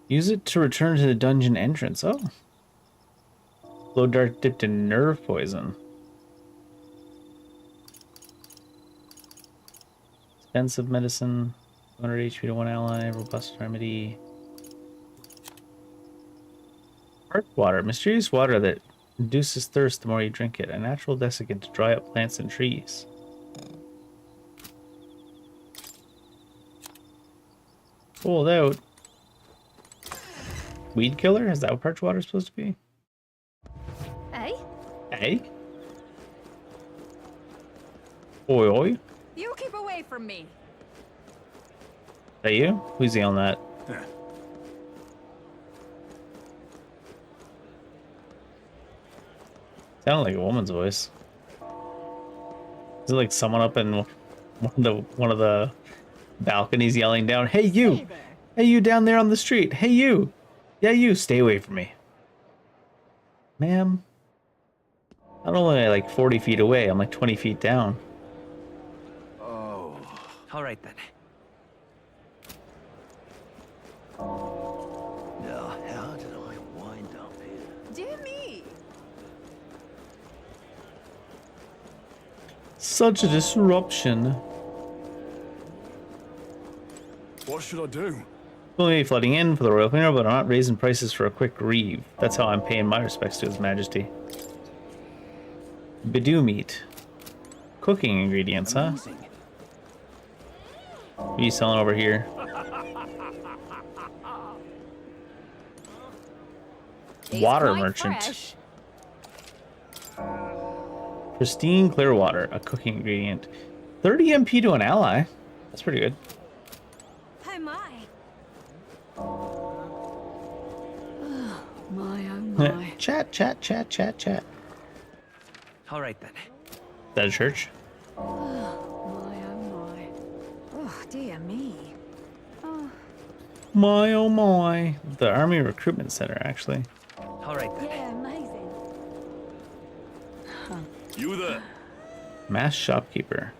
Use it to return to the dungeon entrance. Oh. Glow dart dipped in nerve poison. Expensive medicine. 200 HP to 1 ally. Robust remedy. Heart water. Mysterious water that induces thirst the more you drink it. A natural desiccant to dry up plants and trees. Pulled out. Weed killer? Is that what parch water is supposed to be? Hey? Hey? Oi oi? You keep away from me. Is that you? Who's yelling that? Sounded like a woman's voice. Is it like someone up in one of the balconies yelling down, "Hey you! Hey you down there on the street! Hey you! Yeah you! Stay away from me, ma'am." Not only am I like 40 feet away, I'm like 20 feet down. Oh. All right then. Such a disruption. What should I do? Only flooding in for the royal funeral, but I'm not raising prices for a quick reeve. That's how I'm paying my respects to His Majesty. Bidoo meat. Cooking ingredients, huh? What are you selling over here? Water merchant. Pristine clear water, a cooking ingredient. 30 MP to an ally. That's pretty good. Oh my. My oh my. Chat, chat, chat, chat, chat. All right then. Is that a church? My oh my. Oh, dear me. Oh. My oh my. The Army Recruitment Center, actually. All right then. Yeah, amazing. You there? Mass shopkeeper.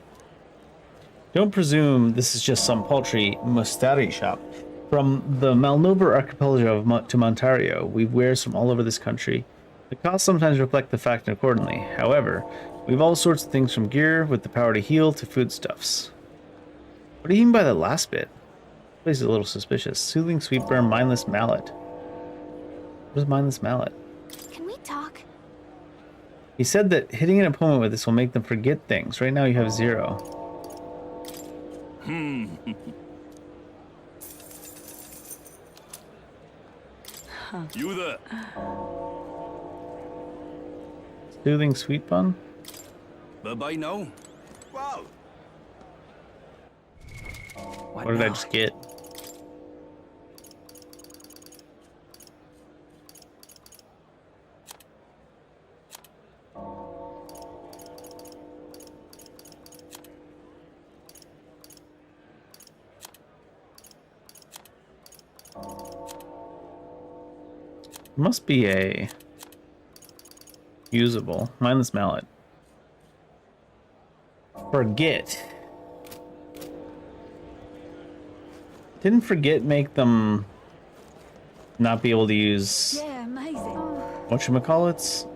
Don't presume this is just some paltry mustari shop. From the Malnover archipelago to Montario, we wares from all over this country. The costs sometimes reflect the fact accordingly. However, we've all sorts of things from gear with the power to heal to foodstuffs. What do you mean by the last bit? This place is a little suspicious. Soothing sweetburn, mindless mallet. What is mindless mallet? Can we talk? He said that hitting an opponent with this will make them forget things. Right now you have 0. You there? Soothing sweet bun? Bye-bye now. Wow. What did I just get? Must be a usable mindless mallet. Forget. Didn't forget make them not be able to use Yeah, amazing. whatchamacallits?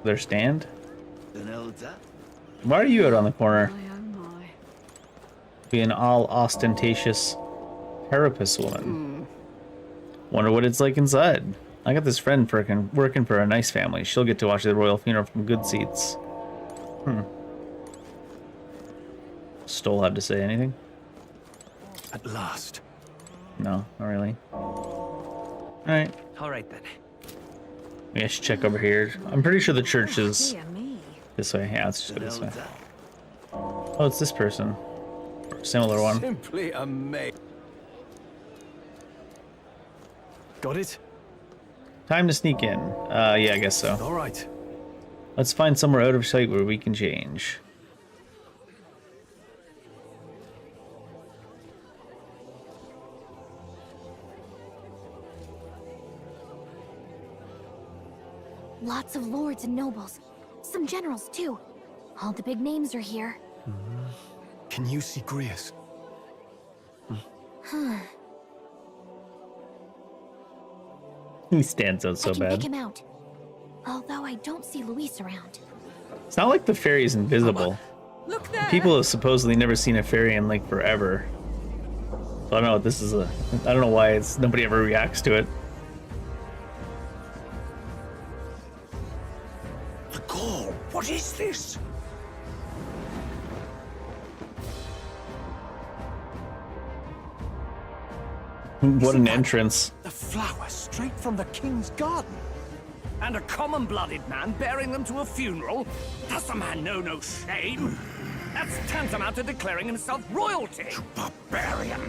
Their stand? Why are you out on the corner? Being all ostentatious carapace woman. Wonder what it's like inside. I got this friend working for a nice family. She'll get to watch the royal funeral from good seats. Stoll have to say anything? At last. No, not really. Alright. All right then. Maybe I should check over here. I'm pretty sure the church is Dear me. this way. Yeah, let's just go this way. Oh, it's this person. Or a similar one. Simply amazing. Got it? Time to sneak in. Yeah, I guess so. All right. Let's find somewhere out of sight where we can change. Lots of lords and nobles. Some generals, too. All the big names are here. Can you see Grius? He stands out so I can bad. pick him out. Although I don't see Luis around. It's not like the fairy's invisible. Look there. People have supposedly never seen a fairy in like forever. So I don't know what this is I don't know why nobody ever reacts to it. The call. What is this? What an entrance. The flowers straight from the king's garden. And a common-blooded man bearing them to a funeral? Does the man know no shame? That's tantamount to declaring himself royalty. You barbarian.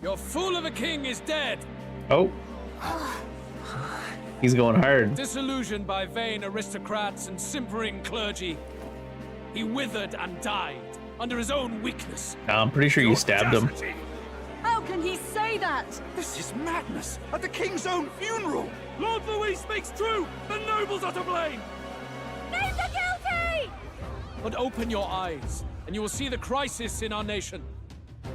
Your fool of a king is dead. Oh. He's going hard. Disillusioned by vain aristocrats and simpering clergy, he withered and died under his own weakness. I'm pretty sure you stabbed him. How can he say that? This is madness at the king's own funeral. Lord Louis speaks true. The nobles are to blame. Name the guilty! But open your eyes, and you will see the crisis in our nation.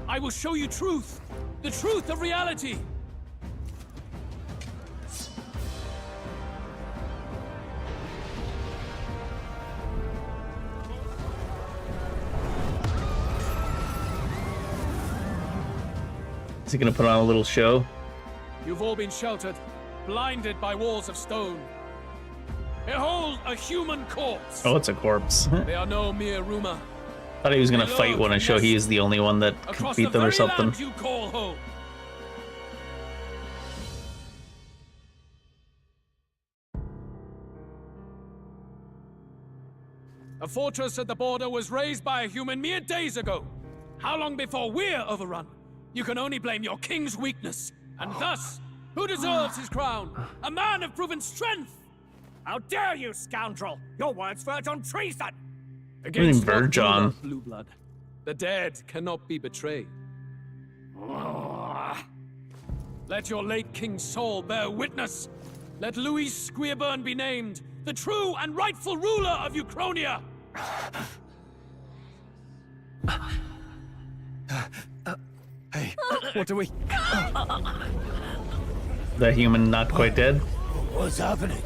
I will show you truth, the truth of reality. Is he gonna put on a little show? You've all been sheltered, blinded by walls of stone. Behold a human corpse. Oh, it's a corpse. They are no mere rumor. Thought he was gonna fight one and show he is the only one that can beat them or something. Land you call home. A fortress at the border was raised by a human mere days ago. How long before we're overrun? You can only blame your king's weakness. And thus, who deserves his crown? A man of proven strength! How dare you, scoundrel! Your words verge on treason! Against what verge on? Blue blood. The dead cannot be betrayed. Let your late king's soul bear witness. Let Louis Squeerburn be named the true and rightful ruler of Uchronia. Hey, what do we... That human not quite dead? What's happening?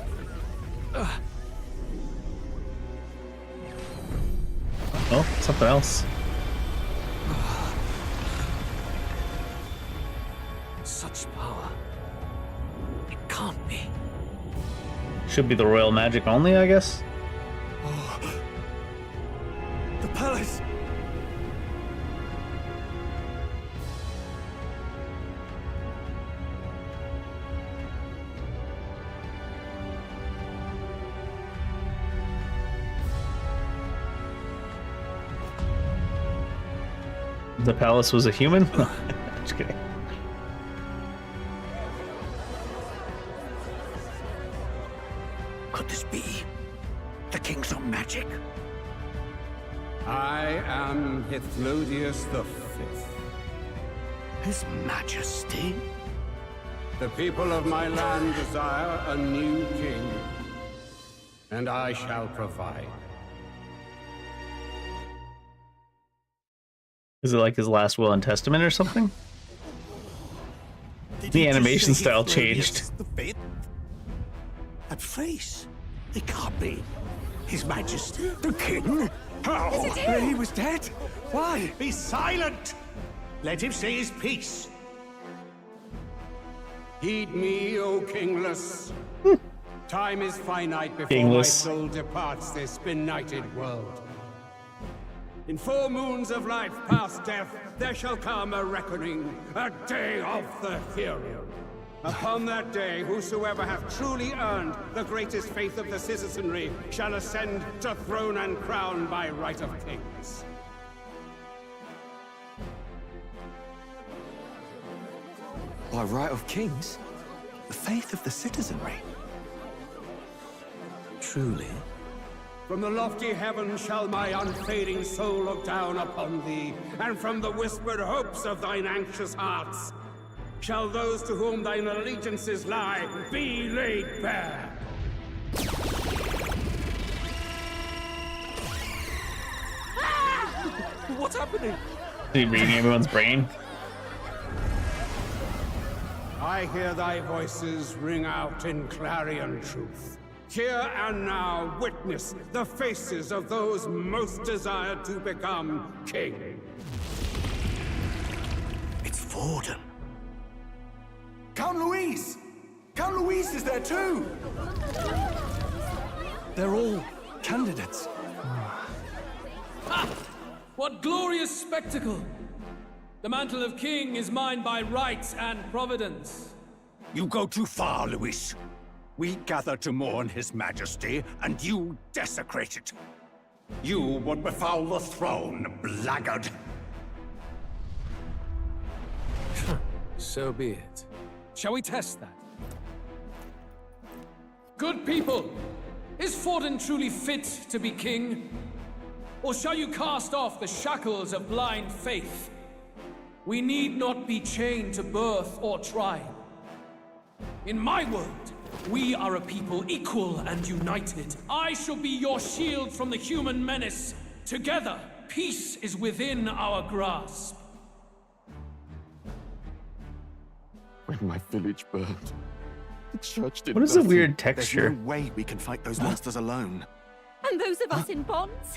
Oh, something else. Such power. It can't be. Should be the royal magic only, I guess. The palace! The palace was a human? Just kidding. Could this be the king's own magic? I am Hithlodius V. His Majesty? The people of my land desire a new king, and I shall provide. Is it like his last will and testament or something? The animation style changed. That face, it can't be. His Majesty, the king? How? Is it him? He was dead? Why? Be silent! Let him say his piece. Heed me, O kingless. Time is finite before Kingless. my soul departs this benighted world. In 4 moons of life past death, there shall come a reckoning, a day of the hero. Upon that day, whosoever hath truly earned the greatest faith of the citizenry shall ascend to throne and crown by right of kings. By right of kings? The faith of the citizenry? Truly? From the lofty heavens shall my unfading soul look down upon thee, and from the whispered hopes of thine anxious hearts shall those to whom thine allegiances lie be laid bare. What's happening? Is he reading everyone's brain? I hear thy voices ring out in clarion truth. Here and now, witness the faces of those most desired to become king. It's Forden. Count Louise! Count Louise is there too! They're all candidates. Ha! What glorious spectacle! The mantle of king is mine by right and providence. You go too far, Louis. We gather to mourn his majesty, and you desecrate it. You would befoul the throne, blackguard. So be it. Shall we test that? Good people, is Forden truly fit to be king? Or shall you cast off the shackles of blind faith? We need not be chained to birth or tribe. In my world, we are a people equal and united. I shall be your shield from the human menace. Together, peace is within our grasp. When my village burned, the church did What is the nothing. weird texture? There's no way we can fight those monsters alone. And those of us in bonds?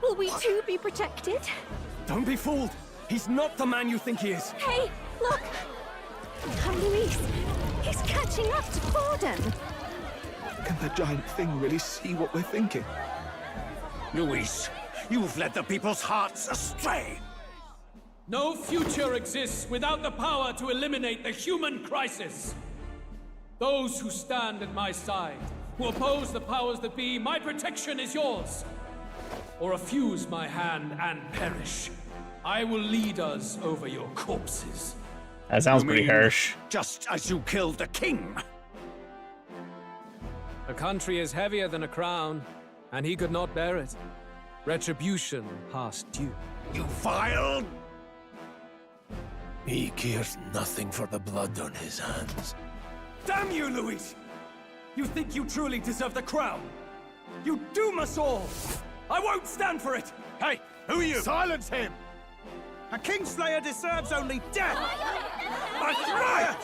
Will we too be protected? Don't be fooled! He's not the man you think he is! Hey, Look! Luis, he's catching up to Gordon. Can the giant thing really see what we're thinking? Luis, you've led the people's hearts astray! No future exists without the power to eliminate the human crisis! Those who stand at my side, who oppose the powers that be, my protection is yours! Or refuse my hand and perish. I will lead us over your corpses. That sounds pretty harsh. Just as you killed the king! A country is heavier than a crown, and he could not bear it. Retribution past due. You vile! He cares nothing for the blood on his hands. Damn you, Luis! You think you truly deserve the crown? You doom us all! I won't stand for it! Hey, who are you? Silence him! A Kingslayer deserves only death! That's right!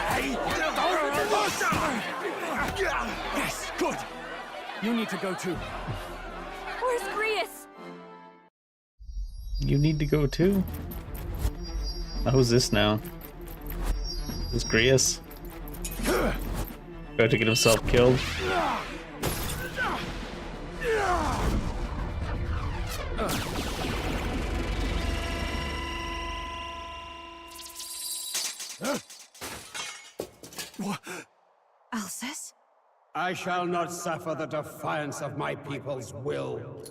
Hey! Yes, good! You need to go too. Where's Grius? You need to go too? Who's this now? Is this Grius? About to get himself killed. Alcest? I shall not suffer the defiance of my people's will.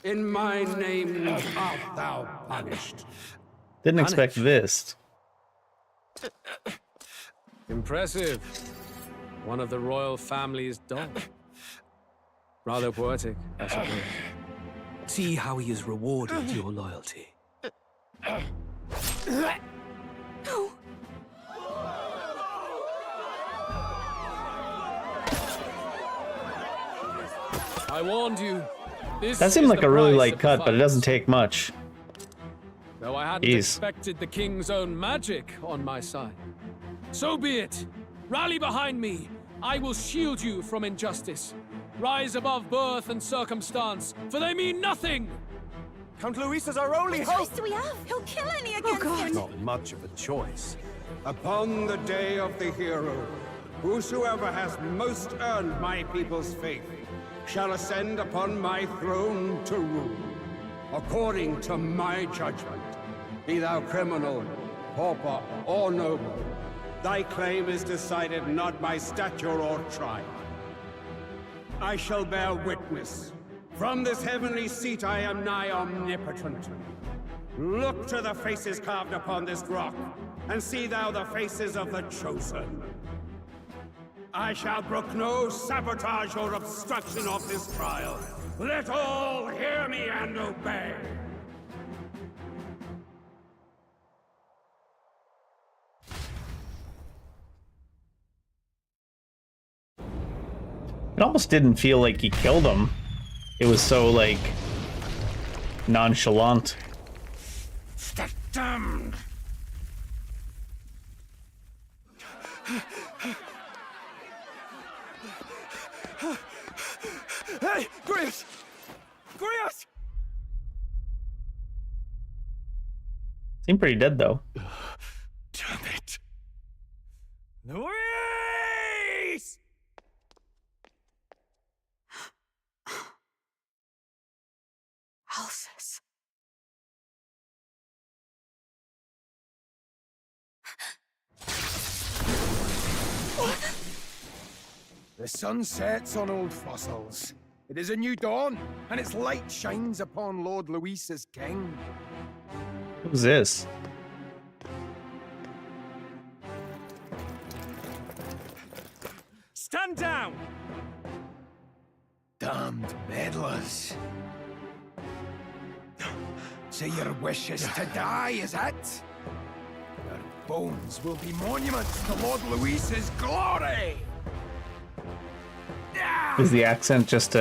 In my name art thou punished. Didn't expect this. Impressive. One of the royal family's dog. Rather poetic, I suppose. See how he has rewarded your loyalty. No. I warned you. That seemed like a really light cut, but it doesn't take much. Though I hadn't expected the king's own magic on my side. So be it. Rally behind me. I will shield you from injustice. Rise above birth and circumstance, for they mean nothing. Count Luis is our only What hope! choice do we have? He'll kill any against him. Not much of a choice. Upon the day of the hero, whosoever has most earned my people's faith shall ascend upon my throne to rule, according to my judgment. Be thou criminal, pauper, or noble, thy claim is decided not by stature or tribe. I shall bear witness. From this heavenly seat I am nigh omnipotent. Look to the faces carved upon this rock, and see thou the faces of the chosen. I shall brook no sabotage or obstruction of this trial. Let all hear me and obey. It almost didn't feel like he killed him. It was so, like, nonchalant. Damned! Hey, Grius! Grius! Seemed pretty dead, though. Damn it! Luis! Alcest. The sun sets on old fossils. It is a new dawn, and its light shines upon Lord Luis as king. Who's this? Stand down! Damned meddlers. So your wish is to die, is it? Your bones will be monuments to Lord Luis's glory! Is the accent just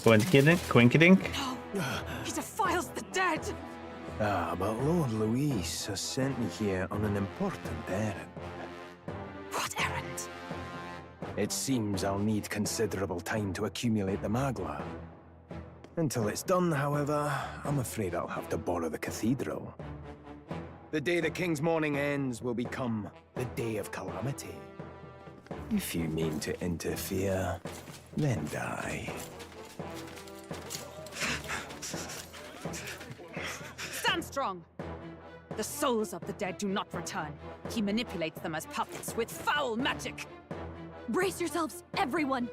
coinkydink? No! He defiles the dead! Ah, but Lord Luis has sent me here on an important errand. What errand? It seems I'll need considerable time to accumulate the magla. Until it's done, however, I'm afraid I'll have to borrow the cathedral. The day the king's mourning ends will become the day of calamity. If you mean to interfere, then die. Stand strong! The souls of the dead do not return. He manipulates them as puppets with foul magic. Brace yourselves, everyone!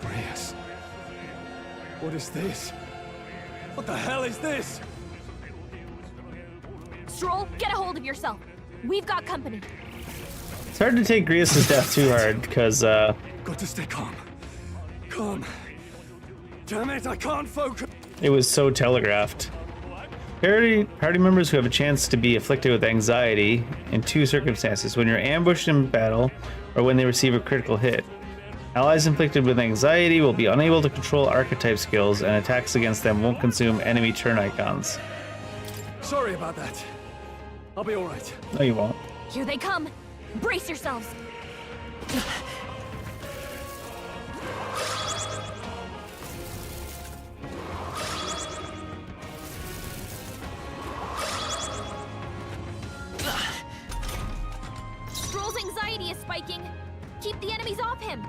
Grius. What is this? What the hell is this? Stroll, get a hold of yourself. We've got company. It's hard to take Grius' death too hard, because, Got to stay calm. Calm. Damn it, I can't focus. it was so telegraphed. Party members who have a chance to be afflicted with anxiety in two circumstances: when you're ambushed in battle or when they receive a critical hit. Allies inflicted with anxiety will be unable to control archetype skills, and attacks against them won't consume enemy turn icons. Sorry about that. I'll be alright. No, you won't. Here they come. Brace yourselves. Stroll's anxiety is spiking. Keep the enemies off him.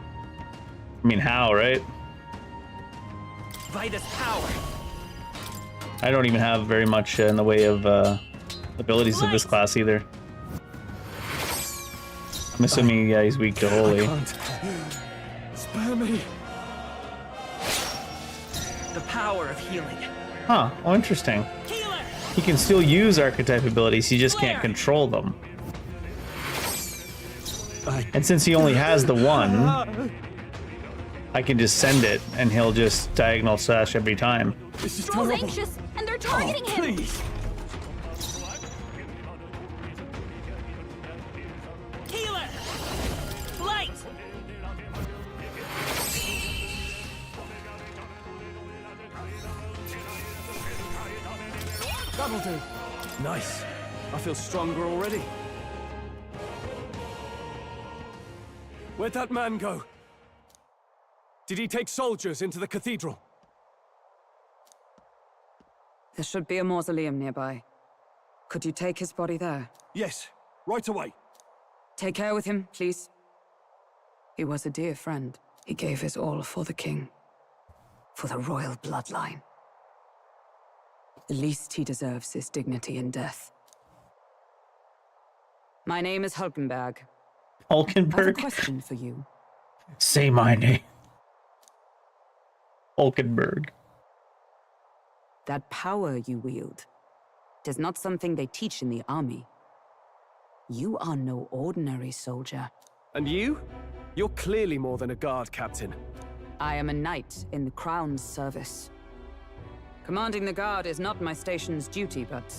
I mean, how, right? Vitus power. I don't even have very much in the way of abilities of this class either. I'm assuming, yeah, he's weak to holy. Spare me. The power of healing. Huh, oh, interesting. He can still use archetype abilities, he just can't control them. And since he only has the one, I can just send it and he'll just diagonal slash every time. Stroll's anxious, and they're targeting him. Please. Healer! Light! That'll do. Nice. I feel stronger already. Where'd that man go? Did he take soldiers into the cathedral? There should be a mausoleum nearby. Could you take his body there? Yes, right away. Take care with him, please. He was a dear friend. He gave his all for the king. For the royal bloodline. The least he deserves is dignity in death. My name is Hulkenberg. I have a Hulkenberg? question for you. Say my name. Hulkenberg. That power you wield is not something they teach in the army. You are no ordinary soldier. And you? You're clearly more than a guard captain. I am a knight in the Crown's service. Commanding the guard is not my station's duty, but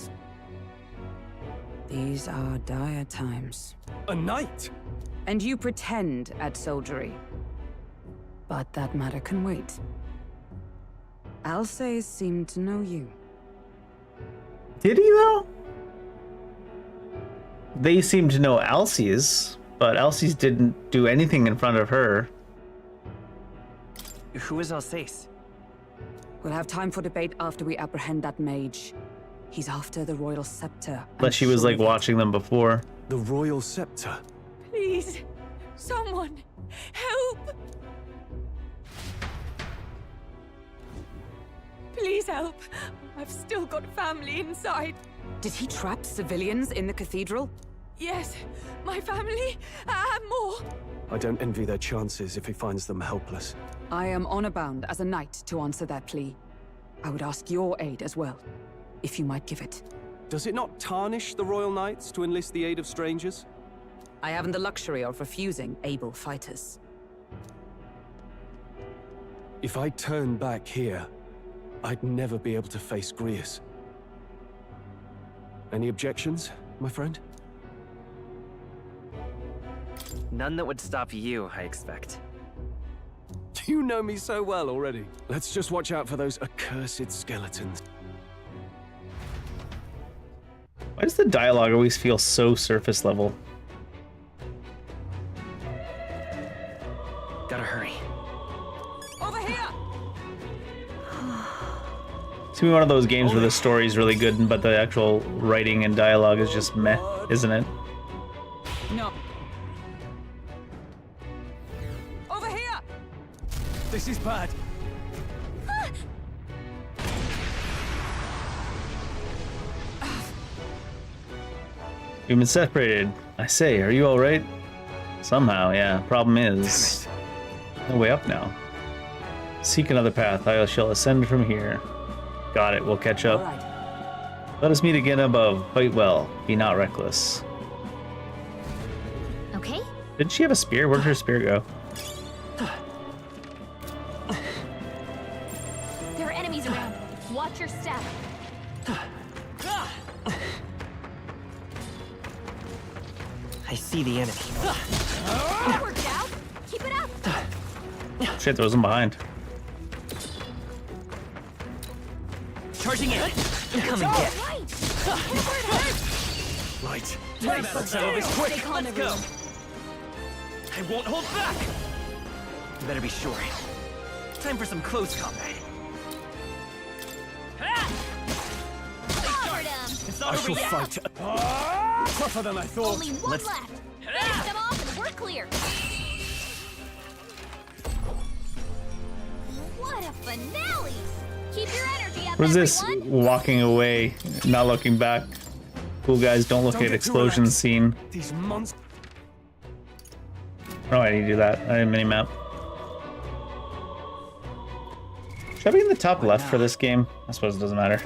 these are dire times. A knight? And you pretend at soldiery. But that matter can wait. Alsace seemed to know you. Did he though? They seem to know Alcys, but Alcys didn't do anything in front of her. Who is Alsace? We'll have time for debate after we apprehend that mage. He's after the royal scepter. But she was like watching them before. The royal scepter? Please, someone, help! Please help. I've still got family inside. Did he trap civilians in the cathedral? Yes, my family and more. I don't envy their chances if he finds them helpless. I am honor-bound as a knight to answer that plea. I would ask your aid as well, if you might give it. Does it not tarnish the royal knights to enlist the aid of strangers? I haven't the luxury of refusing able fighters. If I turn back here, I'd never be able to face Grius. Any objections, my friend? None that would stop you, I expect. You know me so well already. Let's just watch out for those accursed skeletons. Why does the dialogue always feel so surface level? Gotta hurry. Over here! It's gonna be one of those games where the story is really good, but the actual writing and dialogue is just meh, isn't it? No. Over here! This is bad. We've been separated. I say, are you alright? Somehow, yeah. Problem is, no way up now. Seek another path. I shall ascend from here. Got it. We'll catch up. Let us meet again above. Fight well. Be not reckless. Okay? Didn't she have a spear? Where did her spear go? There are enemies around. Watch your step. I see the enemy. That worked out. Keep it up. Shit, there was one behind. Charging in. Come and get. Right. Let's settle this quick. Let's go. I won't hold back. You better be sure. Time for some close combat. Covered him. It's not I over shall yet. fight. Tougher than I thought. Only one left. Finish them off and we're clear. What a finale! Keep your energy up, What is this? everyone. Walking away, not looking back. Cool guys, don't look Don't at get too explosion relaxed. scene. These monsters. Oh, I need to do that. I have a mini map. Should I be in the top left for this game? I suppose it doesn't matter.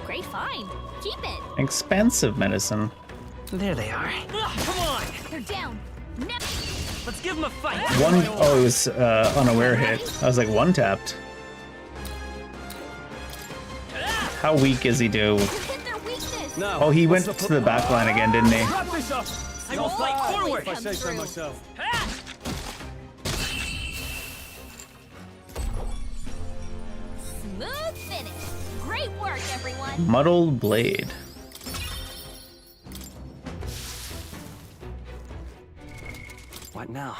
Great find. Keep it. Expensive medicine. There they are. Come on. They're down. Let's give them a fight. Oh, it was unaware hit. I was like one tapped. How weak is he do? Now, Oh, he went what's to the back line again, didn't he? Wrap this up. I will fight forward. If I say so myself. Smooth finish. Great work, everyone. Muddled blade. What now?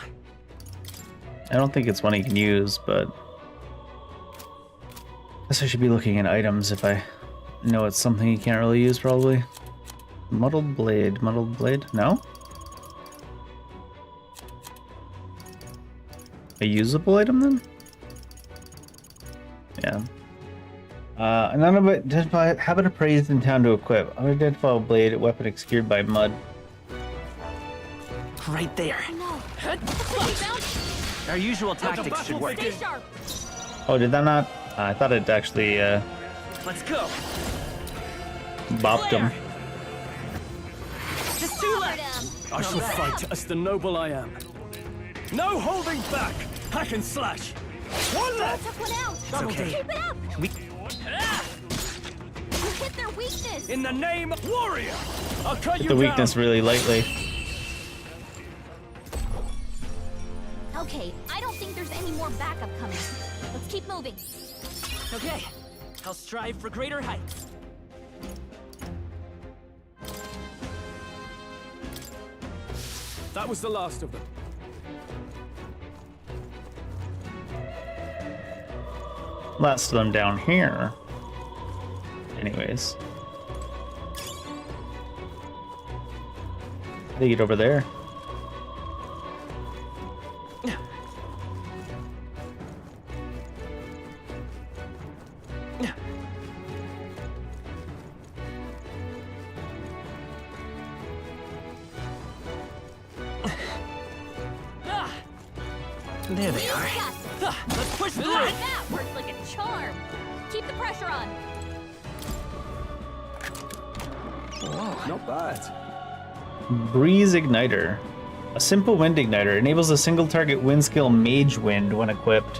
I don't think it's one he can use, but I guess I should be looking at items if I know it's something he can't really use, probably. Muddled blade. Muddled blade? No? A usable item then? Yeah. None of it identify habit appraised in town to equip. Unidentifiable blade, weapon obscured by mud. Right there. Our usual tactics should work. Stay sharp. Oh, did that not? I thought it actually Let's go. bopped him. Just two left. I shall fight as the noble I am. No holding back. Hack and slash. One left. Took one out. It's okay. Keep it up. We You hit their weakness. In the name of warrior. I'll cut you The weakness really lightly. Okay, I don't think there's any more backup coming. Let's keep moving. Okay. I'll strive for greater heights. That was the last of them. Last of them down here. Anyways. They get over there. There they are. Let's push through. That worked like a charm. Keep the pressure on. Whoa. Not bad. Breeze Igniter. A simple wind igniter enables a single target wind skill Mage Wind when equipped.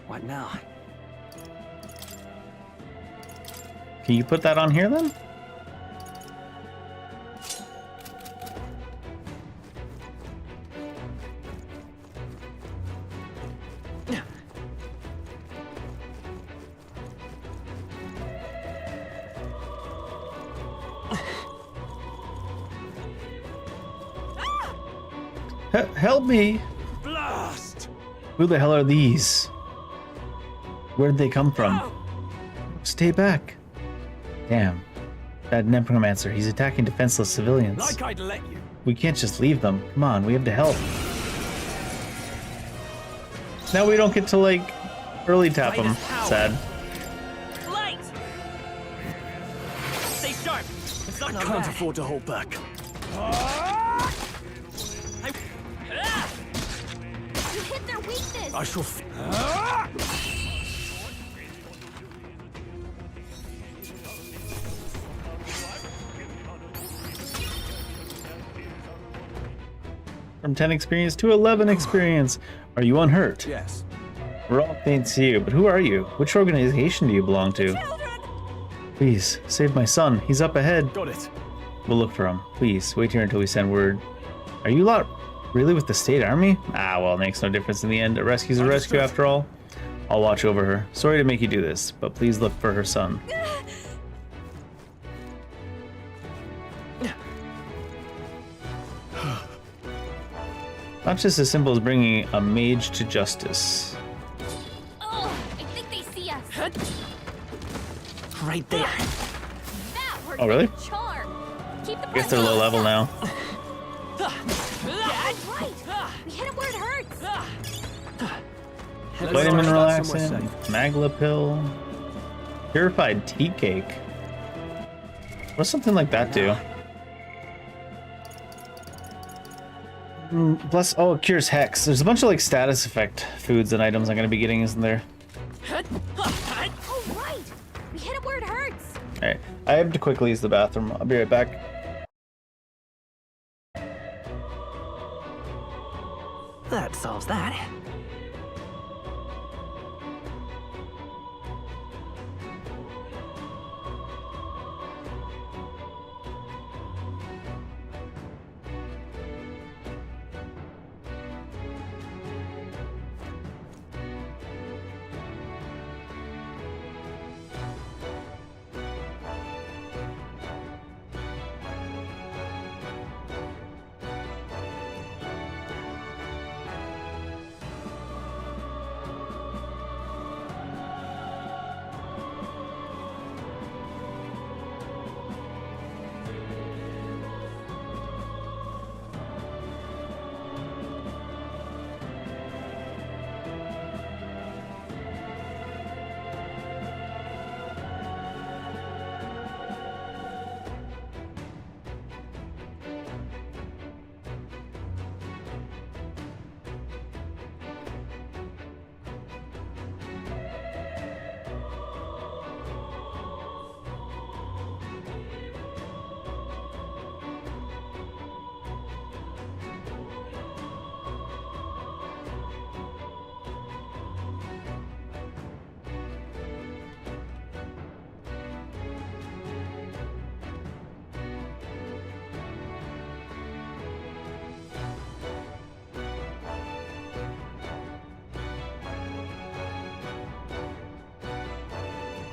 What now? Can you put that on here then? Help me! Blast! Who the hell are these? Where'd they come from? Stay back. Damn. That necromancer, he's attacking defenseless civilians. Like I'd let you. We can't just leave them. Come on, we have to help. Now we don't get to, like, early tap them. Sad. Light! Stay sharp. It's not Can't afford to hold back. You hit their weakness! I shall. From 10 experience to 11 experience. Are you unhurt? Yes. We're all thanks to you, but who are you? Which organization do you belong to? Please, save my son. He's up ahead. Got it. We'll look for him. Please, wait here until we send word. Are you lot really with the state army? Ah, well, it makes no difference in the end. A rescue's a rescue after all. I'll watch over her. Sorry to make you do this, but please look for her son. Not just as simple as bringing a mage to justice. Oh, I think they see us. Right there. That worked Oh, really? like a charm. Keep the I guess they're low level now. That's right. We hit him where it hurts. Vitamin relaxant, Magla pill, purified tea cake. What's something like that do? Plus, oh, it cures hex. There's a bunch of like status effect foods and items I'm gonna be getting, isn't there? Oh, right. We hit him where it hurts. All right, I have to quickly use the bathroom. I'll be right back. That solves that.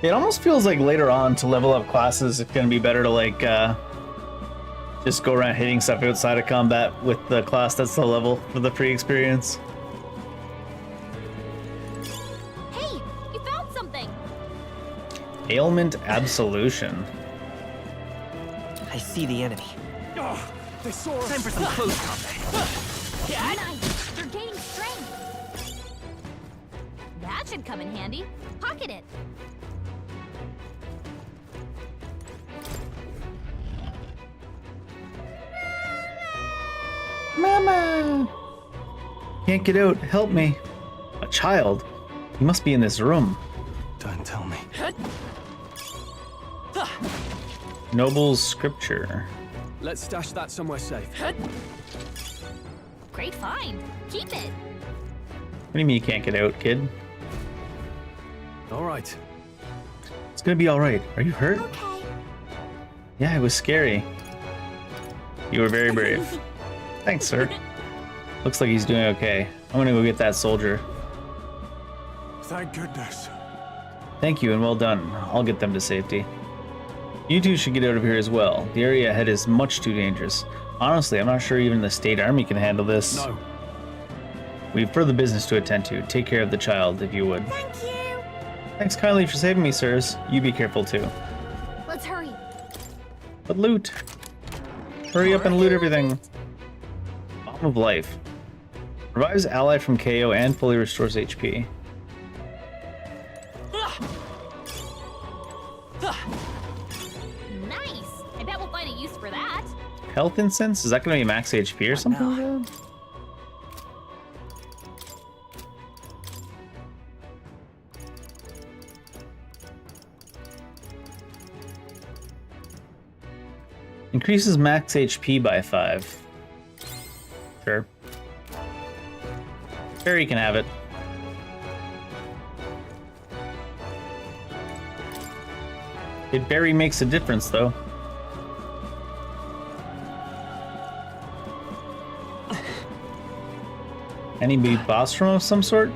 It almost feels like later on to level up classes, it's gonna be better to like just go around hitting stuff outside of combat with the class that's the level for the pre-experience. Hey, you found something. Ailment absolution. I see the enemy. Oh, they saw us. Time for some close combat. Nice. You're gaining strength. That should come in handy. Pocket it. Mama! Can't get out. Help me. A child? He must be in this room. Don't tell me. Noble's scripture. Let's stash that somewhere safe. Great find. Keep it. What do you mean you can't get out, kid? All right. It's gonna be all right. Are you hurt? Okay. Yeah, it was scary. You were very brave. Thanks, sir. Looks like he's doing okay. I'm gonna go get that soldier. Thank goodness. Thank you and well done. I'll get them to safety. You two should get out of here as well. The area ahead is much too dangerous. Honestly, I'm not sure even the state army can handle this. No. We have further business to attend to. Take care of the child, if you would. Thank you! Thanks kindly for saving me, sirs. You be careful, too. Let's hurry. But loot. Hurry up and loot everything. Bomb of Life. Revives ally from KO and fully restores HP. Nice! I bet we'll find a use for that. Health Incense? Is that going to be max HP or something like that? Increases max HP by 5. Sure. Sure, you can have it. It very makes a difference, though. Any big boss room of some sort?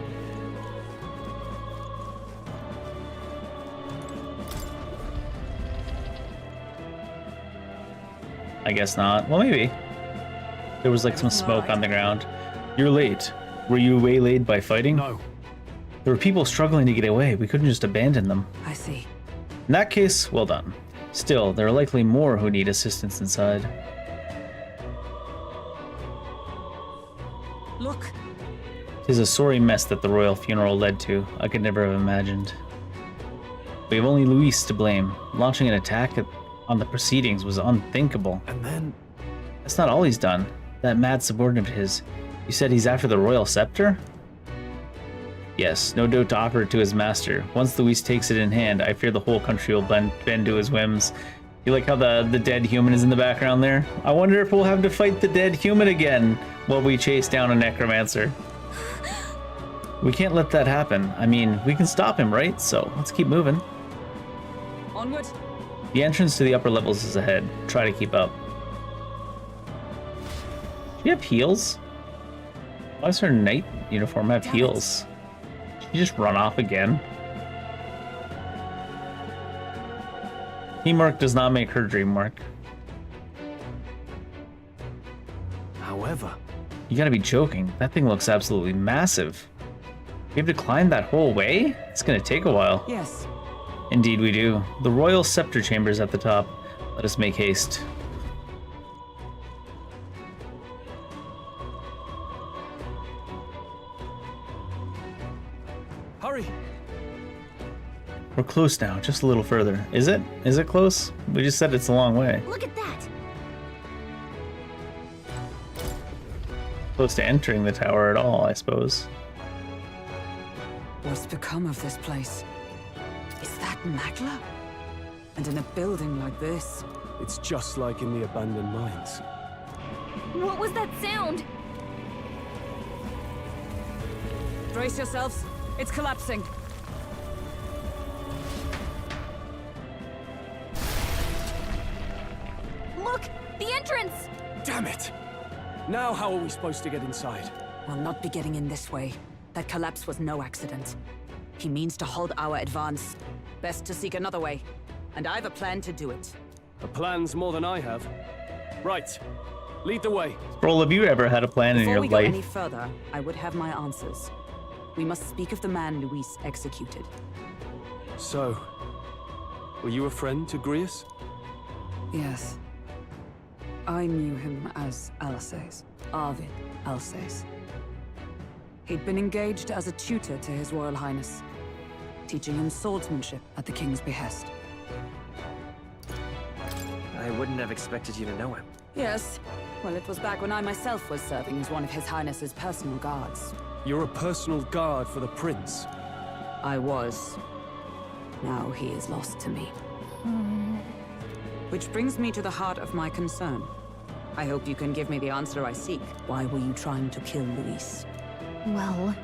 I guess not. Well, maybe. There was like some smoke on the ground. You're late. Were you waylaid by fighting? No. There were people struggling to get away. We couldn't just abandon them. I see. In that case, well done. Still, there are likely more who need assistance inside. Look. 'Tis a sorry mess that the royal funeral led to. I could never have imagined. We have only Luis to blame. Launching an attack on the proceedings was unthinkable. And then... That's not all he's done. That mad subordinate of his. You said he's after the royal scepter? Yes, no doubt to offer it to his master. Once Luis takes it in hand, I fear the whole country will bend to his whims. You like how the dead human is in the background there? I wonder if we'll have to fight the dead human again while we chase down a necromancer. We can't let that happen. I mean, we can stop him, right? So let's keep moving. Onward. The entrance to the upper levels is ahead. Try to keep up. Do you have heals? Why does her knight uniform have heals? Did she just run off again? Teamwork does not make her dream work. However... You gotta be joking. That thing looks absolutely massive. We have to climb that whole way? It's gonna take a while. Yes. Indeed we do. The royal scepter chamber is at the top. Let us make haste. Hurry! We're close now, just a little further. Is it? Is it close? We just said it's a long way. Look at that! Close to entering the tower at all, I suppose. What's become of this place? Is that Magla? And in a building like this? It's just like in the abandoned mines. What was that sound? Brace yourselves. It's collapsing. Look! The entrance! Damn it! Now how are we supposed to get inside? We'll not be getting in this way. That collapse was no accident. He means to hold our advance. Best to seek another way. And I've a plan to do it. A plan's more than I have. Right. Lead the way. Roll, have you ever had a plan in Before your we go life? any further, I would have my answers. We must speak of the man Luis executed. So, were you a friend to Grius? Yes. I knew him as Alsace, Arvid Alsace. He'd been engaged as a tutor to His Royal Highness, teaching him swordsmanship at the King's behest. I wouldn't have expected you to know him. Yes. Well, it was back when I myself was serving as one of His Highness's personal guards. You're a personal guard for the prince. I was. Now he is lost to me. Which brings me to the heart of my concern. I hope you can give me the answer I seek. Why were you trying to kill Luis? Well...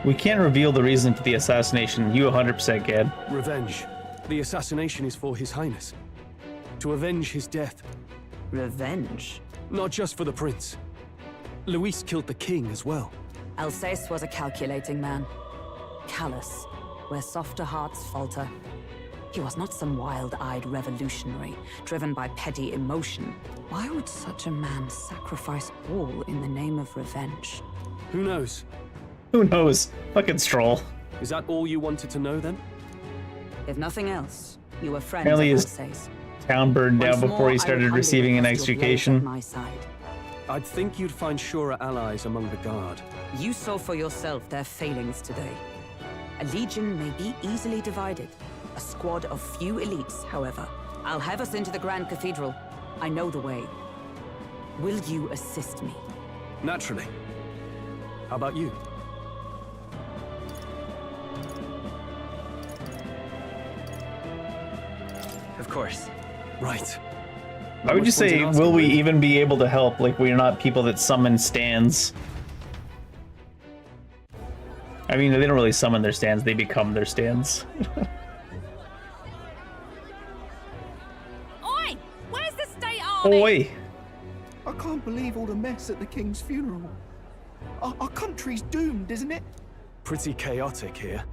We can't reveal the reason for the assassination. You 100% can. Revenge. The assassination is for His Highness. To avenge his death. Revenge? Not just for the prince. Luis killed the king as well. Alsace was a calculating man. Callous, where softer hearts falter. He was not some wild-eyed revolutionary, driven by petty emotion. Why would such a man sacrifice all in the name of revenge? Who knows? Who knows? Fucking Stroll. Is that all you wanted to know then? If nothing else, you were friends Apparently of his Alsace. town burned down Once before more, he I started would humbly receiving an request your blade education. at my side. I'd think you'd find surer allies among the Guard. You saw for yourself their failings today. A legion may be easily divided. A squad of few elites, however. I'll have us into the Grand Cathedral. I know the way. Will you assist me? Naturally. How about you? Of course. Right. Why would you say, will we even be able to help? Like, we're not people that summon stands. I mean, they don't really summon their stands, they become their stands. Oi! Where's the state army? Oi! I can't believe all the mess at the king's funeral. Our country's doomed, isn't it? Pretty chaotic here.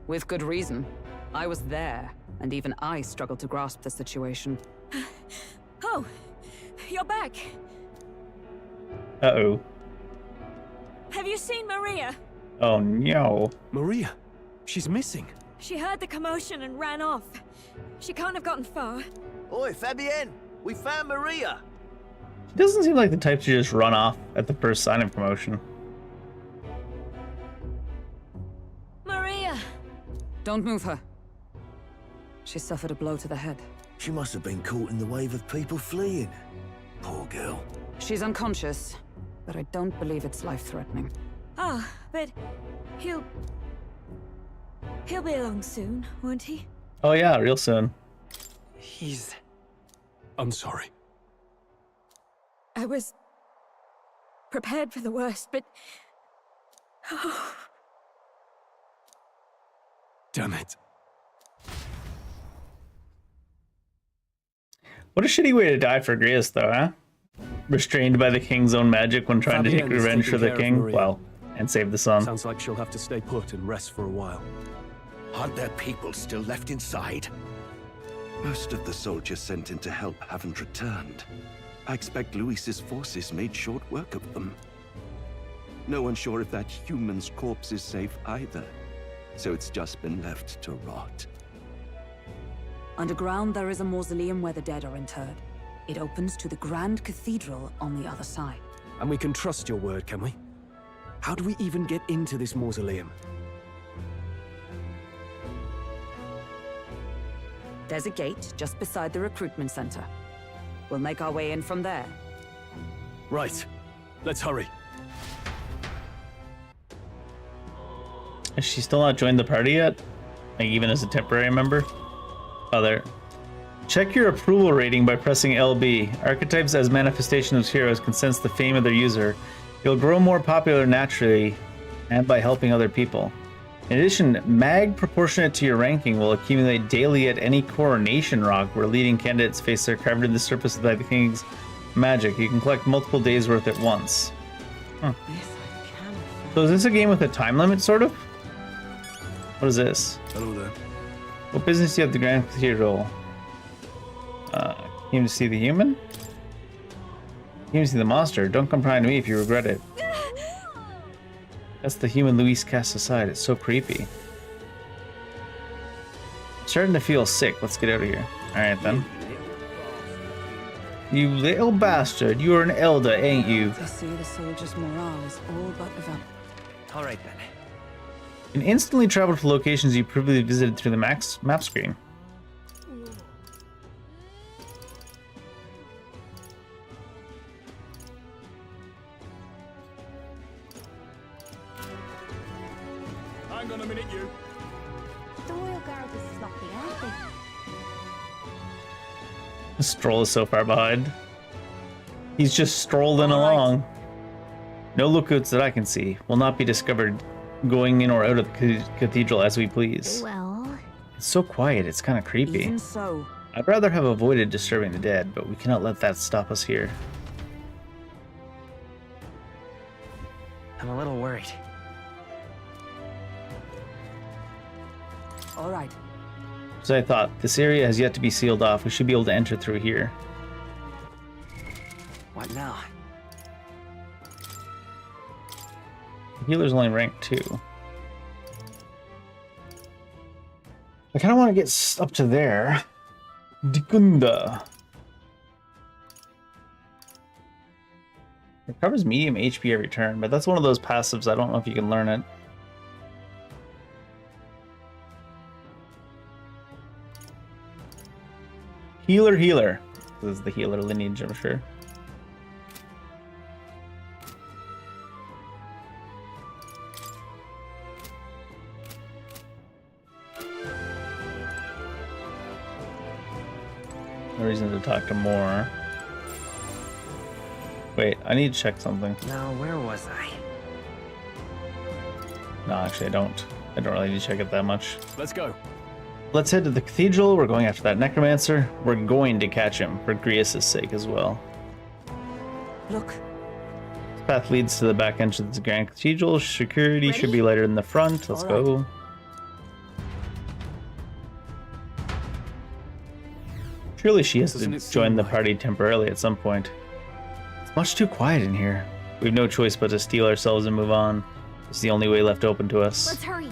With good reason. I was there, and even I struggled to grasp the situation. Oh, you're back. Uh-oh. Have you seen Maria? Oh no. Maria? She's missing. She heard the commotion and ran off. She can't have gotten far. Oi, Fabienne! We found Maria! She doesn't seem like the type to just run off at the first sign of commotion. Maria! Don't move her. She suffered a blow to the head. She must have been caught in the wave of people fleeing. Poor girl. She's unconscious, but I don't believe it's life-threatening. Ah, but he'll be along soon, won't he? Oh yeah, real soon. I'm sorry. I was prepared for the worst, but Damn it. What a shitty way to die for Grius, though, huh? Restrained by the king's own magic when trying to take Fabienne is revenge for taking the care of king. Maria. Well, and save the son. Sounds like she'll have to stay put and rest for a while. Aren't there people still left inside? Most of the soldiers sent in to help haven't returned. I expect Luis's forces made short work of them. No one's sure if that human's corpse is safe either, so it's just been left to rot. Underground, there is a mausoleum where the dead are interred. It opens to the Grand Cathedral on the other side. And we can trust your word, can we? How do we even get into this mausoleum? There's a gate just beside the recruitment center. We'll make our way in from there. Right. Let's hurry. Has she still not joined the party yet? Like, even as a temporary member? Oh, there. Check your approval rating by pressing LB. Archetypes as manifestation of heroes can sense the fame of their user. You'll grow more popular naturally and by helping other people. In addition, mag proportionate to your ranking will accumulate daily at any coronation rock where leading candidates face their carved in the surface by the king's magic. You can collect multiple days worth at once. Huh. So is this a game with a time limit, sort of? What is this? Hello there. What business do you have at the Grand Cathedral? Came to see the human? Came to see the monster. Don't come prying to me if you regret it. That's the human Luis cast aside. It's so creepy. I'm starting to feel sick. Let's get out of here. Alright then. You little bastard. You're an elder, ain't you? I see the soldiers' morale is all but evaporated. All right then. You can instantly travel to locations you previously visited through the map screen. Hang on a minute, you. The royal guard is sloppy, aren't they? The Stroll is so far behind. He's just strolling along. No lookouts that I can see will not be discovered going in or out of the cathedral as we please. Well, it's so quiet, it's kind of creepy. Even so, I'd rather have avoided disturbing the dead, but we cannot let that stop us here. I'm a little worried. all right. So I thought, this area has yet to be sealed off. We should be able to enter through here. What now? The healer's only rank 2. I kind of want to get up to there. Dikunda. Recovers medium HP every turn, but that's one of those passives. I don't know if you can learn it. Healer. This is the healer lineage, I'm sure. No reason to talk to more. Wait, I need to check something. Now, where was I? No, actually, I don't. I don't really need to check it that much. Let's go. Let's head to the cathedral. We're going after that necromancer. We're going to catch him for Grius' sake as well. Look. This path leads to the back entrance of the Grand Cathedral. Security should be lighter in the front. Let's go. Surely she has to join the party temporarily at some point. It's much too quiet in here. We have no choice but to steel ourselves and move on. It's the only way left open to us. Let's hurry.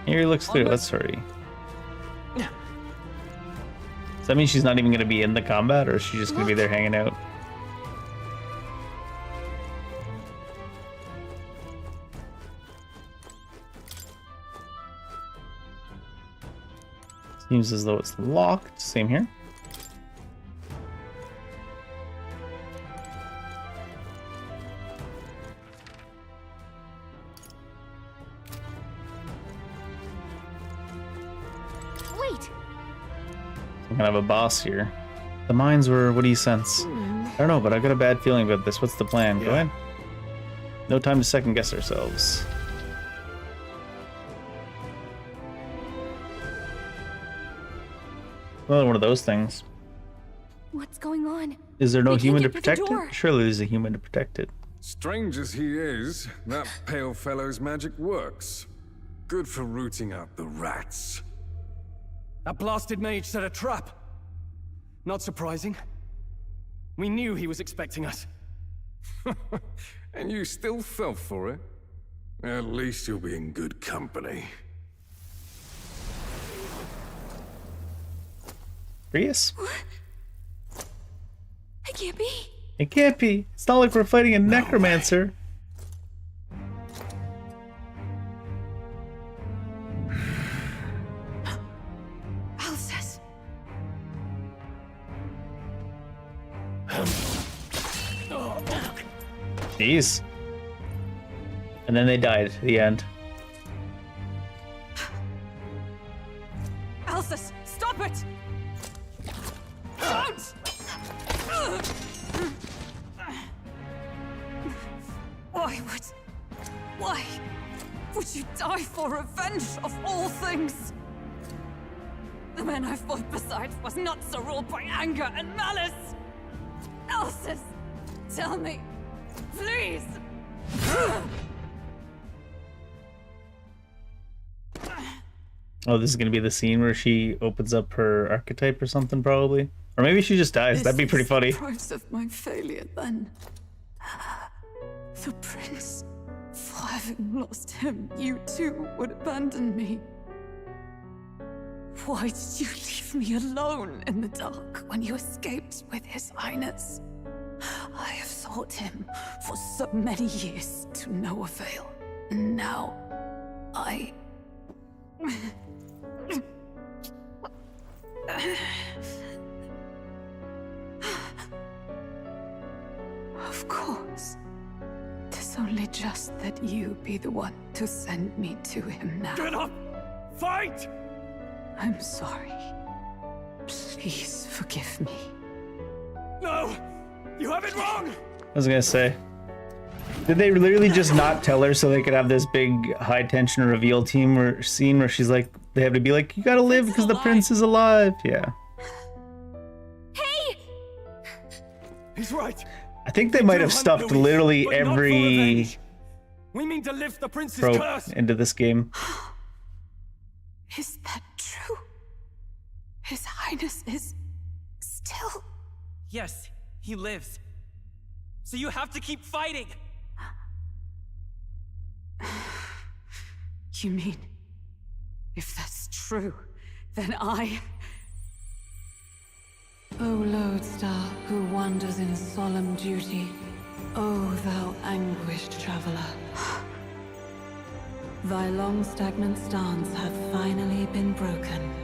Here looks clear. Let's hurry. Does that mean she's not even going to be in the combat, or is she just going to be there hanging out? Seems as though it's locked. Same here. Kind of a boss here. The mines were, what do you sense? I don't know, but I've got a bad feeling about this. What's the plan? Go ahead. No time to second guess ourselves. Another one of those things. What's going on? Is there no We can't human to get through the protect door. it? Surely there's a human to protect it. Strange as he is, that pale fellow's magic works. Good for rooting out the rats. That blasted mage set a trap. Not surprising. We knew he was expecting us. And you still fell for it? At least you'll be in good company. Grius? It can't be. It can't be. It's not like we're fighting a necromancer. Jeez. And then they died at the end. Althus, stop it! Don't! Why would you die for revenge of all things? The man I fought beside was not so ruled by anger and malice. Althus, tell me, please. Oh, this is gonna be the scene where she opens up her archetype or something, probably. Or maybe she just dies. That'd be pretty funny. The price of my failure, then. The prince. For having lost him, you too would abandon me. Why did you leave me alone in the dark when you escaped with his highness? I have sought him for so many years to no avail. And now, I... Of course. 'Tis only just that you be the one to send me to him now. Get up! Fight! I'm sorry. Please forgive me. No! You have it wrong! I was gonna say, did they literally just not tell her so they could have this big high tension reveal scene where she's like, they have to be like, you gotta live because the prince is alive? Yeah. Hey! He's right. I think they might have stuffed literally every We mean to lift the prince's trope curse. into this game. Is that true? His Highness is still... Yes, he lives. So you have to keep fighting! You mean, if that's true, then I... O lodestar who wanders in solemn duty, O thou anguished traveler. Thy long stagnant stance hath finally been broken.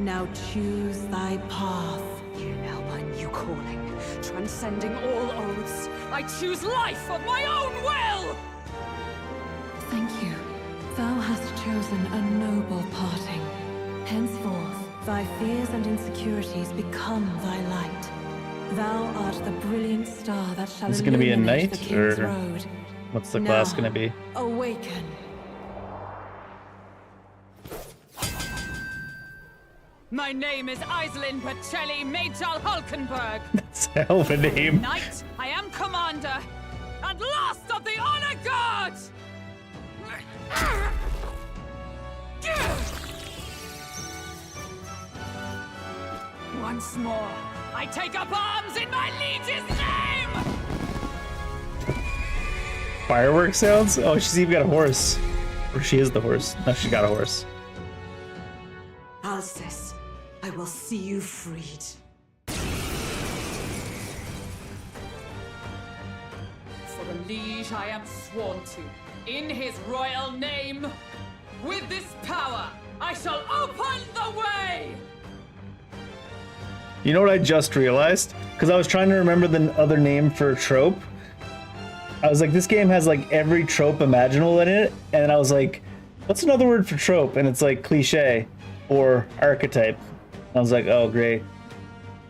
Now choose thy path. Hear now my new calling, transcending all oaths. I choose life of my own will! Thank you. Thou hast chosen a noble parting. Henceforth, thy fears and insecurities become thy light. Thou art the brilliant star that shall Is it going to be a illuminate knight, the King's or road. what's the class Now, going to be? Awaken. My name is Iselin Pacelli Majal Hulkenberg. That's a hell of a name. Knight, I am commander, and last of the Honor Guard! Once more, I take up arms in my liege's name! Firework sounds? Oh, she's even got a horse. Or she is the horse. No, she got a horse. Alcest, I will see you freed. For the liege I am sworn to, in his royal name, with this power, I shall open the way! You know what I just realized? Because I was trying to remember the other name for a trope. I was like, this game has like every trope imaginable in it. And I was like, what's another word for trope? And it's like cliche or archetype. I was like, oh, great.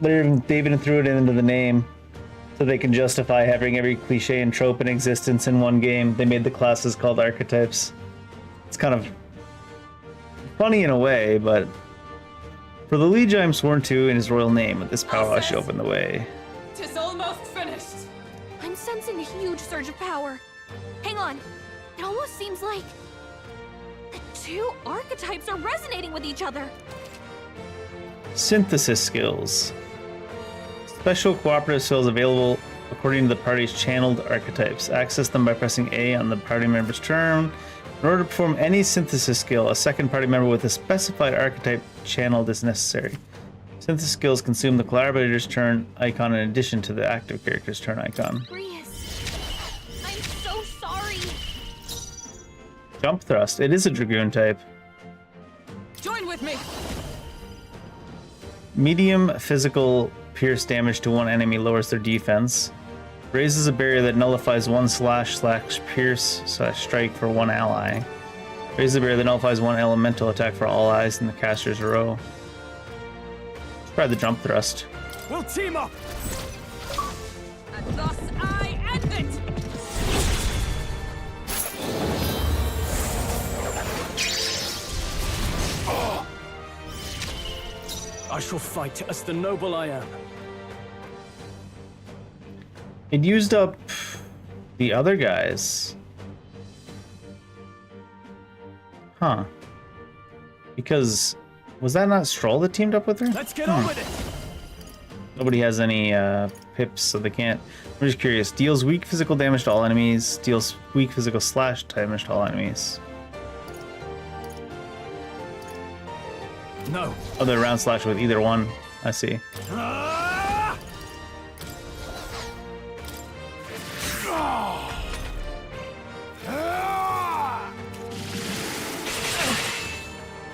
They even threw it into the name so they can justify having every cliche and trope in existence in one game. They made the classes called archetypes. It's kind of funny in a way, but for the liege I am sworn to in his royal name, with this power I shall open the way. 'Tis almost finished. I'm sensing a huge surge of power. Hang on. It almost seems like the two archetypes are resonating with each other. Synthesis skills. Special cooperative skills available according to the party's channeled archetypes. Access them by pressing A on the party member's turn. In order to perform any synthesis skill, a second party member with a specified archetype channeled is necessary. Synthesis skills consume the collaborator's turn icon in addition to the active character's turn icon. I'm so sorry. Jump thrust. It is a Dragoon type. Join with me. Medium physical pierce damage to one enemy lowers their defense. Raises a barrier that nullifies one /pierce/strike for one ally. Raises a barrier that nullifies one elemental attack for all allies in the caster's row. Let's try the jump thrust. We'll team up! And thus I end it! I shall fight as the noble I am. It used up the other guys. Huh. Because was that not Stroll that teamed up with her? Let's get on with it! Nobody has any pips, so they can't. I'm just curious. Deals weak physical damage to all enemies. Deals weak physical / damage to all enemies. No. Oh, they're round slash with either one. I see.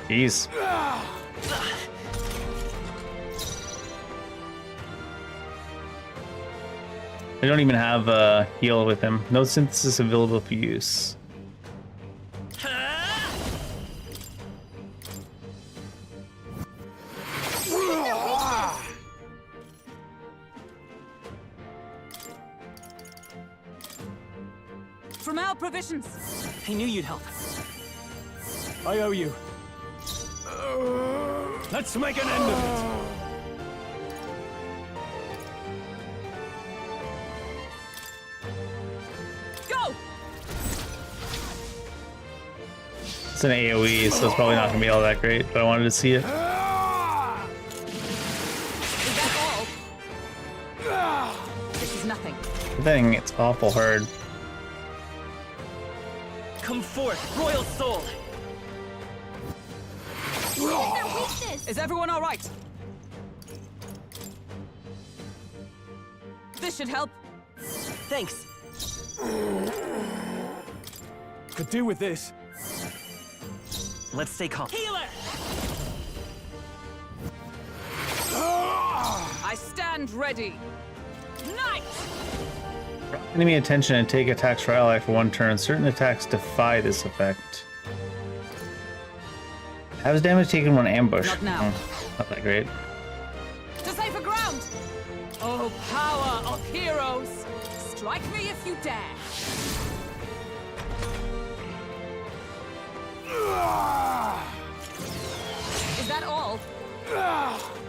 Jeez. I don't even have a heal with him. No synthesis available for use. From our provisions. I knew you'd help. I owe you. Let's make an end of it. Go! It's an AoE, so it's probably not going to be all that great, but I wanted to see it. is nothing. The thing, it's awful hard. Come forth, royal soul! Their weakness! Is everyone all right? This should help. Thanks. Could do with this. Let's stay calm. Healer! I stand ready. Knight! Enemy attention and take attacks for ally for 1 turn. Certain attacks defy this effect. Has damage taken when ambushed. Not now. Not that great. To safer ground! Oh, power of heroes! Strike me if you dare! Is that all?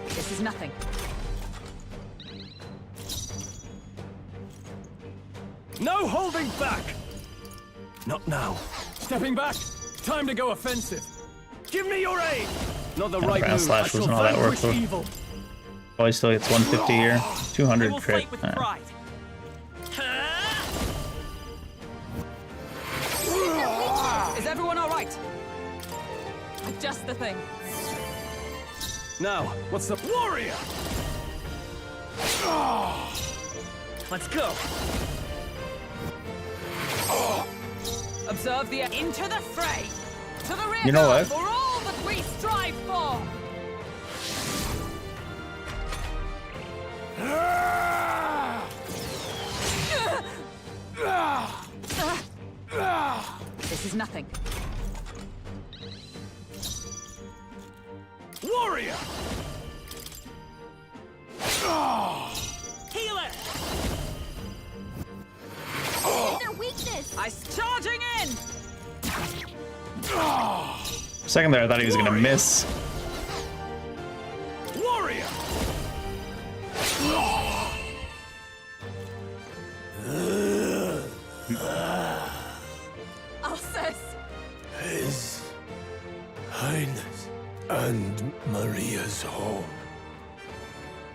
This is nothing. No holding back! Not now. Stepping back! Time to go offensive! Give me your aid! Not the Yeah, right Brown move. Slash I shall wasn't all that vanquish workful. evil. Oh, he still gets 150 here. 200 will crit. fight with Yeah. pride. Is everyone all right? Just the thing. Now, what's the warrior? Let's go. Observe the into the fray. To the rear You know what? for all that we strive for. This is nothing. Warrior! Healer! Their weakness! Ice charging in! For a second there, I thought he was gonna miss. Warrior! Alcest! His Highness and Maria's home.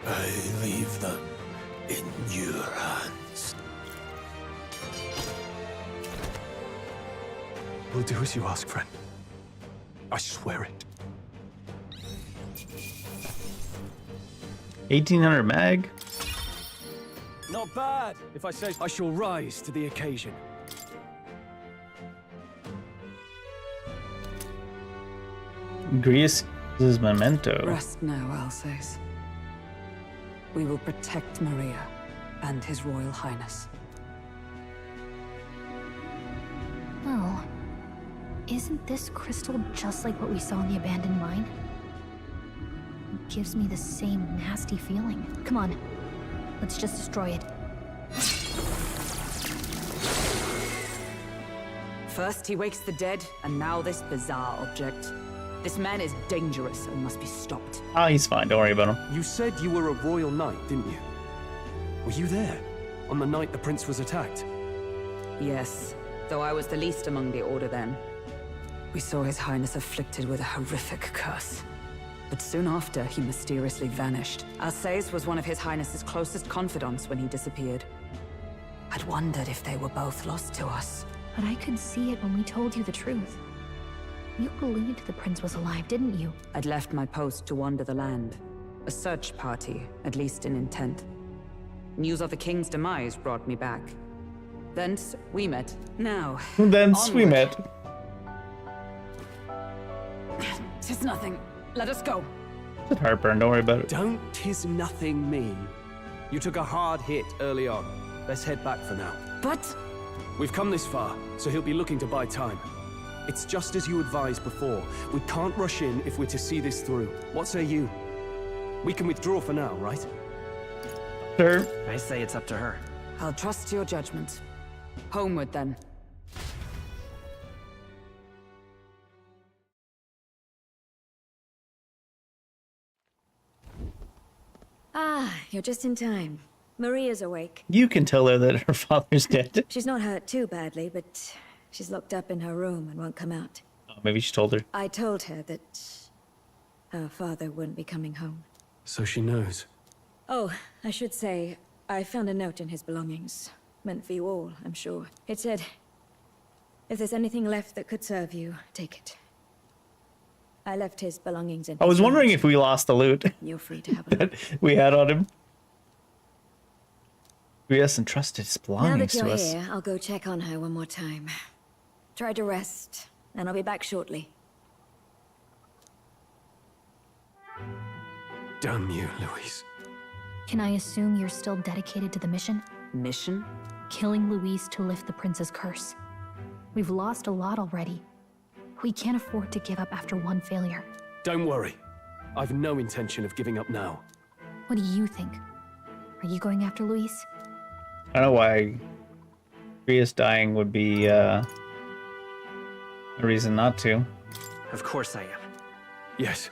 I leave them in your hands. We'll do as you ask, friend. I swear it. 1800 mag. Not bad, if I say I shall rise to the occasion. Greece is memento. Rest now, Alcest. We will protect Maria and His Royal Highness. Oh. Isn't this crystal just like what we saw in the abandoned mine? It gives me the same nasty feeling. Come on. Let's just destroy it. First he wakes the dead, and now this bizarre object. This man is dangerous and must be stopped. Ah, he's fine. Don't worry about him. You said you were a royal knight, didn't you? Were you there on the night the prince was attacked? Yes, though I was the least among the Order then. We saw His Highness afflicted with a horrific curse. But soon after, he mysteriously vanished. Alcest was one of His Highness's closest confidants when he disappeared. I'd wondered if they were both lost to us. But I could see it when we told you the truth. You believed the prince was alive, didn't you? I'd left my post to wander the land. A search party, at least in intent. News of the king's demise brought me back. Thence, we met. Now, Thence we met. Tis nothing. Let us go. Just heartburn. Don't worry about it. Don't tis nothing me. You took a hard hit early on. Let's head back for now. But... We've come this far, so he'll be looking to buy time. It's just as you advised before. We can't rush in if we're to see this through. What say you? We can withdraw for now, right? Sure. I say it's up to her. I'll trust your judgment. Homeward, then. Ah, you're just in time. Maria's awake. You can tell her that her father's dead. She's not hurt too badly, but she's locked up in her room and won't come out. Oh, maybe she told her. I told her that her father wouldn't be coming home. So she knows. Oh, I should say, I found a note in his belongings. Meant for you all, I'm sure. It said, if there's anything left that could serve you, take it. I left his belongings in I was his wondering room. if we lost the loot You're free to have a look. that we had on him. Yes, entrusted his Now belongings that you're to us. here, I'll go check on her one more time. Try to rest, and I'll be back shortly. Damn you, Louise. Can I assume you're still dedicated to the mission? Mission? Killing Louise to lift the prince's curse. We've lost a lot already. We can't afford to give up after one failure. Don't worry. I've no intention of giving up now. What do you think? Are you going after Louise? I don't know why Grius dying would be a reason not to. Of course I am. Yes.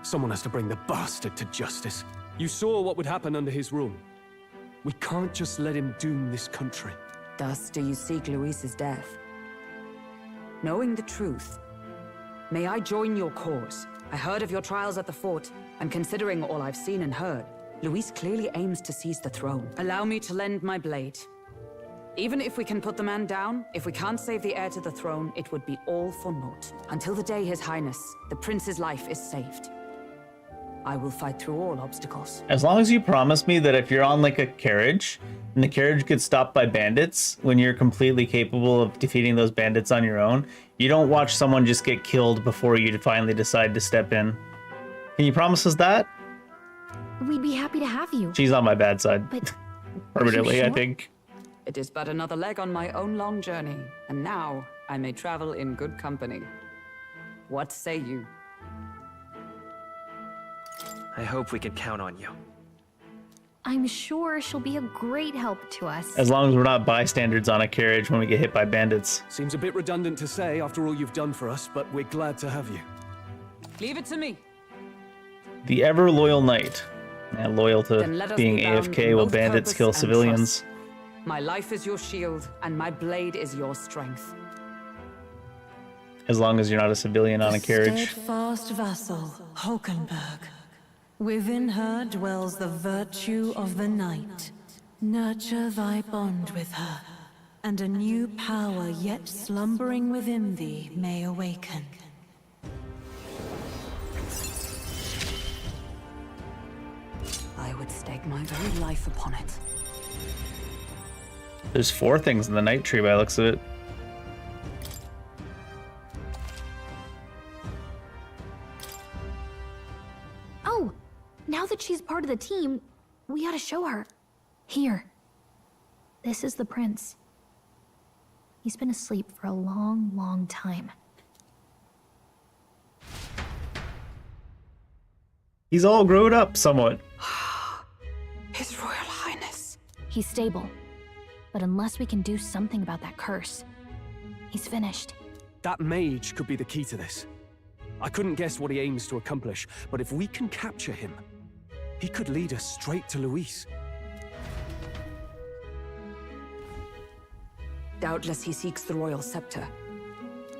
Someone has to bring the bastard to justice. You saw what would happen under his rule. We can't just let him doom this country. Thus do you seek Louise's death? Knowing the truth, may I join your cause? I heard of your trials at the fort, and considering all I've seen and heard, Louise clearly aims to seize the throne. Allow me to lend my blade. Even if we can put the man down, if we can't save the heir to the throne, it would be all for naught. Until the day His Highness, the prince's life is saved. I will fight through all obstacles. As long as you promise me that if you're on like a carriage and the carriage gets stopped by bandits, when you're completely capable of defeating those bandits on your own, you don't watch someone just get killed before you finally decide to step in. Can you promise us that? We'd be happy to have you. She's on my bad side. But permanently, I sure? think. It is but another leg on my own long journey, and now I may travel in good company. What say you? I hope we can count on you. I'm sure she'll be a great help to us. As long as we're not bystanders on a carriage when we get hit by bandits. Seems a bit redundant to say after all you've done for us, but we're glad to have you. Leave it to me. The ever loyal knight. And loyal Then to let us being be bound AFK in while both bandits purpose kill and civilians. trust. My life is your shield, and my blade is your strength. As long as you're not a civilian on a carriage. Steadfast vassal, Hulkenberg. Within her dwells the virtue of the knight. Nurture thy bond with her, and a new power yet slumbering within thee may awaken. I would stake my very life upon it. There's 4 things in the night tree by the looks of it. Oh, now that she's part of the team, we ought to show her. Here. This is the prince. He's been asleep for a long, long time. He's all grown up somewhat. His Royal Highness. He's stable. But unless we can do something about that curse, he's finished. That mage could be the key to this. I couldn't guess what he aims to accomplish, but if we can capture him, he could lead us straight to Louise. Doubtless he seeks the royal scepter.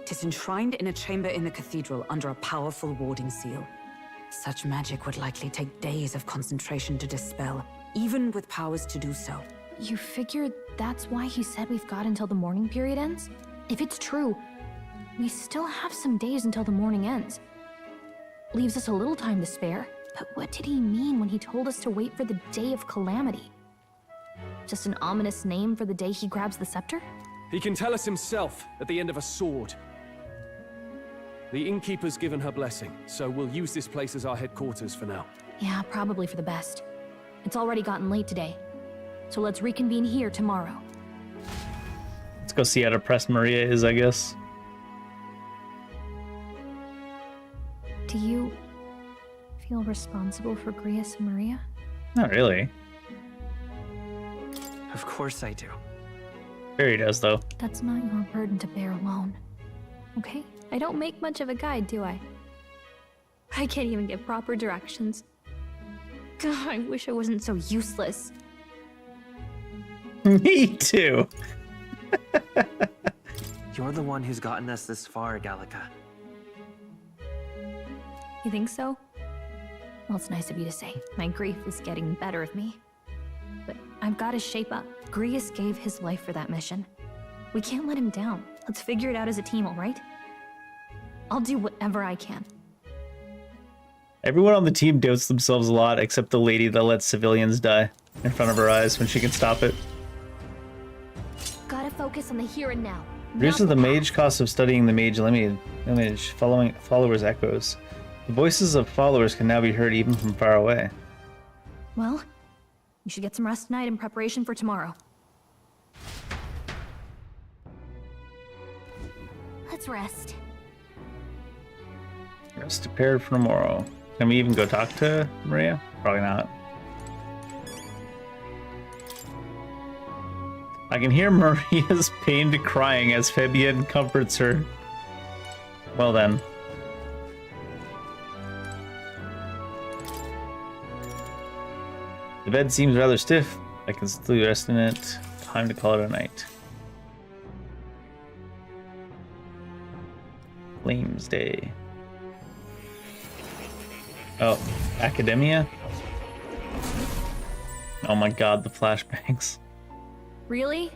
'Tis enshrined in a chamber in the cathedral under a powerful warding seal. Such magic would likely take days of concentration to dispel, even with powers to do so. You figure that's why he said we've got until the mourning period ends? If it's true, we still have some days until the mourning ends. Leaves us a little time to spare, but what did he mean when he told us to wait for the day of calamity? Just an ominous name for the day he grabs the scepter? He can tell us himself at the end of a sword. The innkeeper's given her blessing, so we'll use this place as our headquarters for now. Yeah, probably for the best. It's already gotten late today, so let's reconvene here tomorrow. Let's go see how depressed Maria is, I guess. Do you feel responsible for Grius and Maria? Not really. Of course I do. Barry does, though. That's not your burden to bear alone. Okay? I don't make much of a guide, do I? I can't even give proper directions. God, I wish I wasn't so useless. Me too. You're the one who's gotten us this far, Gallica. You think so? Well, it's nice of you to say. My grief is getting the better of me. But I've got to shape up. Grius gave his life for that mission. We can't let him down. Let's figure it out as a team, alright? I'll do whatever I can. Everyone on the team doubts themselves a lot, except the lady that lets civilians die in front of her eyes when she can stop it. Gotta focus on the here and now. Reduces the mage cost of studying the mage lineage, following followers' echoes. The voices of followers can now be heard even from far away. Well, you should get some rest tonight in preparation for tomorrow. Let's rest. Rest prepared for tomorrow. Can we even go talk to Maria? Probably not. I can hear Maria's pained crying as Fabienne comforts her. Well then. The bed seems rather stiff. I can still rest in it. Time to call it a night. Flames Day. Oh, Academia? Oh my god, the flashbangs. Really?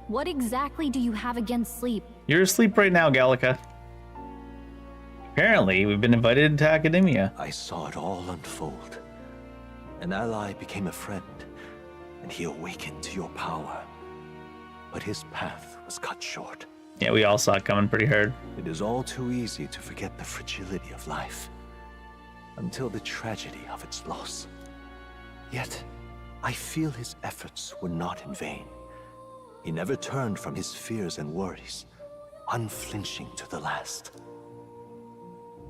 What exactly do you have against sleep? You're asleep right now, Gallica. Apparently, we've been invited to Academia. I saw it all unfold. An ally became a friend, and he awakened to your power. But his path was cut short. Yeah, we all saw it coming pretty hard. It is all too easy to forget the fragility of life, until the tragedy of its loss. Yet, I feel his efforts were not in vain. He never turned from his fears and worries, unflinching to the last.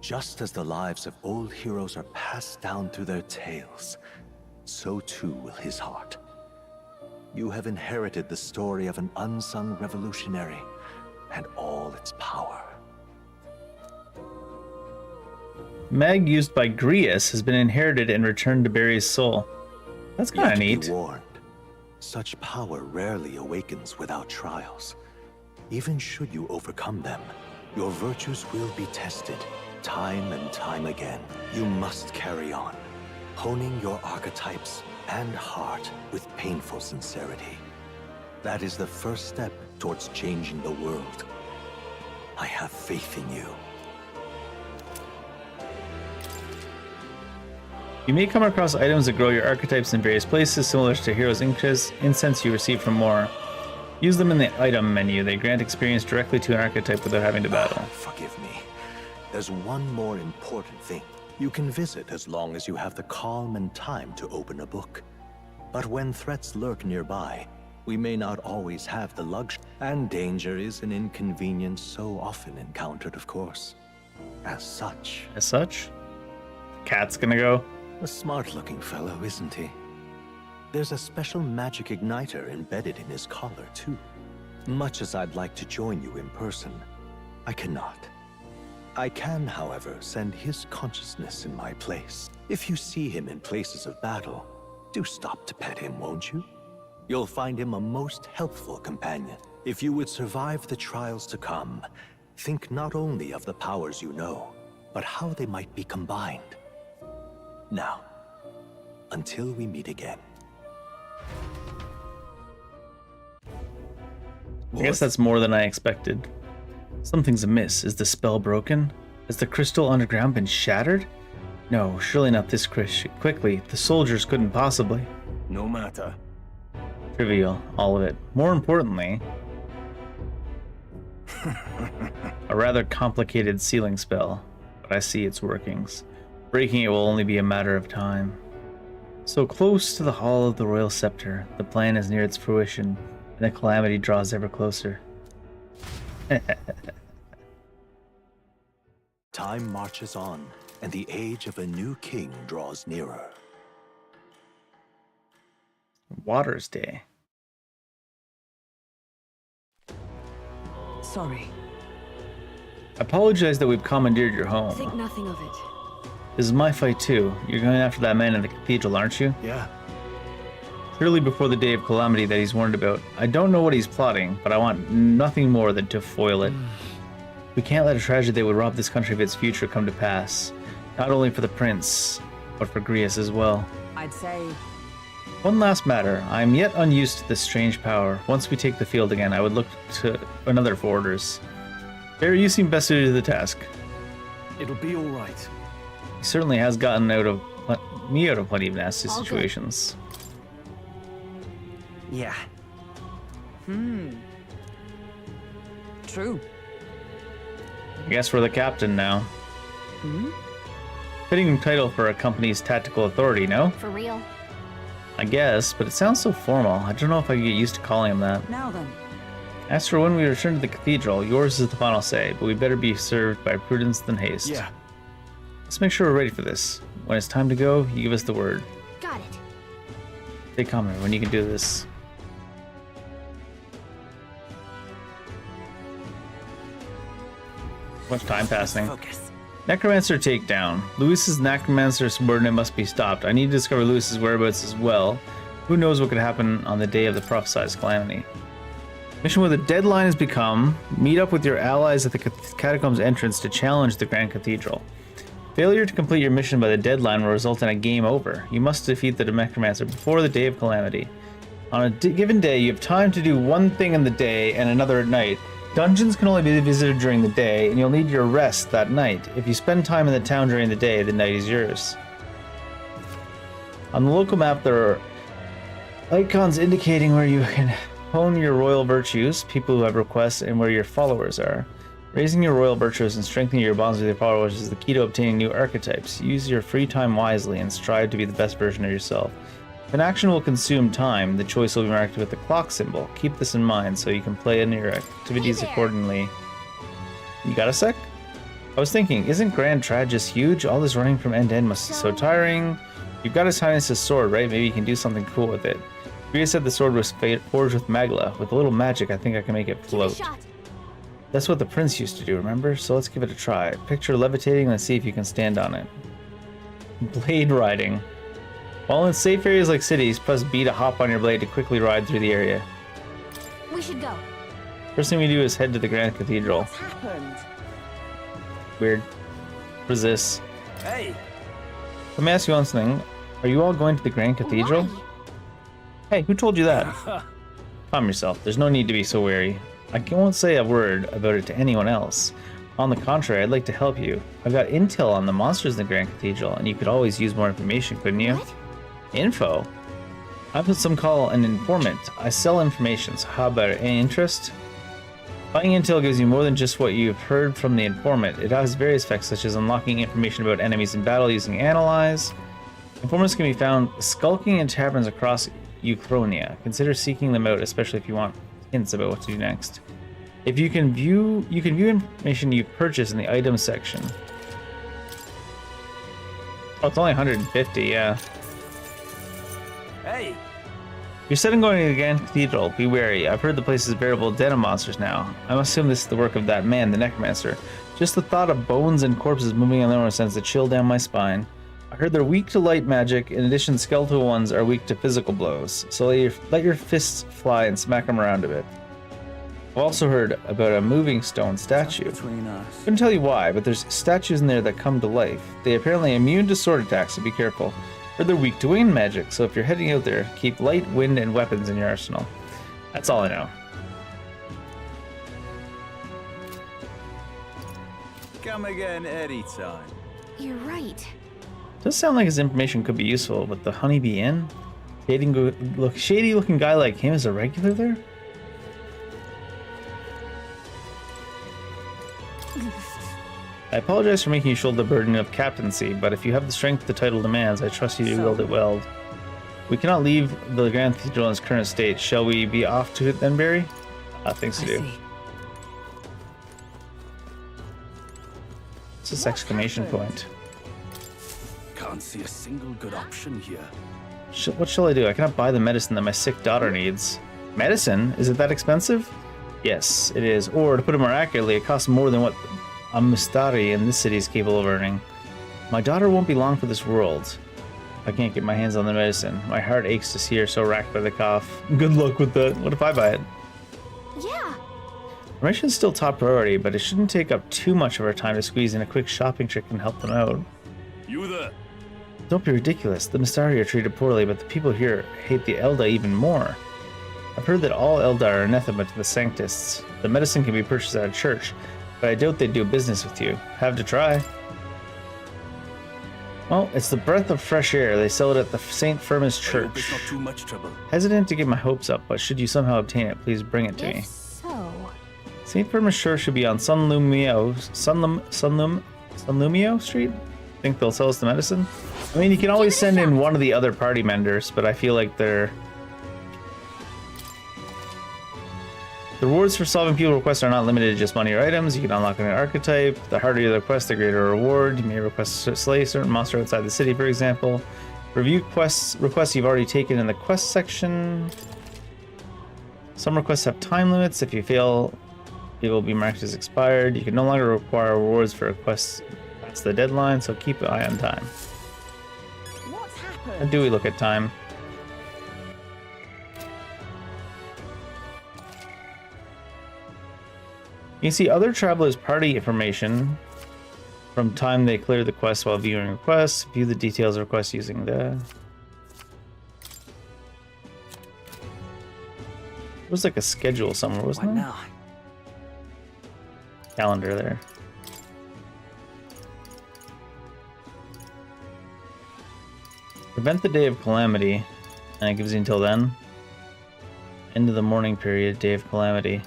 Just as the lives of old heroes are passed down through their tales, so too will his heart. You have inherited the story of an unsung revolutionary and all its power. Mag used by Grius has been inherited and returned to Barry's soul. That's kind of neat. Be warned. Such power rarely awakens without trials. Even should you overcome them, your virtues will be tested, time and time again. You must carry on, honing your archetypes and heart with painful sincerity. That is the first step towards changing the world. I have faith in you. You may come across items that grow your archetypes in various places, similar to Hero's incense you receive from more. Use them in the item menu. They grant experience directly to an archetype without having to battle. Forgive me. There's one more important thing. You can visit as long as you have the calm and time to open a book. But when threats lurk nearby, we may not always have the luxury, and danger is an inconvenience so often encountered, of course. As such. As such? Cat's gonna go. A smart-looking fellow, isn't he? There's a special magic igniter embedded in his collar, too. Much as I'd like to join you in person, I cannot. I can, however, send his consciousness in my place. If you see him in places of battle, do stop to pet him, won't you? You'll find him a most helpful companion. If you would survive the trials to come, think not only of the powers you know, but how they might be combined. Now, until we meet again. I guess that's more than I expected. Something's amiss. Is the spell broken? Has the crystal underground been shattered? No, surely not this quickly. The soldiers couldn't possibly. No matter. Trivial, all of it. More importantly, a rather complicated sealing spell, but I see its workings. Breaking it will only be a matter of time. So close to the Hall of the Royal Scepter, the plan is near its fruition, and the calamity draws ever closer. Time marches on, and the age of a new king draws nearer. Water's Day. Sorry. I apologize that we've commandeered your home. Think nothing of it. This is my fight too. You're going after that man in the cathedral, aren't you? Yeah. Clearly before the day of calamity that he's warned about. I don't know what he's plotting, but I want nothing more than to foil it. We can't let a tragedy that would rob this country of its future come to pass. Not only for the prince, but for Grius as well. I'd say One last matter. I am yet unused to this strange power. Once we take the field again, I would look to another for orders. Barry, you seem best suited to the task. It'll be all right. He certainly has gotten me out of plenty of nasty All good. situations. Yeah. True. I guess we're the captain now. Fitting title for a company's tactical authority, no? For real. I guess, but it sounds so formal. I don't know if I can get used to calling him that. Now then. As for when we return to the cathedral, yours is the final say, but we better be served by prudence than haste. Yeah. Let's make sure we're ready for this. When it's time to go, you give us the word. Got it. Stay calm when you can do this. Much time passing. Focus. Necromancer takedown. Luis's necromancer subordinate must be stopped. I need to discover Luis's whereabouts as well. Who knows what could happen on the day of the prophesized calamity. Mission with a deadline has become: meet up with your allies at the catacombs entrance to challenge the Grand Cathedral. Failure to complete your mission by the deadline will result in a game over. You must defeat the necromancer before the day of calamity. On a given day, you have time to do one thing in the day and another at night. Dungeons can only be visited during the day, and you'll need your rest that night. If you spend time in the town during the day, the night is yours. On the local map, there are icons indicating where you can hone your royal virtues, people who have requests, and where your followers are. Raising your royal virtues and strengthening your bonds with your followers is the key to obtaining new archetypes. Use your free time wisely and strive to be the best version of yourself. If an action will consume time, the choice will be marked with the clock symbol. Keep this in mind so you can plan your activities accordingly. You got a sec? I was thinking, isn't Grand Trad just huge? All this running from end to end must be so tiring. You've got His Highness's sword, right? Maybe you can do something cool with it. Rhea said the sword was forged with magla. With a little magic, I think I can make it float. That's what the prince used to do, remember? So let's give it a try. Picture levitating and see if you can stand on it. Blade riding. While in safe areas like cities, press B to hop on your blade to quickly ride through the area. We should go. First thing we do is head to the Grand Cathedral. What's happened? Weird. What is this? Hey! Let me ask you one thing. Are you all going to the Grand Cathedral? Hey, who told you that? Calm yourself. There's no need to be so wary. I won't say a word about it to anyone else. On the contrary, I'd like to help you. I've got intel on the monsters in the Grand Cathedral, and you could always use more information, couldn't you? What? Info? I'm what some call an informant. I sell information, so how about it? Any interest? Buying intel gives you more than just what you've heard from the informant. It has various effects, such as unlocking information about enemies in battle using Analyze. Informants can be found skulking in taverns across Uchronia. Consider seeking them out, especially if you want hints about what to do next. If you can view information you purchase in the items section. Oh, it's only 150, yeah. Hey! You're set on going to the Grand Cathedral. Be wary. I've heard the place is a veritable den of monsters now. I must assume this is the work of that man, the Necromancer. Just the thought of bones and corpses moving on their own sends a chill down my spine. I heard they're weak to light magic. In addition, skeletal ones are weak to physical blows. So let your fists fly and smack them around a bit. I've also heard about a moving stone statue. Couldn't tell you why, but there's statues in there that come to life. They're apparently immune to sword attacks, so be careful. Or they're weak to wind magic, so if you're heading out there, keep light, wind, and weapons in your arsenal. That's all I know. Come again anytime. You're right. Does sound like his information could be useful, but the Honeybee Inn? Shady looking guy like him is a regular there? I apologize for making you shoulder the burden of captaincy, but if you have the strength the title demands, I trust you to wield it well. We cannot leave the Grand Cathedral in its current state. Shall we be off to it then, Barry? Things to do. It's this exclamation point. Can't see a single good option here. What shall I do? I cannot buy the medicine that my sick daughter needs. Medicine? Is it that expensive? Yes, it is. Or, to put it more accurately, it costs more than what a Mustari in this city is capable of earning. My daughter won't be long for this world. I can't get my hands on the medicine. My heart aches to see her so racked by the cough. Good luck with that. What if I buy it? Yeah. Mission's still top priority, but it shouldn't take up too much of our time to squeeze in a quick shopping trip and help them out. You there? Don't be ridiculous. The Mystari are treated poorly, but the people here hate the Elda even more. I've heard that all Elda are anathema to the Sanctists. The medicine can be purchased at a church, but I doubt they'd do business with you. Have to try. Well, it's the breath of fresh air. They sell it at the St. Firmus Church. It's not too much trouble. Hesitant to get my hopes up, but should you somehow obtain it, please bring it to me. So, St. Firmus Church should be on Sunlumio Street? Think they'll sell us the medicine? I mean, you can always send in one of the other party members, but I feel like they're... The rewards for solving people requests are not limited to just money or items. You can unlock an archetype. The harder your quest, the greater reward. You may request to slay a certain monster outside the city, for example. Review requests you've already taken in the quest section. Some requests have time limits. If you fail, it will be marked as expired. You can no longer require rewards for requests past the deadline, so keep an eye on time. What's happened? How do we look at time? You can see other travelers' party information from time they clear the quest while viewing requests. View the details of requests using the... There was like a schedule somewhere, wasn't there? Now? Calendar there. Prevent the day of calamity, and it gives you until then. End of the morning period, day of calamity.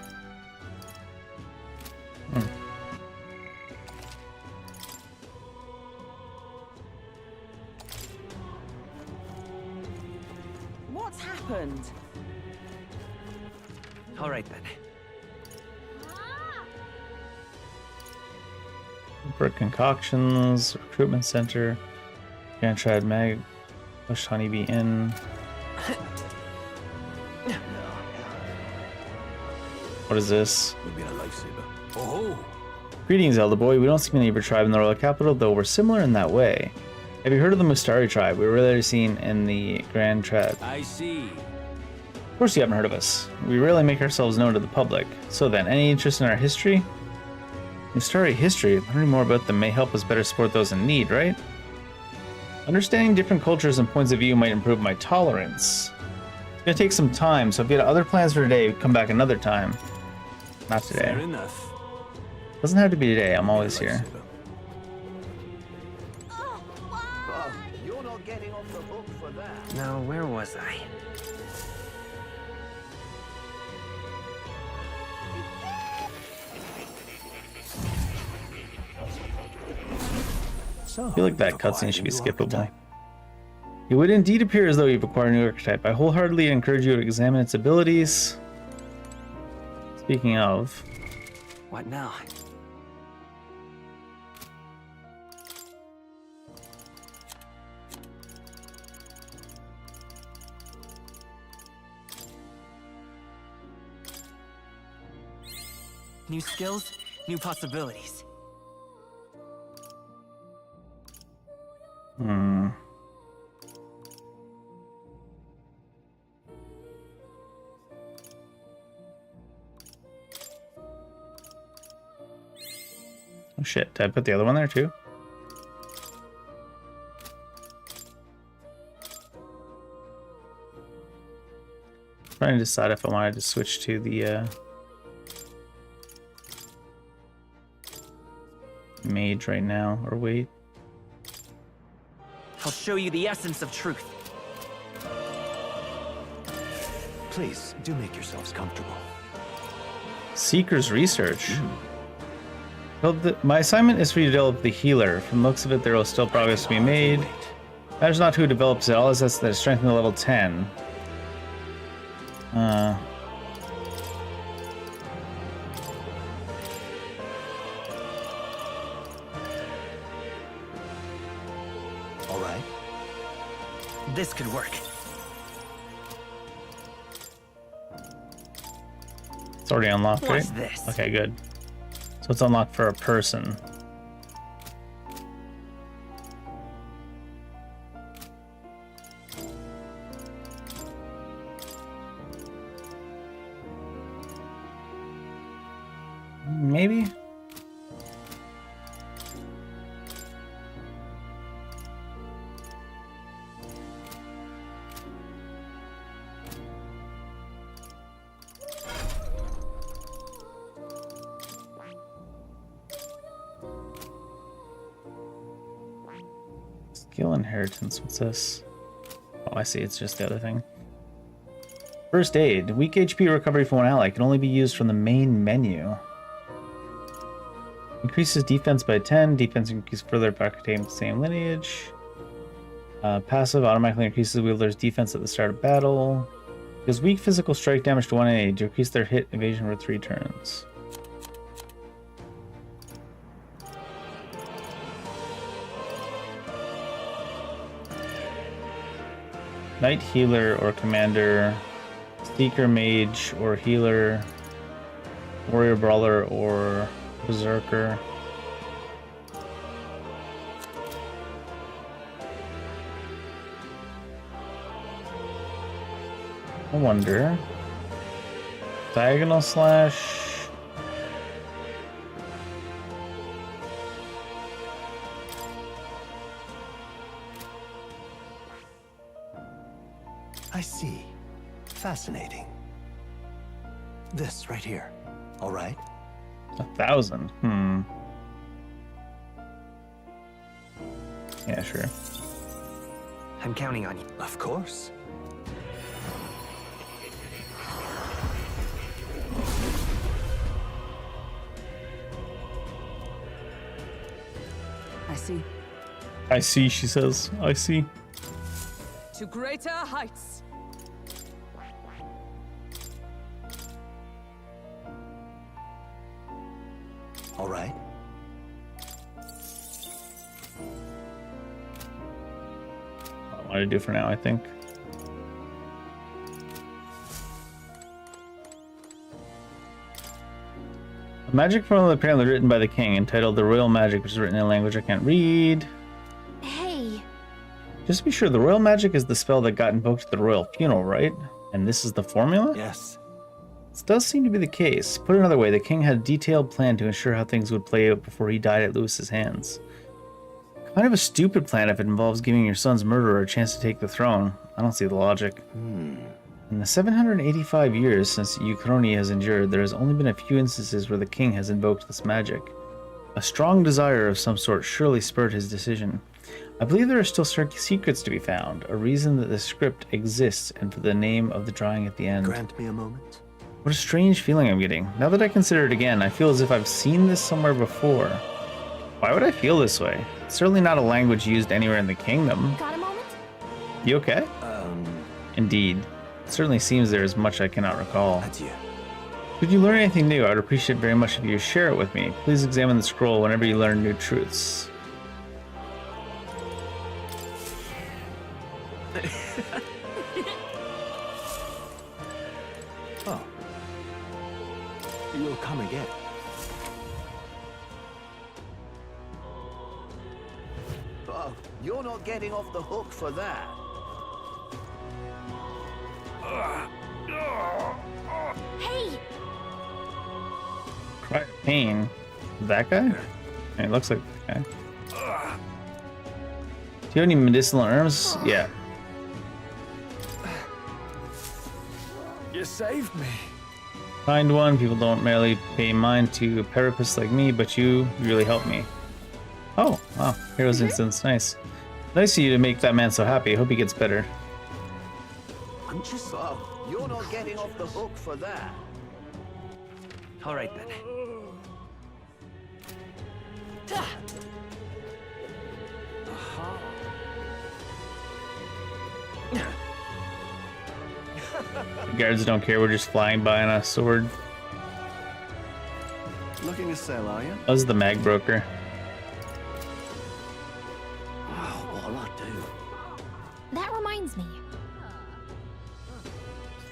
What's happened? All right then. For concoctions, recruitment center, Gantrad Mag, push Honeybee in. What is this? Would be a lifesaver. Oh, Greetings, Elder Boy. We don't see many of your tribe in the royal capital, though we're similar in that way. Have you heard of the Mystari tribe? We were rarely seen in the Grand Trad. I see. Of course you haven't heard of us. We rarely make ourselves known to the public. So then, any interest in our history? Mystari history, learning more about them may help us better support those in need, right? Understanding different cultures and points of view might improve my tolerance. It's gonna take some time, so if you had other plans for today, come back another time. Not today. Fair enough. Doesn't have to be today, I'm always here. You're not getting off the hook for that. Now, where was I? I feel like that cutscene should be skippable. It would indeed appear as though you've acquired a new archetype. I wholeheartedly encourage you to examine its abilities. Speaking of... What now? New skills, new possibilities. Hmm. Oh shit, did I put the other one there too? Trying to decide if I wanted to switch to the mage right now or wait. I'll show you the essence of truth. Please, do make yourselves comfortable. Seeker's Research. Well, my assignment is for you to develop the healer. From the looks of it, there will still progress to be made. Matters not who develops it. All is that it's strengthened to level 10. All right. This could work. It's already unlocked, right? What's this? Okay, good. So it's unlocked for a person. Maybe? Skill inheritance. What's this? Oh, I see. It's just the other thing. First aid. Weak HP recovery for one ally can only be used from the main menu. Increases defense by 10. Defense increases further by containing the same lineage. Passive automatically increases wielder's defense at the start of battle. Gives weak physical strike damage to one enemy to increase their hit evasion for 3 turns. Knight healer or commander, seeker mage or healer, warrior brawler or berserker. I wonder. Diagonal slash. I see. Fascinating. This right here. All right? 1,000. Yeah, sure. I'm counting on you. Of course. I see. I see, she says. I see. To greater heights. All right. I want to do for now, I think. A magic formula apparently written by the king, entitled The Royal Magic, which is written in a language I can't read. Hey. Just to be sure, the Royal Magic is the spell that got invoked at the royal funeral, right? And this is the formula? Yes. This does seem to be the case. Put another way, the king had a detailed plan to ensure how things would play out before he died at Louis's hands. Kind of a stupid plan if it involves giving your son's murderer a chance to take the throne. I don't see the logic. In the 785 years since Uchroni has endured, there has only been a few instances where the king has invoked this magic. A strong desire of some sort surely spurred his decision. I believe there are still secrets to be found, a reason that the script exists, and for the name of the drawing at the end. Grant me a moment. What a strange feeling I'm getting. Now that I consider it again, I feel as if I've seen this somewhere before. Why would I feel this way? It's certainly not a language used anywhere in the kingdom. Got a moment? You okay? Indeed. It certainly seems there is much I cannot recall. Adieu. Should you learn anything new, I would appreciate very much if you share it with me. Please examine the scroll whenever you learn new truths. Oh. You'll come again. Oh, you're not getting off the hook for that. Hey! Cry of pain. That guy? It looks like that guy. Do you have any medicinal herbs? Yeah. You saved me. Kind one. People don't merely pay mind to Periplus like me, but you really helped me. Oh, wow. Hero's instance. Nice. Nice of you to make that man so happy. I hope he gets better. I'm just... Oh, you're not getting off the hook for that. All right then. The guards don't care. We're just flying by on a sword. Looking to sell, are you? That was the mag broker. What'll I do? That reminds me.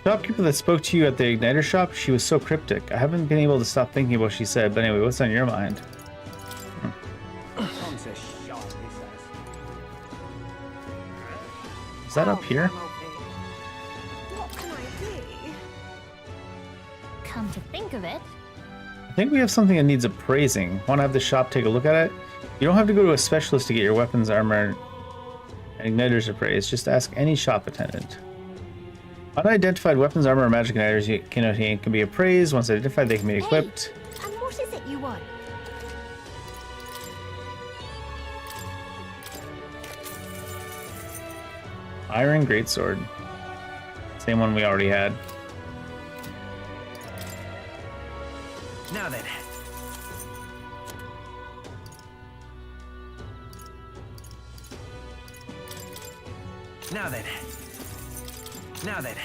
Shopkeeper that spoke to you at the Igniter shop, she was so cryptic. I haven't been able to stop thinking about what she said, but anyway, what's on your mind? Is that up here? Come to think of it, I think we have something that needs appraising. Want to have the shop take a look at it? You don't have to go to a specialist to get your weapons, armor, and igniters appraised. Just ask any shop attendant. Unidentified weapons, armor, or magic igniters can be appraised. Once identified, they can be equipped. and what is it you want? Iron greatsword. Same one we already had. Now then. Now then. Now then.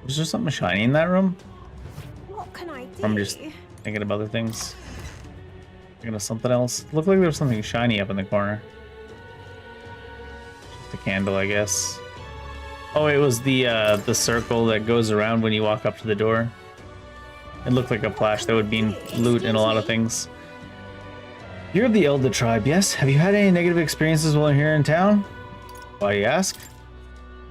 Was there something shiny in that room? What can I do? I'm just thinking of other things. Thinking of something else. Looked like there was something shiny up in the corner. Just a candle, I guess. Oh, it was the circle that goes around when you walk up to the door. It looked like a flash that would mean loot in a lot of things. You're of the Elda tribe, yes? Have you had any negative experiences while here in town? Why, you ask?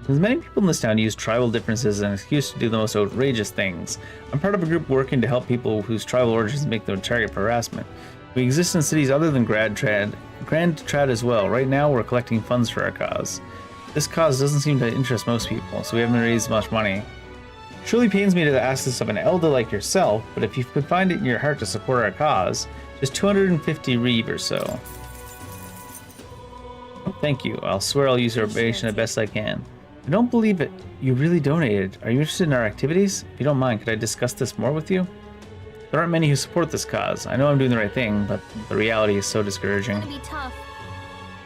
Because many people in this town use tribal differences as an excuse to do the most outrageous things. I'm part of a group working to help people whose tribal origins make them a target for harassment. We exist in cities other than Grand Trad as well. Right now, we're collecting funds for our cause. This cause doesn't seem to interest most people, so we haven't raised much money. It surely pains me to ask this of an elder like yourself, but if you could find it in your heart to support our cause, just 250 reeve or so. Thank you. I'll swear I'll use your donation the best I can. I don't believe it. You really donated. Are you interested in our activities? If you don't mind, could I discuss this more with you? There aren't many who support this cause. I know I'm doing the right thing, but the reality is so discouraging. It's gonna be tough.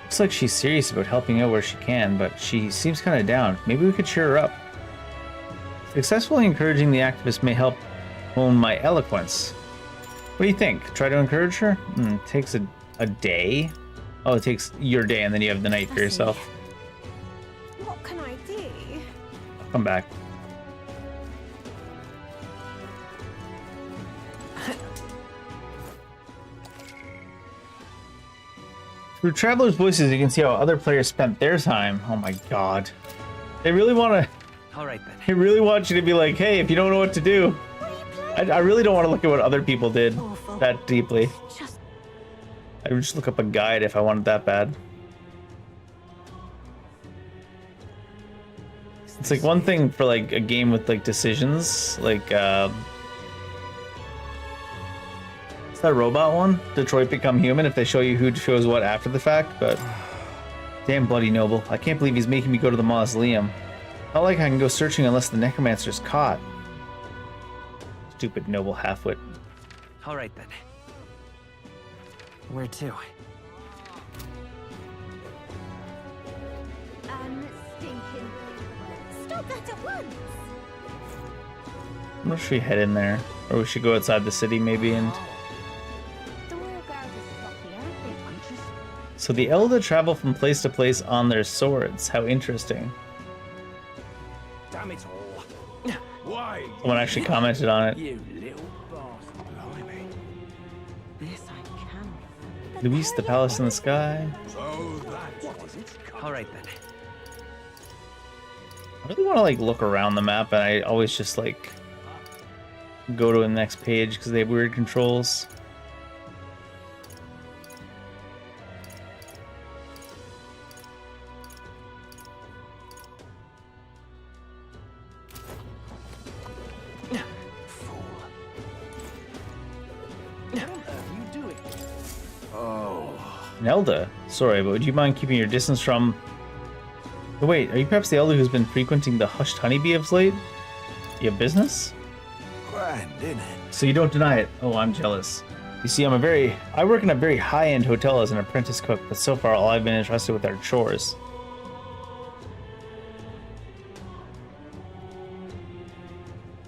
Looks like she's serious about helping out where she can, but she seems kind of down. Maybe we could cheer her up. Successfully encouraging the activist may help hone my eloquence. What do you think? Try to encourage her? It takes a day? Oh, it takes your day and then you have the night for yourself. What can I do? I'll come back. Through Traveler's Voices, you can see how other players spent their time. Oh my god. They really want to... Alright then. They really want you to be like, hey, if you don't know what to do. I really don't want to look at what other people did that deeply. I would just look up a guide if I wanted that bad. It's like one thing for like a game with like decisions, like it's that robot one, Detroit Become Human, if they show you who shows what after the fact, but damn bloody noble. I can't believe he's making me go to the mausoleum. Not like I can go searching unless the necromancer's caught. Stupid noble halfwit. Alright then. Where to? Stinking. Stop that at once! I'm not sure we head in there, or we should go outside the city maybe and... So the Elder travel from place to place on their swords. How interesting. Damn it all. Why? Someone actually commented on it. You little bastard. Blimey. This I can. Luis, the palace in the sky. So that was it. Alright then. I really want to like look around the map, and I always just like go to the next page because they have weird controls. Nelda, sorry, but would you mind keeping your distance from... Oh, wait, are you perhaps the elder who's been frequenting the hushed honeybee of late? You have business? Grand, isn't it? So you don't deny it. Oh, I'm jealous. You see, I work in a very high-end hotel as an apprentice cook, but so far all I've been entrusted with are chores.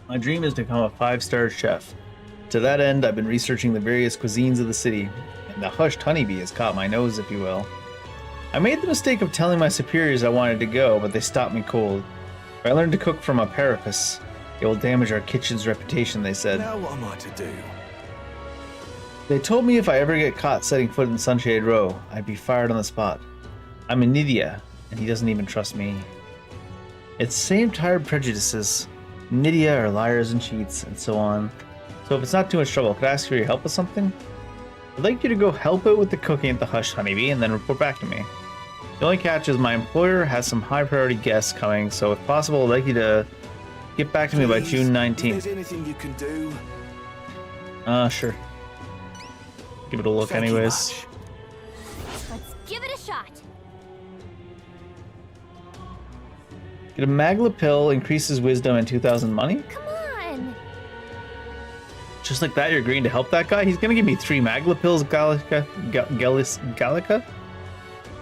My dream is to become a 5-star chef. To that end, I've been researching the various cuisines of the city, and the hushed honeybee has caught my nose, if you will. I made the mistake of telling my superiors I wanted to go, but they stopped me cold. If I learned to cook from a parapus, it will damage our kitchen's reputation, they said. Now what am I to do? They told me if I ever get caught setting foot in Sunshade Row, I'd be fired on the spot. I'm in Nydia, and he doesn't even trust me. It's same tired prejudices. Nydia are liars and cheats, and so on. So if it's not too much trouble, could I ask for your help with something? I'd like you to go help out with the cooking at the Hushed Honeybee and then report back to me. The only catch is my employer has some high priority guests coming, so if possible, I'd like you to get back to me by June 19th. If there's anything you can do. Sure. Give it a look anyways. Let's give it a shot. Get a Magla pill, increases wisdom and 2,000 money. Come on. Just like that, you're agreeing to help that guy? He's gonna give me 3 Magla pills, Gallica?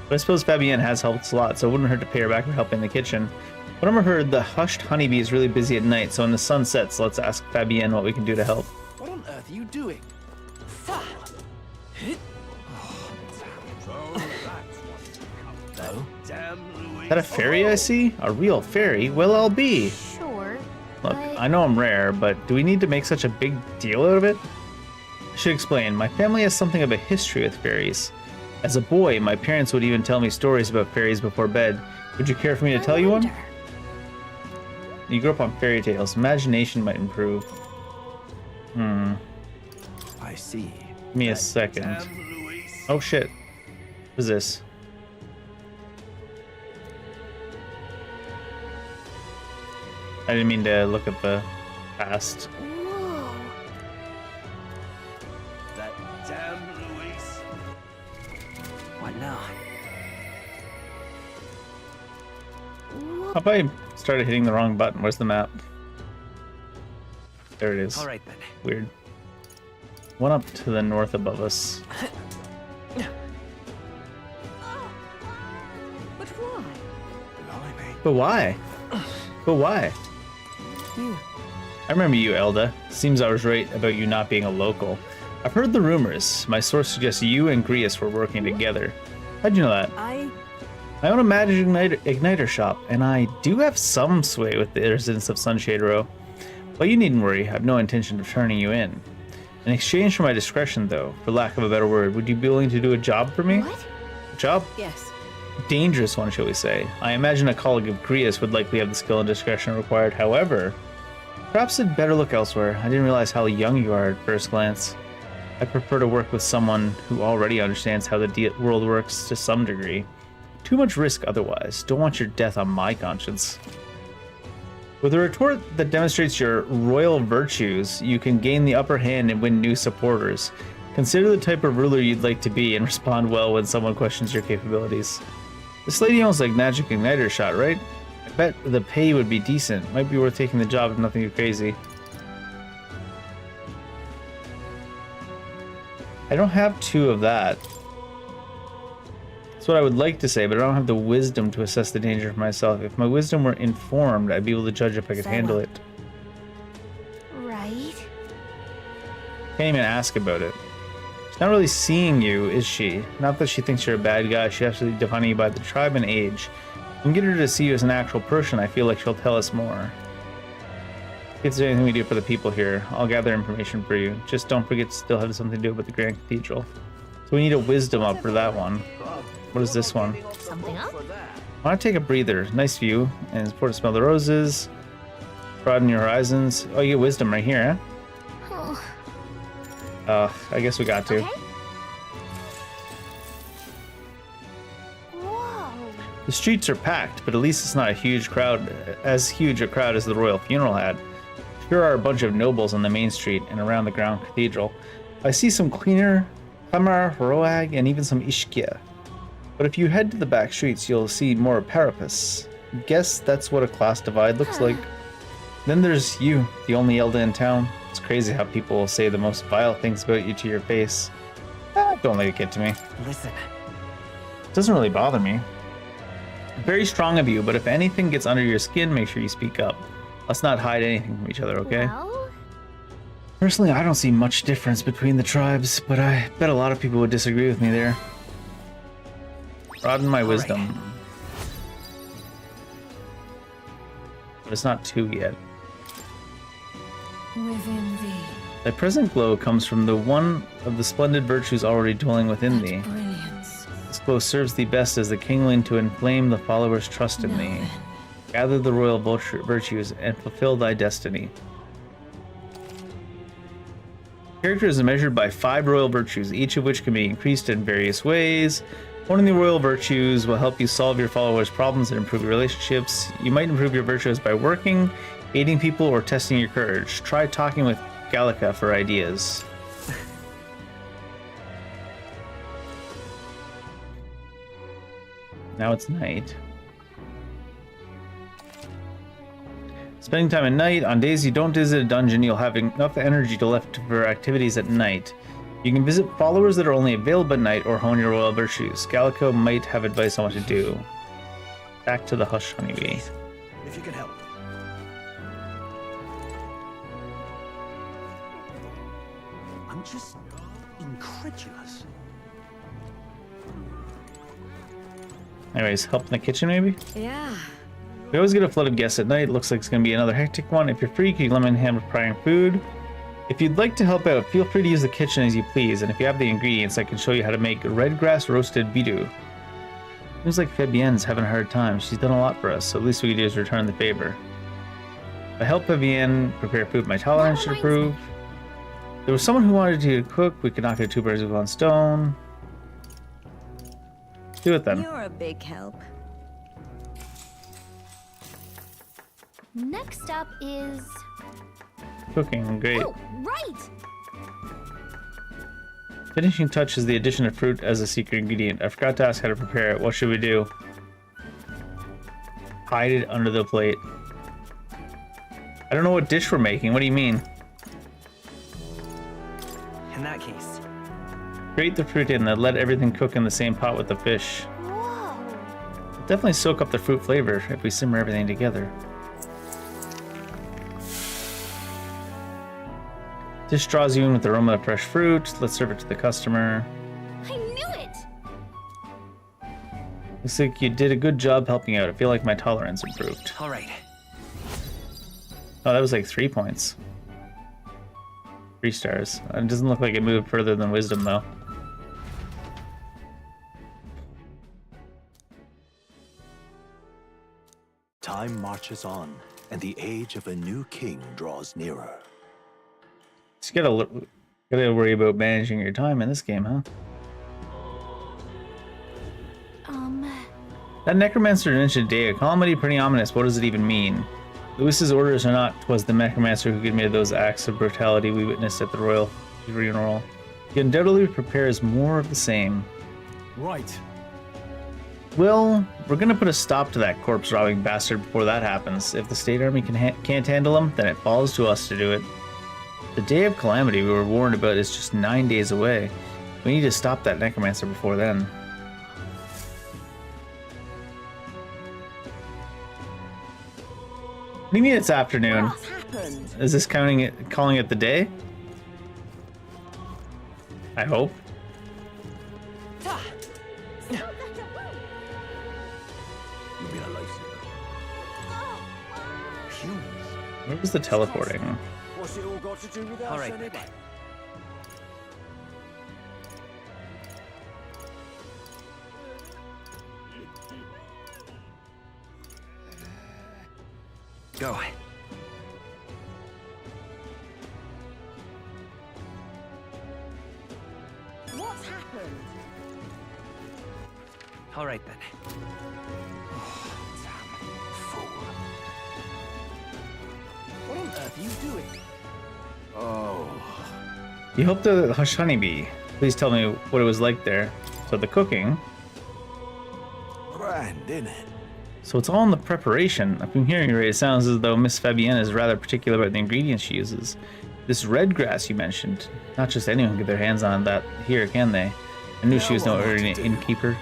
But I suppose Fabienne has helped a lot, so it wouldn't hurt to pay her back for helping in the kitchen. But I've heard the Hushed Honeybee is really busy at night, so when the sun sets, let's ask Fabienne what we can do to help. What on earth are you doing? Is that a fairy I see? A real fairy? Well, I'll be. Sure. Look, I know I'm rare, but do we need to make such a big deal out of it? I should explain, my family has something of a history with fairies. As a boy, my parents would even tell me stories about fairies before bed. Would you care for me to tell you one? You grew up on fairy tales. Imagination might improve. I see. Give me a second. Oh shit. What is this? I didn't mean to look at the past. Whoa. That damn Luis. What now? How about I started hitting the wrong button? Where's the map? There it is. All right then. Weird. One up to the north above us. But why? But why? But why? I remember you, Elda. Seems I was right about you not being a local. I've heard the rumors. My source suggests you and Grius were working together. How'd you know that? I own a magic igniter shop, and I do have some sway with the residents of Sunshade Row. But you needn't worry, I have no intention of turning you in. In exchange for my discretion, though, for lack of a better word, would you be willing to do a job for me? What? A job? Yes. Dangerous one, shall we say. I imagine a colleague of Grius would likely have the skill and discretion required. However, perhaps I'd better look elsewhere. I didn't realize how young you are at first glance. I prefer to work with someone who already understands how the world works to some degree. Too much risk otherwise. Don't want your death on my conscience. With a retort that demonstrates your royal virtues, you can gain the upper hand and win new supporters. Consider the type of ruler you'd like to be and respond well when someone questions your capabilities. This lady owns like magic igniter shot, right? I bet the pay would be decent. Might be worth taking the job if nothing too crazy. I don't have 2 of that. That's what I would like to say, but I don't have the wisdom to assess the danger for myself. If my wisdom were informed, I'd be able to judge if I could handle it. Right. Can't even ask about it. She's not really seeing you, is she? Not that she thinks you're a bad guy, she's actually defining you by the tribe and age. If we can get her to see you as an actual person, I feel like she'll tell us more. If there's anything we do for the people here, I'll gather information for you. Just don't forget to still have something to do with the Grand Cathedral. So we need a wisdom up for that one. What is this one? Something up? I want to take a breather. Nice view. And support to smell the roses. Broaden your horizons. Oh, you get wisdom right here, huh? Oh. I guess we got to. Okay. Whoa. The streets are packed, but at least it's not a huge crowd, as huge a crowd as the royal funeral had. Here are a bunch of nobles on the main street and around the Grand Cathedral. I see some cleaner, Hamar, Roag, and even some Ishkia. But if you head to the back streets, you'll see more Parapus. Guess that's what a class divide looks like. Then there's you, the only Elda in town. It's crazy how people will say the most vile things about you to your face. Don't let it get to me. Listen. It doesn't really bother me. Very strong of you, but if anything gets under your skin, make sure you speak up. Let's not hide anything from each other, okay? Well? Personally, I don't see much difference between the tribes, but I bet a lot of people would disagree with me there. Broaden my wisdom. But it's not 2 yet. Within thee. Thy present glow comes from the one of the splendid virtues already dwelling within thee. Brilliance. This glow serves thee best as the kindling to inflame the followers' trust in thee. Gather the royal virtues and fulfill thy destiny. Character is measured by 5 royal virtues, each of which can be increased in various ways. Honing the royal virtues will help you solve your followers' problems and improve your relationships. You might improve your virtues by working, aiding people, or testing your courage. Try talking with Gallica for ideas. Now it's night. Spending time at night. On days you don't visit a dungeon, you'll have enough energy left for activities at night. You can visit followers that are only available at night or hone your royal virtues. Gallico might have advice on what to do. Back to the Hush Honeybee. If you can help. I'm just incredulous. Anyways, help in the kitchen maybe? Yeah. We always get a flood of guests at night. Looks like it's going to be another hectic one. If you're free, can you lend me a hand with preparing food? If you'd like to help out, feel free to use the kitchen as you please. And if you have the ingredients, I can show you how to make red grass roasted bidu. Seems like Fabienne's having a hard time. She's done a lot for us, so at least we can do is return the favor. If I help Fabienne prepare food, my tolerance should improve. There was someone who wanted to cook. We could knock out 2 birds with 1 stone. Do it then. You're a big help. Next up is... Cooking, great. Oh, right! Finishing touch is the addition of fruit as a secret ingredient. I forgot to ask how to prepare it. What should we do? Hide it under the plate. I don't know what dish we're making. What do you mean? In that case, Grate the fruit in, then let everything cook in the same pot with the fish. Whoa! Definitely soak up the fruit flavor if we simmer everything together. Dish draws you in with the aroma of fresh fruit. Let's serve it to the customer. I knew it! Looks like you did a good job helping out. I feel like my tolerance improved. all right. Oh, that was like 3 points. 3 stars. It doesn't look like it moved further than wisdom, though. Time marches on, and the age of a new king draws nearer. Just gotta worry about managing your time in this game, huh? That necromancer mentioned day, a calamity pretty ominous. What does it even mean? Lewis's orders or not, 'twas the necromancer who committed those acts of brutality we witnessed at the royal funeral. He undoubtedly prepares more of the same. Right. Well, we're gonna put a stop to that corpse-robbing bastard before that happens. If the state army can't handle him, then it falls to us to do it. The day of calamity we were warned about is just 9 days away. We need to stop that necromancer before then. What do you mean it's afternoon? Is this calling it the day? I hope. Where was the teleporting? What's it all got to do with us? All right. Anyway? Go. What's happened? All right then. What on earth are you doing? Oh. You helped the Hush Honeybee. Please tell me what it was like there. So the cooking. Grand, isn't it? So it's all in the preparation. If I'm hearing you right, it sounds as though Miss Fabienne is rather particular about the ingredients she uses. This red grass you mentioned. Not just anyone can get their hands on that here, can they? I knew she was no ordinary innkeeper.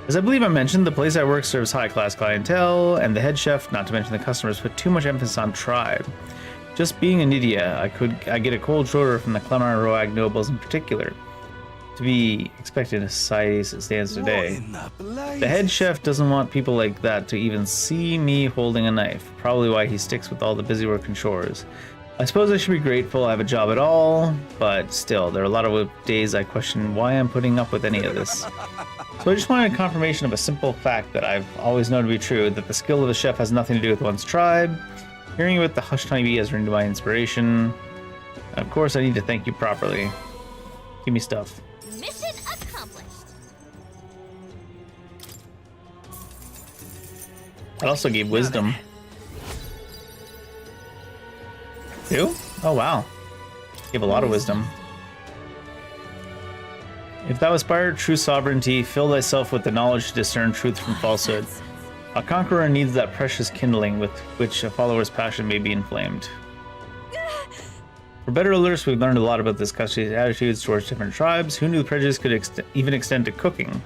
As I believe I mentioned, the place I work serves high-class clientele, and the head chef, not to mention the customers, put too much emphasis on tribe. Just being a Nydia, I get a cold shoulder from the Clemar Roag nobles in particular. To be expected in a society as it stands today. The head chef doesn't want people like that to even see me holding a knife. Probably why he sticks with all the busy work and chores. I suppose I should be grateful I have a job at all, but still, there are a lot of days I question why I'm putting up with any of this. So I just wanted a confirmation of a simple fact that I've always known to be true, that the skill of the chef has nothing to do with one's tribe. Hearing about the Hushed Honeybee has renewed my inspiration. Of course, I need to thank you properly. Give me stuff. Mission accomplished. I also gave wisdom. 2? Oh wow. Gave a lot of wisdom. If thou aspire true sovereignty, fill thyself with the knowledge to discern truth from falsehood. A conqueror needs that precious kindling with which a follower's passion may be inflamed. For better alerts, we've learned a lot about this country's attitudes towards different tribes. Who knew the prejudice could even extend to cooking?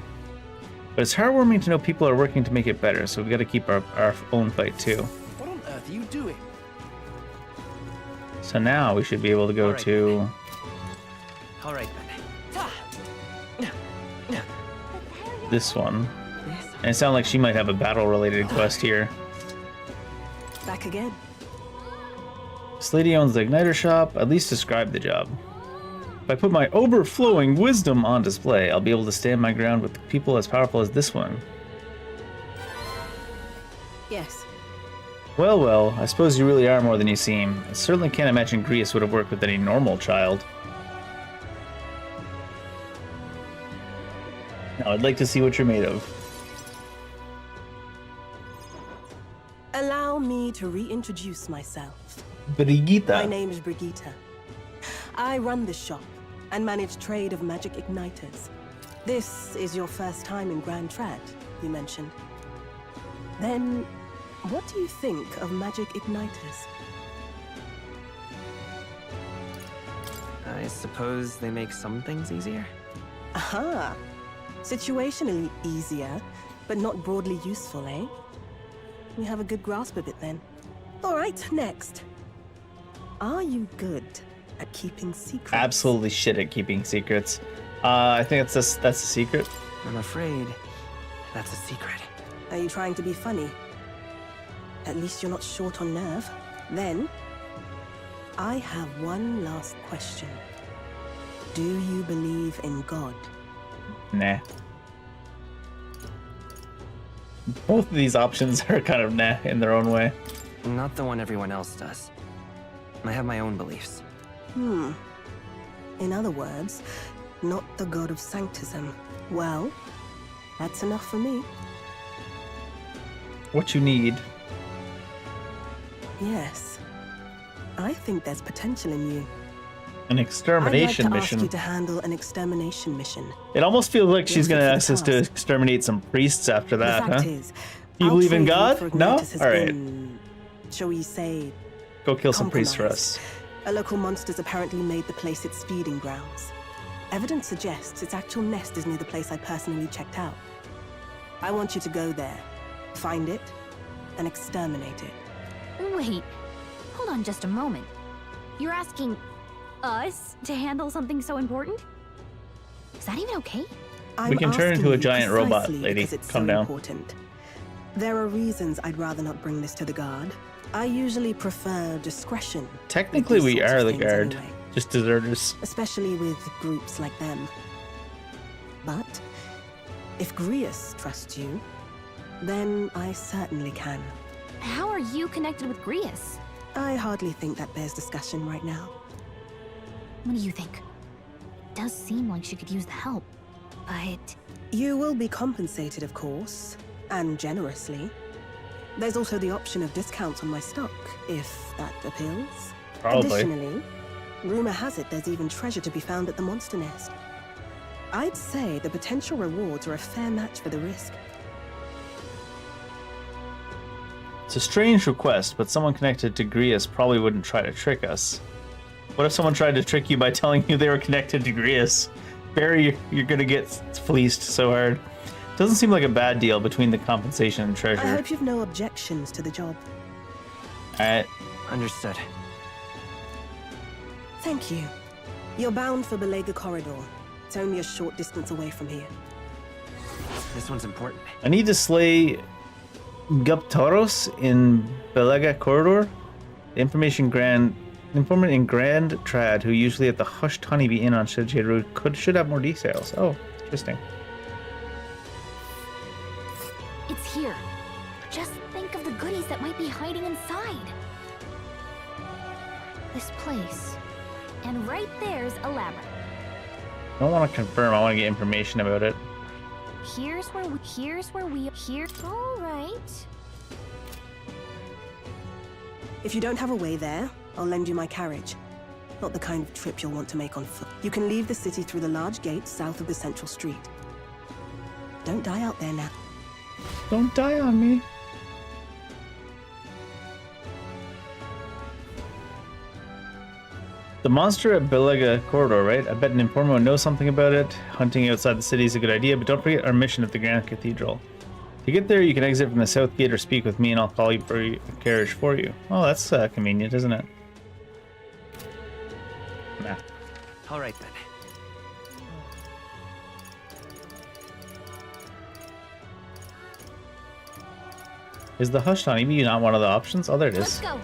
But it's heartwarming to know people are working to make it better, so we've got to keep our own fight too. What on earth are you doing? So now we should be able to go to... All right then. this one. And it sounds like she might have a battle-related quest here. Back again. This lady owns the igniter shop. At least describe the job. If I put my overflowing wisdom on display, I'll be able to stand my ground with people as powerful as this one. Yes. Well, well, I suppose you really are more than you seem. I certainly can't imagine Grius would have worked with any normal child. Now, I'd like to see what you're made of. Allow me to reintroduce myself. Brigitte. My name is Brigitte. I run this shop and manage trade of magic igniters. This is your first time in Grand Trad, you mentioned. Then, what do you think of magic igniters? I suppose they make some things easier? Aha! Situationally easier, but not broadly useful, eh? You have a good grasp of it then. All right, next. Are you good at keeping secrets? Absolutely shit at keeping secrets. I think that's a secret. I'm afraid that's a secret. Are you trying to be funny? At least you're not short on nerve. Then, I have one last question. Do you believe in God? Nah. Both of these options are kind of nah in their own way. Not the one everyone else does. I have my own beliefs. In other words, not the god of sanctism. Well, that's enough for me. What you need. Yes. I think there's potential in you. An extermination I'd like to mission. ask you to handle an extermination mission. It almost feels like she's Yes, gonna it's ask a us to task. exterminate some priests after that, the fact huh? is, You our believe in training for God? No? Ignitus has Alright. been, shall we say, Go kill some priests for compromised. us. A local monster's apparently made the place its feeding grounds. Evidence suggests its actual nest is near the place I personally checked out. I want you to go there, find it, and exterminate it. Wait, hold on just a moment. You're asking us to handle something so important? Is that even okay? We can turn into a giant robot, precisely lady. because it's Calm so down. important. There are reasons I'd rather not bring this to the guard. I usually prefer discretion. Technically, we sorts of are the things guard. anyway. Just deserters. Especially with groups like them. But if Grius trusts you, then I certainly can. How are you connected with Grius? I hardly think that bears discussion right now. What do you think? It does seem like she could use the help, but... You will be compensated, of course, and generously. There's also the option of discounts on my stock, if that appeals. Probably. Additionally, rumor has it there's even treasure to be found at the monster nest. I'd say the potential rewards are a fair match for the risk. It's a strange request, but someone connected to Grius probably wouldn't try to trick us. What if someone tried to trick you by telling you they were connected to Grius? Barry, you're gonna get fleeced so hard. Doesn't seem like a bad deal between the compensation and I treasure. hope you've no objections to the job. Alright. Understood. Thank you. You're bound for Belega Corridor. It's only a short distance away from here. This one's important. I need to slay Guptaros in Belega Corridor. The informant in Grand Trad, who usually at the Hushed Honeybee Inn on Shedjade Road, should have more details. Oh, interesting. It's here. Just think of the goodies that might be hiding inside. This place. And right there's a labyrinth. I don't want to confirm, I want to get information about it. Here's where we, all right. If you don't have a way there, I'll lend you my carriage. Not the kind of trip you'll want to make on foot. You can leave the city through the large gates south of the central street. Don't die out there now. Don't die on me. The monster at Belega Corridor, right? I bet an informant knows something about it. Hunting outside the city is a good idea, but don't forget our mission at the Grand Cathedral. To get there, you can exit from the south gate or speak with me and I'll call you for a carriage for you. Oh, that's convenient, isn't it? Nah. All right then. Is the Hushed Honeybee not one of the options? Oh, there it is. Let's go.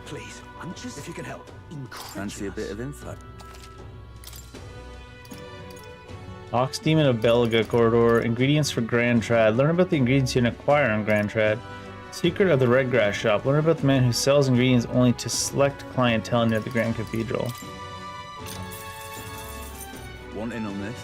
Please, I'm just if you can help. Fancy a bit of info? Ox Demon of Belega Corridor. Ingredients for Grand Trad. Learn about the ingredients you can acquire on Grand Trad. Secret of the Red Grass Shop. Learn about the man who sells ingredients only to select clientele near the Grand Cathedral. Want in on this?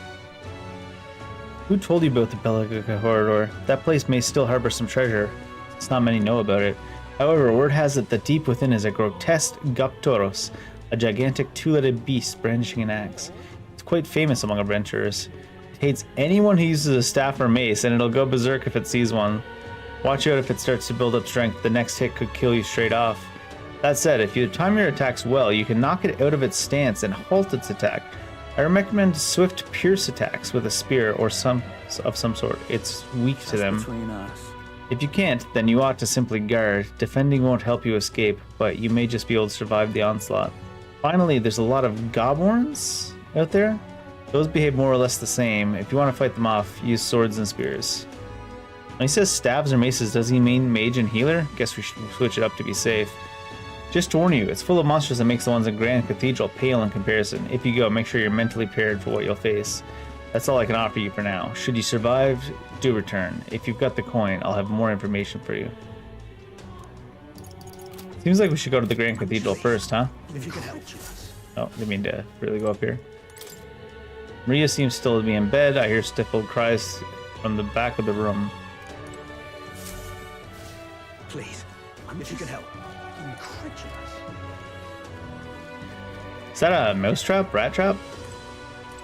Who told you about the Belega Corridor? That place may still harbor some treasure. It's not many know about it. However, word has it that deep within is a grotesque Gaptoros, a gigantic two-legged beast brandishing an axe. It's quite famous among adventurers. It hates anyone who uses a staff or mace, and it'll go berserk if it sees one. Watch out if it starts to build up strength. The next hit could kill you straight off. That said, if you time your attacks well, you can knock it out of its stance and halt its attack. I recommend swift pierce attacks with a spear or some sort. It's weak to them. Between us. If you can't, then you ought to simply guard. Defending won't help you escape, but you may just be able to survive the onslaught. Finally, there's a lot of goblins out there. Those behave more or less the same. If you want to fight them off, use swords and spears. When he says staves or maces, does he mean mage and healer? Guess we should switch it up to be safe. Just to warn you, it's full of monsters that makes the ones in Grand Cathedral pale in comparison. If you go, make sure you're mentally prepared for what you'll face. That's all I can offer you for now. Should you survive, do return. If you've got the coin, I'll have more information for you. Seems like we should go to the Grand Cathedral first, huh? If you can help. Oh, didn't mean to really go up here. Maria seems still to be in bed. I hear stifled cries from the back of the room. Please, if you can help. Incredulous. Is that a mousetrap? Rat trap?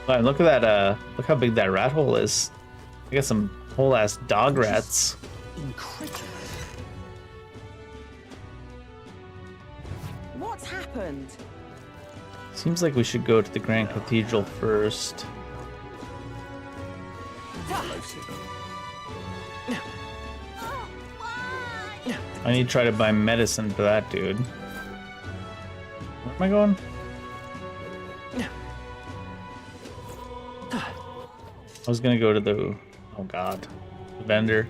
Wow, look at that, look how big that rat hole is. I got some whole ass dog rats. Incredulous. What's happened? Seems like we should go to the Grand Cathedral first. I need to try to buy medicine for that dude. Where am I going? I was gonna go to the, oh god, the vendor.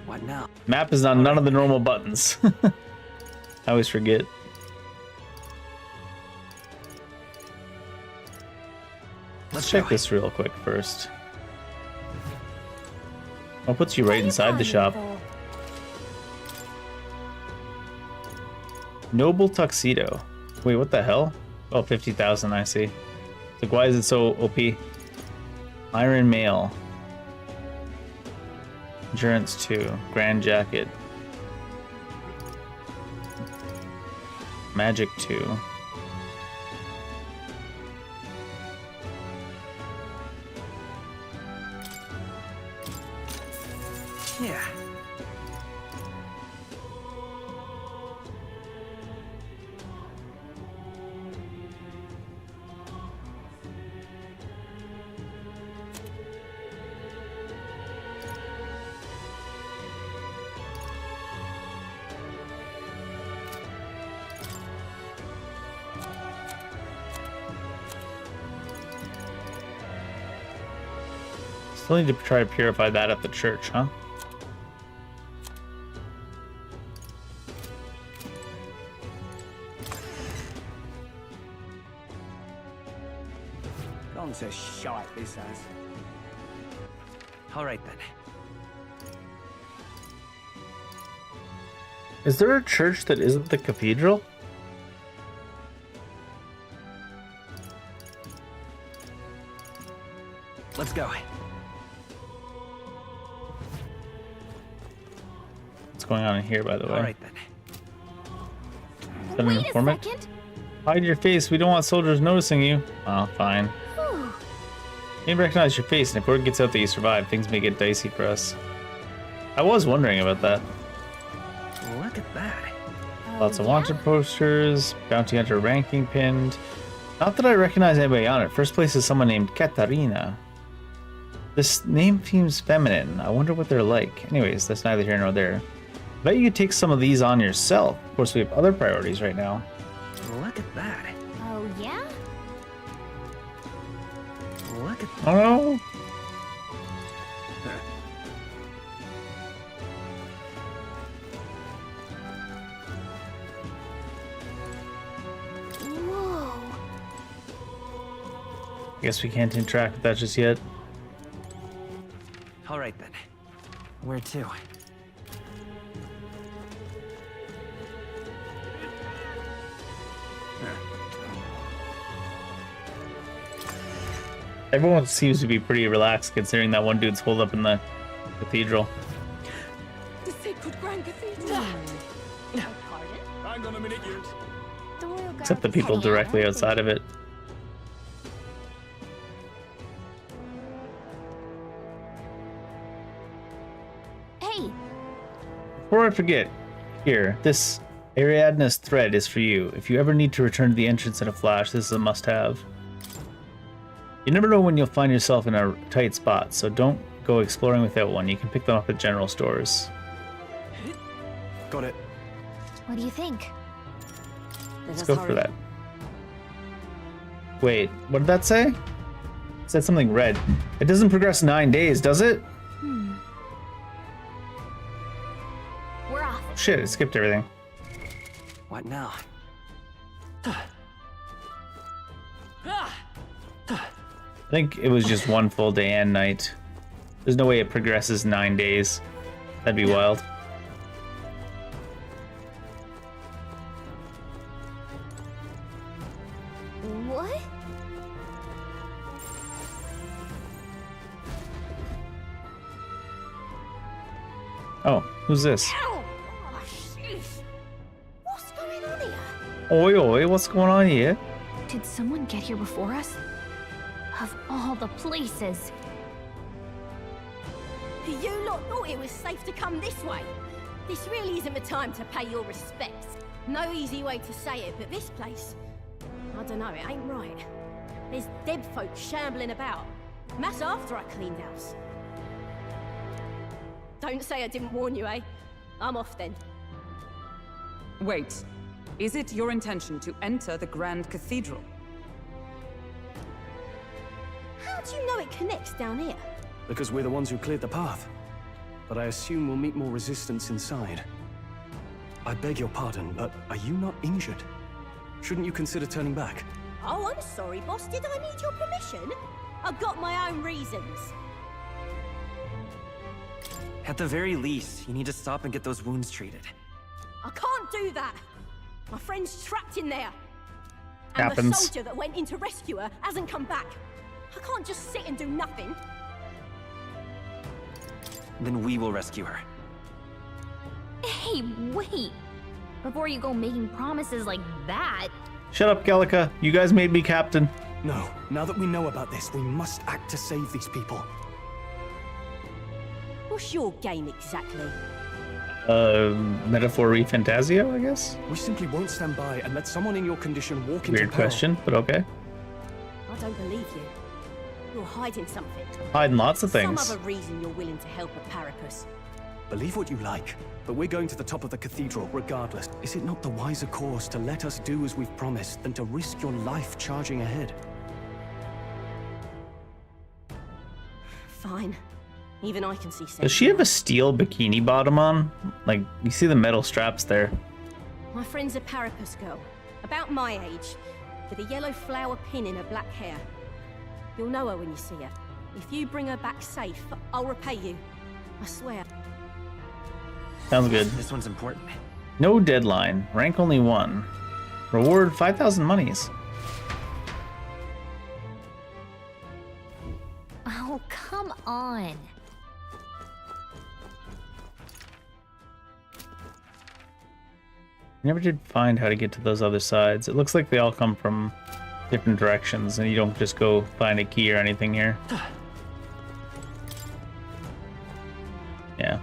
What now? Map is on none of the normal buttons. I always forget. Let's check this real quick first. I'll put you right inside the shop. Noble Tuxedo. Wait, what the hell? Oh, 50,000, I see. It's like, why is it so OP? Iron Mail. Endurance 2. Grand Jacket. Magic 2. Yeah. Still need to try to purify that at the church, huh? Gone to shite, this has. All right then. Is there a church that isn't the cathedral? Let's go. What's going on in here, by the way? All right then. Is that an informant? Hide your face. We don't want soldiers noticing you. Oh, fine. They recognize your face, and if word gets out that you survived, things may get dicey for us. I was wondering about that. Look at that. Lots of wanted posters, bounty hunter ranking pinned. Not that I recognize anybody on it. First place is someone named Katarina. This name seems feminine. I wonder what they're like. Anyways, that's neither here nor there. I bet you could take some of these on yourself. Of course, we have other priorities right now. Look at that. Oh, yeah? Look at Oh no! Whoa. Guess we can't interact with that just yet. All right then. Where to? Everyone seems to be pretty relaxed considering that one dude's holed up in the cathedral. The sacred Grand Cathedral. Hang on a minute, you. Except the people directly outside of it. Hey, Before I forget, here, this Ariadne's thread is for you. If you ever need to return to the entrance in a flash, this is a must-have. You never know when you'll find yourself in a tight spot, so don't go exploring without one. You can pick them up at general stores. Got it. what do you think? Let's go for that. Wait, what did that say? It said something red. It doesn't progress 9 days, does it? We're off. Shit, it skipped everything. What now? I think it was just one full day and night. There's no way it progresses 9 days. That'd be wild. What? Oh, who's this? Ow! Oh, jeez. What's going on here? Oi, oi, what's going on here? Did someone get here before us? Of all the places. You lot thought it was safe to come this way. This really isn't the time to pay your respects. No easy way to say it, but this place, I don't know, it ain't right. There's dead folk shambling about. And that's after I cleaned house. Don't say I didn't warn you, eh? I'm off then. Wait. Is it your intention to enter the Grand Cathedral? How do you know it connects down here? Because we're the ones who cleared the path. But I assume we'll meet more resistance inside. I beg your pardon, but are you not injured? Shouldn't you consider turning back? Oh, I'm sorry, boss. Did I need your permission? I've got my own reasons. At the very least, you need to stop and get those wounds treated. I can't do that. My friend's trapped in there. And Happens. the soldier that went in to rescue her hasn't come back. I can't just sit and do nothing. Then we will rescue her. Hey, wait! Before you go making promises like that. Shut up, Gallica. You guys made me captain. No, now that we know about this, we must act to save these people. What's your game exactly? Metaphor ReFantazio, I guess? We simply won't stand by and let someone in your condition walk into Weird peril. question, but okay. I don't believe you. You're hiding something. Hiding lots of things. Some other reason you're willing to help a Parapus. Believe what you like, but we're going to the top of the cathedral regardless. Is it not the wiser course to let us do as we've promised than to risk your life charging ahead? Fine. Even I can see sense. Does she have a steel bikini bottom on? Like, you see the metal straps there. My friend's a Parapus girl, about my age, with a yellow flower pin in her black hair. You'll know her when you see her. If you bring her back safe, I'll repay you. I swear. Sounds good. This one's important. No deadline. Rank only 1. Reward 5,000 monies. Oh, come on. I never did find how to get to those other sides. It looks like they all come from different directions, and you don't just go find a key or anything here. Yeah.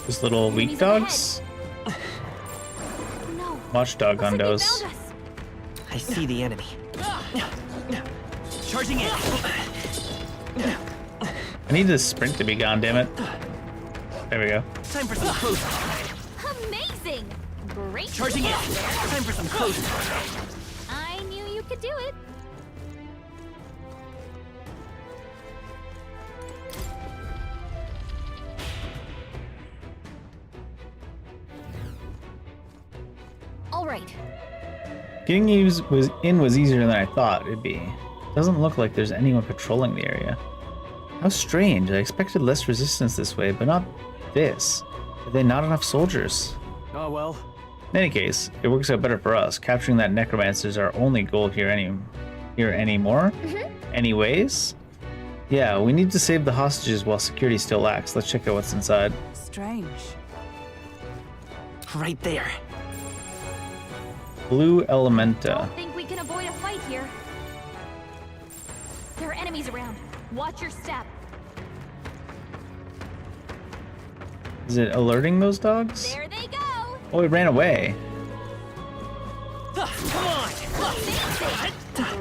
These little weak dogs? Watchdog hundos. I see the enemy. Charging in. I need this sprint to be gone, damn it. There we go. Time for some close. Amazing! Great. Charging in. Time for some close. I knew you could do it. All right. Getting in was easier than I thought it'd be. Doesn't look like there's anyone patrolling the area. How strange. I expected less resistance this way, but not this. Are there not enough soldiers? Oh well. In any case, it works out better for us. Capturing that necromancer is our only goal here anymore. Anyways? Yeah, we need to save the hostages while security still lacks. Let's check out what's inside. Strange. Right there. Blue Elementa. Don't think we can avoid a fight here. There are enemies around. Watch your step. Is it alerting those dogs? There they go. Oh, it ran away. Come on. Amazing.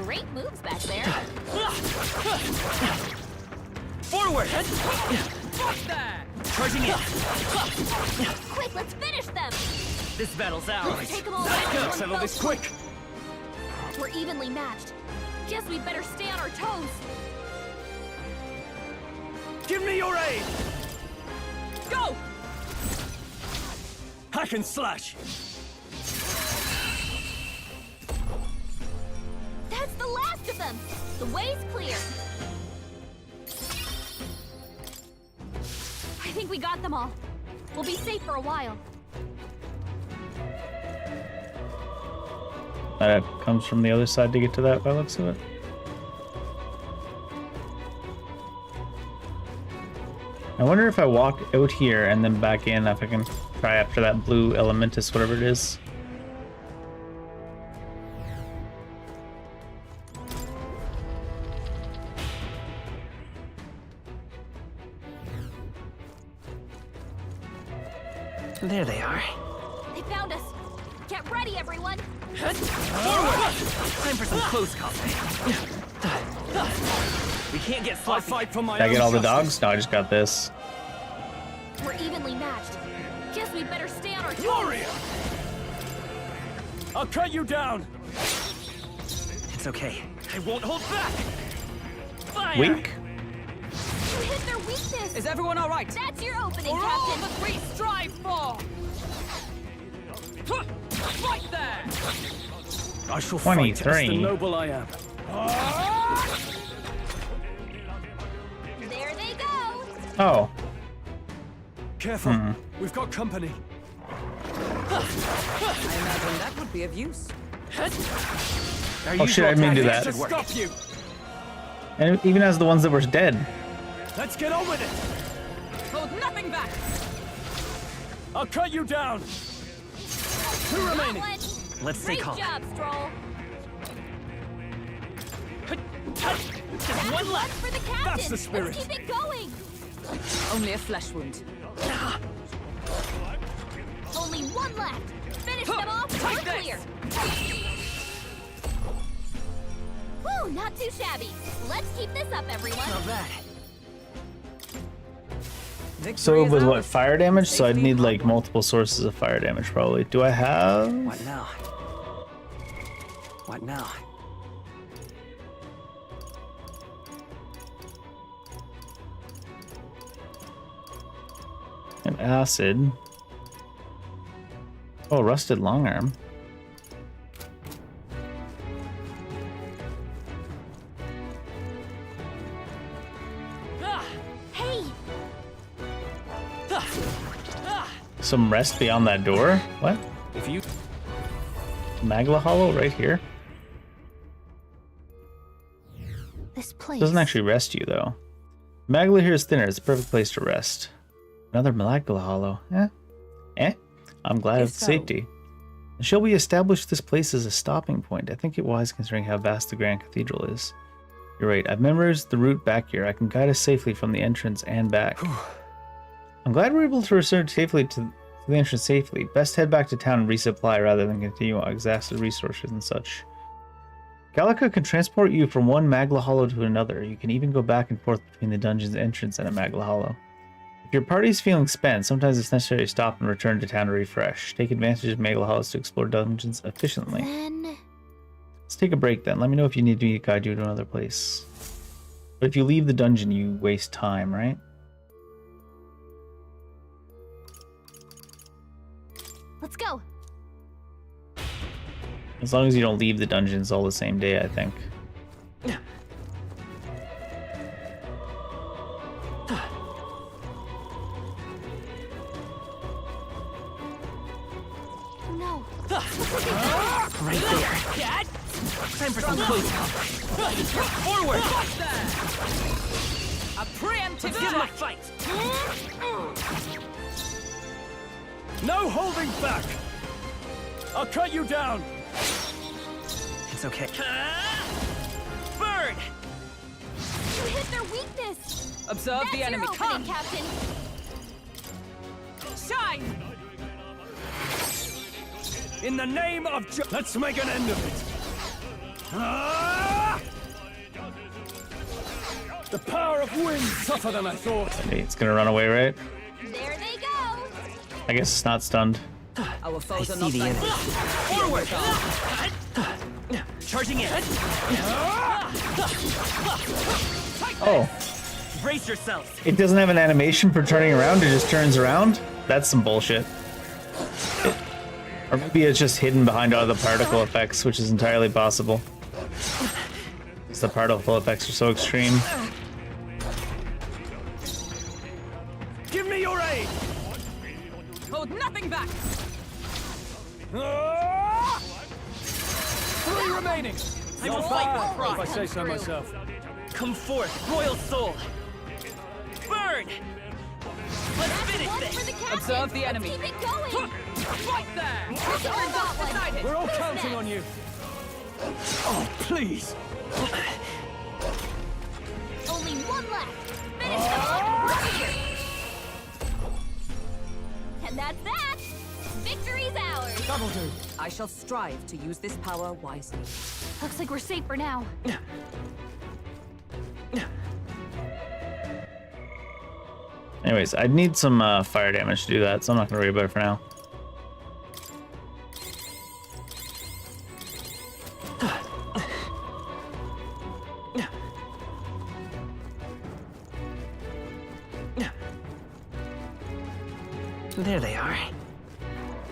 Great moves back there. Forward. Charging in. Quick, let's finish them. This battle's ours. Let's take them all Let's out go. in one Settle fell this swoop. quick. We're evenly matched. Guess we better stay on our toes. Give me your aid. Go! Hack and slash. That's the last of them. The way's clear. I think we got them all. We'll be safe for a while. That comes from the other side to get to that by the looks of it. I wonder if I walk out here and then back in, if I can try after that blue elementus, whatever it is. There they are. They found us. Get ready, everyone. Forward. Time for some close combat. We can't get sloppy. I fight for my Did I get all the dogs? No, I just got this. We're evenly matched. Guess we better stay on our toes. Warrior! I'll cut you down. It's okay. I won't hold back. Fire! Weak? You hit their weakness. Is everyone all right? That's your opening, For Captain. all that we strive for. Right there. I shall fight as the 23. noble I am. There they go. Oh. Careful. We've got company. I imagine that would be of use. Oh shit, I didn't mean to do that. To stop you. And it even has the ones that were dead. Let's get on with it. Hold nothing back. I'll cut you down. Two remaining. Let's stay Great calm. job, Stroll. Just one left. For the captain. That's the spirit. Let's keep it going. Only a flesh wound. Only one left. Finish them off. We're clear. Whew, not too shabby. Let's keep this up, everyone. Not bad. So it was what, fire damage? So I'd need like multiple sources of fire damage probably. Do I have? What now? What now? of acid. Oh, rusted long arm. Hey! Some rest beyond that door? What? If you... Magla Hollow right here? This place. Doesn't actually rest you, though. Magla here is thinner. It's a perfect place to rest. Another Magla Hollow. I'm glad of its safety. Shall we establish this place as a stopping point? I think it wise considering how vast the Grand Cathedral is. You're right. I've memorized the route back here. I can guide us safely from the entrance and back. I'm glad we're able to return safely to the entrance safely. Best head back to town and resupply rather than continue on exhausted resources and such. Gallica can transport you from one Magla Hollow to another. You can even go back and forth between the dungeon's entrance and a Magla Hollow. If your party's feeling spent, sometimes it's necessary to stop and return to town to refresh. Take advantage of Magla Hollows to explore dungeons efficiently. Let's take a break then. Let me know if you need me to guide you to another place. But if you leave the dungeon, you waste time, right? Let's go. As long as you don't leave the dungeons all the same day, I think. No. Right there. Time for some close forward. A preemptive Let's give him a fight. No holding back! I'll cut you down! It's okay. Bird! You hit their weakness. Observe That's the enemy. your Come, opening, Captain. shine! In the name of let's make an end of it! Ah! The power of wind's tougher than I thought. It's gonna run away, right? There they go. I guess it's not stunned. Our foes I are see not the enemy. forward. Charging in. Oh. Brace yourselves. It doesn't have an animation for turning around, it just turns around? That's some bullshit. Or maybe it's just hidden behind all the particle effects, which is entirely possible. Because the particle effects are so extreme. Give me your aid! Hold nothing back. Ah! 3 remaining! I will Not fight bad, with pride. if I say so myself. Come forth, royal soul. Bird! Let's finish One this. for the captain. Observe the enemy. Let's keep it going. Fight there. Decided. We're all Who's counting next? on you. Oh, please! Only one left. Finish them off right here. And that's that. Victory's ours. That'll do. I shall strive to use this power wisely. Looks like we're safe for now. Anyways, I'd need some fire damage to do that, so I'm not gonna worry about it for now. There they are.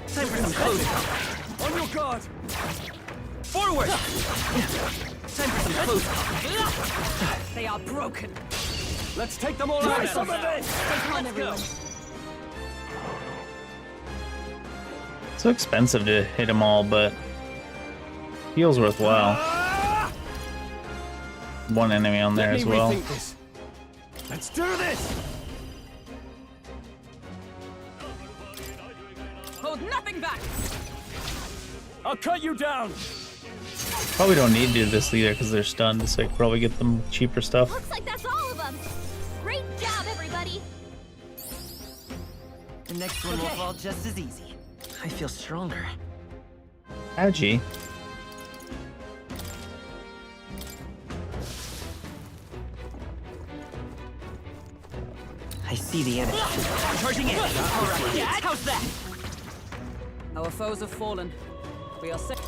Time for some close. On your guard! Forward! Time for some close. They are broken. Let's take them all Try out! some of this! Let's go. So expensive to hit them all, but feels worthwhile. One enemy on there as well. This. Let's do this! Hold nothing back. I'll cut you down! Probably don't need to do this either because they're stunned, so I could probably get them cheaper stuff. Looks like that's all of them. Great job, everybody. The next one will fall just as easy. I feel stronger. Ouchie. I see the enemy. Charging in. All right, how's that? Our foes have fallen. We are safe.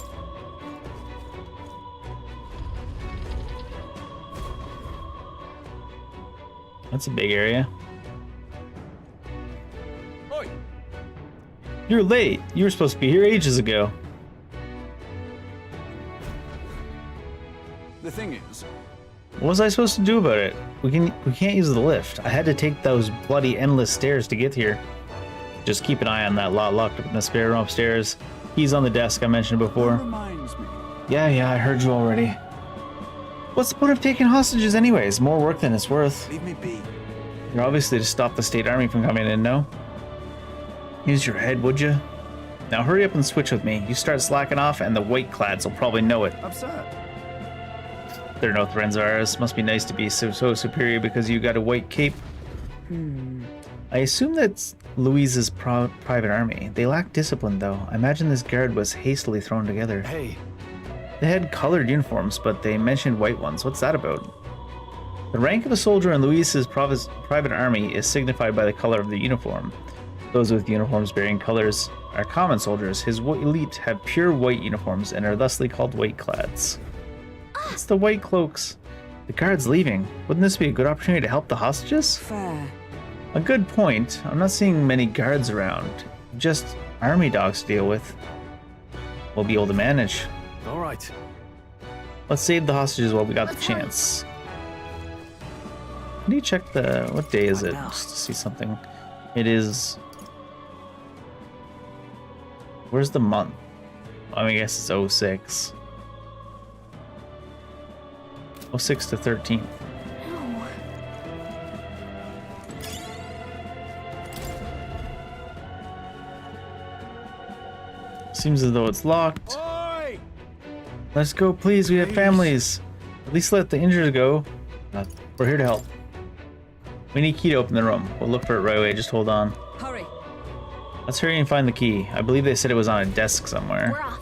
That's a big area. You're late. You were supposed to be here ages ago. The thing is, What was I supposed to do about it? We can't use the lift. I had to take those bloody endless stairs to get here. Just keep an eye on that lot locked up in the spare room upstairs. He's on the desk I mentioned before. reminds me. Yeah, I heard you already. What's the point of taking hostages anyways? More work than it's worth. Leave me be. You're obviously to stop the state army from coming in, no? Use your head, would you? Now hurry up and switch with me. You start slacking off and the white clads will probably know it. Absurd. They're no friends of ours. Must be nice to be so superior because you got a white cape. I assume that's Louise's private army. They lack discipline, though. I imagine this guard was hastily thrown together. Hey. They had colored uniforms, but they mentioned white ones. What's that about? The rank of a soldier in Louise's private army is signified by the color of the uniform. Those with uniforms bearing colors are common soldiers. His elite have pure white uniforms and are thusly called white clads. It's the white cloaks. The guard's leaving. Wouldn't this be a good opportunity to help the hostages? Fair. A good point. I'm not seeing many guards around. Just army dogs to deal with. We'll be able to manage. All right. Let's save the hostages while we got the chance. How do you check what day is it? Just to see something. It is... Where's the month? I guess it's 06. 06 to 13th. Seems as though it's locked. Let's go, please. We have families. At least let the injured go. We're here to help. We need a key to open the room. We'll look for it right away. Just hold on. Hurry. Let's hurry and find the key. I believe they said it was on a desk somewhere. We're off.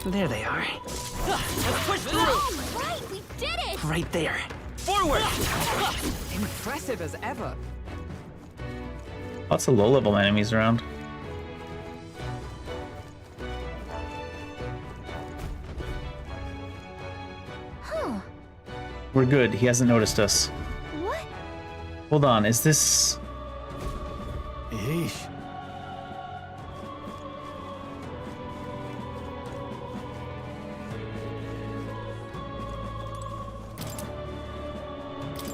There they are. Let's push through! Right, we did it! Right there. Forward! Impressive as ever. Lots of low-level enemies around. Huh. We're good. He hasn't noticed us. What? Hold on. Is this... Yeesh.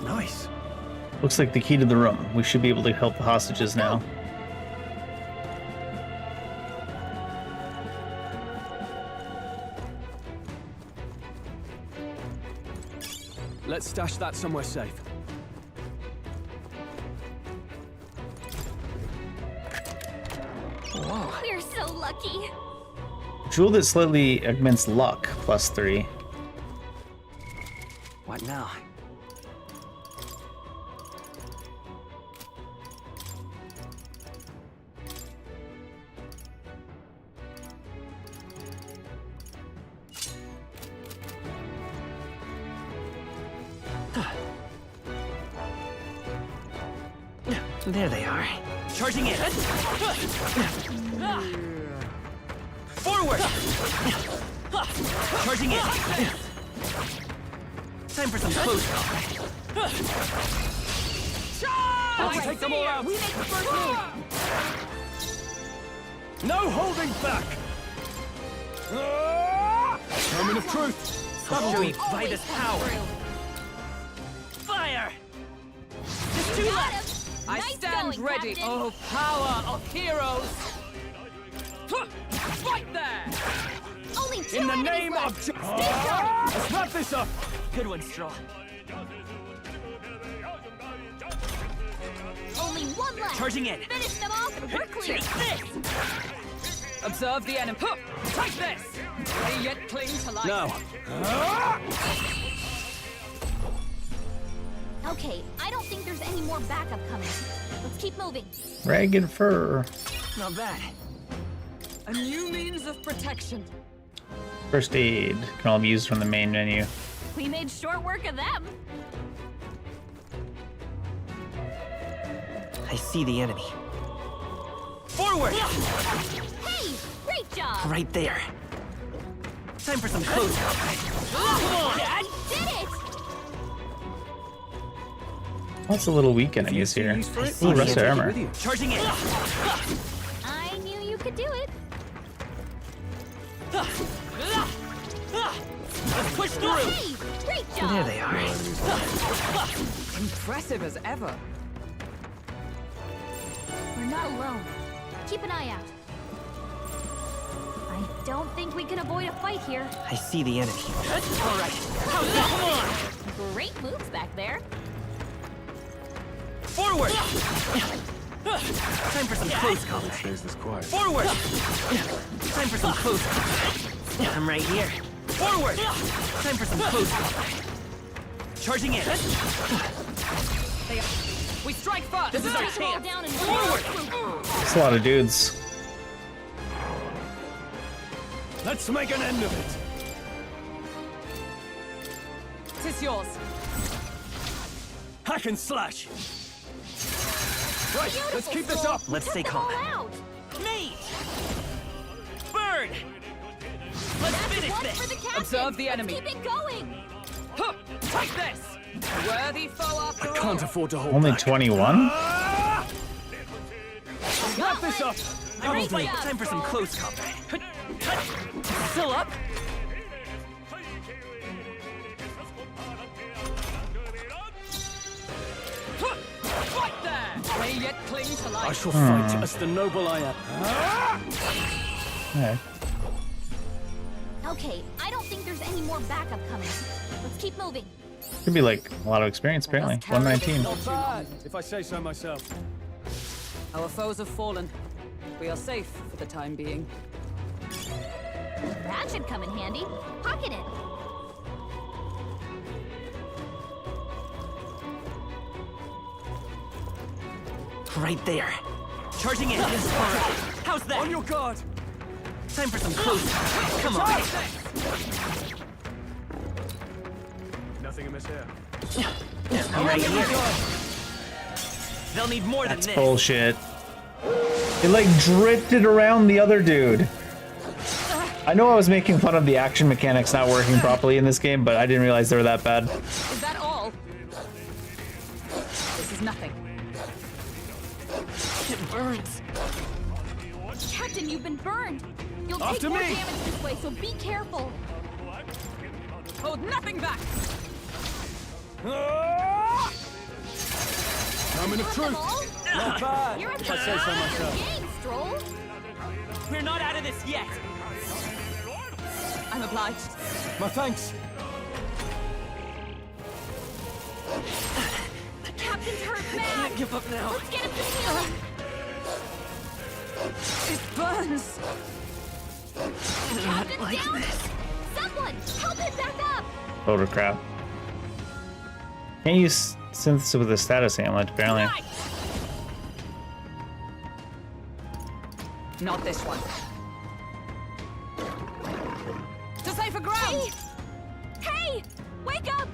Nice. Looks like the key to the room. We should be able to help the hostages now. Let's stash that somewhere safe. Whoa. We're so lucky. Jewel that slightly augments luck, +3. What now? There they are. Charging in! Forward! Charging in! Time for some close. Let's take them all out! We make the first move. No holding back! Moment of truth. I'll show you Vitus power! Fire! Just two left! I Nice stand going, ready. Captain. Oh, power of heroes. Right there. Only two In the enemies name left. of Stay sharp. Let's wrap this up! Good one, Straw. Only one left. Charging in! Finish them off and we're clear. Take this! Observe the enemy. Take this. They yet cling to life. Now. Okay, I don't think there's any more backup coming. Let's keep moving. Ragged fur. Not bad. A new means of protection. First aid can all be used from the main menu. We made short work of them. I see the enemy. Forward! Hey, great job. Right there. Time for some close. Come on! Dad did it. Lots of little weak enemies here. Ooh, rest of armor. Charging in. I knew you could do it. Let's push through. Hey, great job. There they are. Impressive as ever. We're not alone. Keep an eye out. I don't think we can avoid a fight here. I see the enemy. All right. How's that? Come on. Great moves back there. Forward. Time for some close combat. Forward. Time for some close combat. I'm right here. Forward. Time for some close combat. Charging in. We strike first. This is our Take them all chance. down in Forward. It's a lot of dudes. Let's make an end of it. Tis yours. Hack and slash. Right, let's keep this up. Let's stay calm. out. Nate! Bird! Let's finish One this! for the captain. Observe the enemy. Let's keep it going. Huh, take this. Worthy foe after all. Can't afford to hold Only back. 21? Wrap this up. Alright, time for some close combat. Still up? Right there. May yet cling to life. I shall fight as the noble I am. Okay. Okay, I don't think there's any more backup coming. Let's keep moving. Could be like a lot of experience apparently. 119. Not bad. If I say so myself. Our foes have fallen. We are safe for the time being. That should come in handy. Pocket it. Right there. Charging in. Alright. How's that? On your guard. Time for some close combat. Come on. Nothing amiss here. I'm right here. They'll need more That's than this. bullshit. It like drifted around the other dude. I know I was making fun of the action mechanics not working properly in this game, but I didn't realize they were that bad. Is that all? This is nothing. It burns. Captain, you've been burned. You'll After take more me. damage this way, so be careful. Hold nothing back. Moment of Got them truth. all? Not bad. You're at If the I say so top of your myself. game, Stroll. We're not out of this yet. I'm obliged. My thanks. The captain's hurt I bad. can't give up now. Let's get him some healing. It burns. Not Captain's like down. this. Someone, help him back up. Total crap. Can't use synths with a status amulet, apparently. Right. Not this one. To safer ground. Hey, wake up.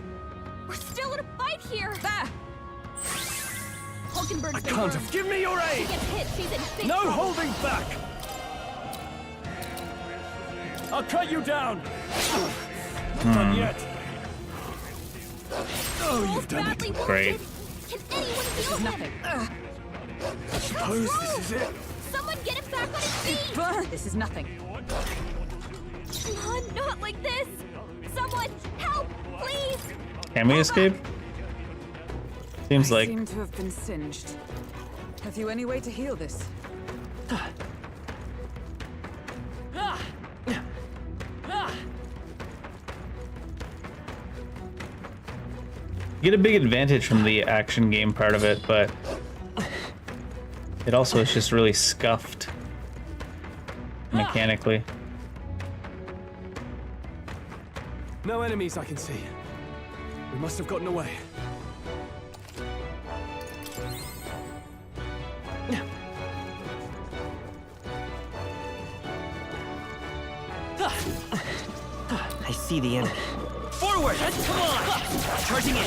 We're still in a fight here. There. Hulkenberg's I been can't. burned. Give me your She aid. gets hit. She's in big No trouble. holding back. I'll cut you down. Not done yet. Oh, you've done Badly it. wounded. Great. Can anyone This heal is him? nothing. I suppose this is it. Someone get him back on his feet. Burn. This is nothing. Come on, not like this. Someone, help, please. Can we escape? Seems I like. seem to have been singed. Have you any way to heal this? You get a big advantage from the action game part of it, but it also is just really scuffed mechanically. No enemies I can see. We must have gotten away. I see the enemy. Forward! Come on! Charging in.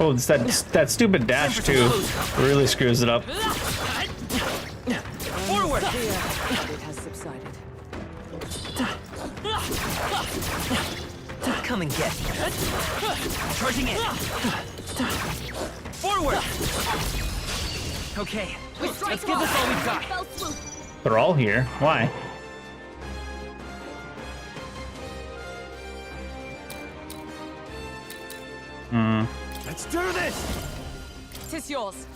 Oh, it's that stupid dash too. Really screws it up. Forward! It has subsided. Come and get me. Charging in. Forward! Okay, let's give this all we've got. They're all here. Why? Let's do this! Tis yours.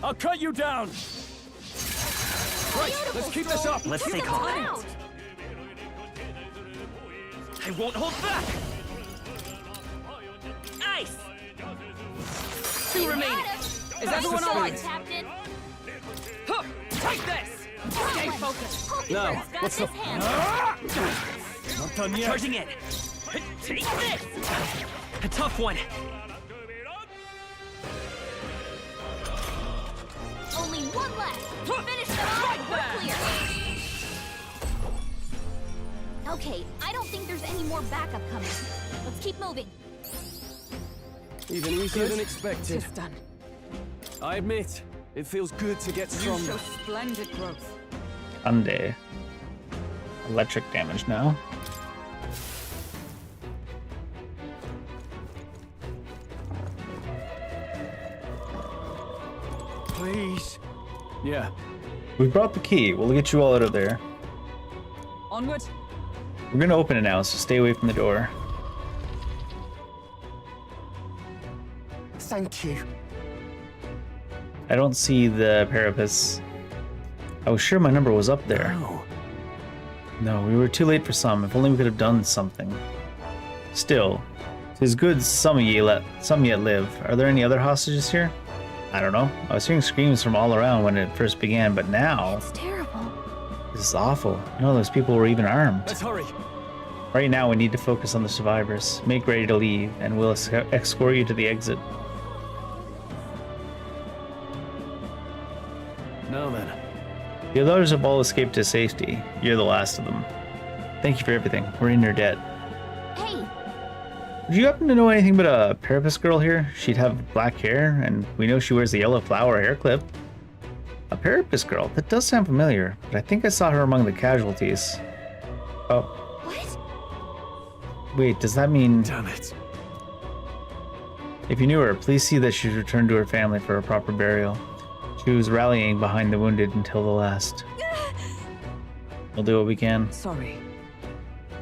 I'll cut you down! Right, let's keep this up! Let's stay calm. I won't hold back! Ice! 2 remaining. Is everyone all right? Captain? Huh, take this! Stay focused. No, What's the Not done yet. Charging in. Take this! A tough one. Only one left. Finish them off. We're clear. Okay, I don't think there's any more backup coming. Let's keep moving. Even easier than expected. Just done. I admit, it feels good to get You stronger. show splendid growth. Sunday. Electric damage now. Please. Yeah. We brought the key. We'll get you all out of there. Onward. We're gonna open it now, so stay away from the door. Thank you. I don't see the parapets. I was sure my number was up there. No, we were too late for some. If only we could have done something. Still, 'tis good some yet live. Are there any other hostages here? I don't know. I was hearing screams from all around when it first began, but now... It's terrible. This is awful. None of those people were even armed. Let's hurry. Right now, we need to focus on the survivors. Make ready to leave, and we'll escort you to the exit. Now then. The others have all escaped to safety. You're the last of them. Thank you for everything. We're in your debt. Hey, Do you happen to know anything about a parapet girl here? She'd have black hair, and we know she wears the yellow flower hair clip. A parapet girl? That does sound familiar, but I think I saw her among the casualties. Oh. what? Wait, does that mean... Damn it. If you knew her, please see that she's returned to her family for a proper burial. She was rallying behind the wounded until the last. We'll do what we can. Sorry.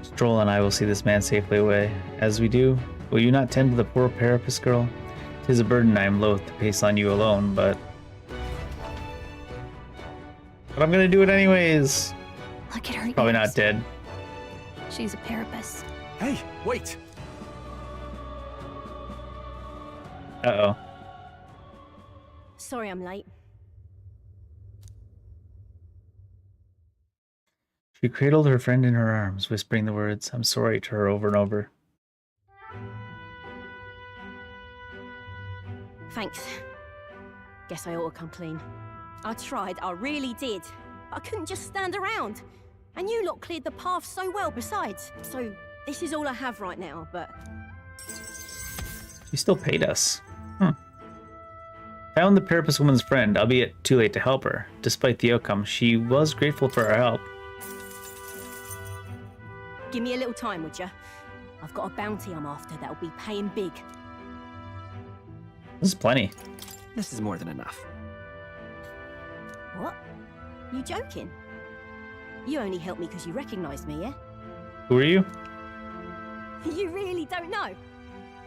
Stroll and I will see this man safely away. As we do, will you not tend to the poor parapet girl? 'Tis a burden I am loath to place on you alone, but I'm gonna do it anyways. Look at her Probably ears. not dead. She's a parapet. Hey, wait. Uh-oh. Sorry I'm late. She cradled her friend in her arms, whispering the words, "I'm sorry," to her over and over. Thanks. Guess I ought to come clean. I tried, I really did. I couldn't just stand around. And you lot cleared the path so well besides. So this is all I have right now, but... She still paid us. Found the parapet woman's friend, albeit too late to help her. Despite the outcome, she was grateful for our help. Give me a little time, would ya? I've got a bounty I'm after that'll be paying big. This is plenty. This is more than enough. What? You joking? You only helped me because you recognized me, yeah? Who are you? You really don't know?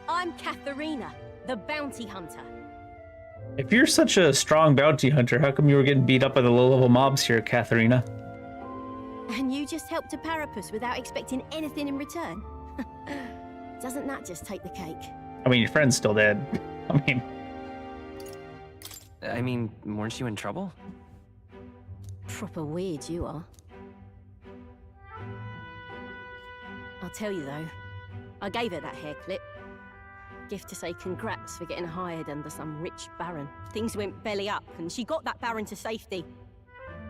I'm Katharina, the bounty hunter. If you're such a strong bounty hunter, how come you were getting beat up by the low-level mobs here, Katharina? And you just helped a parapus without expecting anything in return? Doesn't that just take the cake? I mean, your friend's still dead. I mean, weren't you in trouble? Proper weird you are. I'll tell you though, I gave her that hair clip. Gift to say congrats for getting hired under some rich baron. Things went belly up and she got that baron to safety,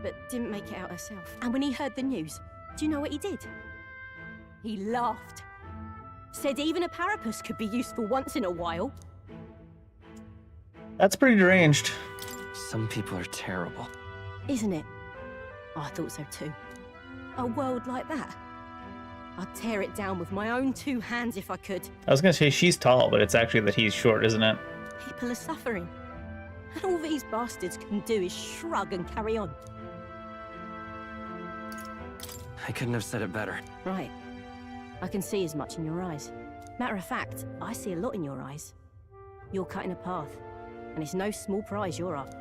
but didn't make it out herself. And when he heard the news, do you know what he did? He laughed. Said even a parapus could be useful once in a while. That's pretty deranged. Some people are terrible. Isn't it? Oh, I thought so too. A world like that. I'd tear it down with my own 2 hands if I could. I was gonna say she's tall, but it's actually that he's short, isn't it? People are suffering. And all these bastards can do is shrug and carry on. I couldn't have said it better. Right. I can see as much in your eyes. Matter of fact, I see a lot in your eyes. You're cutting a path, and it's no small prize you're up.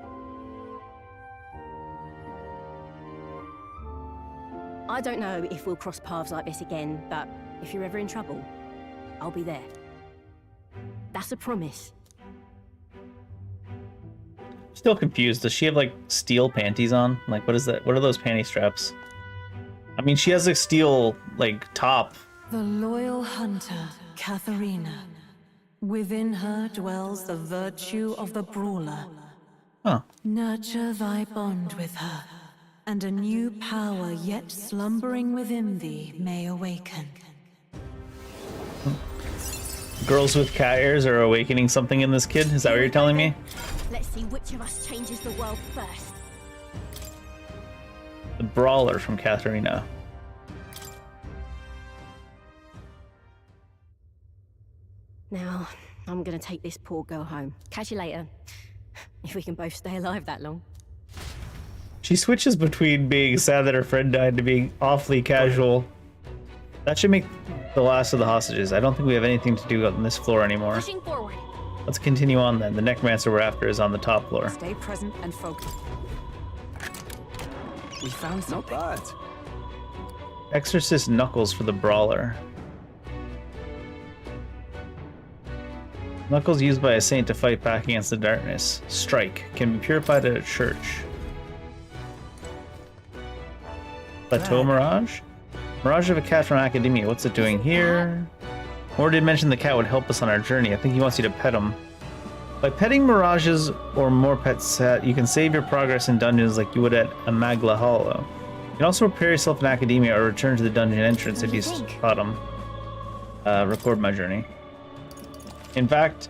I don't know if we'll cross paths like this again, but if you're ever in trouble, I'll be there. That's a promise. Still confused. Does she have like steel panties on? Like, what is that? What are those panty straps? I mean, she has a steel like top. The loyal hunter, Katharina. Within her dwells the virtue of the brawler. Huh. Nurture thy bond with her, and a new power yet slumbering within thee may awaken. Girls with cat ears are awakening something in this kid? Is that what you're telling me? Let's see which of us changes the world first. The brawler from Katharina. Now, I'm gonna take this poor girl home. Catch you later. If we can both stay alive that long. She switches between being sad that her friend died to being awfully casual. That should make the last of the hostages. I don't think we have anything to do on this floor anymore. Pushing forward. Let's continue on then. The necromancer we're after is on the top floor. Stay present and focused. We found something. Not bad. Exorcist Knuckles for the brawler. Knuckles used by a saint to fight back against the darkness. Strike. Can be purified at a church. Plateau Mirage? Mirage of a cat from Academia. What's it doing here? Moore did mention the cat would help us on our journey. I think he wants you to pet him. By petting Mirages or more pet set, you can save your progress in dungeons like you would at Amagla Hollow. You can also prepare yourself in Academia or return to the dungeon entrance if you spot him. Record my journey. In fact,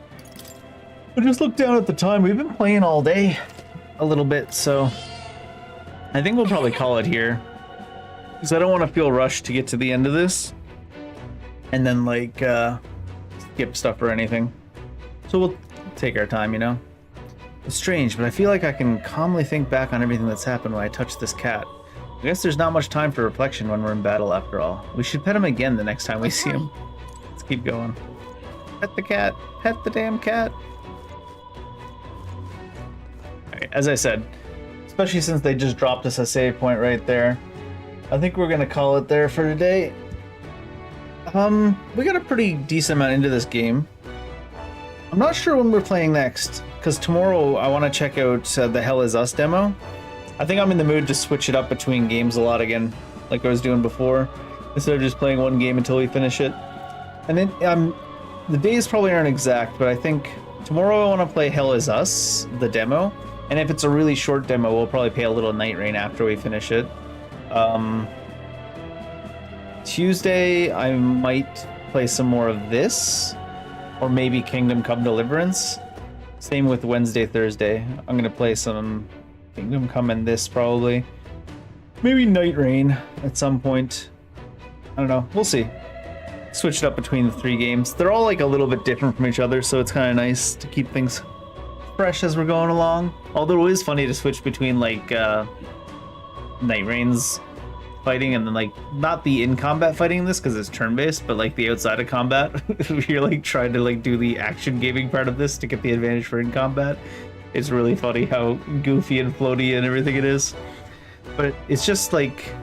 I just looked down at the time. We've been playing all day a little bit, so I think we'll probably call it here. Because I don't want to feel rushed to get to the end of this and then like skip stuff or anything. So we'll take our time, you know? It's strange, but I feel like I can calmly think back on everything that's happened when I touched this cat. I guess there's not much time for reflection when we're in battle after all. We should pet him again the next time we see him. Let's keep going. Pet the cat. Pet the damn cat. Alright, as I said, especially since they just dropped us a save point right there, I think we're gonna call it there for today. We got a pretty decent amount into this game. I'm not sure when we're playing next, because tomorrow I want to check out the Hell Is Us demo. I think I'm in the mood to switch it up between games a lot again, like I was doing before, instead of just playing one game until we finish it. And then the days probably aren't exact, but I think tomorrow I want to play Hell Is Us, the demo. And if it's a really short demo, we'll probably play a little Night Rain after we finish it. Tuesday, I might play some more of this, or maybe Kingdom Come Deliverance. Same with Wednesday, Thursday. I'm gonna play some Kingdom Come and this probably. Maybe Night Rain at some point. I don't know. We'll see. Switch it up between the 3 games. They're all like a little bit different from each other, so it's kind of nice to keep things fresh as we're going along. Although it is funny to switch between like Night Rain's fighting and then like not the in combat fighting in this because it's turn-based, but like the outside of combat. You're like trying to like do the action gaming part of this to get the advantage for in combat. It's really funny how goofy and floaty and everything it is. But it's just like,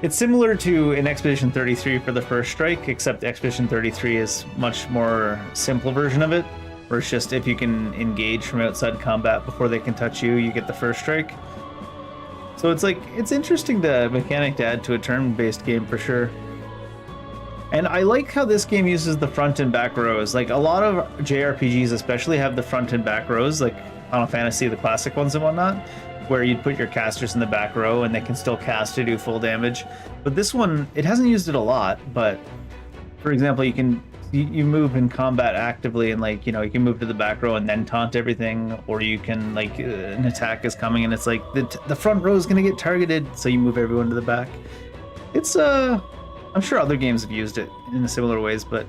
it's similar to in Expedition 33 for the first strike, except Expedition 33 is much more simple version of it, where it's just if you can engage from outside combat before they can touch you, you get the first strike. So it's like, it's interesting the mechanic to add to a turn-based game for sure. And I like how this game uses the front and back rows. Like a lot of JRPGs especially have the front and back rows, like Final Fantasy, the classic ones and whatnot, where you'd put your casters in the back row and they can still cast to do full damage. But this one, it hasn't used it a lot, but for example, you move in combat actively and like, you know, you can move to the back row and then taunt everything, or you can like an attack is coming and it's like the front row is going to get targeted, so you move everyone to the back. It's I'm sure other games have used it in similar ways, but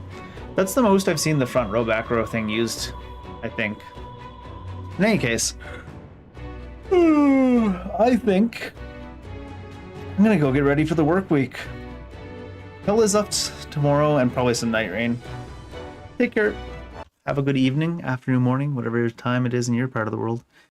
that's the most I've seen the front row, back row thing used, I think. In any case, I think I'm gonna go get ready for the work week. Hill is up tomorrow and probably some night rain. Take care. Have a good evening, afternoon, morning, whatever time it is in your part of the world.